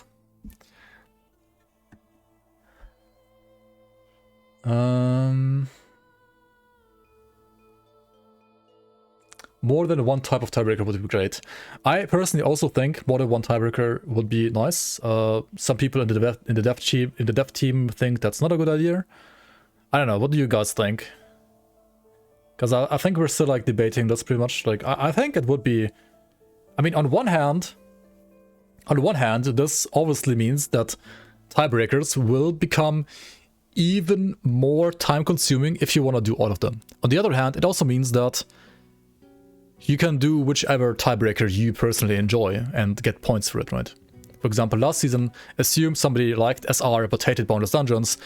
More than one type of tiebreaker would be great. I personally also think more than one tiebreaker would be nice. Some people in the dev team think that's not a good idea. I don't know. What do you guys think? Because I think we're still like debating this pretty much. Like I think it would be. I mean, on one hand, this obviously means that tiebreakers will become even more time consuming if you want to do all of them. On the other hand, it also means that you can do whichever tiebreaker you personally enjoy and get points for it, right? For example, last season, assume somebody liked SR but hated Boundless Dungeons.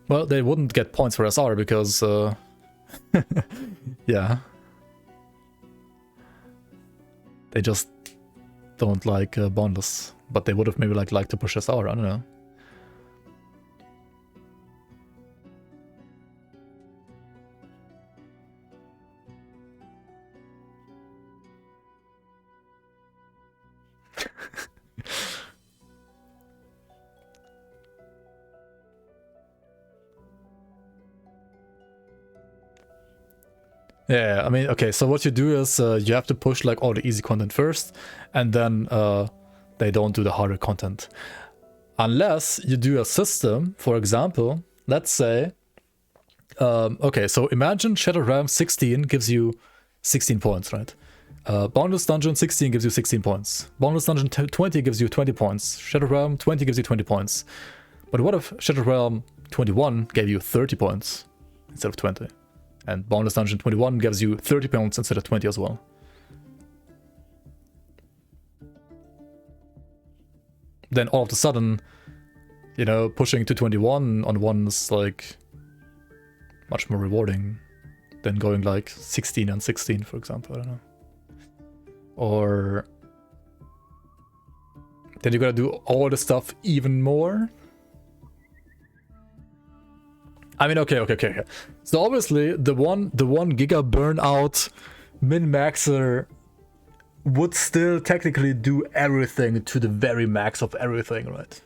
Well, they wouldn't get points for SR because, yeah. They just don't like Boundless, but they would have maybe liked to push SR, I don't know. Yeah, I mean, okay, so what you do is you have to push like all the easy content first, and then they don't do the harder content. Unless you do a system, for example, let's say, okay, so imagine Shattered Realm 16 gives you 16 points, right? Boundless Dungeon 16 gives you 16 points. Boundless Dungeon 20 gives you 20 points. Shattered Realm 20 gives you 20 points. But what if Shattered Realm 21 gave you 30 points instead of 20? And Boundless Dungeon 21 gives you 30 points instead of 20 as well. Then all of a sudden, you know, pushing to 21 on one is like much more rewarding than going like 16 and 16, for example. I don't know. Or then you gotta do all the stuff even more. I mean, okay. So obviously, the one giga burnout min-maxer would still technically do everything to the very max of everything, right?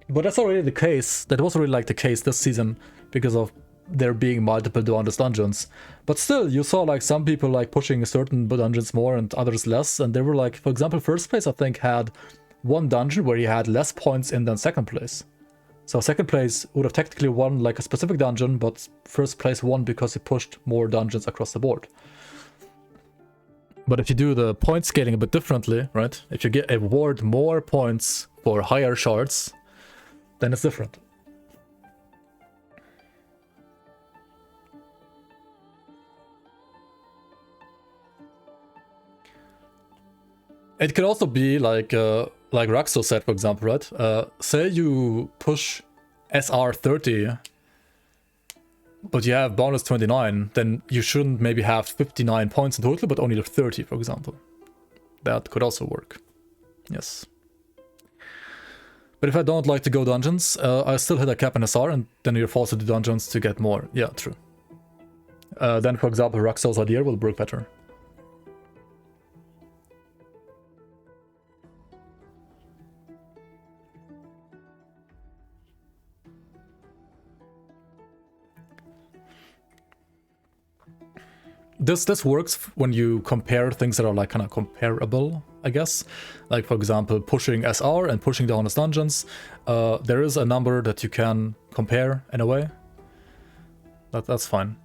But that's already the case. That was already like the case this season because of there being multiple Boundless Dungeons. But still, you saw like some people like pushing certain dungeons more and others less, and they were like, for example, first place I think had one dungeon where he had less points in than second place. So second place would have technically won like a specific dungeon, but first place won because he pushed more dungeons across the board. But if you do the point scaling a bit differently, right? If you get award more points for higher shards, then it's different. It could also be like Raxo said, for example, right? Say you push SR 30, but you have bonus 29, then you shouldn't maybe have 59 points in total, but only 30, for example. That could also work. Yes. But if I don't like to go dungeons, I still hit a cap in SR, and then you're forced to do dungeons to get more. Yeah, true. Then, for example, Raxo's idea will work better. This works when you compare things that are like kind of comparable, I guess. Like, for example, pushing SR and pushing the Honest Dungeons. There is a number that you can compare in a way. That's fine.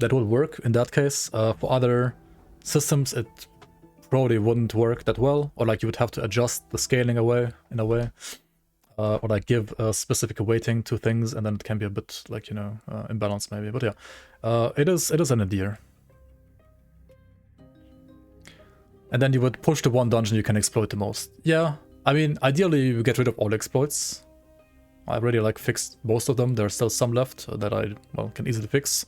That would work in that case. For other systems, it probably wouldn't work that well. Or like you would have to adjust the scaling away in a way. Or like give a specific weighting to things, and then it can be a bit like, you know, imbalanced maybe. But yeah, it is an idea. And then you would push the one dungeon you can exploit the most. Yeah, I mean, ideally you get rid of all exploits. I already like fixed most of them. There are still some left that I, well, can easily fix.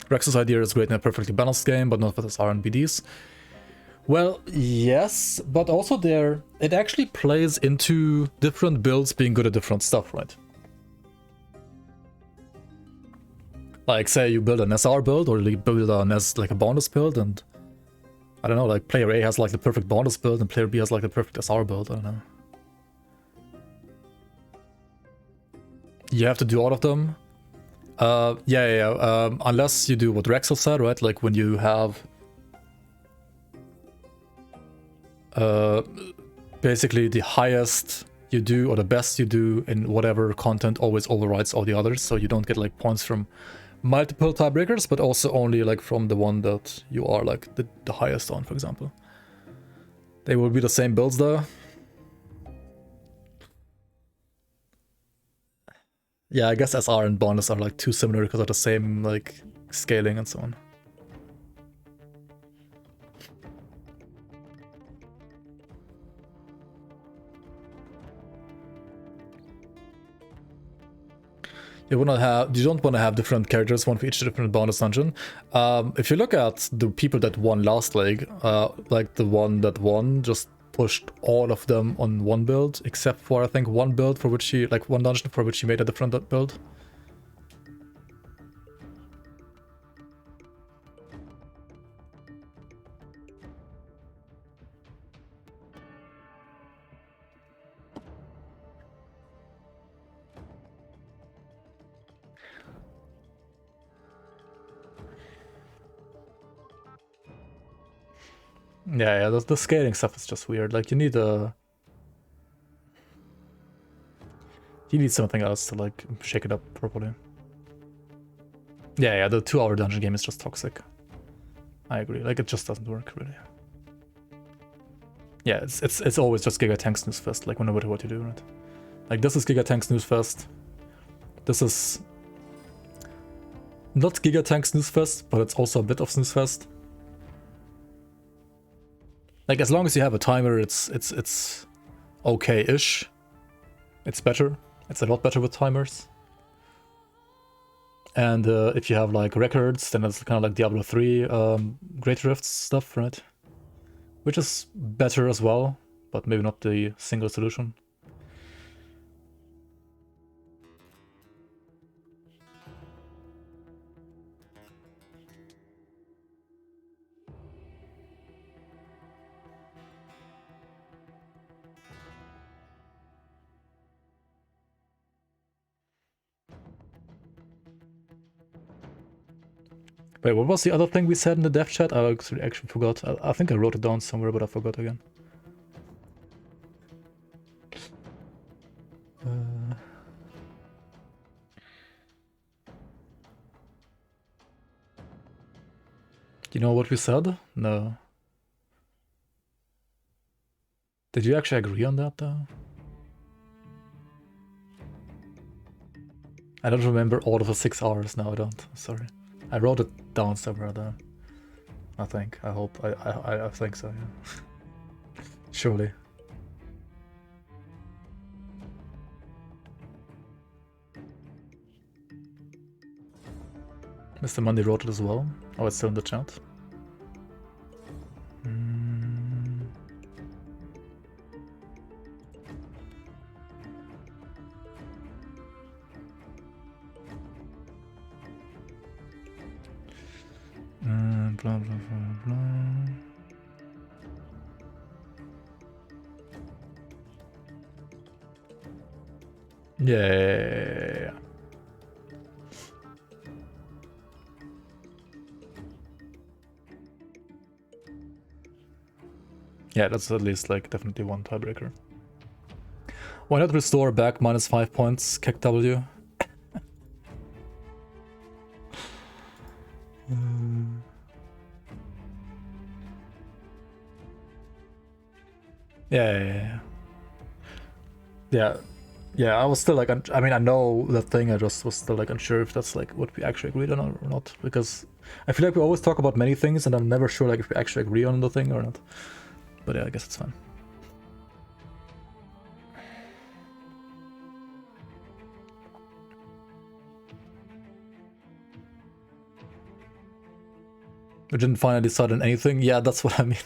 Rex's idea is great in a perfectly balanced game, but not with its RNBDs. Well, yes, but also there, it actually plays into different builds being good at different stuff, right? Like, say you build an SR build, or you build an like a bonus build, and I don't know, like player A has like the perfect bonus build, and player B has like the perfect SR build, I don't know. You have to do all of them. Unless you do what Rexel said, right? Like when you have basically the highest you do or the best you do in whatever content always overrides all the others, so you don't get like points from multiple tiebreakers, but also only like from the one that you are like the highest on, for example. They will be the same builds though. Yeah, I guess SR and bonus are like too similar because of the same like scaling and so on. You don't want to have different characters, one for each different bonus dungeon. If you look at the people that won last league, like the one that won just pushed all of them on one build, except for I think one build for which she, like one dungeon for which she made a different build. Yeah, the scaling stuff is just weird. Like you need something else to like shake it up properly. Yeah, the 2-hour dungeon game is just toxic. I agree. Like it just doesn't work really. Yeah, it's always just Giga Tank Snooze Fest, like no matter what you do, right? Like this is Giga Tank Snooze Fest. This is not Giga Tank Snooze Fest, but it's also a bit of Snooze Fest. Like as long as you have a timer, it's okay-ish. It's better. It's a lot better with timers. And if you have like records, then it's kind of like Diablo 3 Great Rifts stuff, right? Which is better as well, but maybe not the single solution. Wait, what was the other thing we said in the dev chat? I actually forgot. I think I wrote it down somewhere, but I forgot again. You know what we said? No. Did you actually agree on that though? I don't remember all of the 6 hours now, I don't. Sorry. I wrote it down somewhere though. I think. I hope. I think so, yeah. Surely. Mr. Monday wrote it as well. Oh, it's still in the chat. Blah, blah, blah, blah. Yeah. Yeah, that's at least like definitely one tiebreaker. Why not restore back -5 points, Keck W? Yeah. Yeah, I was still like, I mean, I know that thing. I just was still like unsure if that's like what we actually agreed on or not, because I feel like we always talk about many things, and I'm never sure like if we actually agree on the thing or not. But yeah, I guess it's fine. We didn't finally decide on anything. Yeah, that's what I mean.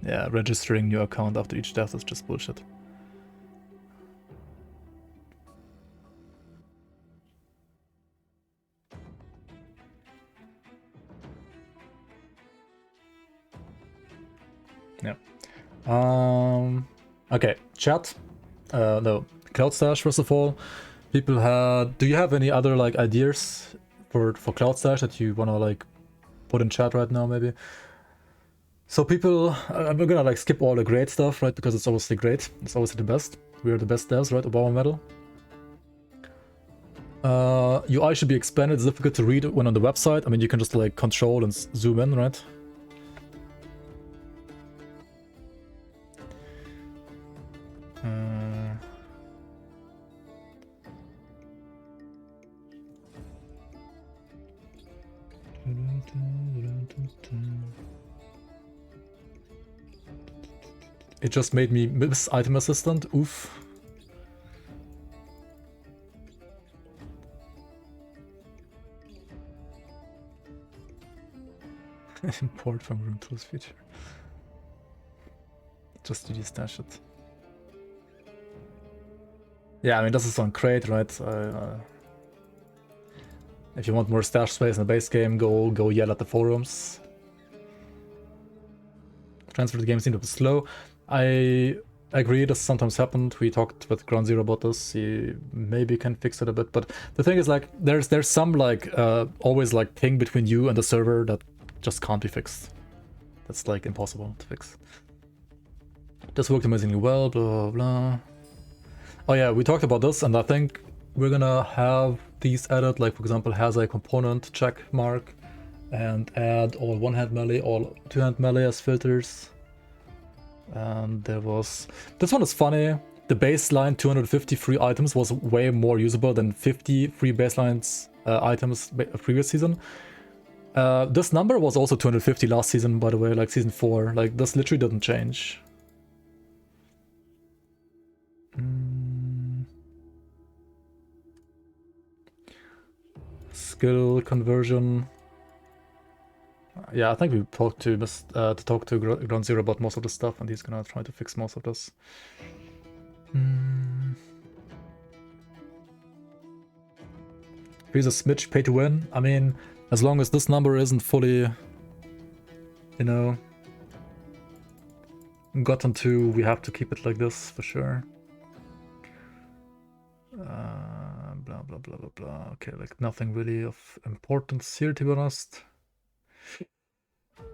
Yeah, registering new account after each death is just bullshit. Yeah. Okay, chat. No, Cloud Stash, first of all. People had... Do you have any other like ideas for Cloud Stash that you wanna like put in chat right now, maybe? So people, I'm gonna like skip all the great stuff, right? Because it's obviously great. It's obviously the best. We are the best devs, right? Obama medal. UI should be expanded. It's difficult to read when on the website. I mean, you can just like control and zoom in, right? It just made me miss item assistant. Oof. Import from room tools feature. Just to stash it. Yeah, I mean, this is on crate, right? If you want more stash space in the base game, go yell at the forums. Transfer to the game seemed a bit slow. I agree, this sometimes happened. We talked with Ground Zero about this. He maybe can fix it a bit, but the thing is, like, there's some like always like thing between you and the server that just can't be fixed. That's like impossible to fix. This worked amazingly well. Blah blah. Oh yeah, we talked about this, and I think we're gonna have these added. Like for example, has a component check mark, and add all one-hand melee, all two-hand melee as filters. And there was... This one is funny. The baseline 250 free items was way more usable than 50 free baselines items previous season. This number was also 250 last season, by the way, like season 4. Like, this literally doesn't change. Skill conversion. Yeah, I think we talked to Ground Zero about most of this stuff, and he's gonna try to fix most of this. Here's a smidge pay to win. I mean, as long as this number isn't fully, you know, gotten to, we have to keep it like this for sure. Blah blah blah blah blah. Okay, like nothing really of importance here, to be honest.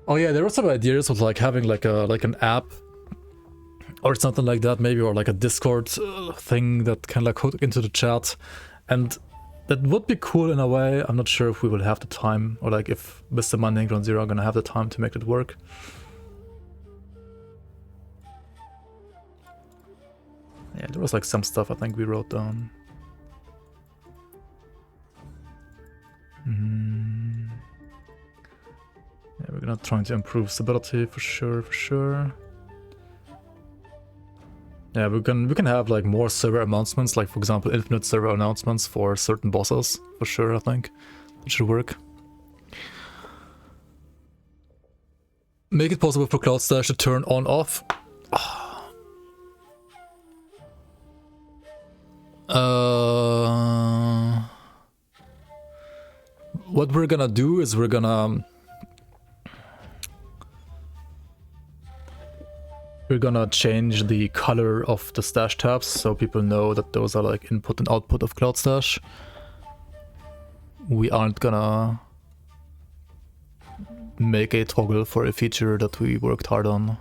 Oh yeah, there were some ideas of like having like an app or something like that, maybe, or like a Discord thing that can like hook into the chat, and that would be cool in a way. I'm not sure if we will have the time, or like if Mr. Monday and Ground Zero are gonna have the time to make it work. Yeah, there was like some stuff I think we wrote down. Yeah, we're gonna try to improve stability for sure. Yeah, we can have like more server announcements, like for example infinite server announcements for certain bosses for sure. I think it should work. Make it possible for Cloud Stash to turn on off. What we're gonna do is we're gonna change the color of the stash tabs so people know that those are like input and output of Cloud Stash. We aren't gonna make a toggle for a feature that we worked hard on.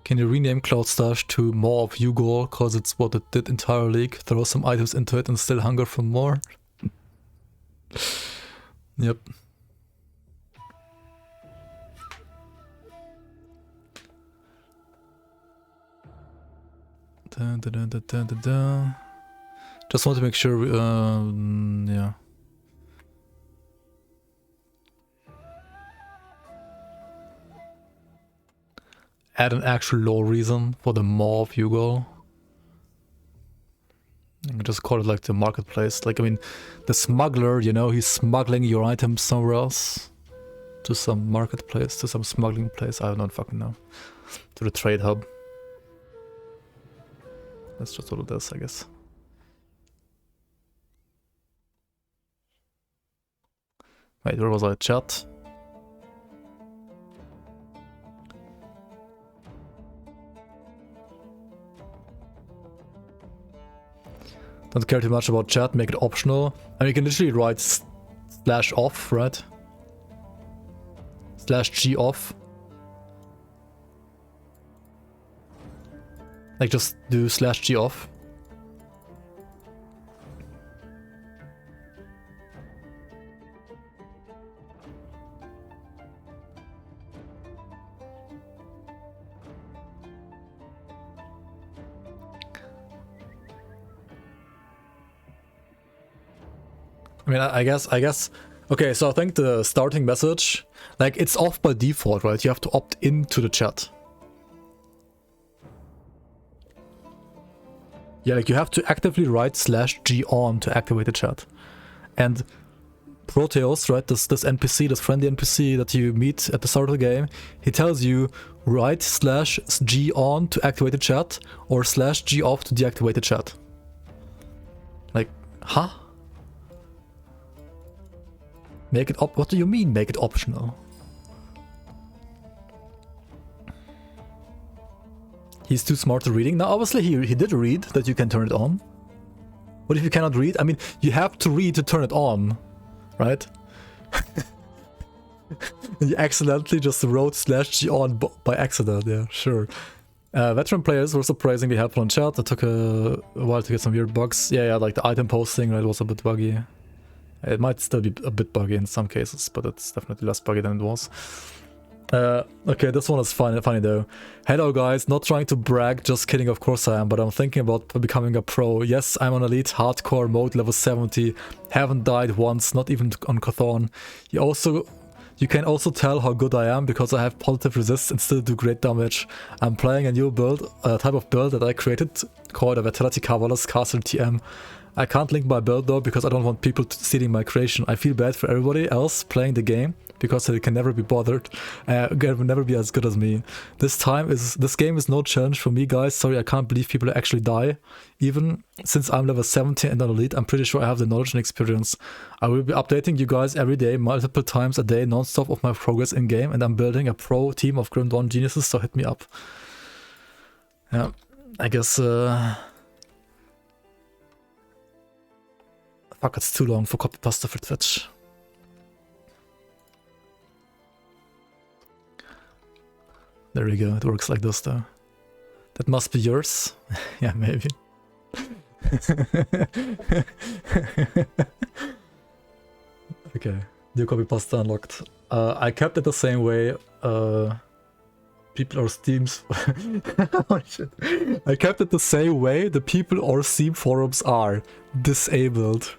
Can you rename Cloud Stash to more of Ugol, cause it's what it did entire league? Throw some items into it and still hunger for more? Yep. Just want to make sure, yeah. Add an actual lore reason for the more of Ugol. You can just call it like the marketplace. Like, I mean, the smuggler, you know, he's smuggling your items somewhere else. To some marketplace, to some smuggling place, I don't fucking know. To the trade hub. That's just what it is, I guess. Wait, where was I? Chat? Don't care too much about chat, make it optional. And you can literally write /off, right? /g off. Like just do /g off. I mean, I guess, okay, so I think the starting message, like, it's off by default, right? You have to opt into the chat. Yeah, like, you have to actively write /g on to activate the chat. And Proteus, right, this NPC, this friendly NPC that you meet at the start of the game, he tells you, write /g on to activate the chat, or /g off to deactivate the chat. Like, huh? Make it what do you mean, make it optional? He's too smart to reading? Now, obviously, he did read that you can turn it on. What if you cannot read? I mean, you have to read to turn it on, right? You accidentally just wrote /g on by accident, yeah, sure. Veteran players were surprisingly helpful in chat. It took a while to get some weird bugs. Yeah, like the item posting, right, was a bit buggy. It might still be a bit buggy in some cases, but it's definitely less buggy than it was. Okay, this one is funny though. Hello guys, not trying to brag, just kidding, of course I am, but I'm thinking about becoming a pro. Yes, I'm on elite hardcore mode, level 70, haven't died once, not even on Cthulhu. You can also tell how good I am because I have positive resist and still do great damage. I'm playing a new build, a type of build that I created called a Vitality Cavalier's Castle TM. I can't link my build though because I don't want people stealing my creation. I feel bad for everybody else playing the game because they can never be bothered, can never be as good as me. This game is no challenge for me, guys. Sorry, I can't believe people actually die. Even since I'm level 70 and on elite, I'm pretty sure I have the knowledge and experience. I will be updating you guys every day, multiple times a day, non-stop of my progress in game, and I'm building a pro team of Grim Dawn geniuses, so hit me up. Yeah, I guess fuck, it's too long for copy pasta for Twitch. There we go, it works like this though. That must be yours? Yeah, maybe. Okay, new copy pasta unlocked. I kept it the same way. People or Steam's... Oh, shit. I kept it the same way the people or Steam forums are. Disabled.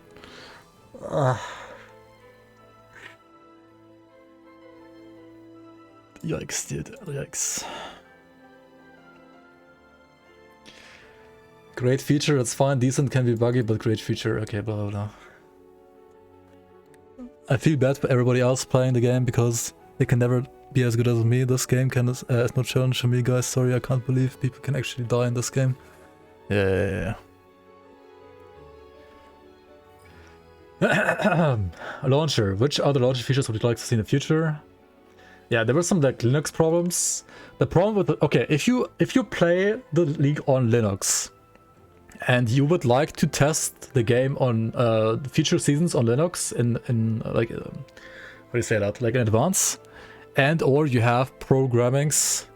Yikes, dude. Yikes. Great feature, it's fine. Decent can be buggy, but great feature. Okay, blah, blah, blah. I feel bad for everybody else playing the game because they can never be as good as me. This game is no challenge for me, guys. Sorry, I can't believe people can actually die in this game. Yeah. Launcher. Which other launcher features would you like to see in the future? Yeah, there were some like Linux problems. The problem with okay, if you play the league on Linux and you would like to test the game on future seasons on Linux in like how do you say that? Like in advance, and or you have programmings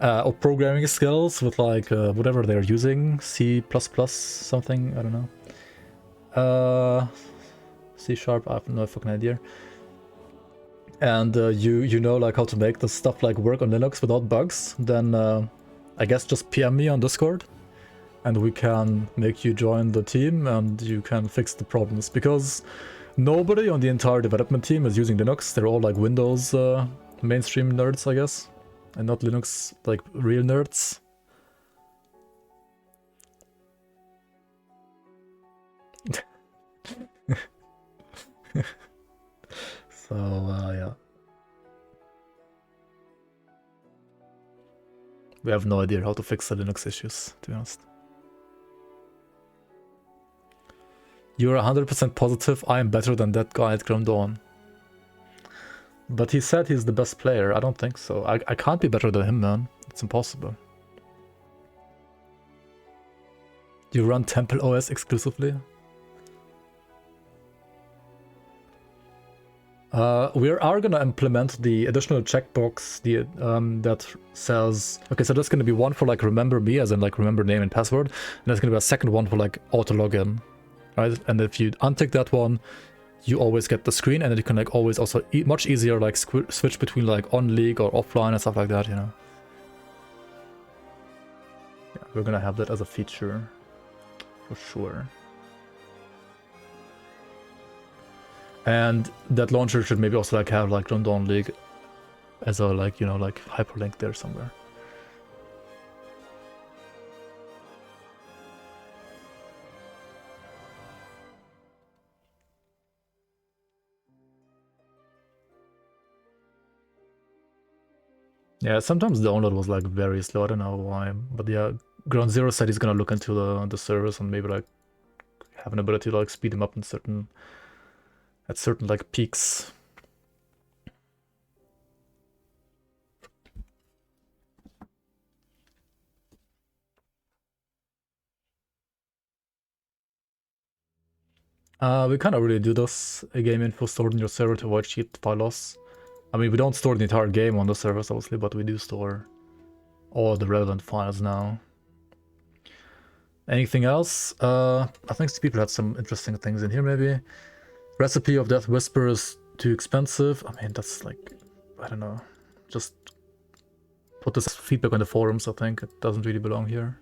or programming skills with like whatever they're using, C++ something, I don't know. C#, I have no fucking idea. And you know like how to make the stuff like work on Linux without bugs, then I guess just PM me on Discord and we can make you join the team and you can fix the problems, because nobody on the entire development team is using Linux. They're all like Windows mainstream nerds, I guess, and not Linux like real nerds. So yeah, we have no idea how to fix the Linux issues, to be honest. You're 100% positive I am better than that guy at Grim Dawn. But he said he's the best player. I don't think so. I can't be better than him, man. It's impossible. You run Temple OS exclusively? We are gonna implement the additional checkbox that says, okay, so there's gonna be one for like remember me, as in like remember name and password, and there's gonna be a second one for like auto login, right? And if you untick that one, you always get the screen, and then you can like always also much easier like switch between like on league or offline and stuff like that, you know. Yeah, we're gonna have that as a feature for sure. And that launcher should maybe also like have like London League as a like, you know, like hyperlink there somewhere. Yeah, sometimes the download was like very slow. I don't know why, but yeah, Ground Zero said he's gonna look into the service and maybe like have an ability to like speed him up in certain like peaks. We can't really do this. A game info stored in your server to avoid cheat file loss. I mean, we don't store the entire game on the servers, obviously, but we do store all the relevant files now. Anything else? I think people had some interesting things in here, maybe. Recipe of Death Whisper is too expensive. I mean, that's like, I don't know. Just put this feedback on the forums, I think. It doesn't really belong here.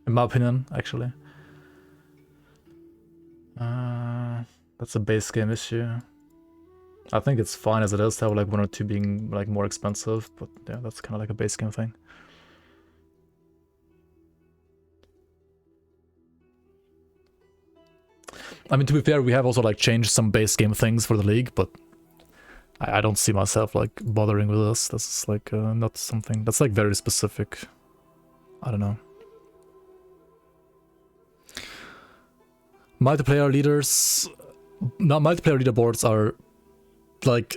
In my opinion, actually. That's a base game issue. I think it's fine as it is to have like one or two being like more expensive, but yeah, that's kind of like a base game thing. I mean, to be fair, we have also like changed some base game things for the league, but I don't see myself like bothering with this. This is like not something that's like very specific. I don't know. Multiplayer leaders, multiplayer leaderboards are like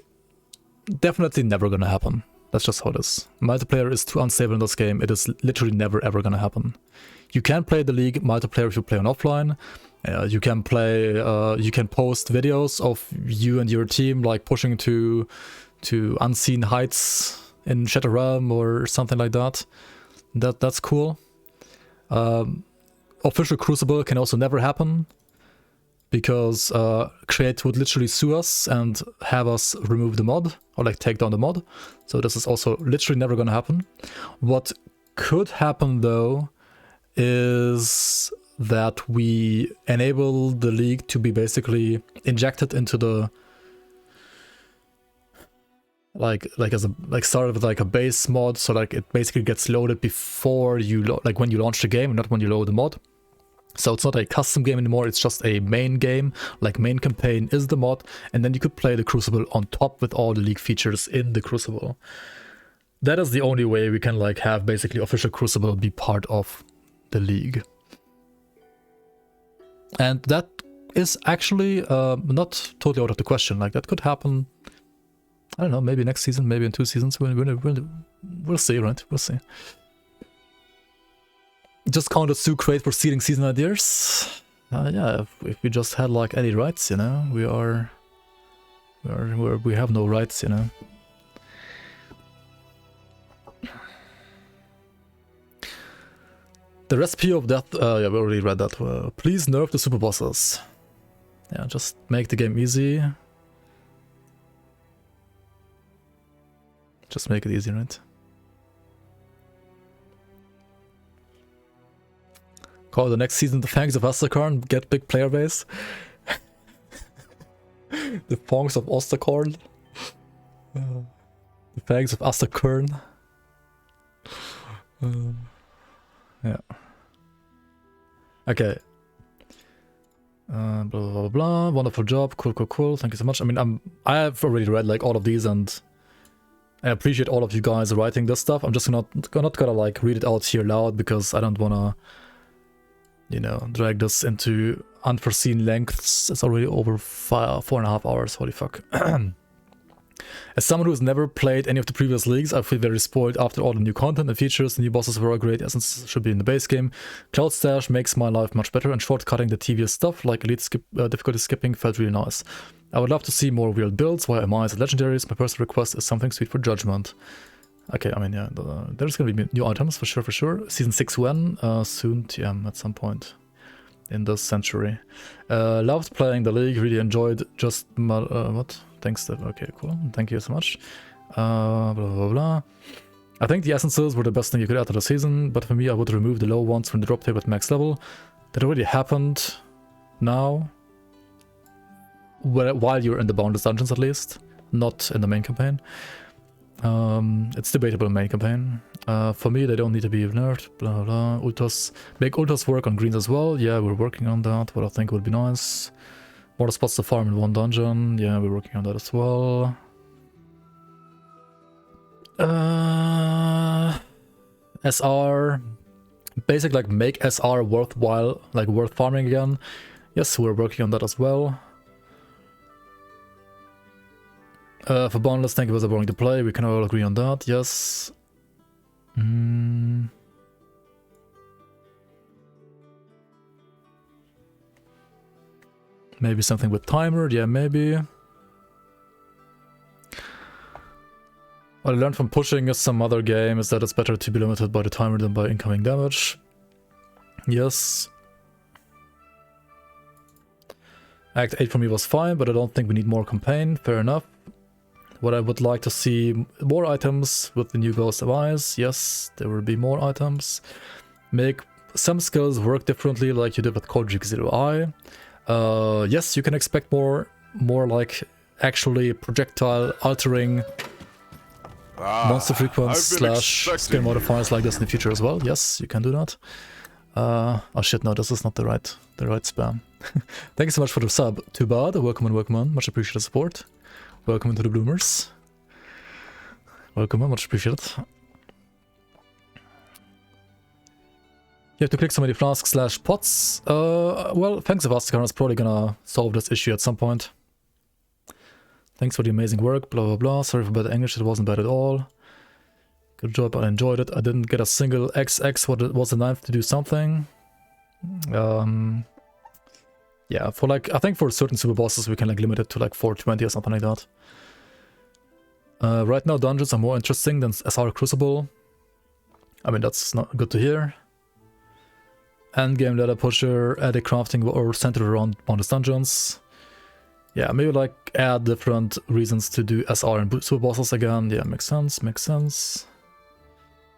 definitely never gonna happen. That's just how it is. Multiplayer is too unstable in this game. It is literally never ever gonna happen. You can play the league multiplayer if you play on offline. You can play. You can post videos of you and your team like pushing to unseen heights in Shadow Realm or something like that. That's cool. Official Crucible can also never happen, because Create would literally sue us and have us remove the mod or like take down the mod. So this is also literally never gonna happen. What could happen though is that we enable the league to be basically injected into the like as a like started with like a base mod, so like it basically gets loaded before you like when you launch the game, not when you load the mod. So it's not a custom game anymore, it's just a main game, like main campaign is the mod, and then you could play the Crucible on top with all the league features in the Crucible. That is the only way we can like have basically official Crucible be part of the league. And that is actually not totally out of the question. Like that could happen, I don't know, maybe next season, maybe in 2 seasons. We'll see, right? We'll see. Just counted Sue Crate for stealing season ideas. Yeah, if we just had like any rights, you know, we have no rights, you know. The recipe of death, yeah, we already read that. Please nerf the super bosses. Yeah, just make the game easy. Just make it easy, right? Call the next season the Fangs of Osterkorn, get big player base. The Fangs of Osterkorn. The Fangs of Osterkorn. Yeah. Okay. Blah, blah, blah, blah. Wonderful job. Cool, cool, cool. Thank you so much. I mean, I have already read like all of these, and I appreciate all of you guys writing this stuff. I'm just not gonna like read it out here loud because I don't wanna, you know, drag this into unforeseen lengths. It's already over 4.5 hours. Holy fuck. As someone who's never played any of the previous leagues, I feel very spoiled after all the new content and features. The new bosses were a great essence, should be in the base game. Cloud Stash makes my life much better, and shortcutting the tedious stuff like elite difficulty skipping felt really nice. I would love to see more real builds via MIs and legendaries. My personal request is something sweet for Judgment. Okay, I mean, yeah, there's gonna be new items for sure. Season 6 when? Soon, TM, at some point in this century. Loved playing the league, really enjoyed just what? Thanks, okay, cool. Thank you so much. Blah, blah, blah. I think the essences were the best thing you could add to the season, but for me, I would remove the low ones from the drop tape at max level. That already happened now, while you're in the Boundless Dungeons at least, not in the main campaign. It's debatable in main campaign. For me, they don't need to be nerfed, blah, blah, blah. Ultas, make Ultas work on greens as well. Yeah, we're working on that, but I think would be nice. More spots to farm in one dungeon. Yeah, we're working on that as well. SR. Basic, like, make SR worthwhile, like, worth farming again. Yes, we're working on that as well. For Boundless, thank you for boring to play. We can all agree on that, yes. Maybe something with timer, yeah, maybe. What I learned from pushing some other game is that it's better to be limited by the timer than by incoming damage. Yes. Act 8 for me was fine, but I don't think we need more campaign, fair enough. What I would like to see more items with the new Ghost of Eyes. Yes, there will be more items. Make some skills work differently like you did with Kodrik Zero Eye. Yes, you can expect more like actually projectile altering monster frequency slash skill modifiers like this in the future as well. Yes, you can do that. Oh shit, no, this is not the right spam. Thank you so much for the sub. Too bad. Welcome on. Much appreciated support. Welcome into the bloomers. Welcome on, much appreciated. You have to click so many flasks slash pots. Well, thanks, Osterkorn is probably gonna solve this issue at some point. Thanks for the amazing work, blah blah blah. Sorry for bad English, it wasn't bad at all. Good job, I enjoyed it. I didn't get a single XX, what it was the ninth to do something. Yeah, for like, I think for certain super bosses we can like limit it to like 420 or something like that. Right now dungeons are more interesting than SR Crucible. I mean, that's not good to hear. Endgame ladder pusher, add a crafting or centered around bonus dungeons. Yeah, maybe like add different reasons to do SR and super bosses again. Yeah, makes sense.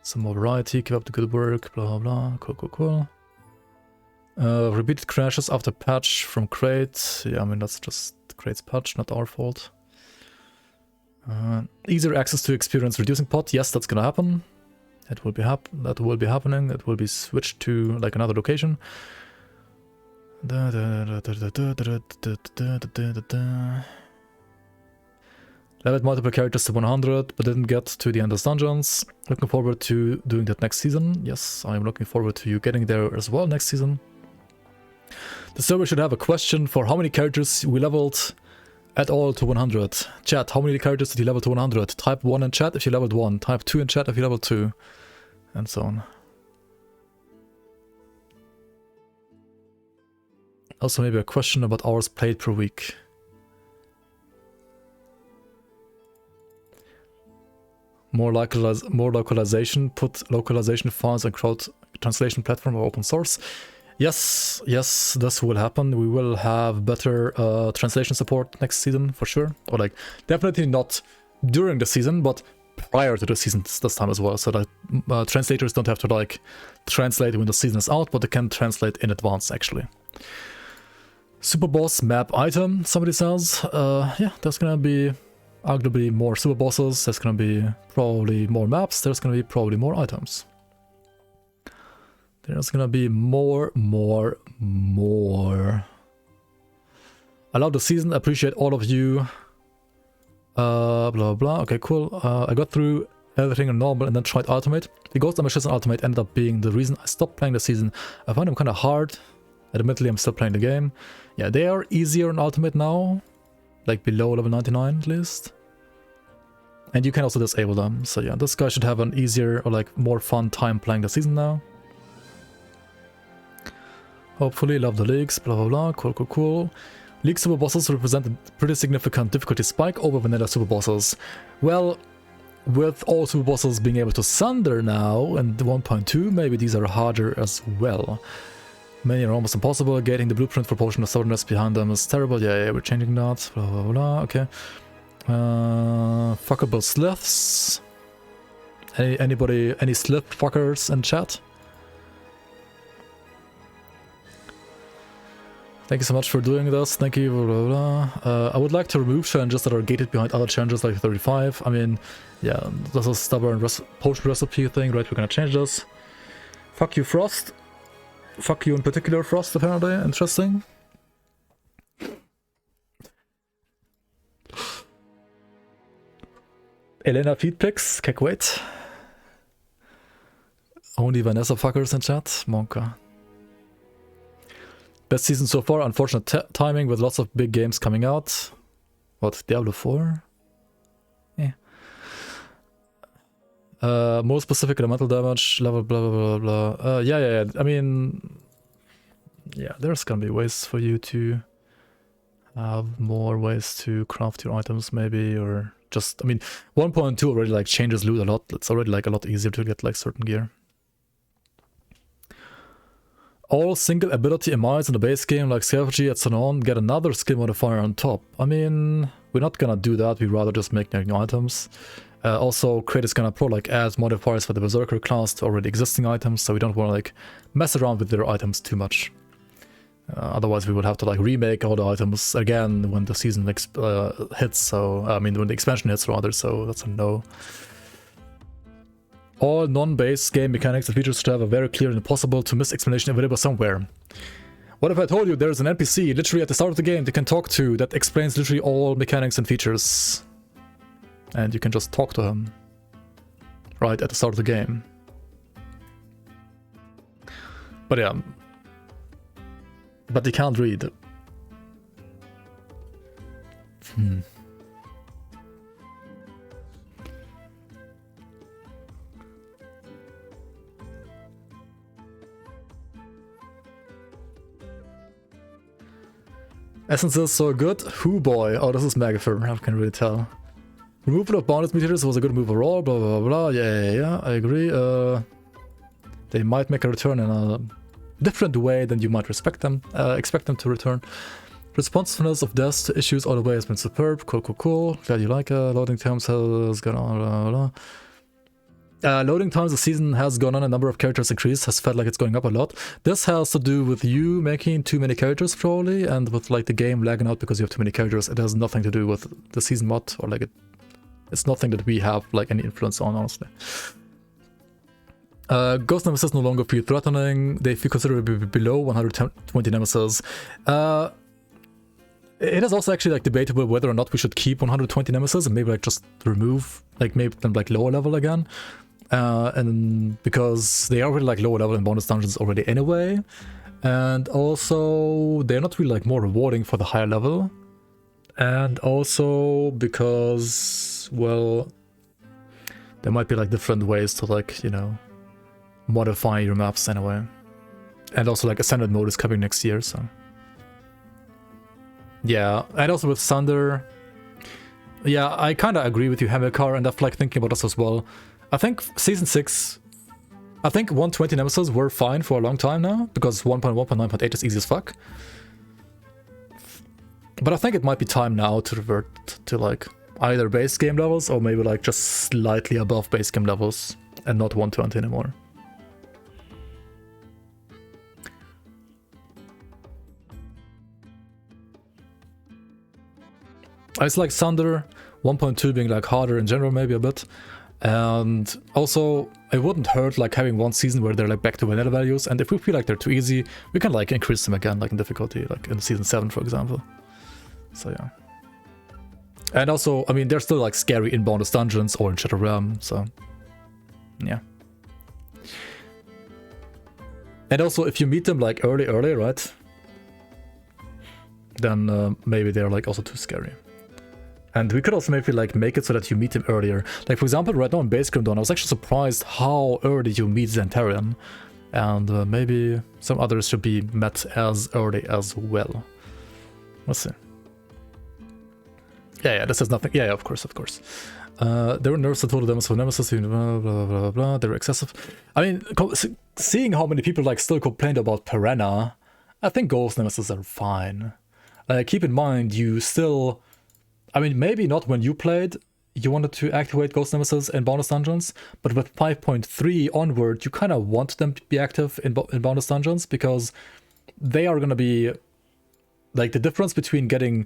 Some more variety, keep up the good work, blah blah, cool. Repeated crashes after patch from crate. Yeah, I mean that's just crate's patch, not our fault. Easier access to experience reducing pot. Yes, that's gonna happen. That will be happening. It will be switched to like another location. Leveled multiple characters to 100, but didn't get to the endless dungeons. Looking forward to doing that next season. Yes, I'm looking forward to you getting there as well next season. The server should have a question for how many characters we leveled at all to 100. Chat, how many characters did you level to 100? Type 1 in chat if you leveled 1. Type 2 in chat if you leveled 2. And so on. Also maybe a question about hours played per week. More localization, put localization files and crowd translation platform or open source. Yes, this will happen. We will have better translation support next season for sure. Or like definitely not during the season, but prior to the season this time as well, so that translators don't have to like translate when the season is out, but they can translate in advance actually. Super boss map item, somebody says. Yeah, there's gonna be arguably more super bosses, there's gonna be probably more maps, there's gonna be probably more items. There's gonna be more. I love the season, appreciate all of you. Blah blah, okay, cool. I got through everything on normal and then tried ultimate. The ghost ambushes on ultimate ended up being the reason I stopped playing the season. I find them kind of hard. Admittedly, I'm still playing the game. Yeah, they are easier on ultimate now, like below level 99 at least. And you can also disable them, so yeah, this guy should have an easier or like more fun time playing the season now. Hopefully, love the leagues, blah blah blah, cool. League super bosses represent a pretty significant difficulty spike over vanilla super bosses. Well, with all super bosses being able to sunder now and 1.2, maybe these are harder as well. Many are almost impossible. Getting the blueprint for potion of stubbornness behind them is terrible. Yeah, we're changing that. Blah blah blah. Okay. Fuckable sliths. Any slith fuckers in chat? Thank you so much for doing this. Thank you. Blah, blah, blah. I would like to remove challenges that are gated behind other challenges like 35. I mean, yeah, this is a stubborn potion recipe thing, right? We're gonna change this. Fuck you, Frost. Fuck you in particular, Frost, apparently. Interesting. Elena feedpicks. Can't wait. Only Vanessa fuckers in chat. Monka. Best season so far, unfortunate timing with lots of big games coming out. What, Diablo 4? Yeah. More specific elemental damage, level blah blah blah blah. Yeah. I mean, yeah, there's gonna be ways for you to have more ways to craft your items maybe, or just, I mean, 1.2 already like changes loot a lot. It's already like a lot easier to get like certain gear. All single ability emites in the base game like Savagery and so on get another skill modifier on top. I mean, we're not gonna do that, we'd rather just make new items. Also, Crate is gonna like add modifiers for the Berserker class to already existing items, so we don't want to like mess around with their items too much. Otherwise we would have to like remake all the items again when the season hits, so I mean when the expansion hits rather, so that's a no. All non-base game mechanics and features should have a very clear and impossible to miss explanation available somewhere. What if I told you there's an NPC literally at the start of the game you can talk to that explains literally all mechanics and features? And you can just talk to him right at the start of the game. But yeah. But he can't read. Essence is so good. Who boy? Oh, this is Megafer. I can really tell. Removal of bonus meters was a good move overall. Blah blah blah. Yeah. I agree. They might make a return in a different way than you might expect them to return. Responsiveness of death to issues all the way has been superb. Cool. Glad you like it. Loading times has gone on. Blah, blah. Loading times the season has gone on, a number of characters increased, has felt like it's going up a lot. This has to do with you making too many characters probably, and with like the game lagging out because you have too many characters. It has nothing to do with the season mod, or like it's nothing that we have like any influence on, honestly. Ghost Nemesis no longer feel threatening. They feel considerably below 120 Nemesis. It is also actually like debatable whether or not we should keep 120 Nemesis and maybe like just remove, like make them like lower level again. And because they are already like lower level in bonus dungeons already anyway, and also they're not really like more rewarding for the higher level, and also because, well, there might be like different ways to like, you know, modify your maps anyway, and also like Ascended mode is coming next year, so yeah. And also with Sunder, yeah, I kind of agree with you, Hamilcar, and I've like thinking about this as well. I think Season 6, I think 120 Nemesis were fine for a long time now, because 1.1.9.8 is easy as fuck. But I think it might be time now to revert to like either base game levels or maybe like just slightly above base game levels and not 120 anymore. It's like Thunder 1.2 being like harder in general, maybe a bit. And also, it wouldn't hurt like having one season where they're like back to vanilla values. And if we feel like they're too easy, we can like increase them again, like in difficulty, like in season 7, for example. So yeah. And also, I mean, they're still like scary in bonus dungeons or in Shadow Realm, so yeah. And also, if you meet them like early, right? Then maybe they're like also too scary. And we could also maybe like make it so that you meet him earlier. Like for example, right now in Base Game Dawn, I was actually surprised how early you meet Xantarian. And maybe some others should be met as early as well. Let's see. Yeah, this is nothing. Yeah, of course. There were nerfs that told them so Nemesis, blah, blah, blah, blah. They were excessive. I mean, seeing how many people like still complained about Piranha, I think Ghost Nemesis are fine. Keep in mind, you still... I mean, maybe not when you played, you wanted to activate Ghost Nemesis in bonus dungeons, but with 5.3 onward, you kind of want them to be active in bonus dungeons, because they are going to be, like, the difference between getting,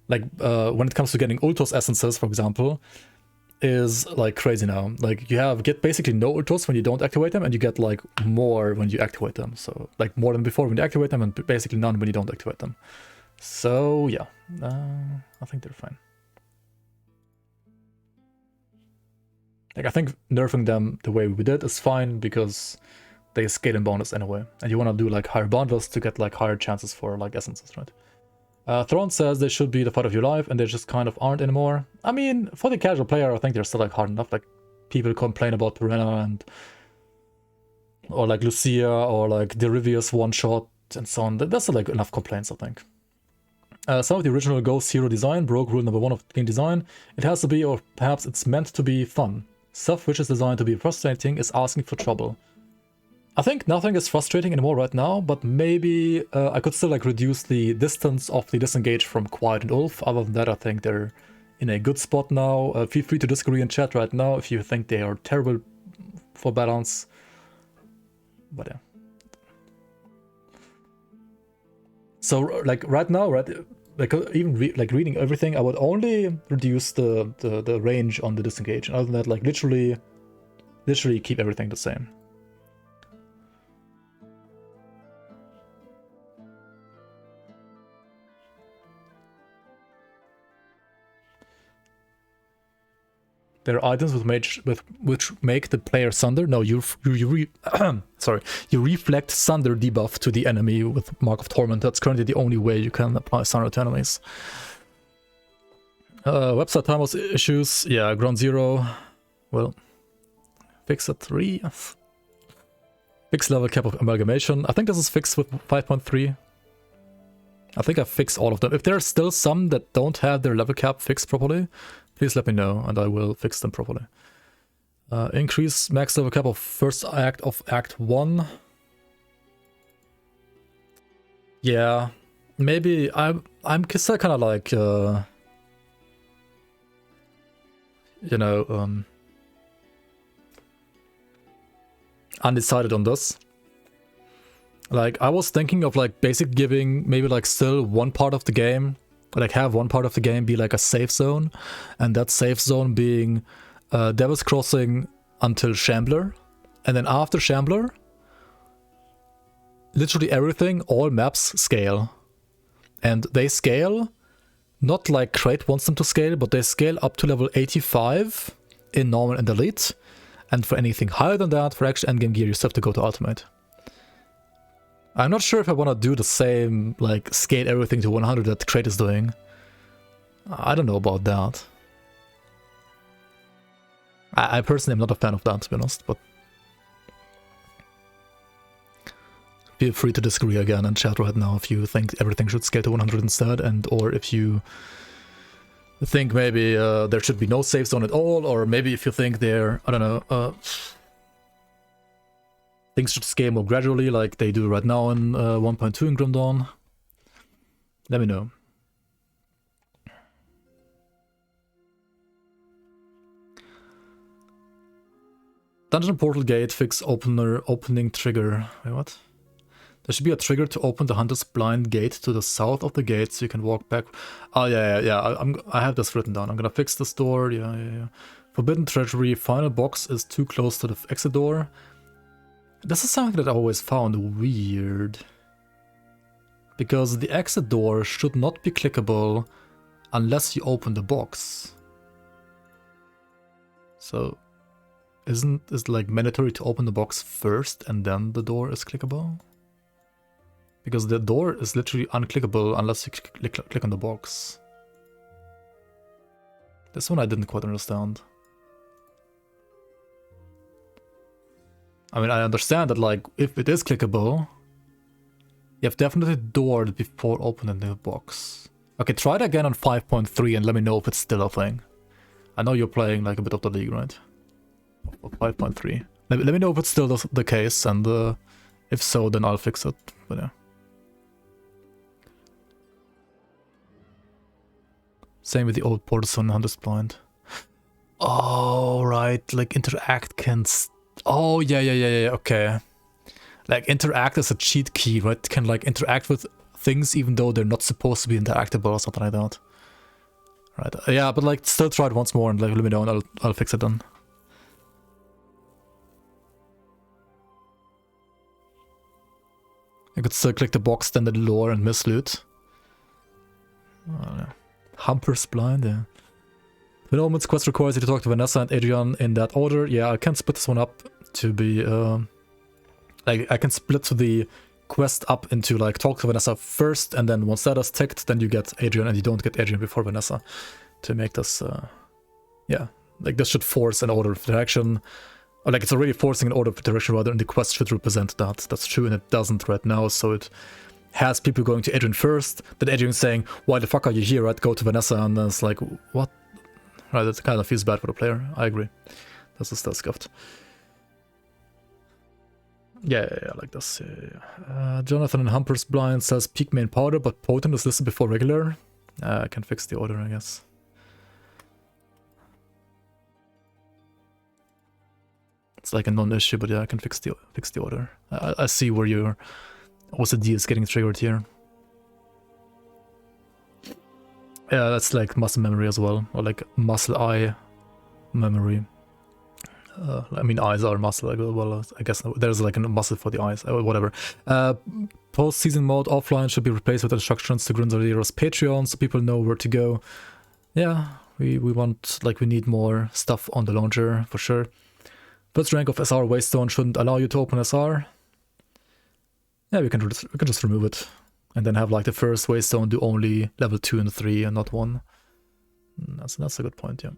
like, when it comes to getting Ultos essences, for example, is, like, crazy now. Like, you get basically no Ultos when you don't activate them, and you get, like, more when you activate them. So, like, more than before when you activate them, and basically none when you don't activate them. So, yeah, I think they're fine. Like, I think nerfing them the way we did is fine, because they scale in bonus anyway. And you want to do, like, higher bundles to get, like, higher chances for, like, essences, right? Thrawn says they should be the fight of your life, and they just kind of aren't anymore. I mean, for the casual player, I think they're still, like, hard enough. Like, people complain about Piranha or, like, Lucia, or, like, Derivius one-shot, and so on. That's, like, enough complaints, I think. Some of the original Ghost Hero design broke rule number 1 of game design. It has to be, or perhaps it's meant to be, fun. Stuff which is designed to be frustrating is asking for trouble. I think nothing is frustrating anymore right now, but maybe I could still like reduce the distance of the disengage from Quiet and Ulf. Other than that, I think they're in a good spot now. Feel free to disagree in chat right now if you think they are terrible for balance. But yeah. So like right now, right, like even reading everything, I would only reduce the range on the disengage. And other than that, like literally keep everything the same. There are items which make the player Sunder. No, sorry, you reflect Sunder debuff to the enemy with Mark of Torment. That's currently the only way you can apply Sunder to enemies. Website timers issues. Yeah, Ground Zero. Well, fix at 3. Fix level cap of amalgamation. I think this is fixed with 5.3. I think I fixed all of them. If there are still some that don't have their level cap fixed properly, please let me know and I will fix them properly. Increase max level cap of first act of Act 1. Yeah, maybe I'm still kind of like, you know, undecided on this. Like, I was thinking of like basic giving maybe like still one part of the game, like have one part of the game be like a safe zone, and that safe zone being Devil's Crossing until Shambler, and then after Shambler, literally everything, all maps scale. And they scale, not like Crate wants them to scale, but they scale up to level 85 in normal and elite, and for anything higher than that, for actual endgame gear, you still have to go to ultimate. I'm not sure if I want to do the same, like, scale everything to 100 that Crate is doing. I don't know about that. I personally am not a fan of that, to be honest, but feel free to disagree again in chat right now if you think everything should scale to 100 instead, and or if you think maybe there should be no safe zone at all, or maybe if you think they're, I don't know, things should scale more gradually, like they do right now in 1.2 in Grim Dawn. Let me know. Dungeon portal gate fix opening trigger. Wait, what? There should be a trigger to open the Hunter's Blind gate to the south of the gate so you can walk back. Oh, yeah. I have this written down. I'm gonna fix this door. Yeah. Forbidden Treasury final box is too close to the exit door. This is something that I always found weird. Because the exit door should not be clickable unless you open the box. So, isn't it like mandatory to open the box first and then the door is clickable? Because the door is literally unclickable unless you click on the box. This one I didn't quite understand. I mean, I understand that, like, if it is clickable, you have definitely doored before opening the box. Okay, try it again on 5.3 and let me know if it's still a thing. I know you're playing, like, a bit of the league, right? 5.3. Let me know if it's still the case, and if so, then I'll fix it. But yeah. Same with the old Portal Hunter's Blind. Oh, right. Like, interact can... Oh, yeah, okay. Like, interact is a cheat key, right? Can, like, interact with things even though they're not supposed to be interactable or something like that. Right. Yeah, but, like, still try it once more and, like, let me know and I'll fix it then. I could still click the box, then the lore and miss loot. Oh, yeah. Humper's Blind, yeah. Refinements quest requires you to talk to Vanessa and Adrian in that order. Yeah, I can split this one up to be, like, I can split the quest up into, like, talk to Vanessa first, and then once that is ticked, then you get Adrian, and you don't get Adrian before Vanessa. To make this, yeah, like, this should force an order of interaction. Or, like, it's already forcing an order of interaction rather, and the quest should represent that. That's true, and it doesn't right now, so it has people going to Adrian first, then Adrian saying, why the fuck are you here, right? Go to Vanessa, and then it's like, what? Right, it kind of feels bad for the player. I agree. This is still scuffed. Yeah, like this. Yeah. Jonathan in Humper's Blind says peak main powder, but potent is listed before regular. I can fix the order, I guess. It's like a non-issue, but yeah, I can fix the order. I see where your OCD is getting triggered here. Yeah, that's like muscle memory as well, or like muscle eye memory. I mean, eyes are muscle, like, well, I guess there's like a muscle for the eyes, whatever. Post-season mode offline should be replaced with instructions to Grinzalero's Patreon so people know where to go. Yeah, we want, like, we need more stuff on the launcher, for sure. First rank of SR Waystone shouldn't allow you to open SR. Yeah, we can just remove it. And then have, like, the first Waystone do only level 2 and 3 and not 1. That's a good point, yeah.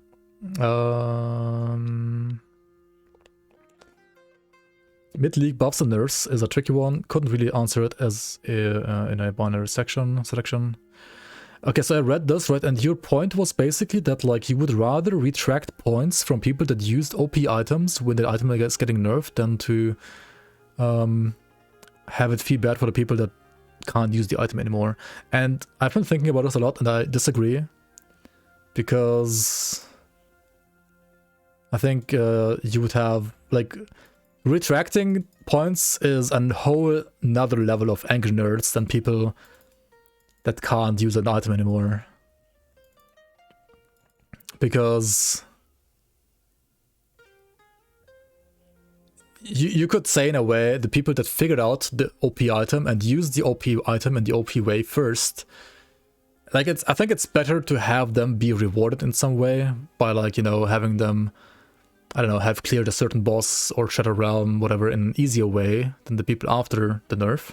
Mid-league buffs and nerfs is a tricky one. Couldn't really answer it as in a binary selection. Okay, so I read this, right, and your point was basically that, like, you would rather retract points from people that used OP items when the item is getting nerfed than to have it feel bad for the people that can't use the item anymore. And I've been thinking about this a lot, and I disagree. Because I think you would have, like, retracting points is a whole another level of angry nerds than people that can't use an item anymore. Because you could say, in a way, the people that figured out the OP item and used the OP item in the OP way first, like, I think it's better to have them be rewarded in some way by, like, you know, having them, I don't know, have cleared a certain boss or Shadow Realm, whatever, in an easier way than the people after the nerf,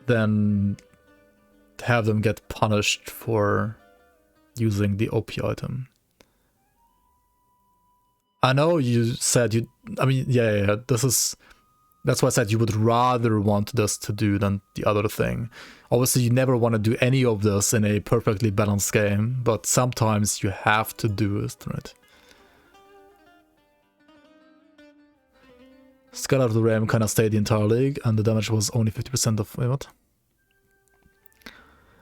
than have them get punished for using the OP item. I know you said you, I mean, yeah, that's why I said you would rather want this to do than the other thing. Obviously, you never want to do any of this in a perfectly balanced game, but sometimes you have to do it, right? Skylar of the Ram kind of stayed the entire league, and the damage was only 50% of what?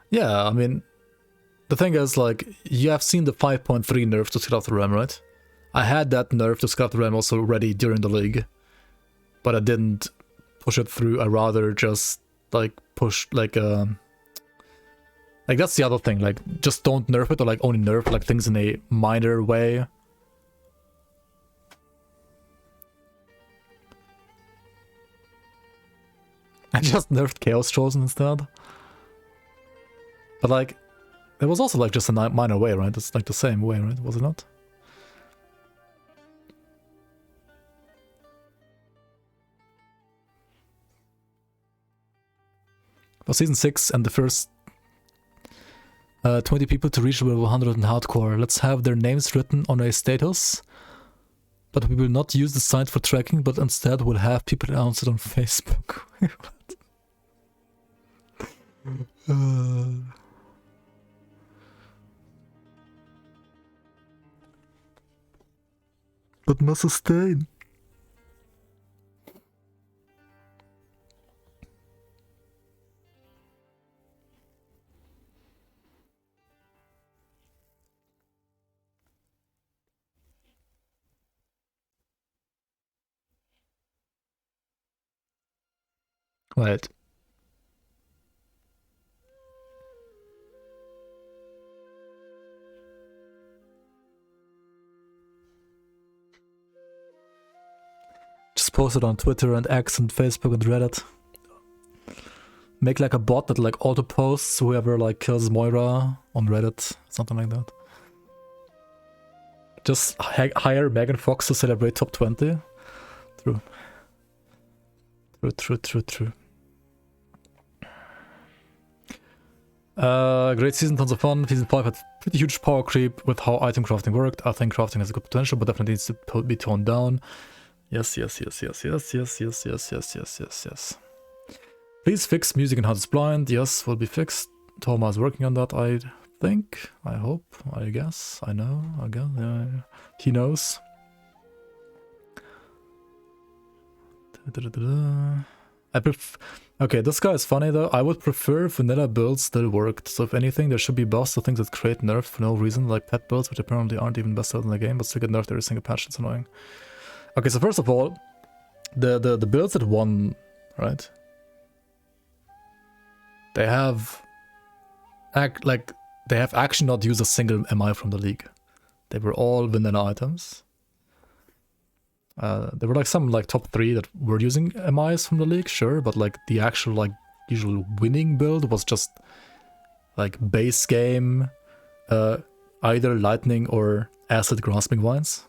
Yeah, I mean, the thing is, like, you have seen the 5.3 nerf to Skylar of the Ram, right? I had that nerf to Skylar of the Ram also ready during the league, but I didn't push it through. I rather just, like, push, like, that's the other thing, like, just don't nerf it, or, like, only nerf, like, things in a minor way. I just nerfed Chaos Chosen instead. But, like, it was also, like, just a minor way, right? It's, like, the same way, right? Was it not? For Season 6 and the first 20 people to reach level 100 in hardcore, let's have their names written on a status, but we will not use the site for tracking, but instead we'll have people announce it on Facebook. But must sustain. Right. Just post it on Twitter and X and Facebook and Reddit. Make like a bot that like auto posts whoever like kills Moira on Reddit, something like that. Just hire Megan Fox to celebrate top 20. True. Great season, tons of fun. Season 5 had pretty huge power creep with how item crafting worked. I think crafting has a good potential, but definitely needs to be toned down. Yes. Please fix music and HUD's blind. Yes, will be fixed. Toma is working on that, I think. I hope. I guess. I know. I guess. Yeah. He knows. Okay, this guy is funny though. I would prefer if vanilla builds still worked. So if anything, there should be buffs to things that create nerfs for no reason, like pet builds, which apparently aren't even best in the game, but still get nerfed every single patch. It's annoying. Okay, so first of all, the builds that won, right? They have actually not used a single MI from the league. They were all vanilla items. There were like some like top 3 that were using MIs from the league, sure, but like the actual like usual winning build was just like base game, either lightning or acid grasping vines.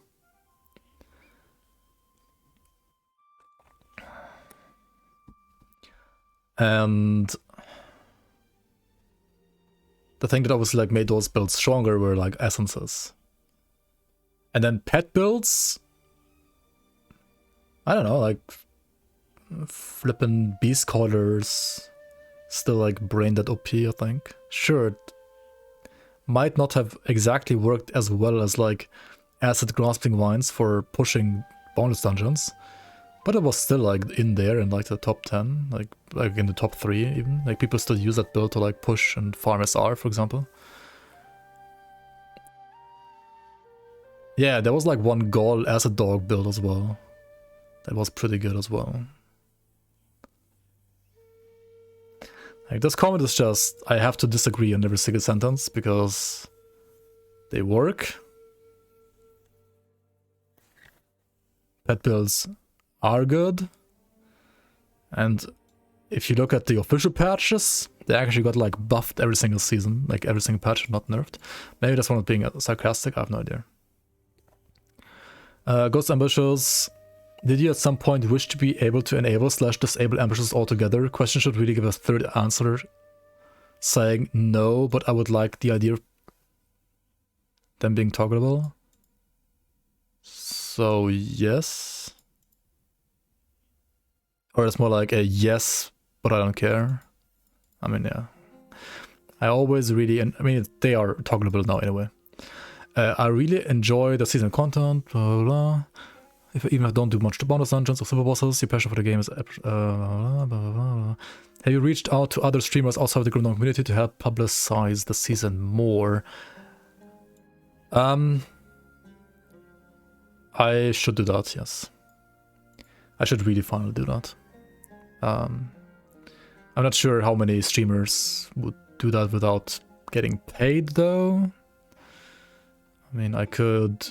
And the thing that obviously like made those builds stronger were like essences. And then pet builds, I don't know, like flippin' beast collars, still like brain dead OP, I think. Sure, it might not have exactly worked as well as like acid grasping vines for pushing bonus dungeons, but it was still like in there in like the top 10, like in the top 3 even. Like people still use that build to like push and farm SR, for example. Yeah, there was like one Gaul acid dog build as well. That was pretty good as well. Like this comment is just, I have to disagree on every single sentence because they work. Pet builds are good. And if you look at the official patches, they actually got like buffed every single season, like every single patch, not nerfed. Maybe that's one of being sarcastic, I have no idea. Ghost Ambushes. Did you at some point wish to be able to enable/disable ambushes altogether? Question should really give a third answer, saying no, but I would like the idea of them being toggleable. So yes. Or it's more like a yes, but I don't care. I mean, yeah. I always really, I mean, they are toggleable now anyway. I really enjoy the season content, blah, blah, blah. Even if I don't do much to bonus dungeons or super bosses, your passion for the game is... Have you reached out to other streamers outside of the Grimdark community to help publicize the season more? I should do that, yes. I should really finally do that. I'm not sure how many streamers would do that without getting paid, though. I mean, I could,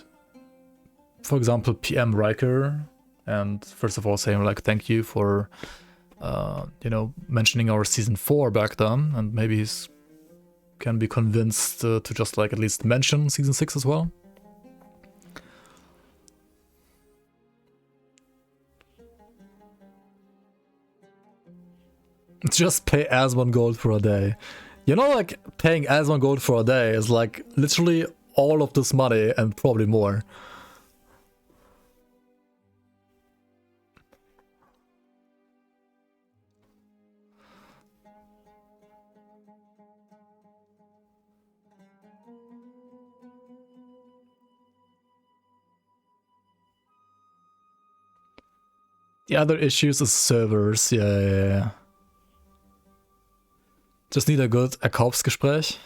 for example, PM Riker, and first of all say like thank you for, you know, mentioning our season 4 back then, and maybe he's can be convinced to just like at least mention season 6 as well. Just pay as 1 gold for a day. You know, like paying as 1 gold for a day is like literally all of this money and probably more. The other issues is servers, yeah. Just need a good Verkaufsgespräch.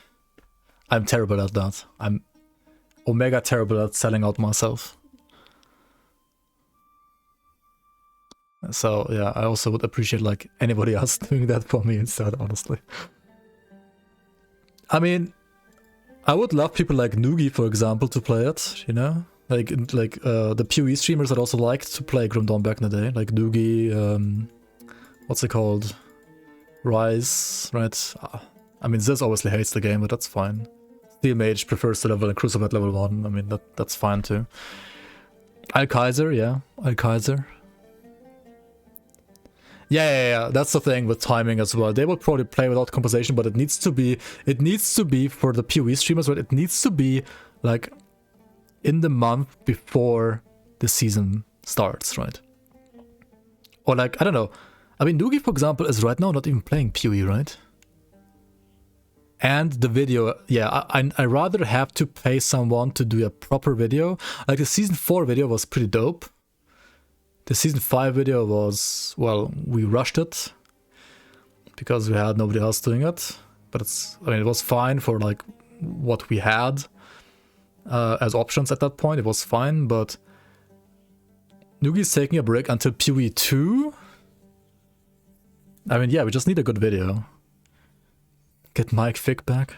I'm terrible at that. I'm omega terrible at selling out myself. So yeah, I also would appreciate like anybody else doing that for me instead, honestly. I mean, I would love people like Noogie, for example, to play it, you know? Like the PoE streamers that also liked to play Grim Dawn back in the day, like Noogie, what's it called? Rise, right? I mean, Ziz obviously hates the game, but that's fine. Steel Mage prefers to level in Crucible at level 1, I mean, that's fine too. Al-Kaiser, yeah, Al-Kaiser. Yeah, that's the thing with timing as well. They will probably play without compensation, but it needs to be for the PoE streamers, right? It needs to be like in the month before the season starts, right? Or like, I don't know. I mean, Noogie, for example, is right now not even playing PoE, right? And the video, yeah, I rather have to pay someone to do a proper video. Like the season 4 video was pretty dope. The season 5 video was, well, we rushed it because we had nobody else doing it. But it was fine for like what we had as options at that point. It was fine, but Noogie's taking a break until PoE 2. I mean, yeah, we just need a good video. Get Mike Fick back.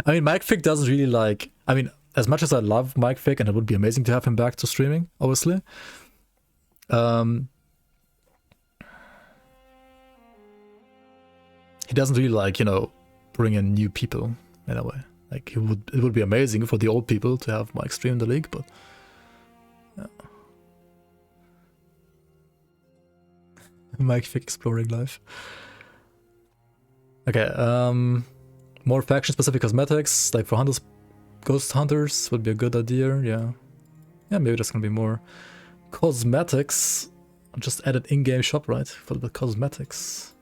I mean, Mike Fick doesn't really like... I mean, as much as I love Mike Fick, and it would be amazing to have him back to streaming, obviously. He doesn't really like, you know, bring in new people in a way. Like, it would be amazing for the old people to have Mike stream the league, but... Yeah. Mike Fick exploring life. Okay, more faction-specific cosmetics, like for hunters, ghost hunters would be a good idea, yeah. Yeah, maybe there's gonna be more cosmetics. Just add an in-game shop, right, for the cosmetics.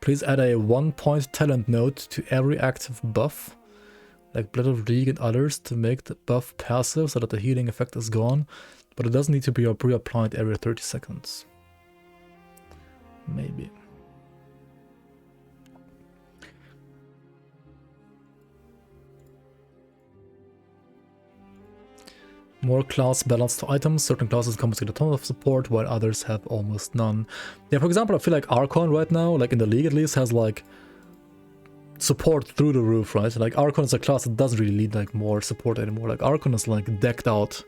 Please add a 1-point talent note to every active buff, like Blood of League and others, to make the buff passive so that the healing effect is gone, but it doesn't need to be reapplied every 30 seconds. Maybe. More class balanced items. Certain classes come with a ton of support, while others have almost none. Yeah, for example, I feel like Archon right now, like in the league at least, has like support through the roof, right? Like Archon is a class that doesn't really need like more support anymore. Like Archon is like decked out.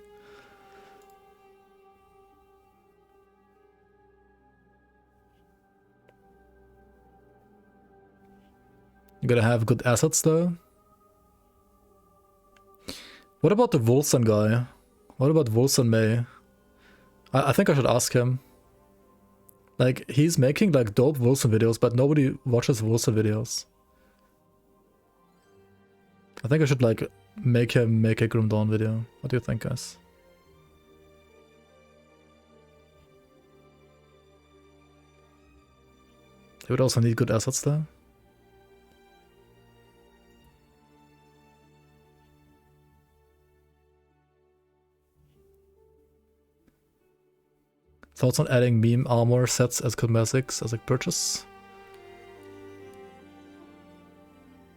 You gotta have good assets though. What about the Volson guy? What about Volson May? I think I should ask him. Like, he's making like dope Volson videos, but nobody watches Volson videos. I think I should like make him make a Grim Dawn video. What do you think, guys? He would also need good assets though. Thoughts on adding meme armor sets as cosmetics as a purchase?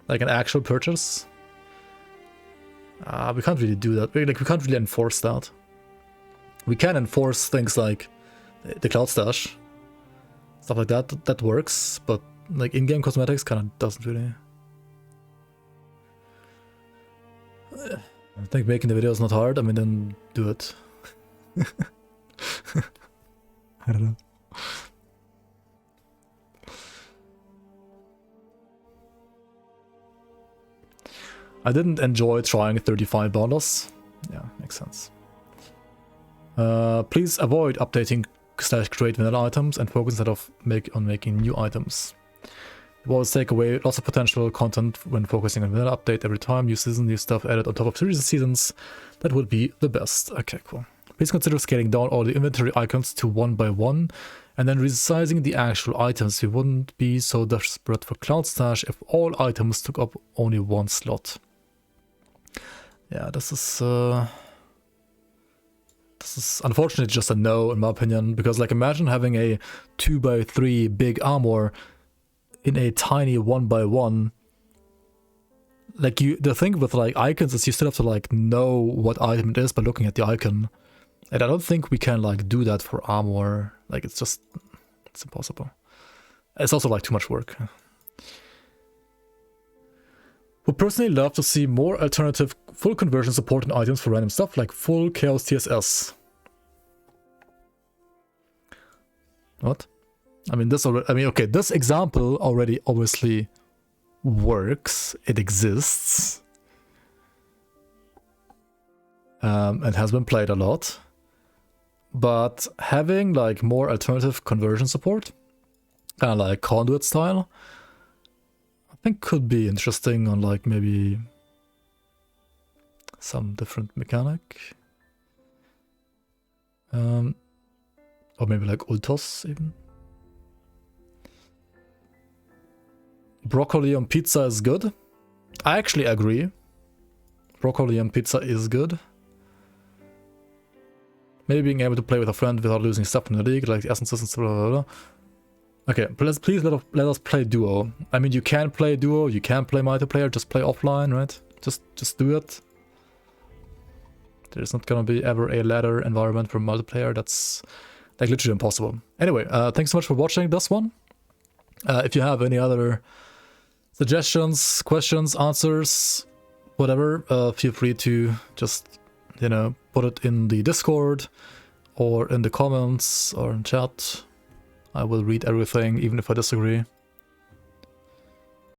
Like an actual purchase? We can't really do that. We can't really enforce that. We can enforce things like the Cloud Stash. Stuff like that. That works, but like in-game cosmetics kind of doesn't really. I think making the video is not hard. I mean, then do it. I don't know. I didn't enjoy trying 35 bonus. Yeah, makes sense. Please avoid updating / create vanilla items and focus instead of making new items. It will take away lots of potential content when focusing on vanilla update every time. New season, new stuff added on top of previous seasons. That would be the best. Okay, cool. Please consider scaling down all the inventory icons to 1 by 1 and then resizing the actual items. We wouldn't be so desperate for Cloud Stash if all items took up only one slot. Yeah, this is unfortunately just a no in my opinion, because like imagine having a 2 by 3 big armor in a tiny 1 by 1. Like the thing with like icons is you still have to like know what item it is by looking at the icon. And I don't think we can like do that for armor. Like it's impossible. It's also like too much work. Would personally love to see more alternative full conversion support in items for random stuff like full chaos TSS. What? I mean okay, this example already obviously works. It exists. And has been played a lot. But having like more alternative conversion support, kind of like conduit style, I think could be interesting on like maybe some different mechanic. Or maybe like Ultos even. Broccoli on pizza is good. I actually agree. Broccoli on pizza is good. Maybe being able to play with a friend without losing stuff in the league, like the essences and stuff, blah, blah, blah. Okay, please let us play duo. I mean, you can play duo, you can play multiplayer, just play offline, right? Just do it. There's not gonna be ever a ladder environment for multiplayer. That's like literally impossible. Anyway, thanks so much for watching this one. If you have any other suggestions, questions, answers, whatever, feel free to just, you know, put it in the Discord or in the comments or in chat. I will read everything, even if I disagree.